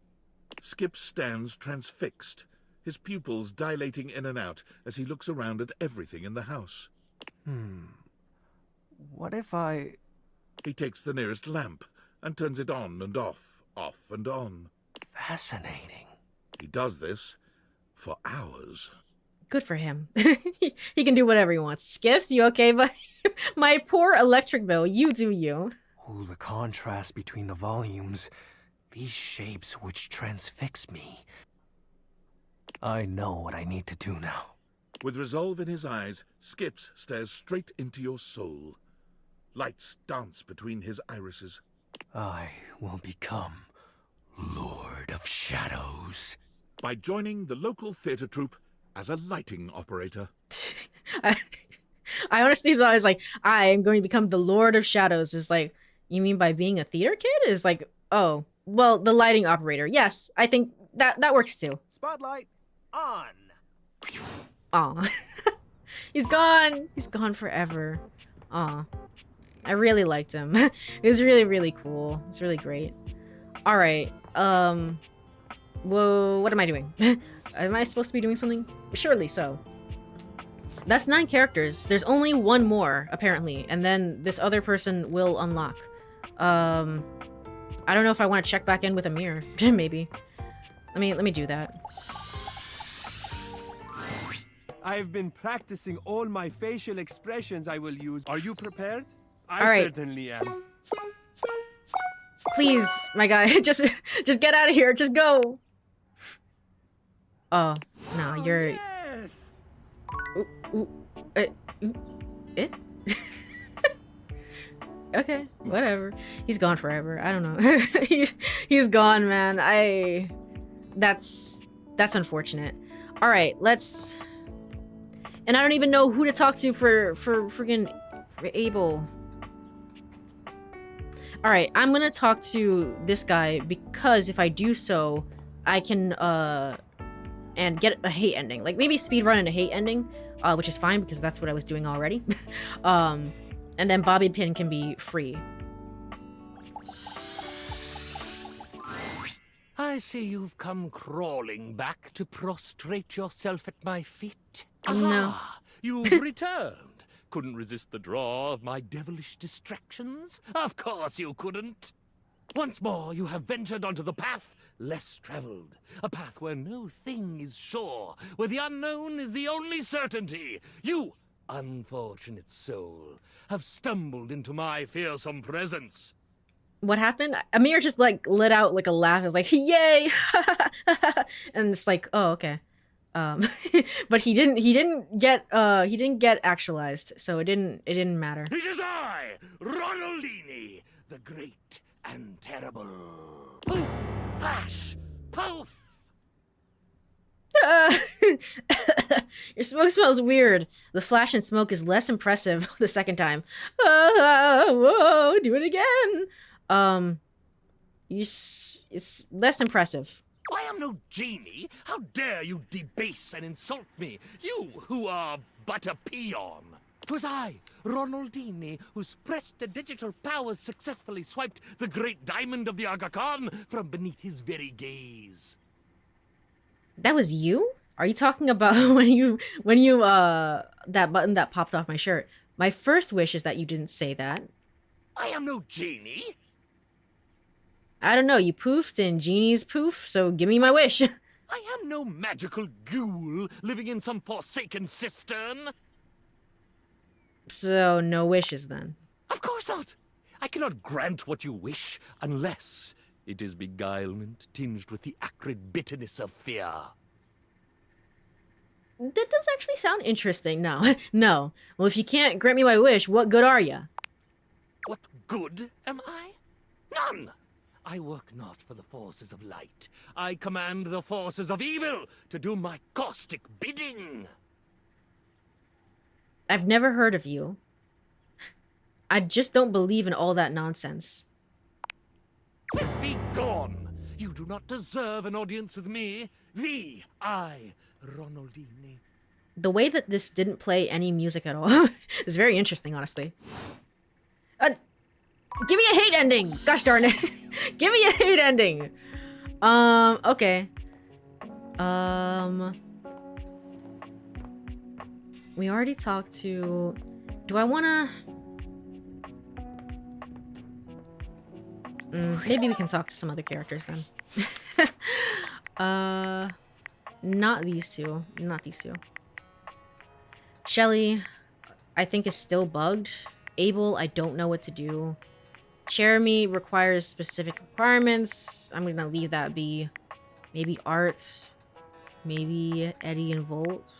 Skip stands transfixed, his pupils dilating in and out as he looks around at everything in the house. What if I... He takes the nearest lamp and turns it on and off and on. Fascinating. He does this for hours. Good for him. He can do whatever he wants. Skips, you okay, buddy? My poor electric bill. You do you. Ooh, the contrast between the volumes. These shapes which transfix me. I know what I need to do now. With resolve in his eyes, Skips stares straight into your soul. Lights dance between his irises. I will become Lord of Shadows. By joining the local theater troupe as a lighting operator. I honestly thought, I was like, I am going to become the Lord of Shadows. Is like, you mean by being a theater kid? Is like, oh, well, the lighting operator. Yes, I think that works too. Spotlight on. Aw. He's gone. He's gone forever. Aw. I really liked him. It was really, really cool. It's really great. Alright. Whoa, what am I doing? Am I supposed to be doing something? Surely so. That's 9 characters. There's only one more, apparently. And then this other person will unlock. I don't know if I want to check back in with Amir. Maybe. Let me do that. I've been practicing all my facial expressions I will use. Are you prepared? I All right. certainly am. Please, my guy, just get out of here. Just go. Oh, no, you're... Yes! Okay, whatever. He's gone forever. I don't know. he's gone, man. That's unfortunate. All right, let's... And I don't even know who to talk to for friggin' Abel. All right, I'm gonna talk to this guy because if I do so, I can and get a hate ending, like maybe speedrun and a hate ending, which is fine because that's what I was doing already. And then Bobby Pin can be free. I see you've come crawling back to prostrate yourself at my feet. No. You've returned. Couldn't resist the draw of my devilish distractions? Of course you couldn't. Once more, you have ventured onto the path less traveled. A path where no thing is sure, where the unknown is the only certainty. You, unfortunate soul, have stumbled into my fearsome presence. What happened? Amir just like let out like a laugh. It was like, yay! And it's like, oh, okay. But he didn't get actualized, so it didn't matter. It is I, Ronaldini, the great and terrible. Poof! Flash! Poof! Your smoke smells weird. The flash and smoke is less impressive the second time. Whoa, do it again. It's less impressive. I am no genie. How dare you debase and insult me? You who are but a peon. 'Twas I, Ronaldini, whose prestidigital powers successfully swiped the great diamond of the Aga Khan from beneath his very gaze. That was you? Are you talking about when you that button that popped off my shirt? My first wish is that you didn't say that. I am no genie. I don't know, you poofed and genies poof, so give me my wish. I am no magical ghoul living in some forsaken cistern. So no wishes then. Of course not. I cannot grant what you wish unless it is beguilement tinged with the acrid bitterness of fear. That does actually sound interesting. No. No. Well, if you can't grant me my wish, what good are you? What good am I? None! I work not for the forces of light. I command the forces of evil to do my caustic bidding. I've never heard of you. I just don't believe in all that nonsense. Be gone! You do not deserve an audience with me. I, Ronaldini. The way that this didn't play any music at all is very interesting, honestly. Give me a hate ending! Gosh darn it. Give me a hate ending! Okay. We already talked to... Do I wanna... maybe we can talk to some other characters then. Not these two. Not these two. Shelly, I think is still bugged. Abel, I don't know what to do. Jeremy requires specific requirements. I'm gonna leave that be. Maybe Art. Maybe Eddie and Volt.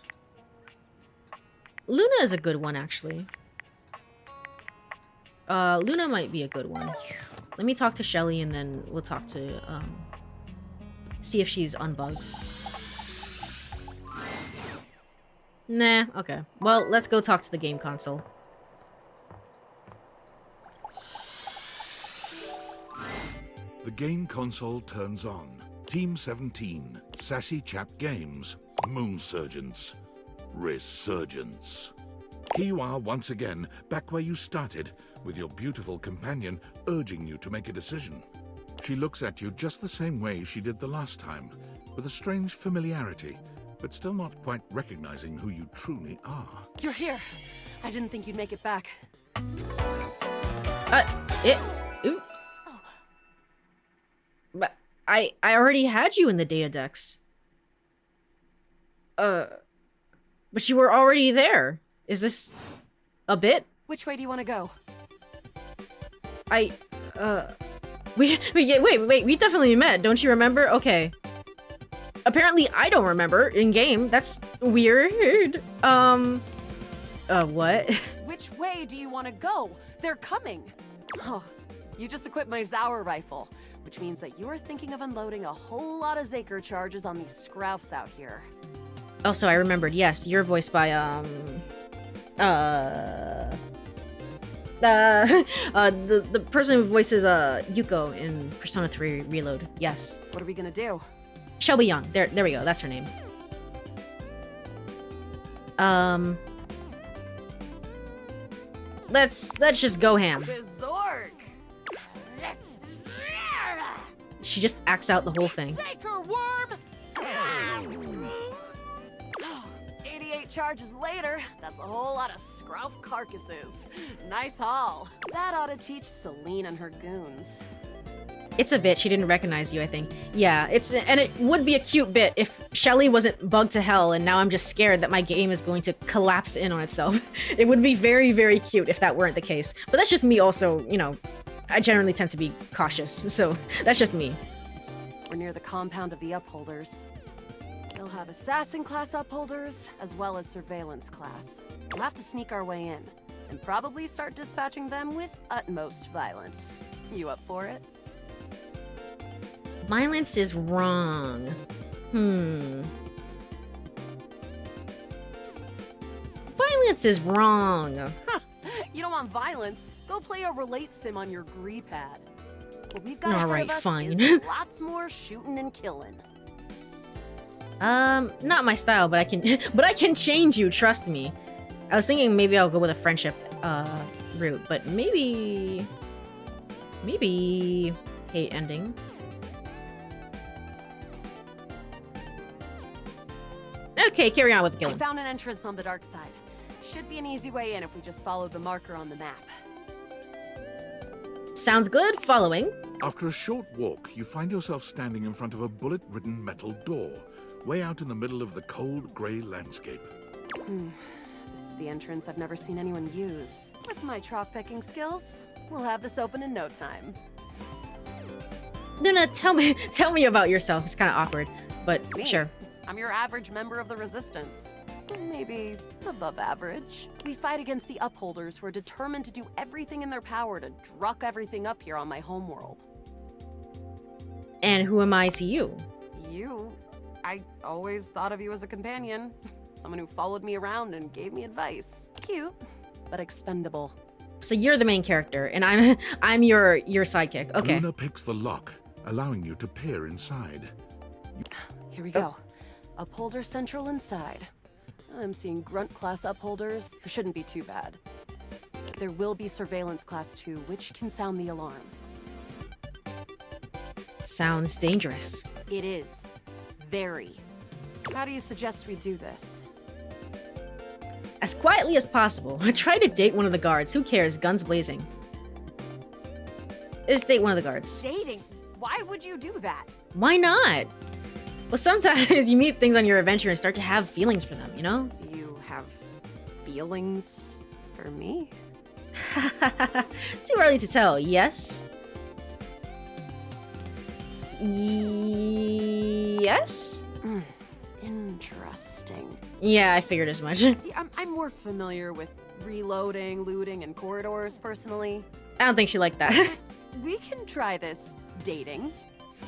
Luna is a good one, actually. Luna might be a good one. Let me talk to Shelly and then we'll talk to, see if she's unbugged. Nah, okay. Well, let's go talk to the game console. The game console turns on. Team 17, Sassy Chap Games, Moonsurgence, Resurgence. Here you are once again, back where you started, with your beautiful companion urging you to make a decision. She looks at you just the same way she did the last time, with a strange familiarity, but still not quite recognizing who you truly are. You're here. I didn't think you'd make it back. Ooh. But I already had you in the data decks. But you were already there. Is this a bit? Which way do you want to go? Wait, we definitely met, don't you remember? Okay. Apparently I don't remember in game. That's weird. What? Which way do you want to go? They're coming. Oh, you just equipped my Zauer rifle, which means that you're thinking of unloading a whole lot of Zaker charges on these scroufs out here. Also, I remembered. Yes, you're voiced by the person who voices Yuko in Persona 3 Reload. Yes. What are we gonna do? Shelby Young. There we go. That's her name. Let's just go ham. Zork. She just acts out the whole thing. Zaker worm. 88 charges later, that's a whole lot of scrouf carcasses. Nice haul. That ought to teach Celine and her goons. It's a bit. She didn't recognize you, I think. Yeah, and it would be a cute bit if Shelly wasn't bugged to hell and now I'm just scared that my game is going to collapse in on itself. It would be very, very cute if that weren't the case. But that's just me also, you know, I generally tend to be cautious, so that's just me. We're near the compound of the Upholders. They'll have assassin class Upholders, as well as surveillance class. We'll have to sneak our way in, and probably start dispatching them with utmost violence. You up for it? Violence is wrong. Violence is wrong. You don't want violence? Go play a relate sim on your Gree pad. What we've got All ahead right, of us fine. is lots more shooting and killing. Not my style, but I can change you, trust me. I was thinking maybe I'll go with a friendship route, but maybe hate ending. Okay, carry on with the I killing. found an entrance on the dark side. Should be an easy way in if we just follow the marker on the map. Sounds good. Following. After a short walk, you find yourself standing in front of a bullet-ridden metal door, way out in the middle of the cold, grey landscape. This is the entrance I've never seen anyone use. With my chalk picking skills, we'll have this open in no time. No, tell me about yourself. It's kind of awkward, but Me? sure. I'm your average member of the Resistance. Maybe above average. We fight against the Upholders who are determined to do everything in their power to druck everything up here on my homeworld. And who am I to you? You? I always thought of you as a companion. Someone who followed me around and gave me advice. Cute, but expendable. So you're the main character, and I'm your sidekick. Okay. Luna picks the lock, allowing you to peer inside. Here we go. Upholder Central inside. I'm seeing grunt class upholders, who shouldn't be too bad. There will be surveillance class 2, which can sound the alarm. Sounds dangerous. It is. Very. How do you suggest we do this? As quietly as possible. Try to date one of the guards. Who cares? Guns blazing. Just date one of the guards. Dating? Why would you do that? Why not? Well, sometimes you meet things on your adventure and start to have feelings for them, you know? Do you have feelings for me? Too early to tell, yes? Yes? Interesting. Yeah, I figured as much. See, I'm more familiar with reloading, looting, and corridors, personally. I don't think she liked that. We can try this dating.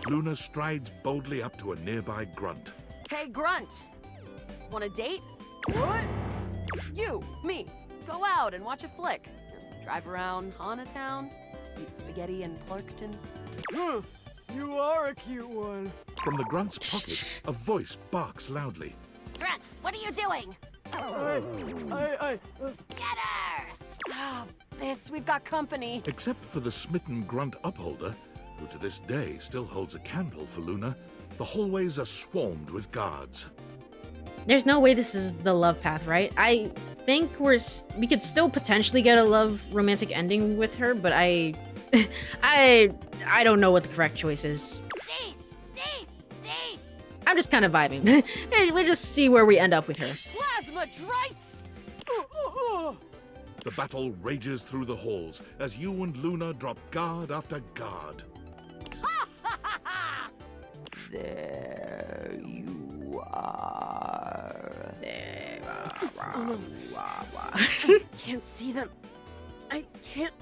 Luna strides boldly up to a nearby grunt. Hey, Grunt! Want a date? What? You, me, go out and watch a flick. Drive around Haunatown, eat spaghetti in Clarkton. You are a cute one. From the grunt's pocket, a voice barks loudly. Grunt, what are you doing? Get her! Ah, bits, we've got company. Except for the smitten grunt upholder, who to this day still holds a candle for Luna, the hallways are swarmed with guards. There's no way this is the love path, right? I think we could still potentially get a love romantic ending with her, but I don't know what the correct choice is. Cease! I'm just kind of vibing. We'll just see where we end up with her. Plasma Drites! The battle rages through the halls as you and Luna drop guard after guard. There you are. Can't see them. I can't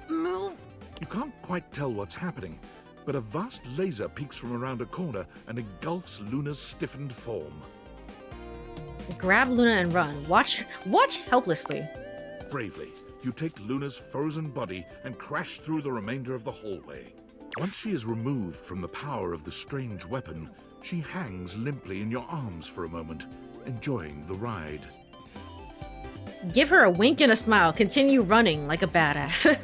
move. You can't quite tell what's happening, but a vast laser peeks from around a corner and engulfs Luna's stiffened form. Grab Luna and run. Watch helplessly. Bravely, you take Luna's frozen body and crash through the remainder of the hallway. Once she is removed from the power of the strange weapon, she hangs limply in your arms for a moment, enjoying the ride. Give her a wink and a smile. Continue running like a badass.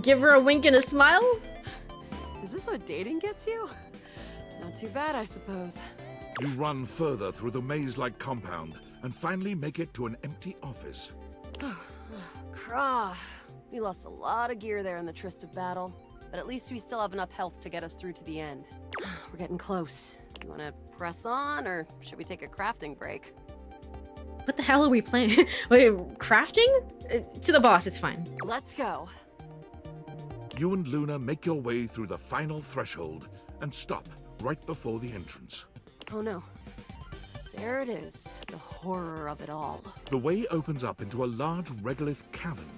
Give her a wink and a smile? Is this what dating gets you? Not too bad, I suppose. You run further through the maze-like compound and finally make it to an empty office. Krah. We lost a lot of gear there in the tryst of battle, but at least we still have enough health to get us through to the end. We're getting close. You wanna press on, or should we take a crafting break? What the hell are we playing? Wait, crafting? To the boss, it's fine. Let's go. You and Luna make your way through the final threshold and stop right before the entrance. Oh no. There it is, the horror of it all. The way opens up into a large regolith cavern.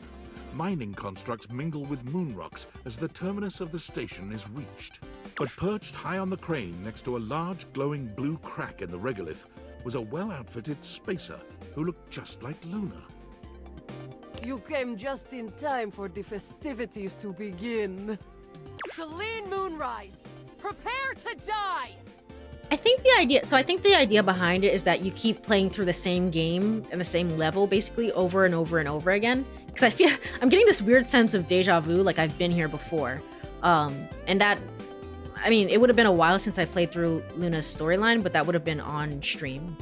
Mining constructs mingle with moon rocks as the terminus of the station is reached. But perched high on the crane next to a large glowing blue crack in the regolith was a well-outfitted spacer who looked just like Luna. You came just in time for the festivities to begin. Celine Moonrise, prepare to die! I think the idea behind it is that you keep playing through the same game and the same level basically over and over and over again. Because I feel I'm getting this weird sense of deja vu, like I've been here before. And that, I mean, it would have been a while since I played through Luna's storyline, but that would have been on stream.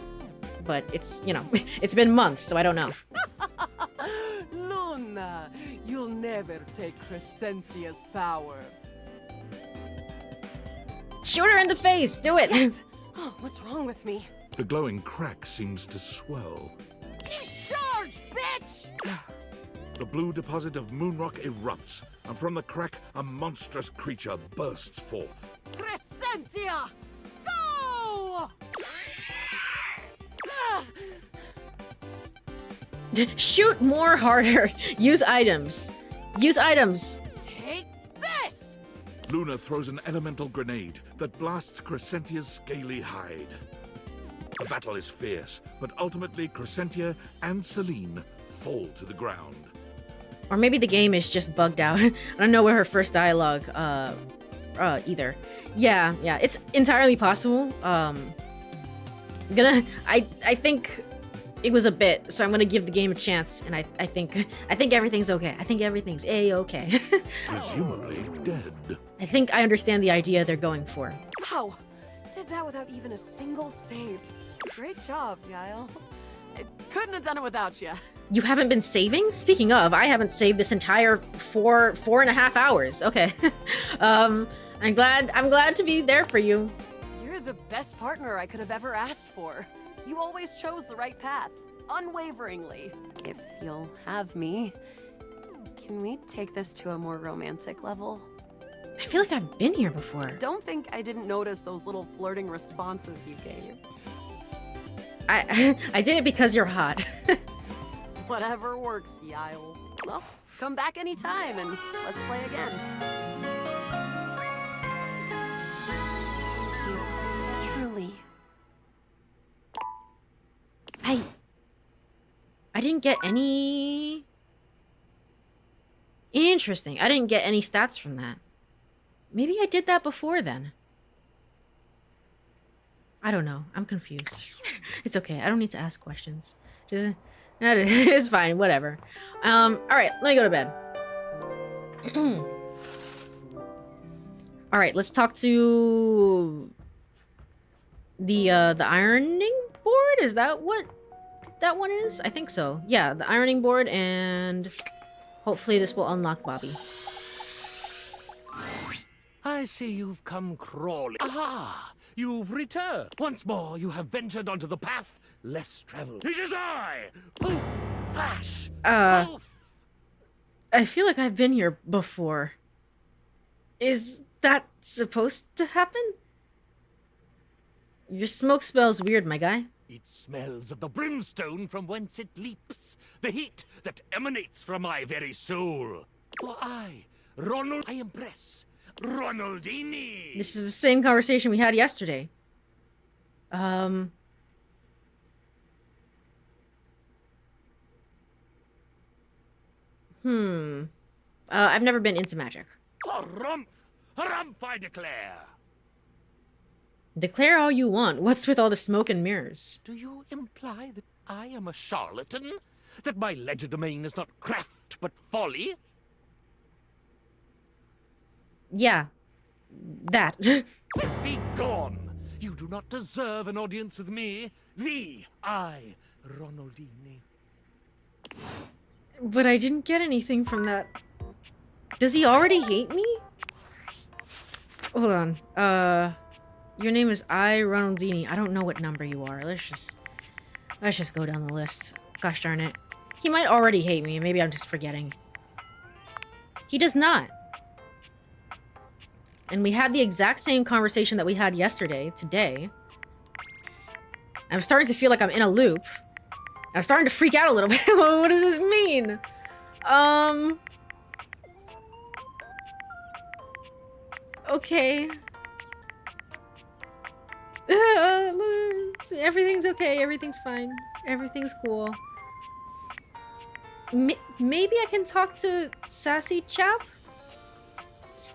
But it's, you know, it's been months, so I don't know. Luna, you'll never take Crescentia's power. Shoot her in the face! Do it! Yes. Oh, what's wrong with me? The glowing crack seems to swell. Charge, bitch! The blue deposit of moonrock erupts, and from the crack, a monstrous creature bursts forth. Crescentia! Go! Shoot more harder! Use items! Use items! Take this! Luna throws an elemental grenade that blasts Crescentia's scaly hide. The battle is fierce, but ultimately Crescentia and Celine fall to the ground. Or maybe the game is just bugged out. I don't know where her first dialogue either. Yeah, it's entirely possible. I think it was a bit, so I'm gonna give the game a chance, and I think everything's okay. I think everything's A-okay. Presumably dead. I think I understand the idea they're going for. Wow! Did that without even a single save. Great job, Yael. I couldn't have done it without you. You haven't been saving? Speaking of, I haven't saved this entire four and a half hours. Okay. I'm glad to be there for you. You're the best partner I could have ever asked for. You always chose the right path, unwaveringly. If you'll have me, can we take this to a more romantic level? I feel like I've been here before. Don't think I didn't notice those little flirting responses you gave. I did it because you're hot. Whatever works, Yael. Well, come back anytime and let's play again. Thank you. Truly. I didn't get any... Interesting. I didn't get any stats from that. Maybe I did that before then. I don't know. I'm confused. It's okay. I don't need to ask questions. Just... It's fine, whatever. Alright, let me go to bed. Alright, let's talk to the ironing board? Is that what that one is? I think so. Yeah, the ironing board, and hopefully this will unlock Bobby. I see you've come crawling. Aha! You've returned. Once more, you have ventured onto the path less traveled. It is I! Poof! Flash! Poof! I feel like I've been here before. Is that supposed to happen? Your smoke smells weird, my guy. It smells of the brimstone from whence it leaps, the heat that emanates from my very soul. For I impress. Ronaldini! This is the same conversation we had yesterday. I've never been into magic. Harumph! Harumph, I declare! Declare all you want. What's with all the smoke and mirrors? Do you imply that I am a charlatan? That my legerdemain is not craft, but folly? Yeah. That. Be gone! You do not deserve an audience with me. I, Ronaldini. But I didn't get anything from that. Does he already hate me? Hold on. Your name is Ronaldini. I don't know what number you are. Let's just go down the list. Gosh darn it. He might already hate me. Maybe I'm just forgetting. He does not. And we had the exact same conversation that we had yesterday, today. I'm starting to feel like I'm in a loop. I'm starting to freak out a little bit. What does this mean? Okay. Everything's okay. Everything's fine. Everything's cool. Maybe I can talk to Sassy Chap?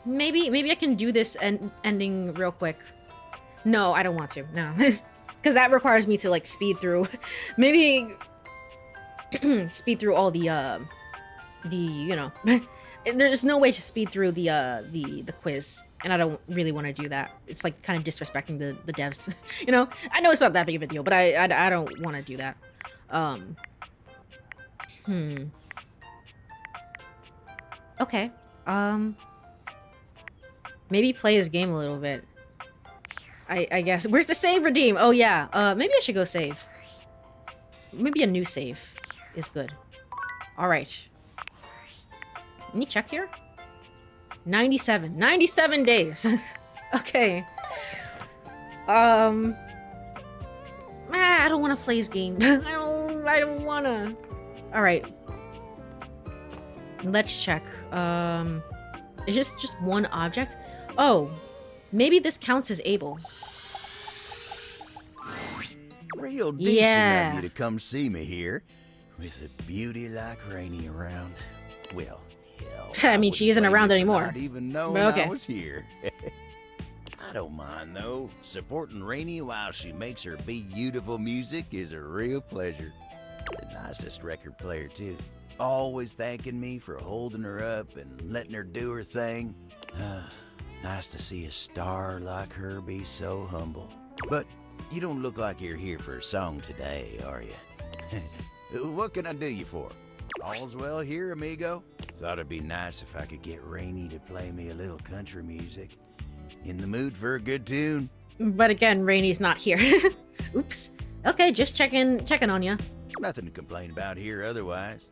Maybe I can do this ending real quick. No, I don't want to. No. Because that requires me to, like, speed through. Maybe... speed through all the, you know... There's no way to speed through the quiz. And I don't really want to do that. It's, like, kind of disrespecting the devs. You know? I know it's not that big of a deal, but I don't want to do that. Okay. Maybe play his game a little bit. I guess. Where's the save redeem? Oh, yeah. Maybe I should go save. Maybe a new save is good. Alright. Let me check here. 97. 97 days. Okay. I don't want to play his game. I don't want to. Alright. Let's check. It's just one object. Oh, maybe this counts as able. Real decent of you to come see me here, with a beauty like Rainy around. Well, hell, I mean, she isn't around anymore. Not even knowing Okay. I was here. I don't mind though. Supporting Rainy while she makes her beautiful music is a real pleasure. The nicest record player, too. Always thanking me for holding her up and letting her do her thing. Nice to see a star like her be so humble. But you don't look like you're here for a song today, are you? What can I do you for? All's well here, amigo. Thought it'd be nice if I could get Rainey to play me a little country music. In the mood for a good tune? But again, Rainey's not here. Oops. Okay, just checking on ya. Nothing to complain about here otherwise.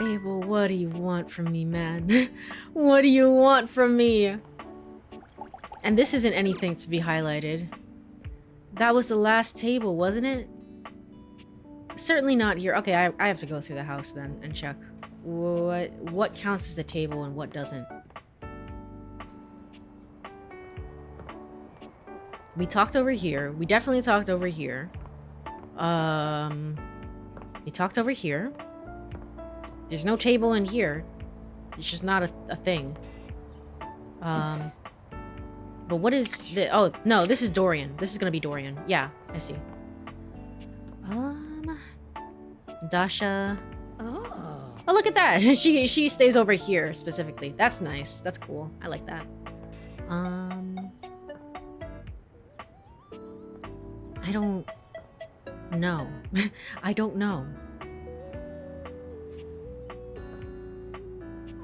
Abel, what do you want from me, man? What do you want from me? And this isn't anything to be highlighted. That was the last table, wasn't it? Certainly not here. Okay, I have to go through the house then and check what counts as the table and what doesn't. We talked over here. We definitely talked over here. We talked over here. There's no table in here. It's just not a thing. But what is the... Oh, no, this is Dorian. This is gonna be Dorian. Yeah, I see. Dasha... Oh, look at that! She stays over here, specifically. That's nice. That's cool. I like that. I don't know. I don't know.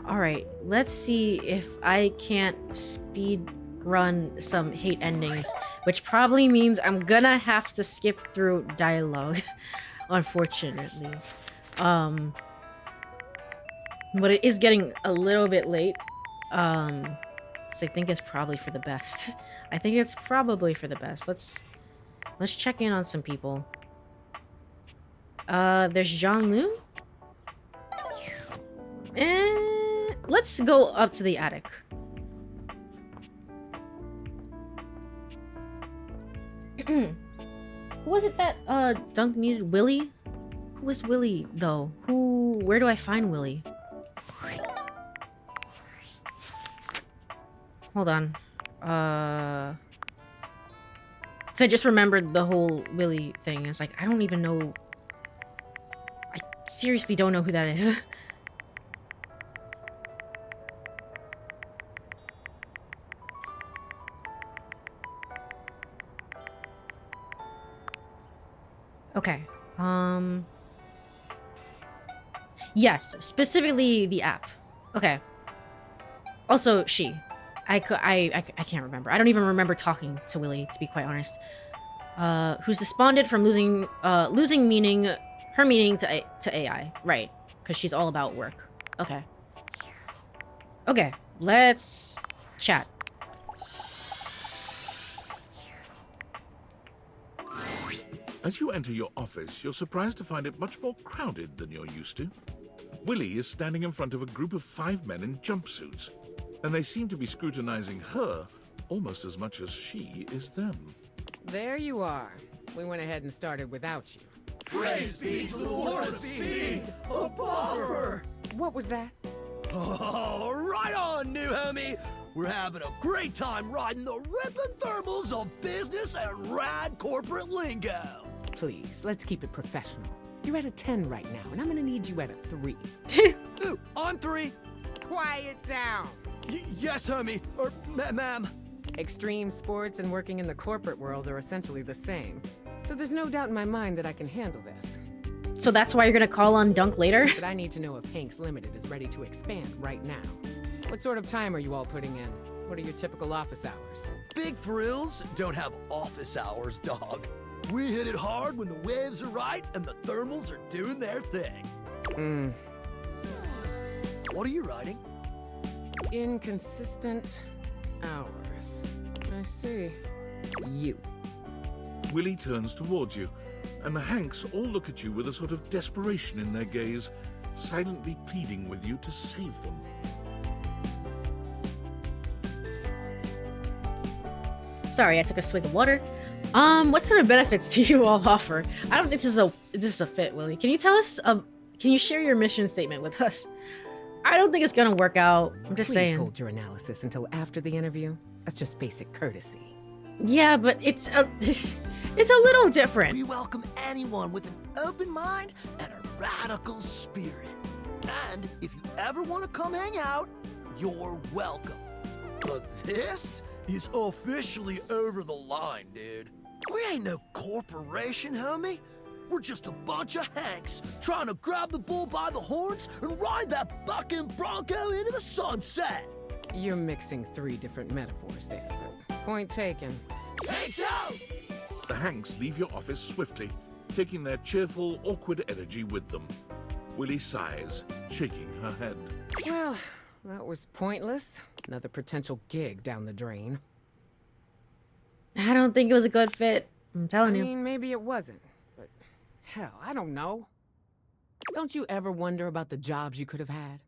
Alright, let's see if I can't speed run some hate endings, which probably means I'm gonna have to skip through dialogue, unfortunately. But it is getting a little bit late. So I think it's probably for the best. I think it's probably for the best. Let's check in on some people. There's Jean-Lu. Let's go up to the attic. Who was it that Dunk needed? Willie? Who was Willie though? Where do I find Willie? Hold on. So I just remembered the whole Willie thing. It's like, I don't even know. I seriously don't know who that is. Okay. Yes, specifically the app. Okay. Also, she. I can't remember. I don't even remember talking to Willie, to be quite honest. Who's despondent from losing her meaning to AI. Right. Because she's all about work. Okay. Okay. Let's chat. As you enter your office, you're surprised to find it much more crowded than you're used to. Willie is standing in front of a group of 5 men in jumpsuits, and they seem to be scrutinizing her almost as much as she is them. There you are. We went ahead and started without you. Praise be to the Lord of Speed, a buffer! What was that? Oh, right on, new homie! We're having a great time riding the ripping thermals of business and rad corporate lingo. Please, let's keep it professional. You're at a 10 right now, and I'm gonna need you at a 3. Ooh, on 3. Quiet down. Yes, homie. Or, ma'am. Extreme sports and working in the corporate world are essentially the same. So there's no doubt in my mind that I can handle this. So that's why you're gonna call on Dunk later? But I need to know if Hanks Limited is ready to expand right now. What sort of time are you all putting in? What are your typical office hours? Big thrills don't have office hours, dog. We hit it hard when the waves are right and the thermals are doing their thing. What are you writing? Inconsistent hours. I see. You. Willie turns towards you, and the Hanks all look at you with a sort of desperation in their gaze, silently pleading with you to save them. Sorry, I took a swig of water. What sort of benefits do you all offer? I don't think this is a fit, Willie. Can you tell us, can you share your mission statement with us? I don't think it's gonna work out. I'm just saying. Please hold your analysis until after the interview. That's just basic courtesy. Yeah, but it's a little different. We welcome anyone with an open mind and a radical spirit. And if you ever want to come hang out, you're welcome. But this is officially over the line, dude. We ain't no corporation, homie. We're just a bunch of Hanks trying to grab the bull by the horns and ride that bucking bronco into the sunset. You're mixing 3 different metaphors there, but point taken. Take out! The Hanks leave your office swiftly, taking their cheerful, awkward energy with them. Willie sighs, shaking her head. Well, that was pointless. Another potential gig down the drain. I don't think it was a good fit. I'm telling you. I mean, maybe it wasn't, but hell, I don't know. Don't you ever wonder about the jobs you could have had?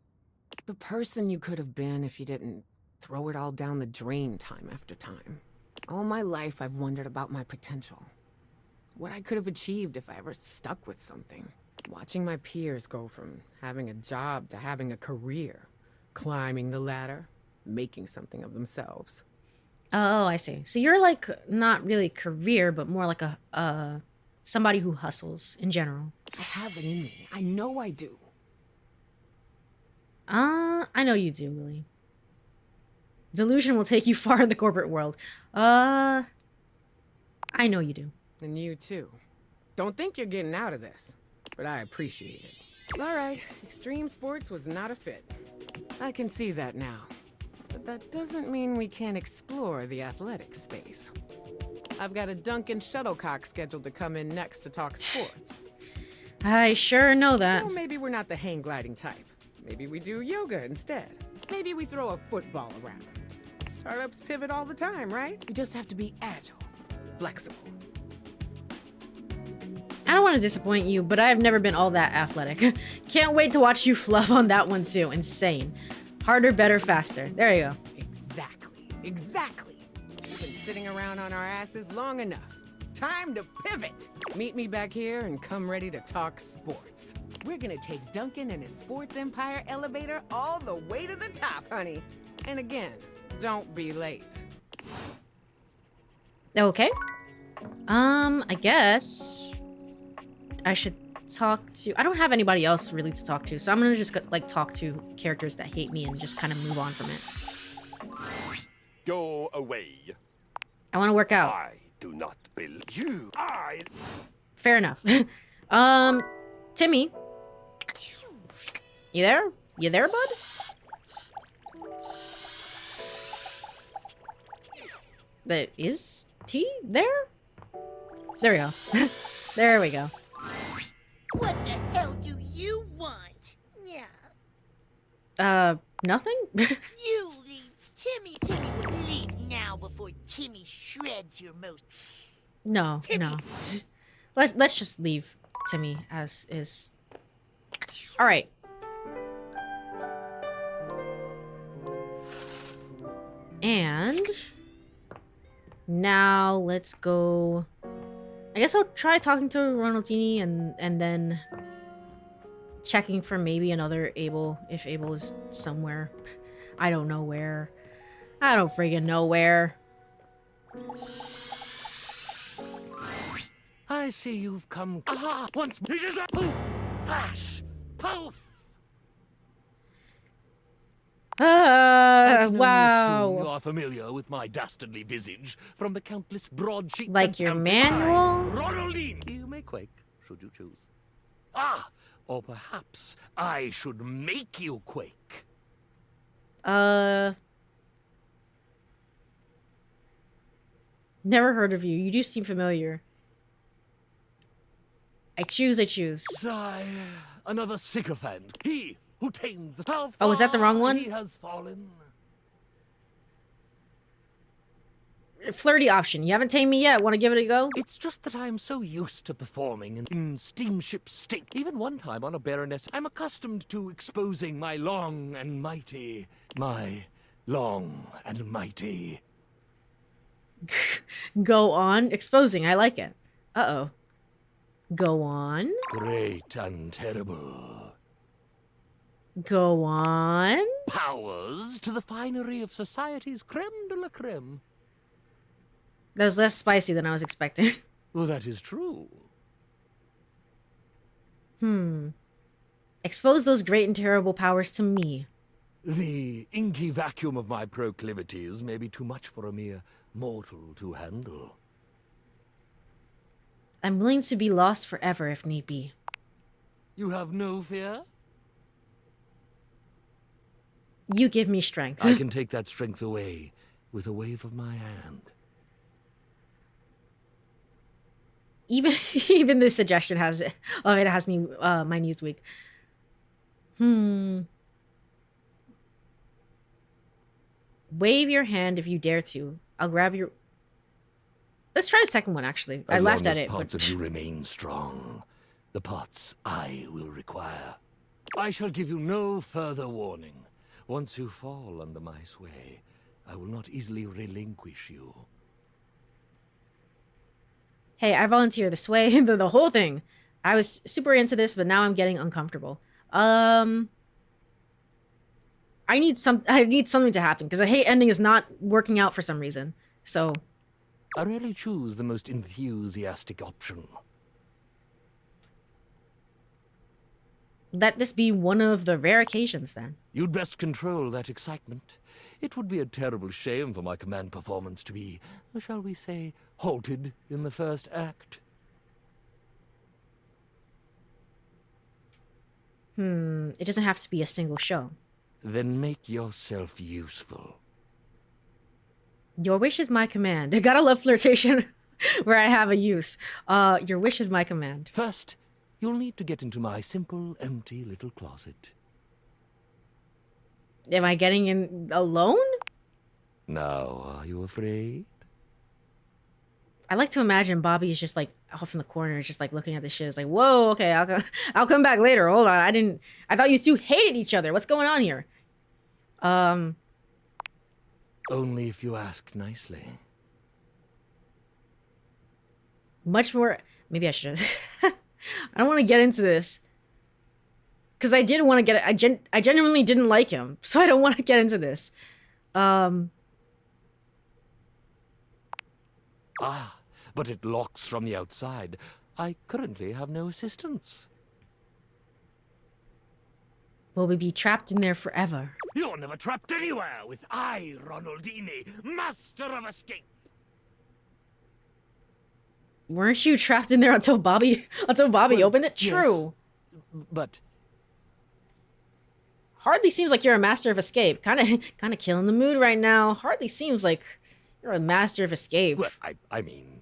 The person you could have been if you didn't throw it all down the drain time after time. All my life, I've wondered about my potential. What I could have achieved if I ever stuck with something. Watching my peers go from having a job to having a career. Climbing the ladder, making something of themselves. Oh, I see. So you're like not really career, but more like a somebody who hustles in general. I have it in me. I know I do. I know you do, Willie. Delusion will take you far in the corporate world. I know you do. And you too. Don't think you're getting out of this, but I appreciate it. All right, extreme sports was not a fit. I can see that now. But that doesn't mean we can't explore the athletic space. I've got a Duncan Shuttlecock scheduled to come in next to talk sports. I sure know that. So maybe we're not the hang gliding type. Maybe we do yoga instead. Maybe we throw a football around. Startups pivot all the time, right? You just have to be agile, flexible. I don't want to disappoint you, but I've never been all that athletic. Can't wait to watch you fluff on that one too. Insane. Harder, better, faster. There you go. Exactly. We've been sitting around on our asses long enough. Time to pivot. Meet me back here and come ready to talk sports. We're gonna take Duncan and his sports empire elevator all the way to the top, honey. And again, don't be late. Okay. I guess I should talk to... I don't have anybody else really to talk to, so I'm gonna just like talk to characters that hate me and just kind of move on from it. Go away. I want to work out. I do not believe you. Fair enough. Timmy. You there? You there, bud? Is T there? There we go. There we go. What the hell do you want? Yeah. Nothing? You leave. Timmy would leave now before Timmy shreds your most. No, Timmy. no. Let's just leave Timmy as is. All right. And now let's go. I guess I'll try talking to Ronaldini and then checking for maybe another Abel, if Abel is somewhere. I don't know where. I don't friggin' know where. I see you've come. Aha! Once more. It is a poof! Flash! Poof! Wow. You are familiar with my dastardly visage from the countless broadsheets. Like your manual? Ronaldine! You may quake, should you choose. Ah! Or perhaps I should make you quake. Never heard of you. You do seem familiar. I choose. Another sycophant. He who tamed the south. Oh, was that the wrong one? He has fallen. Flirty option. You haven't tamed me yet. Want to give it a go? It's just that I'm so used to performing in steamship state. Even one time on a Baroness, I'm accustomed to exposing my long and mighty. Go on. Exposing. I like it. Uh-oh. Go on. Great and terrible. Go on. Powers to the finery of society's creme de la creme. That was less spicy than I was expecting. Well, that is true. Expose those great and terrible powers to me. The inky vacuum of my proclivities may be too much for a mere mortal to handle. I'm willing to be lost forever if need be. You have no fear? You give me strength. I can take that strength away with a wave of my hand. Even this suggestion has it has me my knees weak. Wave your hand if you dare to. I'll grab your. Let's try the second one. Actually, I laughed at it. Parts of you remain strong, the parts I will require. I shall give you no further warning. Once you fall under my sway, I will not easily relinquish you. Hey, I volunteer this way. the whole thing. I was super into this, but now I'm getting uncomfortable. I need something to happen because the hate ending is not working out for some reason. So I rarely choose the most enthusiastic option. Let this be one of the rare occasions then. You'd best control that excitement. It would be a terrible shame for my command performance to be, shall we say, halted in the first act. It doesn't have to be a single show. Then make yourself useful. Your wish is my command. I gotta love flirtation where I have a use. Your wish is my command. First, you'll need to get into my simple, empty little closet. Am I getting in alone? Now, are you afraid? I like to imagine Bobby is just like off in the corner, just like looking at the shit. It's like, whoa, okay, I'll come back later. Hold on, I thought you two hated each other. What's going on here? Only if you ask nicely. Much more. Maybe I should. I don't want to get into this because I did want to get it. I genuinely didn't like him, so I don't want to get into this. But it locks from the outside. I currently have no assistance. Will we be trapped in there forever? You're never trapped anywhere with I, Ronaldini, master of escape. Weren't you trapped in there until Bobby opened it? Yes, True. But hardly seems like you're a master of escape. Kind of killing the mood right now. Hardly seems like you're a master of escape. Well, I mean,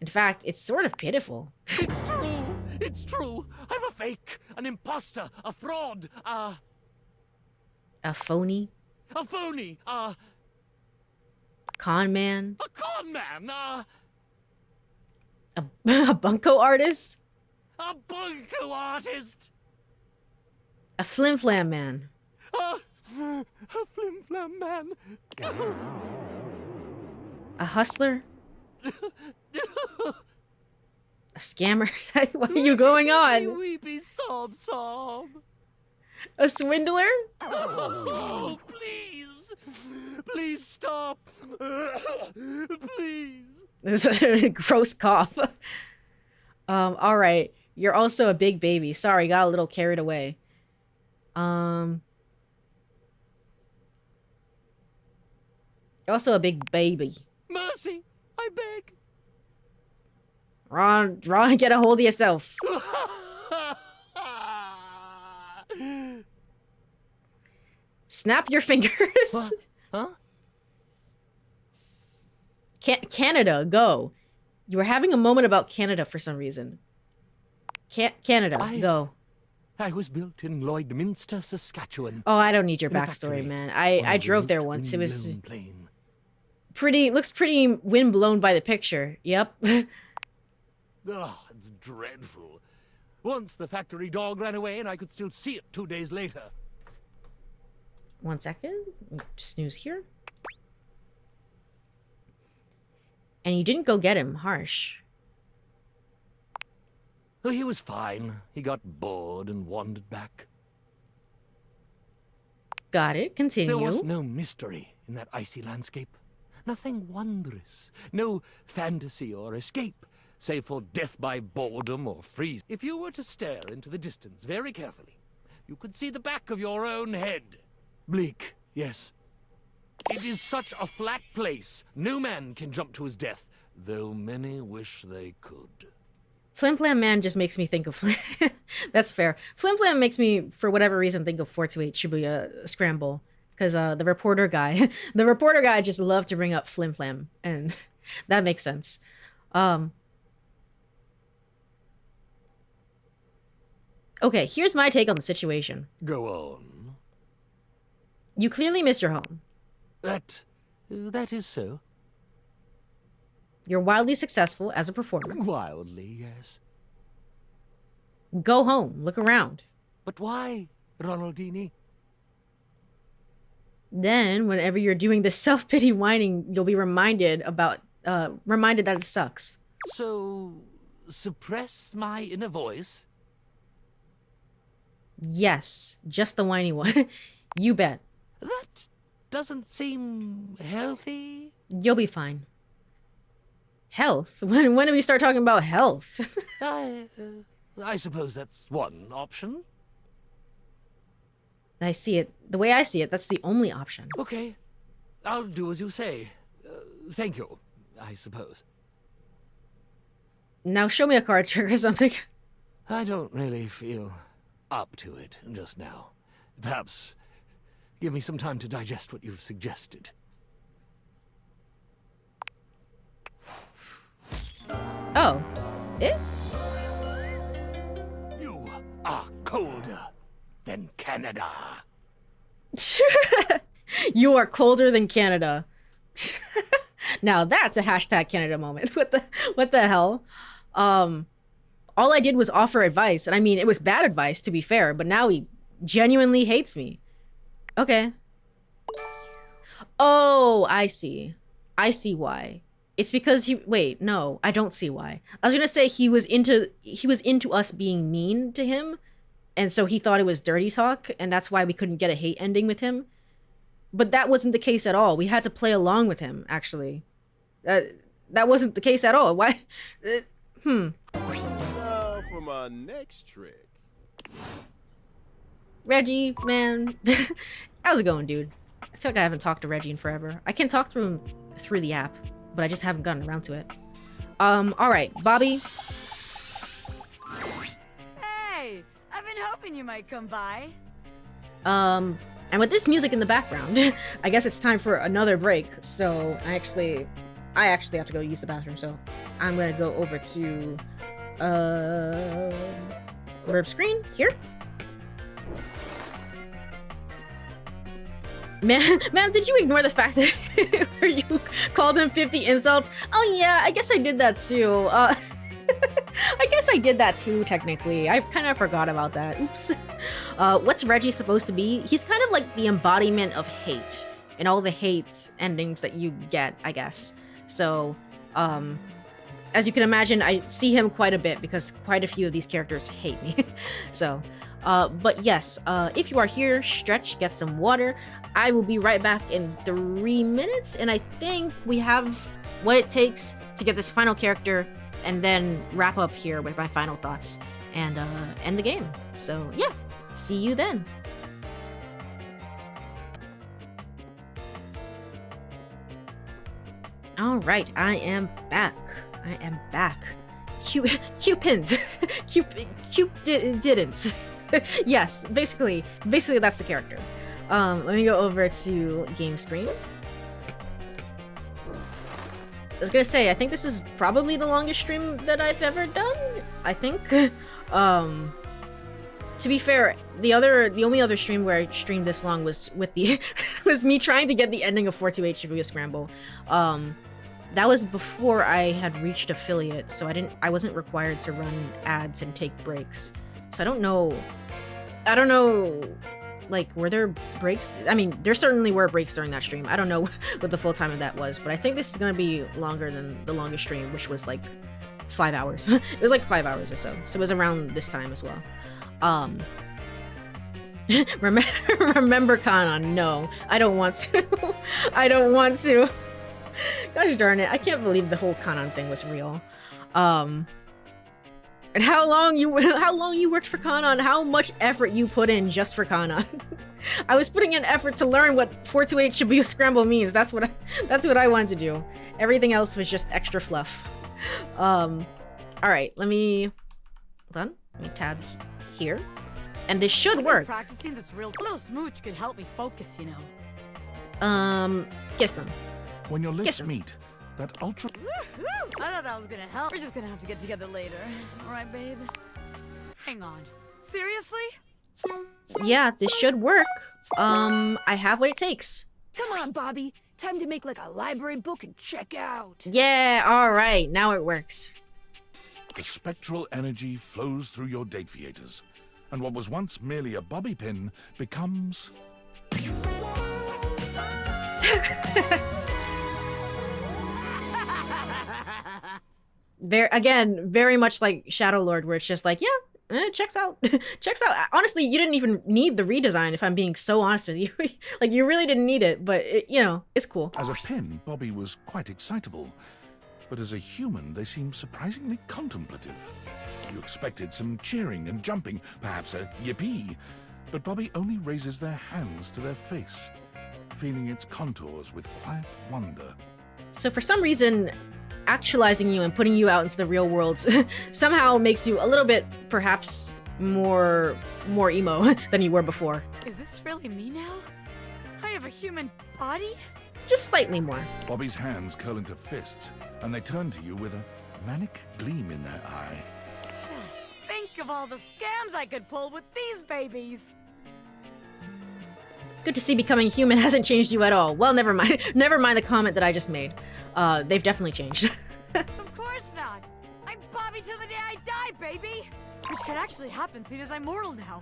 in fact, it's sort of pitiful. It's true. It's true. I'm a fake, an imposter, a fraud, a phony, a phony, con man, a con man, a bunko artist, a bunko artist, a flim flam man, a flim flam man, a hustler. A scammer? What are you going on? Weepy sob sob. A swindler? Oh, please. Please stop. Please. This is a gross cough. All right. You're also a big baby. Sorry, got a little carried away. You're also a big baby. Mercy, I beg. Ron, get a hold of yourself. Snap your fingers. What? Huh? Canada, go. You were having a moment about Canada for some reason. Canada, go. I was built in Lloydminster, Saskatchewan. Oh, I don't need your backstory, man. I drove there once. It was pretty. Looks pretty wind blown by the picture. Yep. Oh, it's dreadful. Once the factory dog ran away and I could still see it 2 days later. 1 second. Snooze here. And you didn't go get him. Harsh. Oh, he was fine. He got bored and wandered back. Got it. Continue. There was no mystery in that icy landscape. Nothing wondrous. No fantasy or escape, save for death by boredom or freeze. If you were to stare into the distance very carefully, you could see the back of your own head. Bleak, yes. It is such a flat place, no man can jump to his death, though many wish they could. Flim Flam Man just makes me think of... That's fair. Flim Flam makes me, for whatever reason, think of 428 Shibuya Scramble. Because the reporter guy... the reporter guy just loved to bring up Flim Flam. And that makes sense. Okay, here's my take on the situation. Go on. You clearly missed your home. That is so. You're wildly successful as a performer. Wildly, yes. Go home. Look around. But why, Ronaldini? Then, whenever you're doing this self-pity whining, you'll be reminded that it sucks. So, suppress my inner voice? Yes, just the whiny one. You bet. That doesn't seem healthy. You'll be fine. Health? When do we start talking about health? I suppose that's one option. I see it. The way I see it, that's the only option. Okay. I'll do as you say. Thank you, I suppose. Now show me a card trick or something. I don't really feel up to it just now. Perhaps give me some time to digest what you've suggested. Oh. Eh? You are colder than Canada. You are colder than Canada. Now that's a hashtag Canada moment. What the hell? All I did was offer advice, and I mean, it was bad advice, to be fair, but now he genuinely hates me. Okay. Oh, I see. I see why. It's because wait, no, I don't see why. I was gonna say he was into us being mean to him, and so he thought it was dirty talk, and that's why we couldn't get a hate ending with him. But that wasn't the case at all. We had to play along with him, actually. That wasn't the case at all. Why? Now for my next trick. Reggie, man. How's it going, dude? I feel like I haven't talked to Reggie in forever. I can talk through him through the app, but I just haven't gotten around to it. Alright, Bobby. Hey, I've been hoping you might come by. And with this music in the background, I guess it's time for another break. So I actually have to go use the bathroom, so I'm gonna go over to verb screen here. Ma'am, did you ignore the fact that you called him 50 insults? Oh yeah, I guess I did that too. I guess I did that too, technically. I kind of forgot about that. Oops. What's Reggie supposed to be? He's kind of like the embodiment of hate and all the hate endings that you get, I guess. So, as you can imagine, I see him quite a bit because quite a few of these characters hate me. So, but yes, if you are here, stretch, get some water. I will be right back in 3 minutes, and I think we have what it takes to get this final character and then wrap up here with my final thoughts and end the game. So yeah, see you then. All right, I am back. Cupid didn't. Yes, basically that's the character. Let me go over to game screen. I was gonna say, I think this is probably the longest stream that I've ever done. I think. To be fair, the only other stream where I streamed this long was with was me trying to get the ending of 428 Shibuya Scramble. That was before I had reached affiliate, so I wasn't required to run ads and take breaks. So I don't know, like, were there breaks? I mean, there certainly were breaks during that stream. I don't know what the full time of that was, but I think this is gonna be longer than the longest stream, which was like 5 hours. It was like 5 hours or so. So it was around this time as well. Remember Kana? No, I don't want to. I don't want to. Gosh darn it, I can't believe the whole Kanan thing was real. And how long you worked for Kanan, how much effort you put in just for Kanan. I was putting in effort to learn what 428 Shibuya Scramble means. That's what I wanted to do. Everything else was just extra fluff. Alright, let me tab here. And this should work. Practicing this real little smooch could help me focus, you know. Kiss them. When your lips meet, that ultra... I thought that was gonna help. We're just gonna have to get together later. Alright, babe? Hang on. Seriously? Yeah, this should work. I have what it takes. Come on, Bobby. Time to make like a library book and check out. Yeah, alright, now it works. The spectral energy flows through your Dateviators, and what was once merely a bobby pin becomes... very much like Shadow Lord, where it's just like, yeah, checks out. Checks out. Honestly, you didn't even need the redesign, if I'm being so honest with you. Like, you really didn't need it, but, you know, it's cool. As a pin, Bobby was quite excitable, but as a human, they seemed surprisingly contemplative. You expected some cheering and jumping, perhaps a yippee, but Bobby only raises their hands to their face, feeling its contours with quiet wonder. So for some reason, actualizing you and putting you out into the real world somehow makes you a little bit, perhaps, more emo than you were before. Is this really me now? I have a human body? Just slightly more. Bobby's hands curl into fists, and they turn to you with a manic gleam in their eye. Just think of all the scams I could pull with these babies. Good to see becoming human hasn't changed you at all. Well, never mind. Never mind the comment that I just made. They've definitely changed. Of course not. I'm Bobby till the day I die, baby. Which could actually happen seeing as I'm mortal now.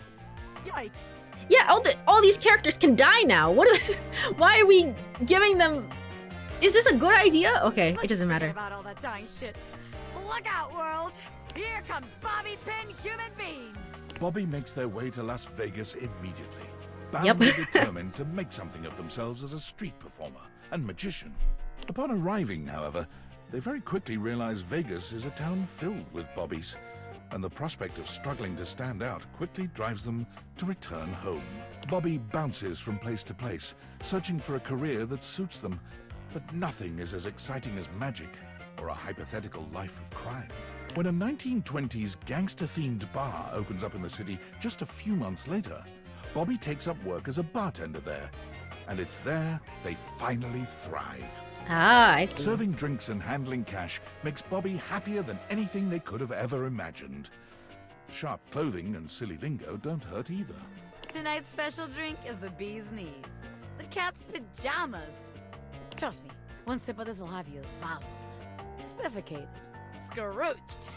Yikes. Yeah, all these characters can die now. Why are we giving them... Is this a good idea? Okay, it doesn't matter. About all that dying shit. Look out, world. Here comes Bobby Pin Human Being. Bobby makes their way to Las Vegas immediately, bound and determined to make something of themselves as a street performer and magician. Upon arriving, however, they very quickly realize Vegas is a town filled with Bobbies, and the prospect of struggling to stand out quickly drives them to return home. Bobby bounces from place to place, searching for a career that suits them, but nothing is as exciting as magic or a hypothetical life of crime. When a 1920s gangster-themed bar opens up in the city just a few months later, Bobby takes up work as a bartender there, and it's there they finally thrive. Ah, I see. Serving drinks and handling cash makes Bobby happier than anything they could have ever imagined. Sharp clothing and silly lingo don't hurt either. Tonight's special drink is the bee's knees. The cat's pajamas. Trust me, one sip of this will have you zazzled, spiffikated, scrooched.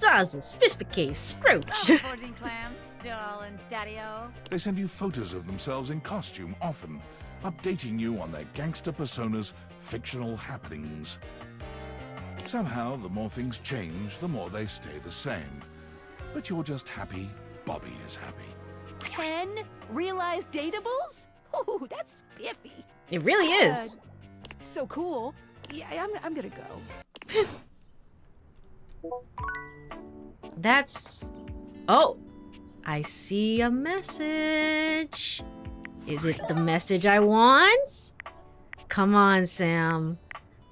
Zazzle, spiffikated, scrooched. 14 clams, darling daddy-o. They send you photos of themselves in costume often, updating you on their gangster personas' fictional happenings. Somehow, the more things change, the more they stay the same. But you're just happy Bobby is happy. 10 realized dateables? Ooh, that's spiffy. It really is. So cool. Yeah, I'm gonna go. That's... Oh! I see a message. Is it the message I want? Come on, Sam.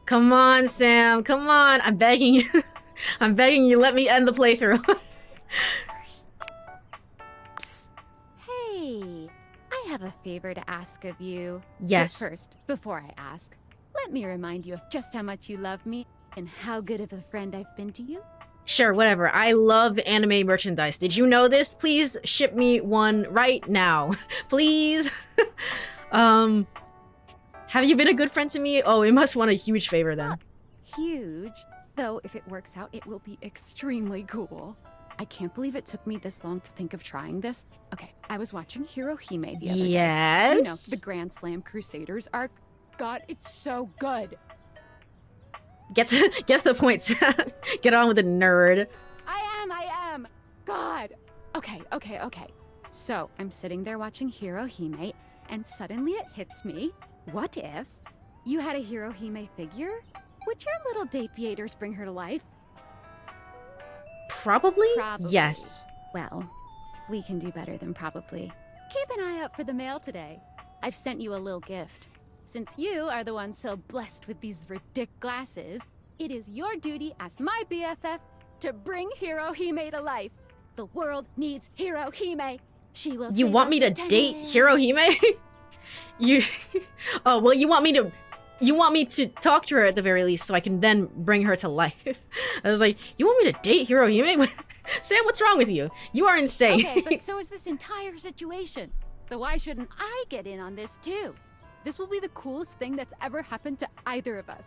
Come on, Sam. Come on. I'm begging you. I'm begging you, let me end the playthrough. Hey, I have a favor to ask of you. Yes. But first, before I ask, let me remind you of just how much you love me and how good of a friend I've been to you. Sure, whatever. I love anime merchandise. Did you know this? Please ship me one right now. Please. Have you been a good friend to me? Oh, it must want a huge favor then. Huge. Though, if it works out, it will be extremely cool. I can't believe it took me this long to think of trying this. Okay, I was watching Hirohime the other day. Yes? You know, the Grand Slam Crusaders arc. God, it's so good. Gets the point. Get on with it, nerd. I am. God. Okay. So, I'm sitting there watching Hirohime, and suddenly it hits me. What if You had a Hirohime figure? Would your little DateEverythingers bring her to life? Probably? Probably. Yes. Well, we can do better than probably. Keep an eye out for the mail today. I've sent you a little gift. Since you are the one so blessed with these ridiculous glasses, it is your duty as my BFF to bring Hirohime to life. The world needs Hirohime. She will. You want me to date Hirohime? You oh well, you want me to talk to her at the very least so I can then bring her to life. I was like, you want me to date Hirohime? Sam, what's wrong with you? You are insane. Okay, but so is this entire situation. So why shouldn't I get in on this too? This will be the coolest thing that's ever happened to either of us.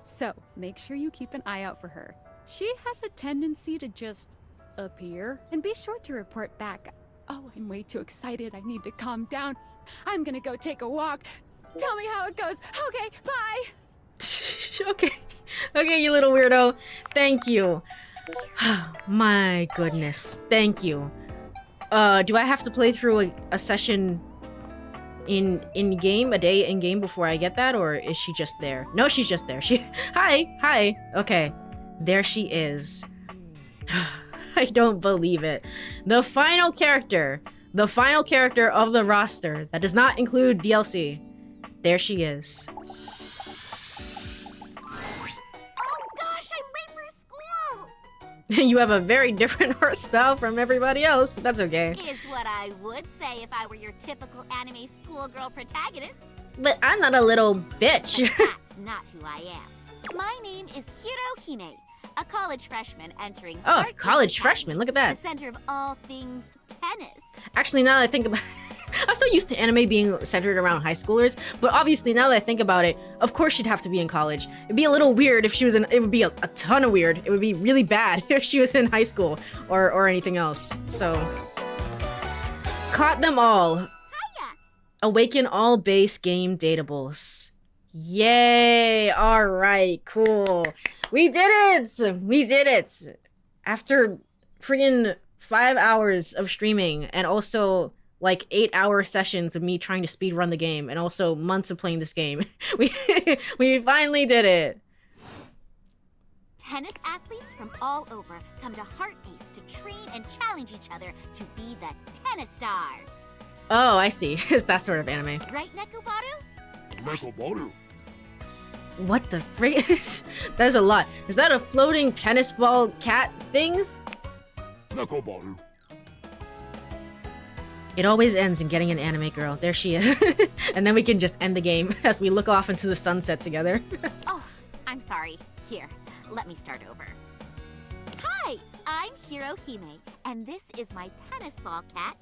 So make sure you keep an eye out for her. She has a tendency to just appear, and be sure to report back. Oh, I'm way too excited. I need to calm down. I'm gonna go take a walk. Tell me how it goes. Okay, bye. Okay, you little weirdo. Thank you. My goodness. Thank you. Do I have to play through a session in game, a day in game before I get that, or is she just there? No, she's just there. Hi. Okay, there she is. I don't believe it. The final character of the roster that does not include DLC. There she is. Oh gosh, I'm late for school! You have a very different art style from everybody else, but that's okay. Is what I would say if I were your typical anime schoolgirl protagonist. But I'm not a little bitch. That's not who I am. My name is Hirohime, a college freshman entering Oh, college freshman, look at that. the center of all things tennis. Actually, now that I think about I'm so used to anime being centered around high schoolers, but obviously now that I think about it, of course she'd have to be in college. It'd be a little weird if she was in, it would be a ton of weird. It would be really bad if she was in high school or anything else. So, caught them all. Hiya. Awaken all base game dateables. Yay, all right, cool. We did it. After friggin' 5 hours of streaming and also like 8-hour sessions of me trying to speedrun the game and also months of playing this game. We finally did it. Tennis athletes from all over come to Heart Ace to train and challenge each other to be the tennis star. Oh, I see. It's that sort of anime. Right, Nekobaru? Nekobaru. What the frick? That is a lot. Is that a floating tennis ball cat thing? Nekobaru. It always ends in getting an anime girl. There she is. And then we can just end the game as we look off into the sunset together. Oh, I'm sorry. Here, let me start over. Hi, I'm Hirohime, and this is my tennis ball cat,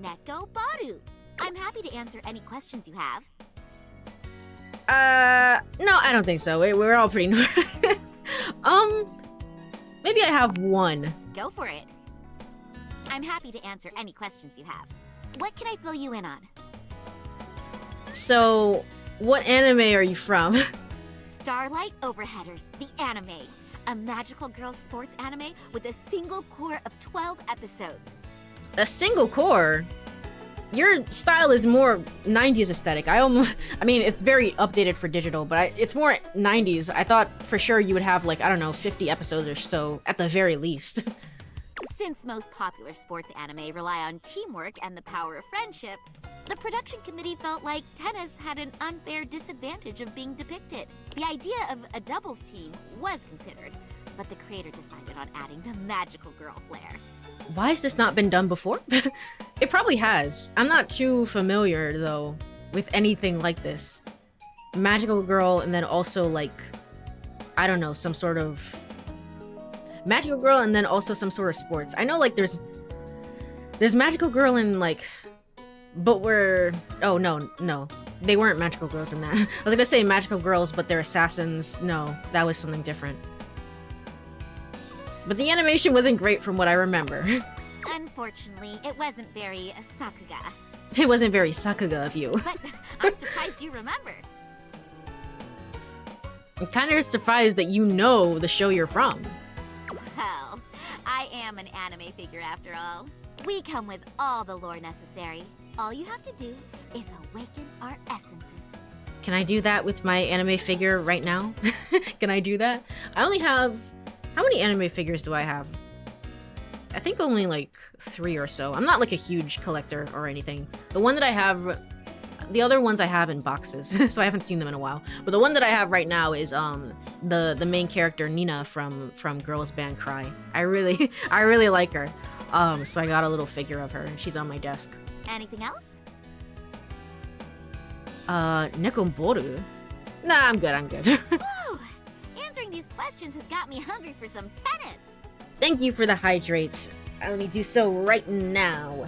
Nekobaru. I'm happy to answer any questions you have. No, I don't think so. We're all pretty maybe I have one. Go for it. I'm happy to answer any questions you have. What can I fill you in on? So, what anime are you from? Starlight Overheaders, the anime. A magical girl sports anime with a single core of 12 episodes. A single core? Your style is more 90s aesthetic. I mean, it's very updated for digital, but it's more 90s. I thought for sure you would have like, I don't know, 50 episodes or so at the very least. Since most popular sports anime rely on teamwork and the power of friendship, the production committee felt like tennis had an unfair disadvantage of being depicted. The idea of a doubles team was considered, but the creator decided on adding the magical girl flair. Why has this not been done before? It probably has. I'm not too familiar, though, with anything like this. Magical girl, and then also, like, I don't know, some sort of... Magical girl, and then also some sort of sports. I know, like, there's Magical girl in, like... But we're... Oh, no. They weren't magical girls in that. I was gonna say magical girls, but they're assassins. No, that was something different. But the animation wasn't great from what I remember. Unfortunately, it wasn't very Sakuga. It wasn't very Sakuga of you. But I'm surprised you remember. I'm kind of surprised that you know the show you're from. Well, I am an anime figure after all. We come with all the lore necessary. All you have to do is awaken our essences. Can I do that with my anime figure right now? Can I do that? I only have... How many anime figures do I have? I think only like 3 or so. I'm not like a huge collector or anything. The one that I have... The other ones I have in boxes, so I haven't seen them in a while. But the one that I have right now is the main character Nina from Girls Band Cry. I really like her. So I got a little figure of her. She's on my desk. Anything else? Nekomboru? Nah, I'm good. Whew! Answering these questions has got me hungry for some tennis. Thank you for the hydrates. Let me do so right now.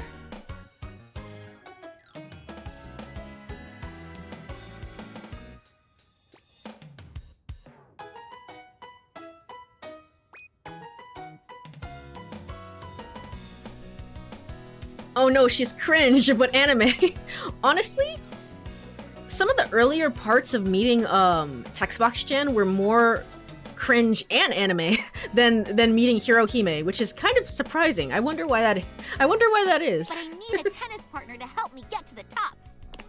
Oh no, she's cringe, but anime. Honestly, some of the earlier parts of meeting Textbox-chan were more cringe and anime than meeting Hirohime, which is kind of surprising. I wonder why that is. But I need a tennis partner to help me get to the top.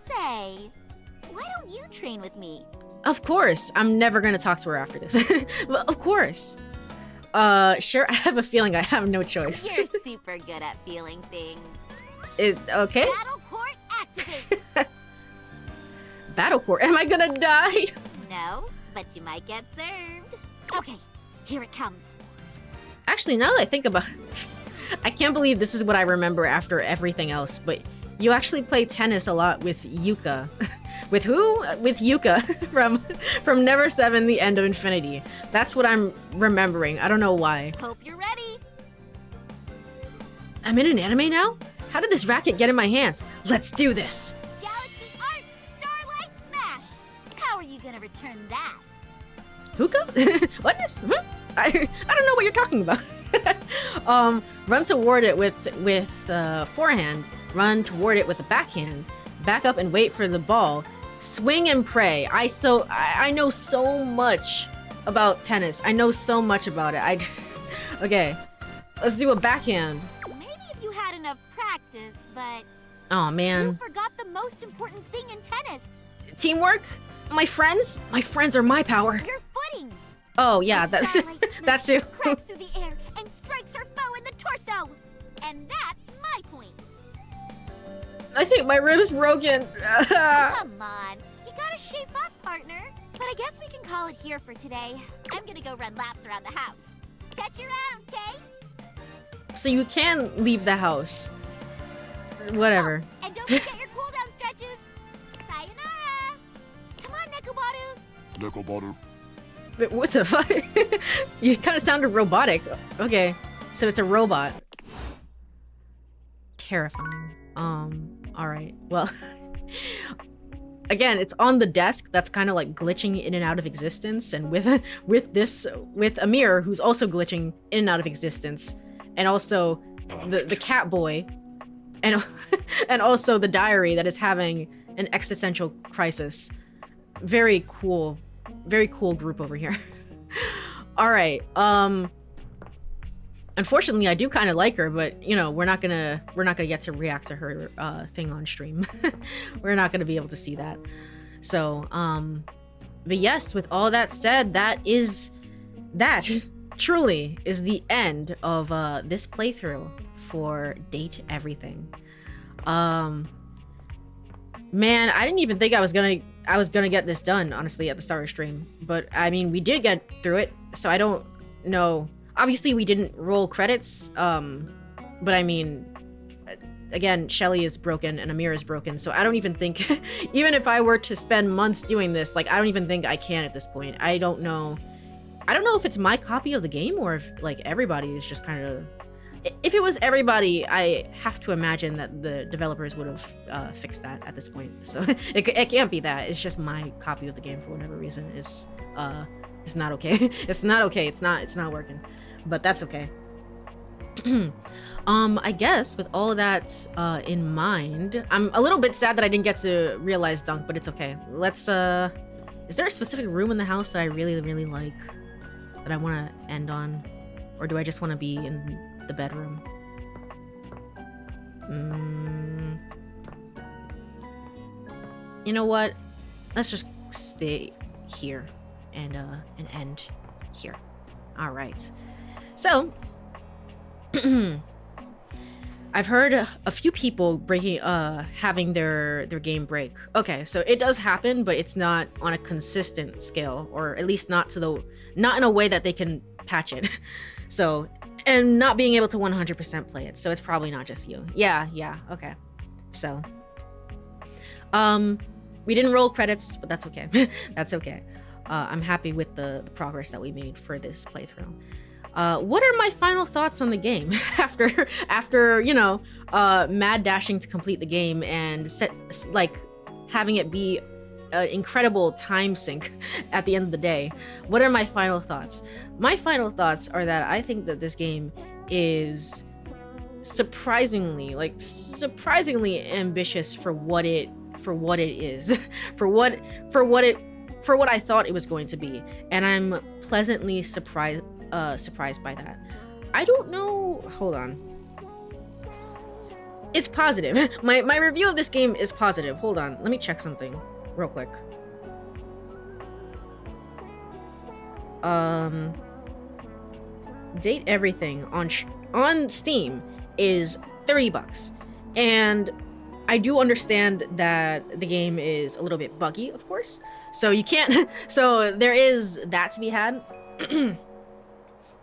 Say, why don't you train with me? Of course. I'm never gonna talk to her after this. Well, of course. Sure, I have a feeling I have no choice. You're super good at feeling things. Okay? Battle court activate! Battle court? Am I gonna die? No, but you might get served. Okay, here it comes. Actually, now that I think about it, I can't believe this is what I remember after everything else, but you actually play tennis a lot with Yuka. With who? With Yuka from Never 7, The End of Infinity. That's what I'm remembering. I don't know why. Hope you're ready. I'm in an anime now? How did this racket get in my hands? Let's do this. Galaxy Arts Starlight Smash. How are you gonna return that? Hookah? What is? I don't know what you're talking about. Run toward it with forehand. Run toward it with a backhand. Back up and wait for the ball. Swing and pray. I know so much about tennis. I know so much about it. Okay, let's do a backhand. Maybe if you had enough practice, but Oh man. you forgot the most important thing in tennis. Teamwork? My friends are my power. Your footing. Oh yeah, that's that too. Cracks through the air and strikes her foe in the torso. And that's my point. I think my rib's broken. Come on, you gotta shape up, partner. But I guess we can call it here for today. I'm gonna go run laps around the house. Catch you around, okay? So you can leave the house. Whatever. Oh, and don't forget your cooldown stretches. Sayonara. Come on, Nekobaru. Nekobaru. But what the fuck? You kind of sounded robotic. Okay, so it's a robot. Terrifying. All right. Well, again, it's on the desk. That's kind of like glitching in and out of existence, and with Amir, who's also glitching in and out of existence, and also the cat boy, and and also the diary that is having an existential crisis. Very cool group over here. All right. Unfortunately, I do kind of like her, but you know, we're not gonna get to react to her thing on stream. We're not gonna be able to see that. So, but yes, with all that said, that truly is the end of this playthrough for Date Everything. Man, I didn't even think I was gonna get this done, honestly, at the start of stream. But I mean, we did get through it, so I don't know. Obviously, we didn't roll credits, but I mean, again, Shelly is broken and Amir is broken, so I don't even think, even if I were to spend months doing this, like, I don't even think I can at this point. I don't know if it's my copy of the game or if, like, everybody is just kind of... If it was everybody, I have to imagine that the developers would have fixed that at this point. So it can't be that. It's just my copy of the game for whatever reason is not okay. It's not okay. It's not working. But that's okay. I guess with all that in mind, I'm a little bit sad that I didn't get to realize Dunk, but it's okay. Let's is there a specific room in the house that I really, really like that I want to end on? Or do I just want to be in the bedroom? You know what? Let's just stay here and end here. All right. So I've heard a few people having their game break. Okay, so it does happen, but it's not on a consistent scale, or at least not in a way that they can patch it. So, and not being able to 100% play it. So it's probably not just you. Yeah, okay. So we didn't roll credits, but that's okay. That's okay. I'm happy with the progress that we made for this playthrough. What are my final thoughts on the game after you know, mad dashing to complete the game and having it be an incredible time sink at the end of the day? What are my final thoughts? My final thoughts are that I think that this game is surprisingly ambitious for what it is, for what I thought it was going to be, and I'm pleasantly surprised by that. I don't know. Hold on. It's positive. My review of this game is positive. Hold on. Let me check something real quick. Date Everything on Steam is $30, and I do understand that the game is a little bit buggy, of course. So you can't. So there is that to be had.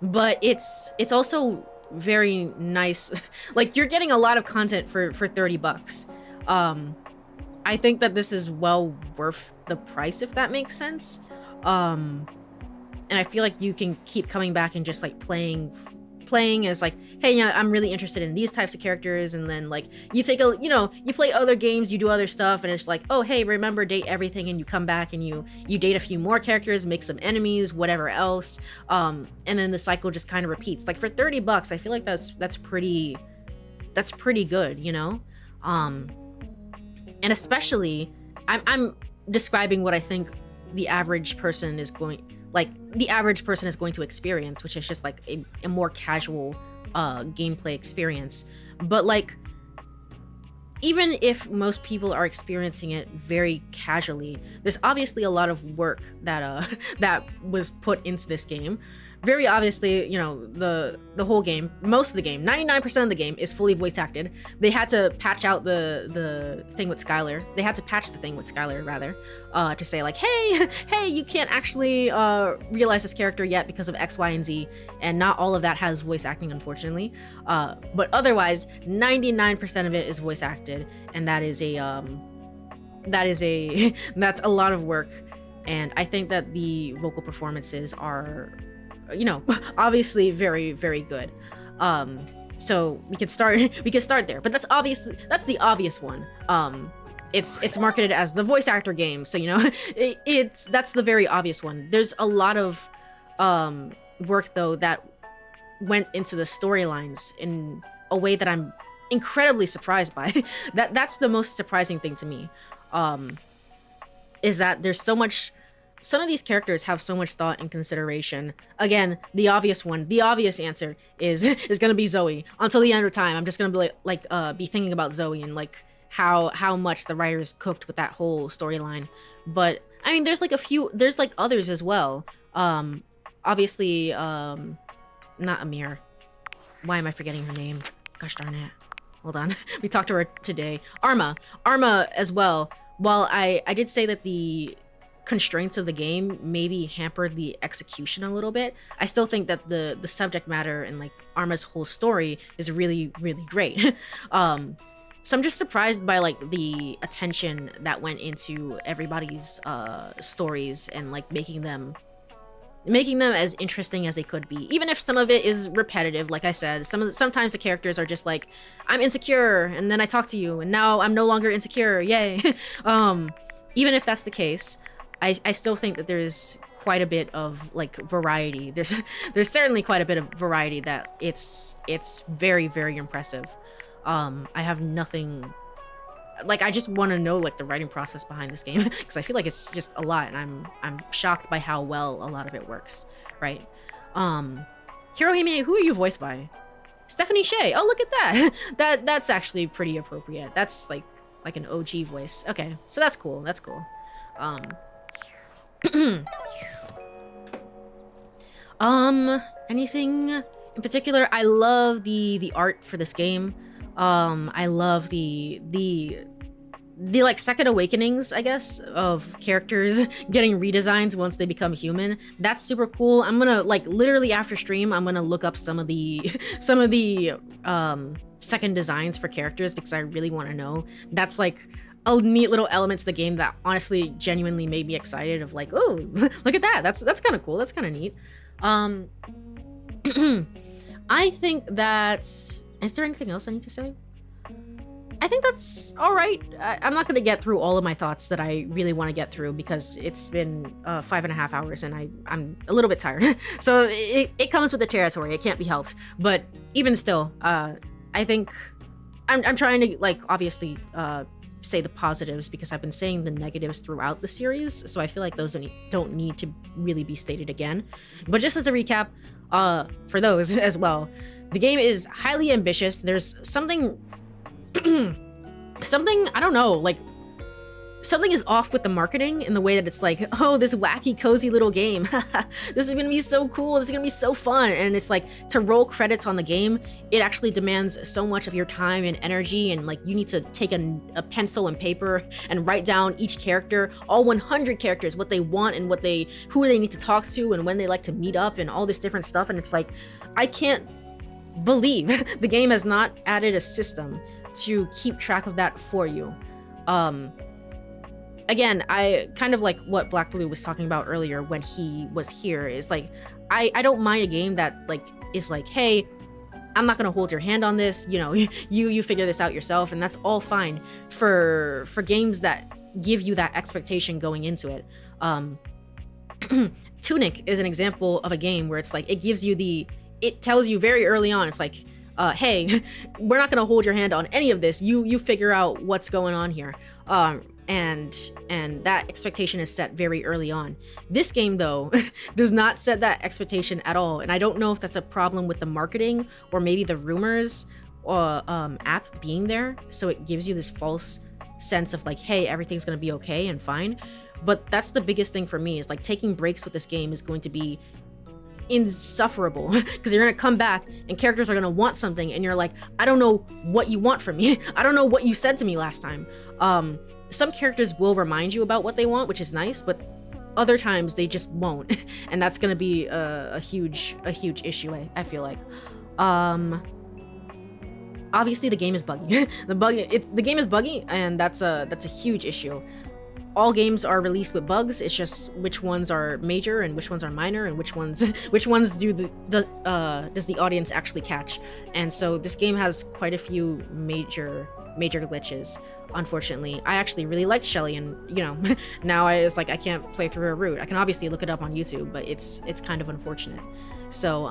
But it's also very nice. Like, you're getting a lot of content for $30. I think that this is well worth the price, if that makes sense. And I feel like you can keep coming back and just like playing as like, hey, yeah, I'm really interested in these types of characters, and then like you play other games, you do other stuff, and it's like, oh hey, remember Date Everything, and you come back and you date a few more characters, make some enemies, whatever else, and then the cycle just kind of repeats. Like for $30, I feel like that's pretty good, you know. And especially I'm describing what I think the average person is going to experience, which is just like a more casual gameplay experience. But like, even if most people are experiencing it very casually, there's obviously a lot of work that that was put into this game. Very obviously, you know, the whole game, most of the game, 99% of the game is fully voice acted. They had to patch out the thing with Skylar. They had to patch the thing with Skylar, rather, to say like, hey, you can't actually realize this character yet because of X, Y, and Z. And not all of that has voice acting, unfortunately. But otherwise, 99% of it is voice acted, and that's a lot of work. And I think that the vocal performances are, you know, obviously very, very good. So we could start there, but that's the obvious one. It's marketed as the voice actor game, so you know, that's the very obvious one. There's a lot of work though that went into the storylines in a way that I'm incredibly surprised by. That's the most surprising thing to me, is that there's so much. Some of these characters have so much thought and consideration. Again, the obvious answer is gonna be Zoey. Until the end of time, I'm just gonna be be thinking about Zoey and like how much the writers cooked with that whole storyline. But I mean, there's like others as well. Obviously, not Amir. Why am I forgetting her name? Gosh darn it. Hold on. We talked to her today. Arma as well. While I did say that the constraints of the game maybe hampered the execution a little bit, I still think that the subject matter and like Arma's whole story is really, really great. So I'm just surprised by like the attention that went into everybody's stories and like making them as interesting as they could be, even if some of it is repetitive. Like I said, sometimes the characters are just like, I'm insecure, and then I talk to you, and now I'm no longer insecure, yay. Even if that's the case, I still think that there's quite a bit of like variety. There's certainly quite a bit of variety that it's very, very impressive. I have nothing, like, I just want to know like the writing process behind this game, because I feel like it's just a lot, and I'm shocked by how well a lot of it works, right? Hirohime, who are you voiced by? Stephanie Shea. Oh, look at that. That's actually pretty appropriate. That's like an OG voice. Okay, so that's cool. Anything in particular? I love the art for this game. I love the like second awakenings, I guess, of characters getting redesigns once they become human. That's super cool. I'm gonna, like, literally after stream, I'm gonna look up some of the second designs for characters because I really want to know. That's like a neat little element to the game that honestly genuinely made me excited of like, oh, look at that. That's kind of cool. That's kind of neat. I think that, is there anything else I need to say? I think that's all right. I'm not going to get through all of my thoughts that I really want to get through because it's been 5.5 hours and I'm a little bit tired. So it comes with the territory. It can't be helped. But even still, I think I'm trying to, like, obviously say the positives because I've been saying the negatives throughout the series. So I feel like those don't need to really be stated again. But just as a recap, for those as well, the game is highly ambitious. There's something something, I don't know, like something is off with the marketing in the way that it's like, oh, this wacky cozy little game. This is gonna be so cool, this is gonna be so fun. And it's like, to roll credits on the game, it actually demands so much of your time and energy, and like you need to take a pencil and paper and write down each character, all 100 characters, what they want and who they need to talk to and when they like to meet up and all this different stuff. And it's like, I can't believe the game has not added a system to keep track of that for you. Again, I kind of like what Black Blue was talking about earlier when he was here, is like, I don't mind a game that like is like, hey, I'm not gonna hold your hand on this, you know, you figure this out yourself, and that's all fine for games that give you that expectation going into it. Tunic is an example of a game where it's like, it tells you very early on, it's like, hey, we're not gonna hold your hand on any of this. You figure out what's going on here. And that expectation is set very early on. This game, though, does not set that expectation at all. And I don't know if that's a problem with the marketing or maybe the rumors or app being there. So it gives you this false sense of like, hey, everything's gonna be okay and fine. But that's the biggest thing for me, is like taking breaks with this game is going to be insufferable because you're gonna come back and characters are gonna want something and you're like, I don't know what you want from me. I don't know what you said to me last time. Some characters will remind you about what they want, which is nice, but other times they just won't. And that's gonna be a huge issue, I feel like. Obviously the game is buggy. The game is buggy, and that's a huge issue. All games are released with bugs. It's just which ones are major and which ones are minor, and which ones does the audience actually catch. And so this game has quite a few major glitches, unfortunately. I actually really liked Shelly, and you know, now I can't play through her route. I can obviously look it up on YouTube, but it's kind of unfortunate. So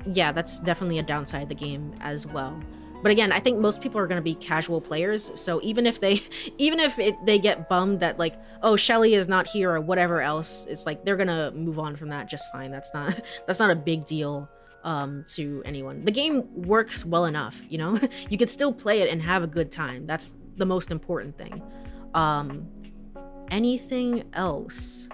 yeah, that's definitely a downside of the game as well. But again, I think most people are going to be casual players, so even if they get bummed that like, oh, Shelly is not here or whatever else, it's like they're gonna move on from that just fine. That's not a big deal to anyone. The game works well enough, you know. You can still play it and have a good time. That's the most important thing. Anything else?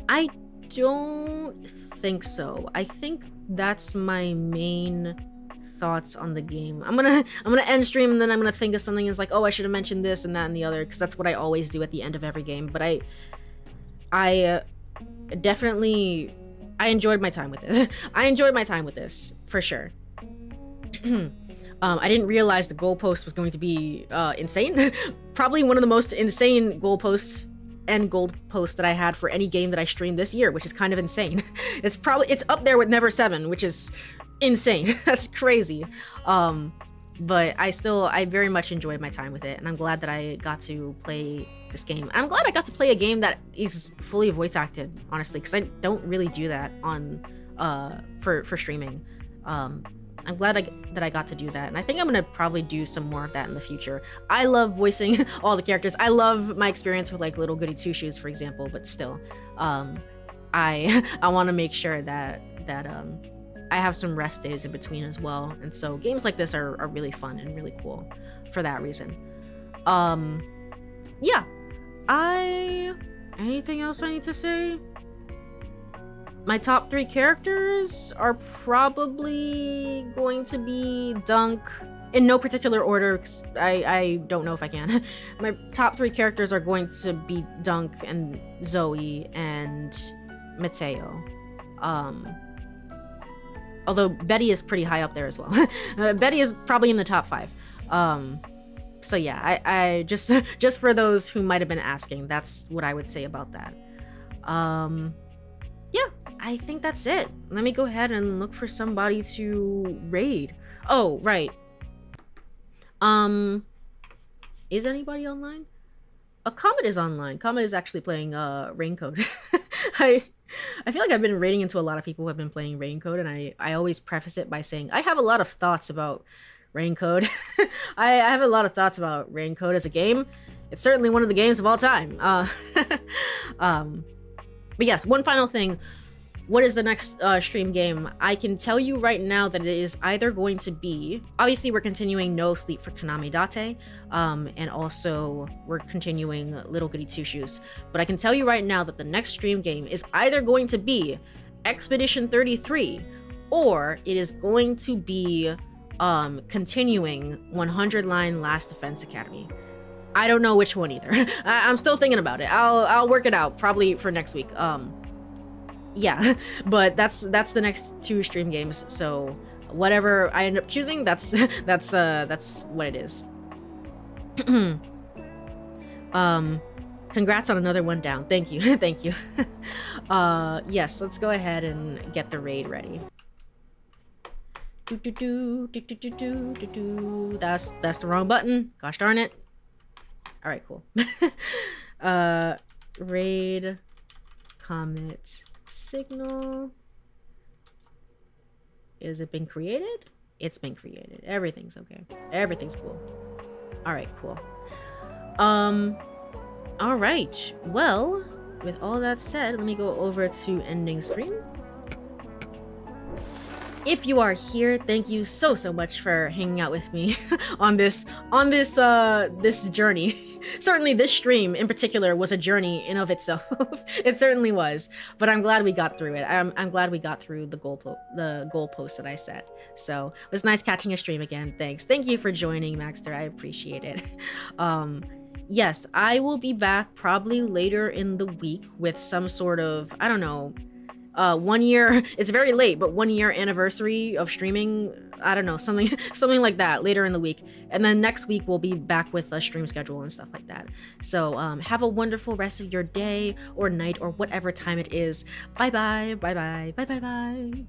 I don't think so. I think that's my main thoughts on the game. I'm gonna end stream, and then I'm gonna think of something as like, oh, I should have mentioned this and that and the other, because that's what I always do at the end of every game. But I definitely enjoyed my time with this. I enjoyed my time with this for sure. I didn't realize the goalpost was going to be insane. Probably one of the most insane goalposts that I had for any game that I streamed this year, which is kind of insane. It's up there with Never 7, which is insane. That's crazy. But I very much enjoyed my time with it, and I'm glad that I got to play this game. I'm glad I got to play a game that is fully voice acted, honestly, because I don't really do that on for streaming. I'm glad that I got to do that, and I think I'm gonna probably do some more of that in the future. I love voicing all the characters. I love my experience with like Little Goody Two Shoes, for example, but still, I want to make sure that I have some rest days in between as well, and so games like this are really fun and really cool for that reason. Yeah, Anything else I need to say? My top 3 characters are probably going to be Dunk, in no particular order, 'cause I don't know if I can. My top 3 characters are going to be Dunk and Zoey and Mateo. Although Betty is pretty high up there as well. Betty is probably in the top 5. So yeah, I just for those who might have been asking, that's what I would say about that. Yeah, I think that's it. Let me go ahead and look for somebody to raid. Oh, right. Is anybody online? Comet is online. Comet is actually playing Raincoat. I feel like I've been raiding into a lot of people who have been playing Raincoat, and I always preface it by saying I have a lot of thoughts about Raincoat. I have a lot of thoughts about Raincoat as a game. It's certainly one of the games of all time. But yes, one final thing. What is the next stream game? I can tell you right now that it is either going to be... Obviously, we're continuing No Sleep for Kaname Date. And also, we're continuing Little Goody Two Shoes. But I can tell you right now that the next stream game is either going to be Expedition 33, or it is going to be continuing 100 Line Last Defense Academy. I don't know which one either. I'm still thinking about it. I'll work it out probably for next week. Yeah, but that's the next 2 stream games. So whatever I end up choosing, that's what it is. Congrats on another one down. Thank you. Thank you. Yes, let's go ahead and get the raid ready. That's the wrong button. Gosh darn it. All right, cool. Raid Comet Signal. Is it been created? It's been created. Everything's okay. Everything's cool. All right, cool. All right. Well, with all that said, let me go over to ending screen. If you are here, thank you so much for hanging out with me on this journey. Certainly this stream in particular was a journey in of itself. It certainly was, but I'm glad we got through it. I'm glad we got through the goalpost that I set. So it was nice catching a stream again. Thank you for joining, Maxter. I appreciate it. Yes, I will be back probably later in the week with some sort of, I don't know, 1 year, it's very late, but 1 year anniversary of streaming. I don't know, something like that later in the week. And then next week we'll be back with a stream schedule and stuff like that. So have a wonderful rest of your day or night or whatever time it is. Bye bye.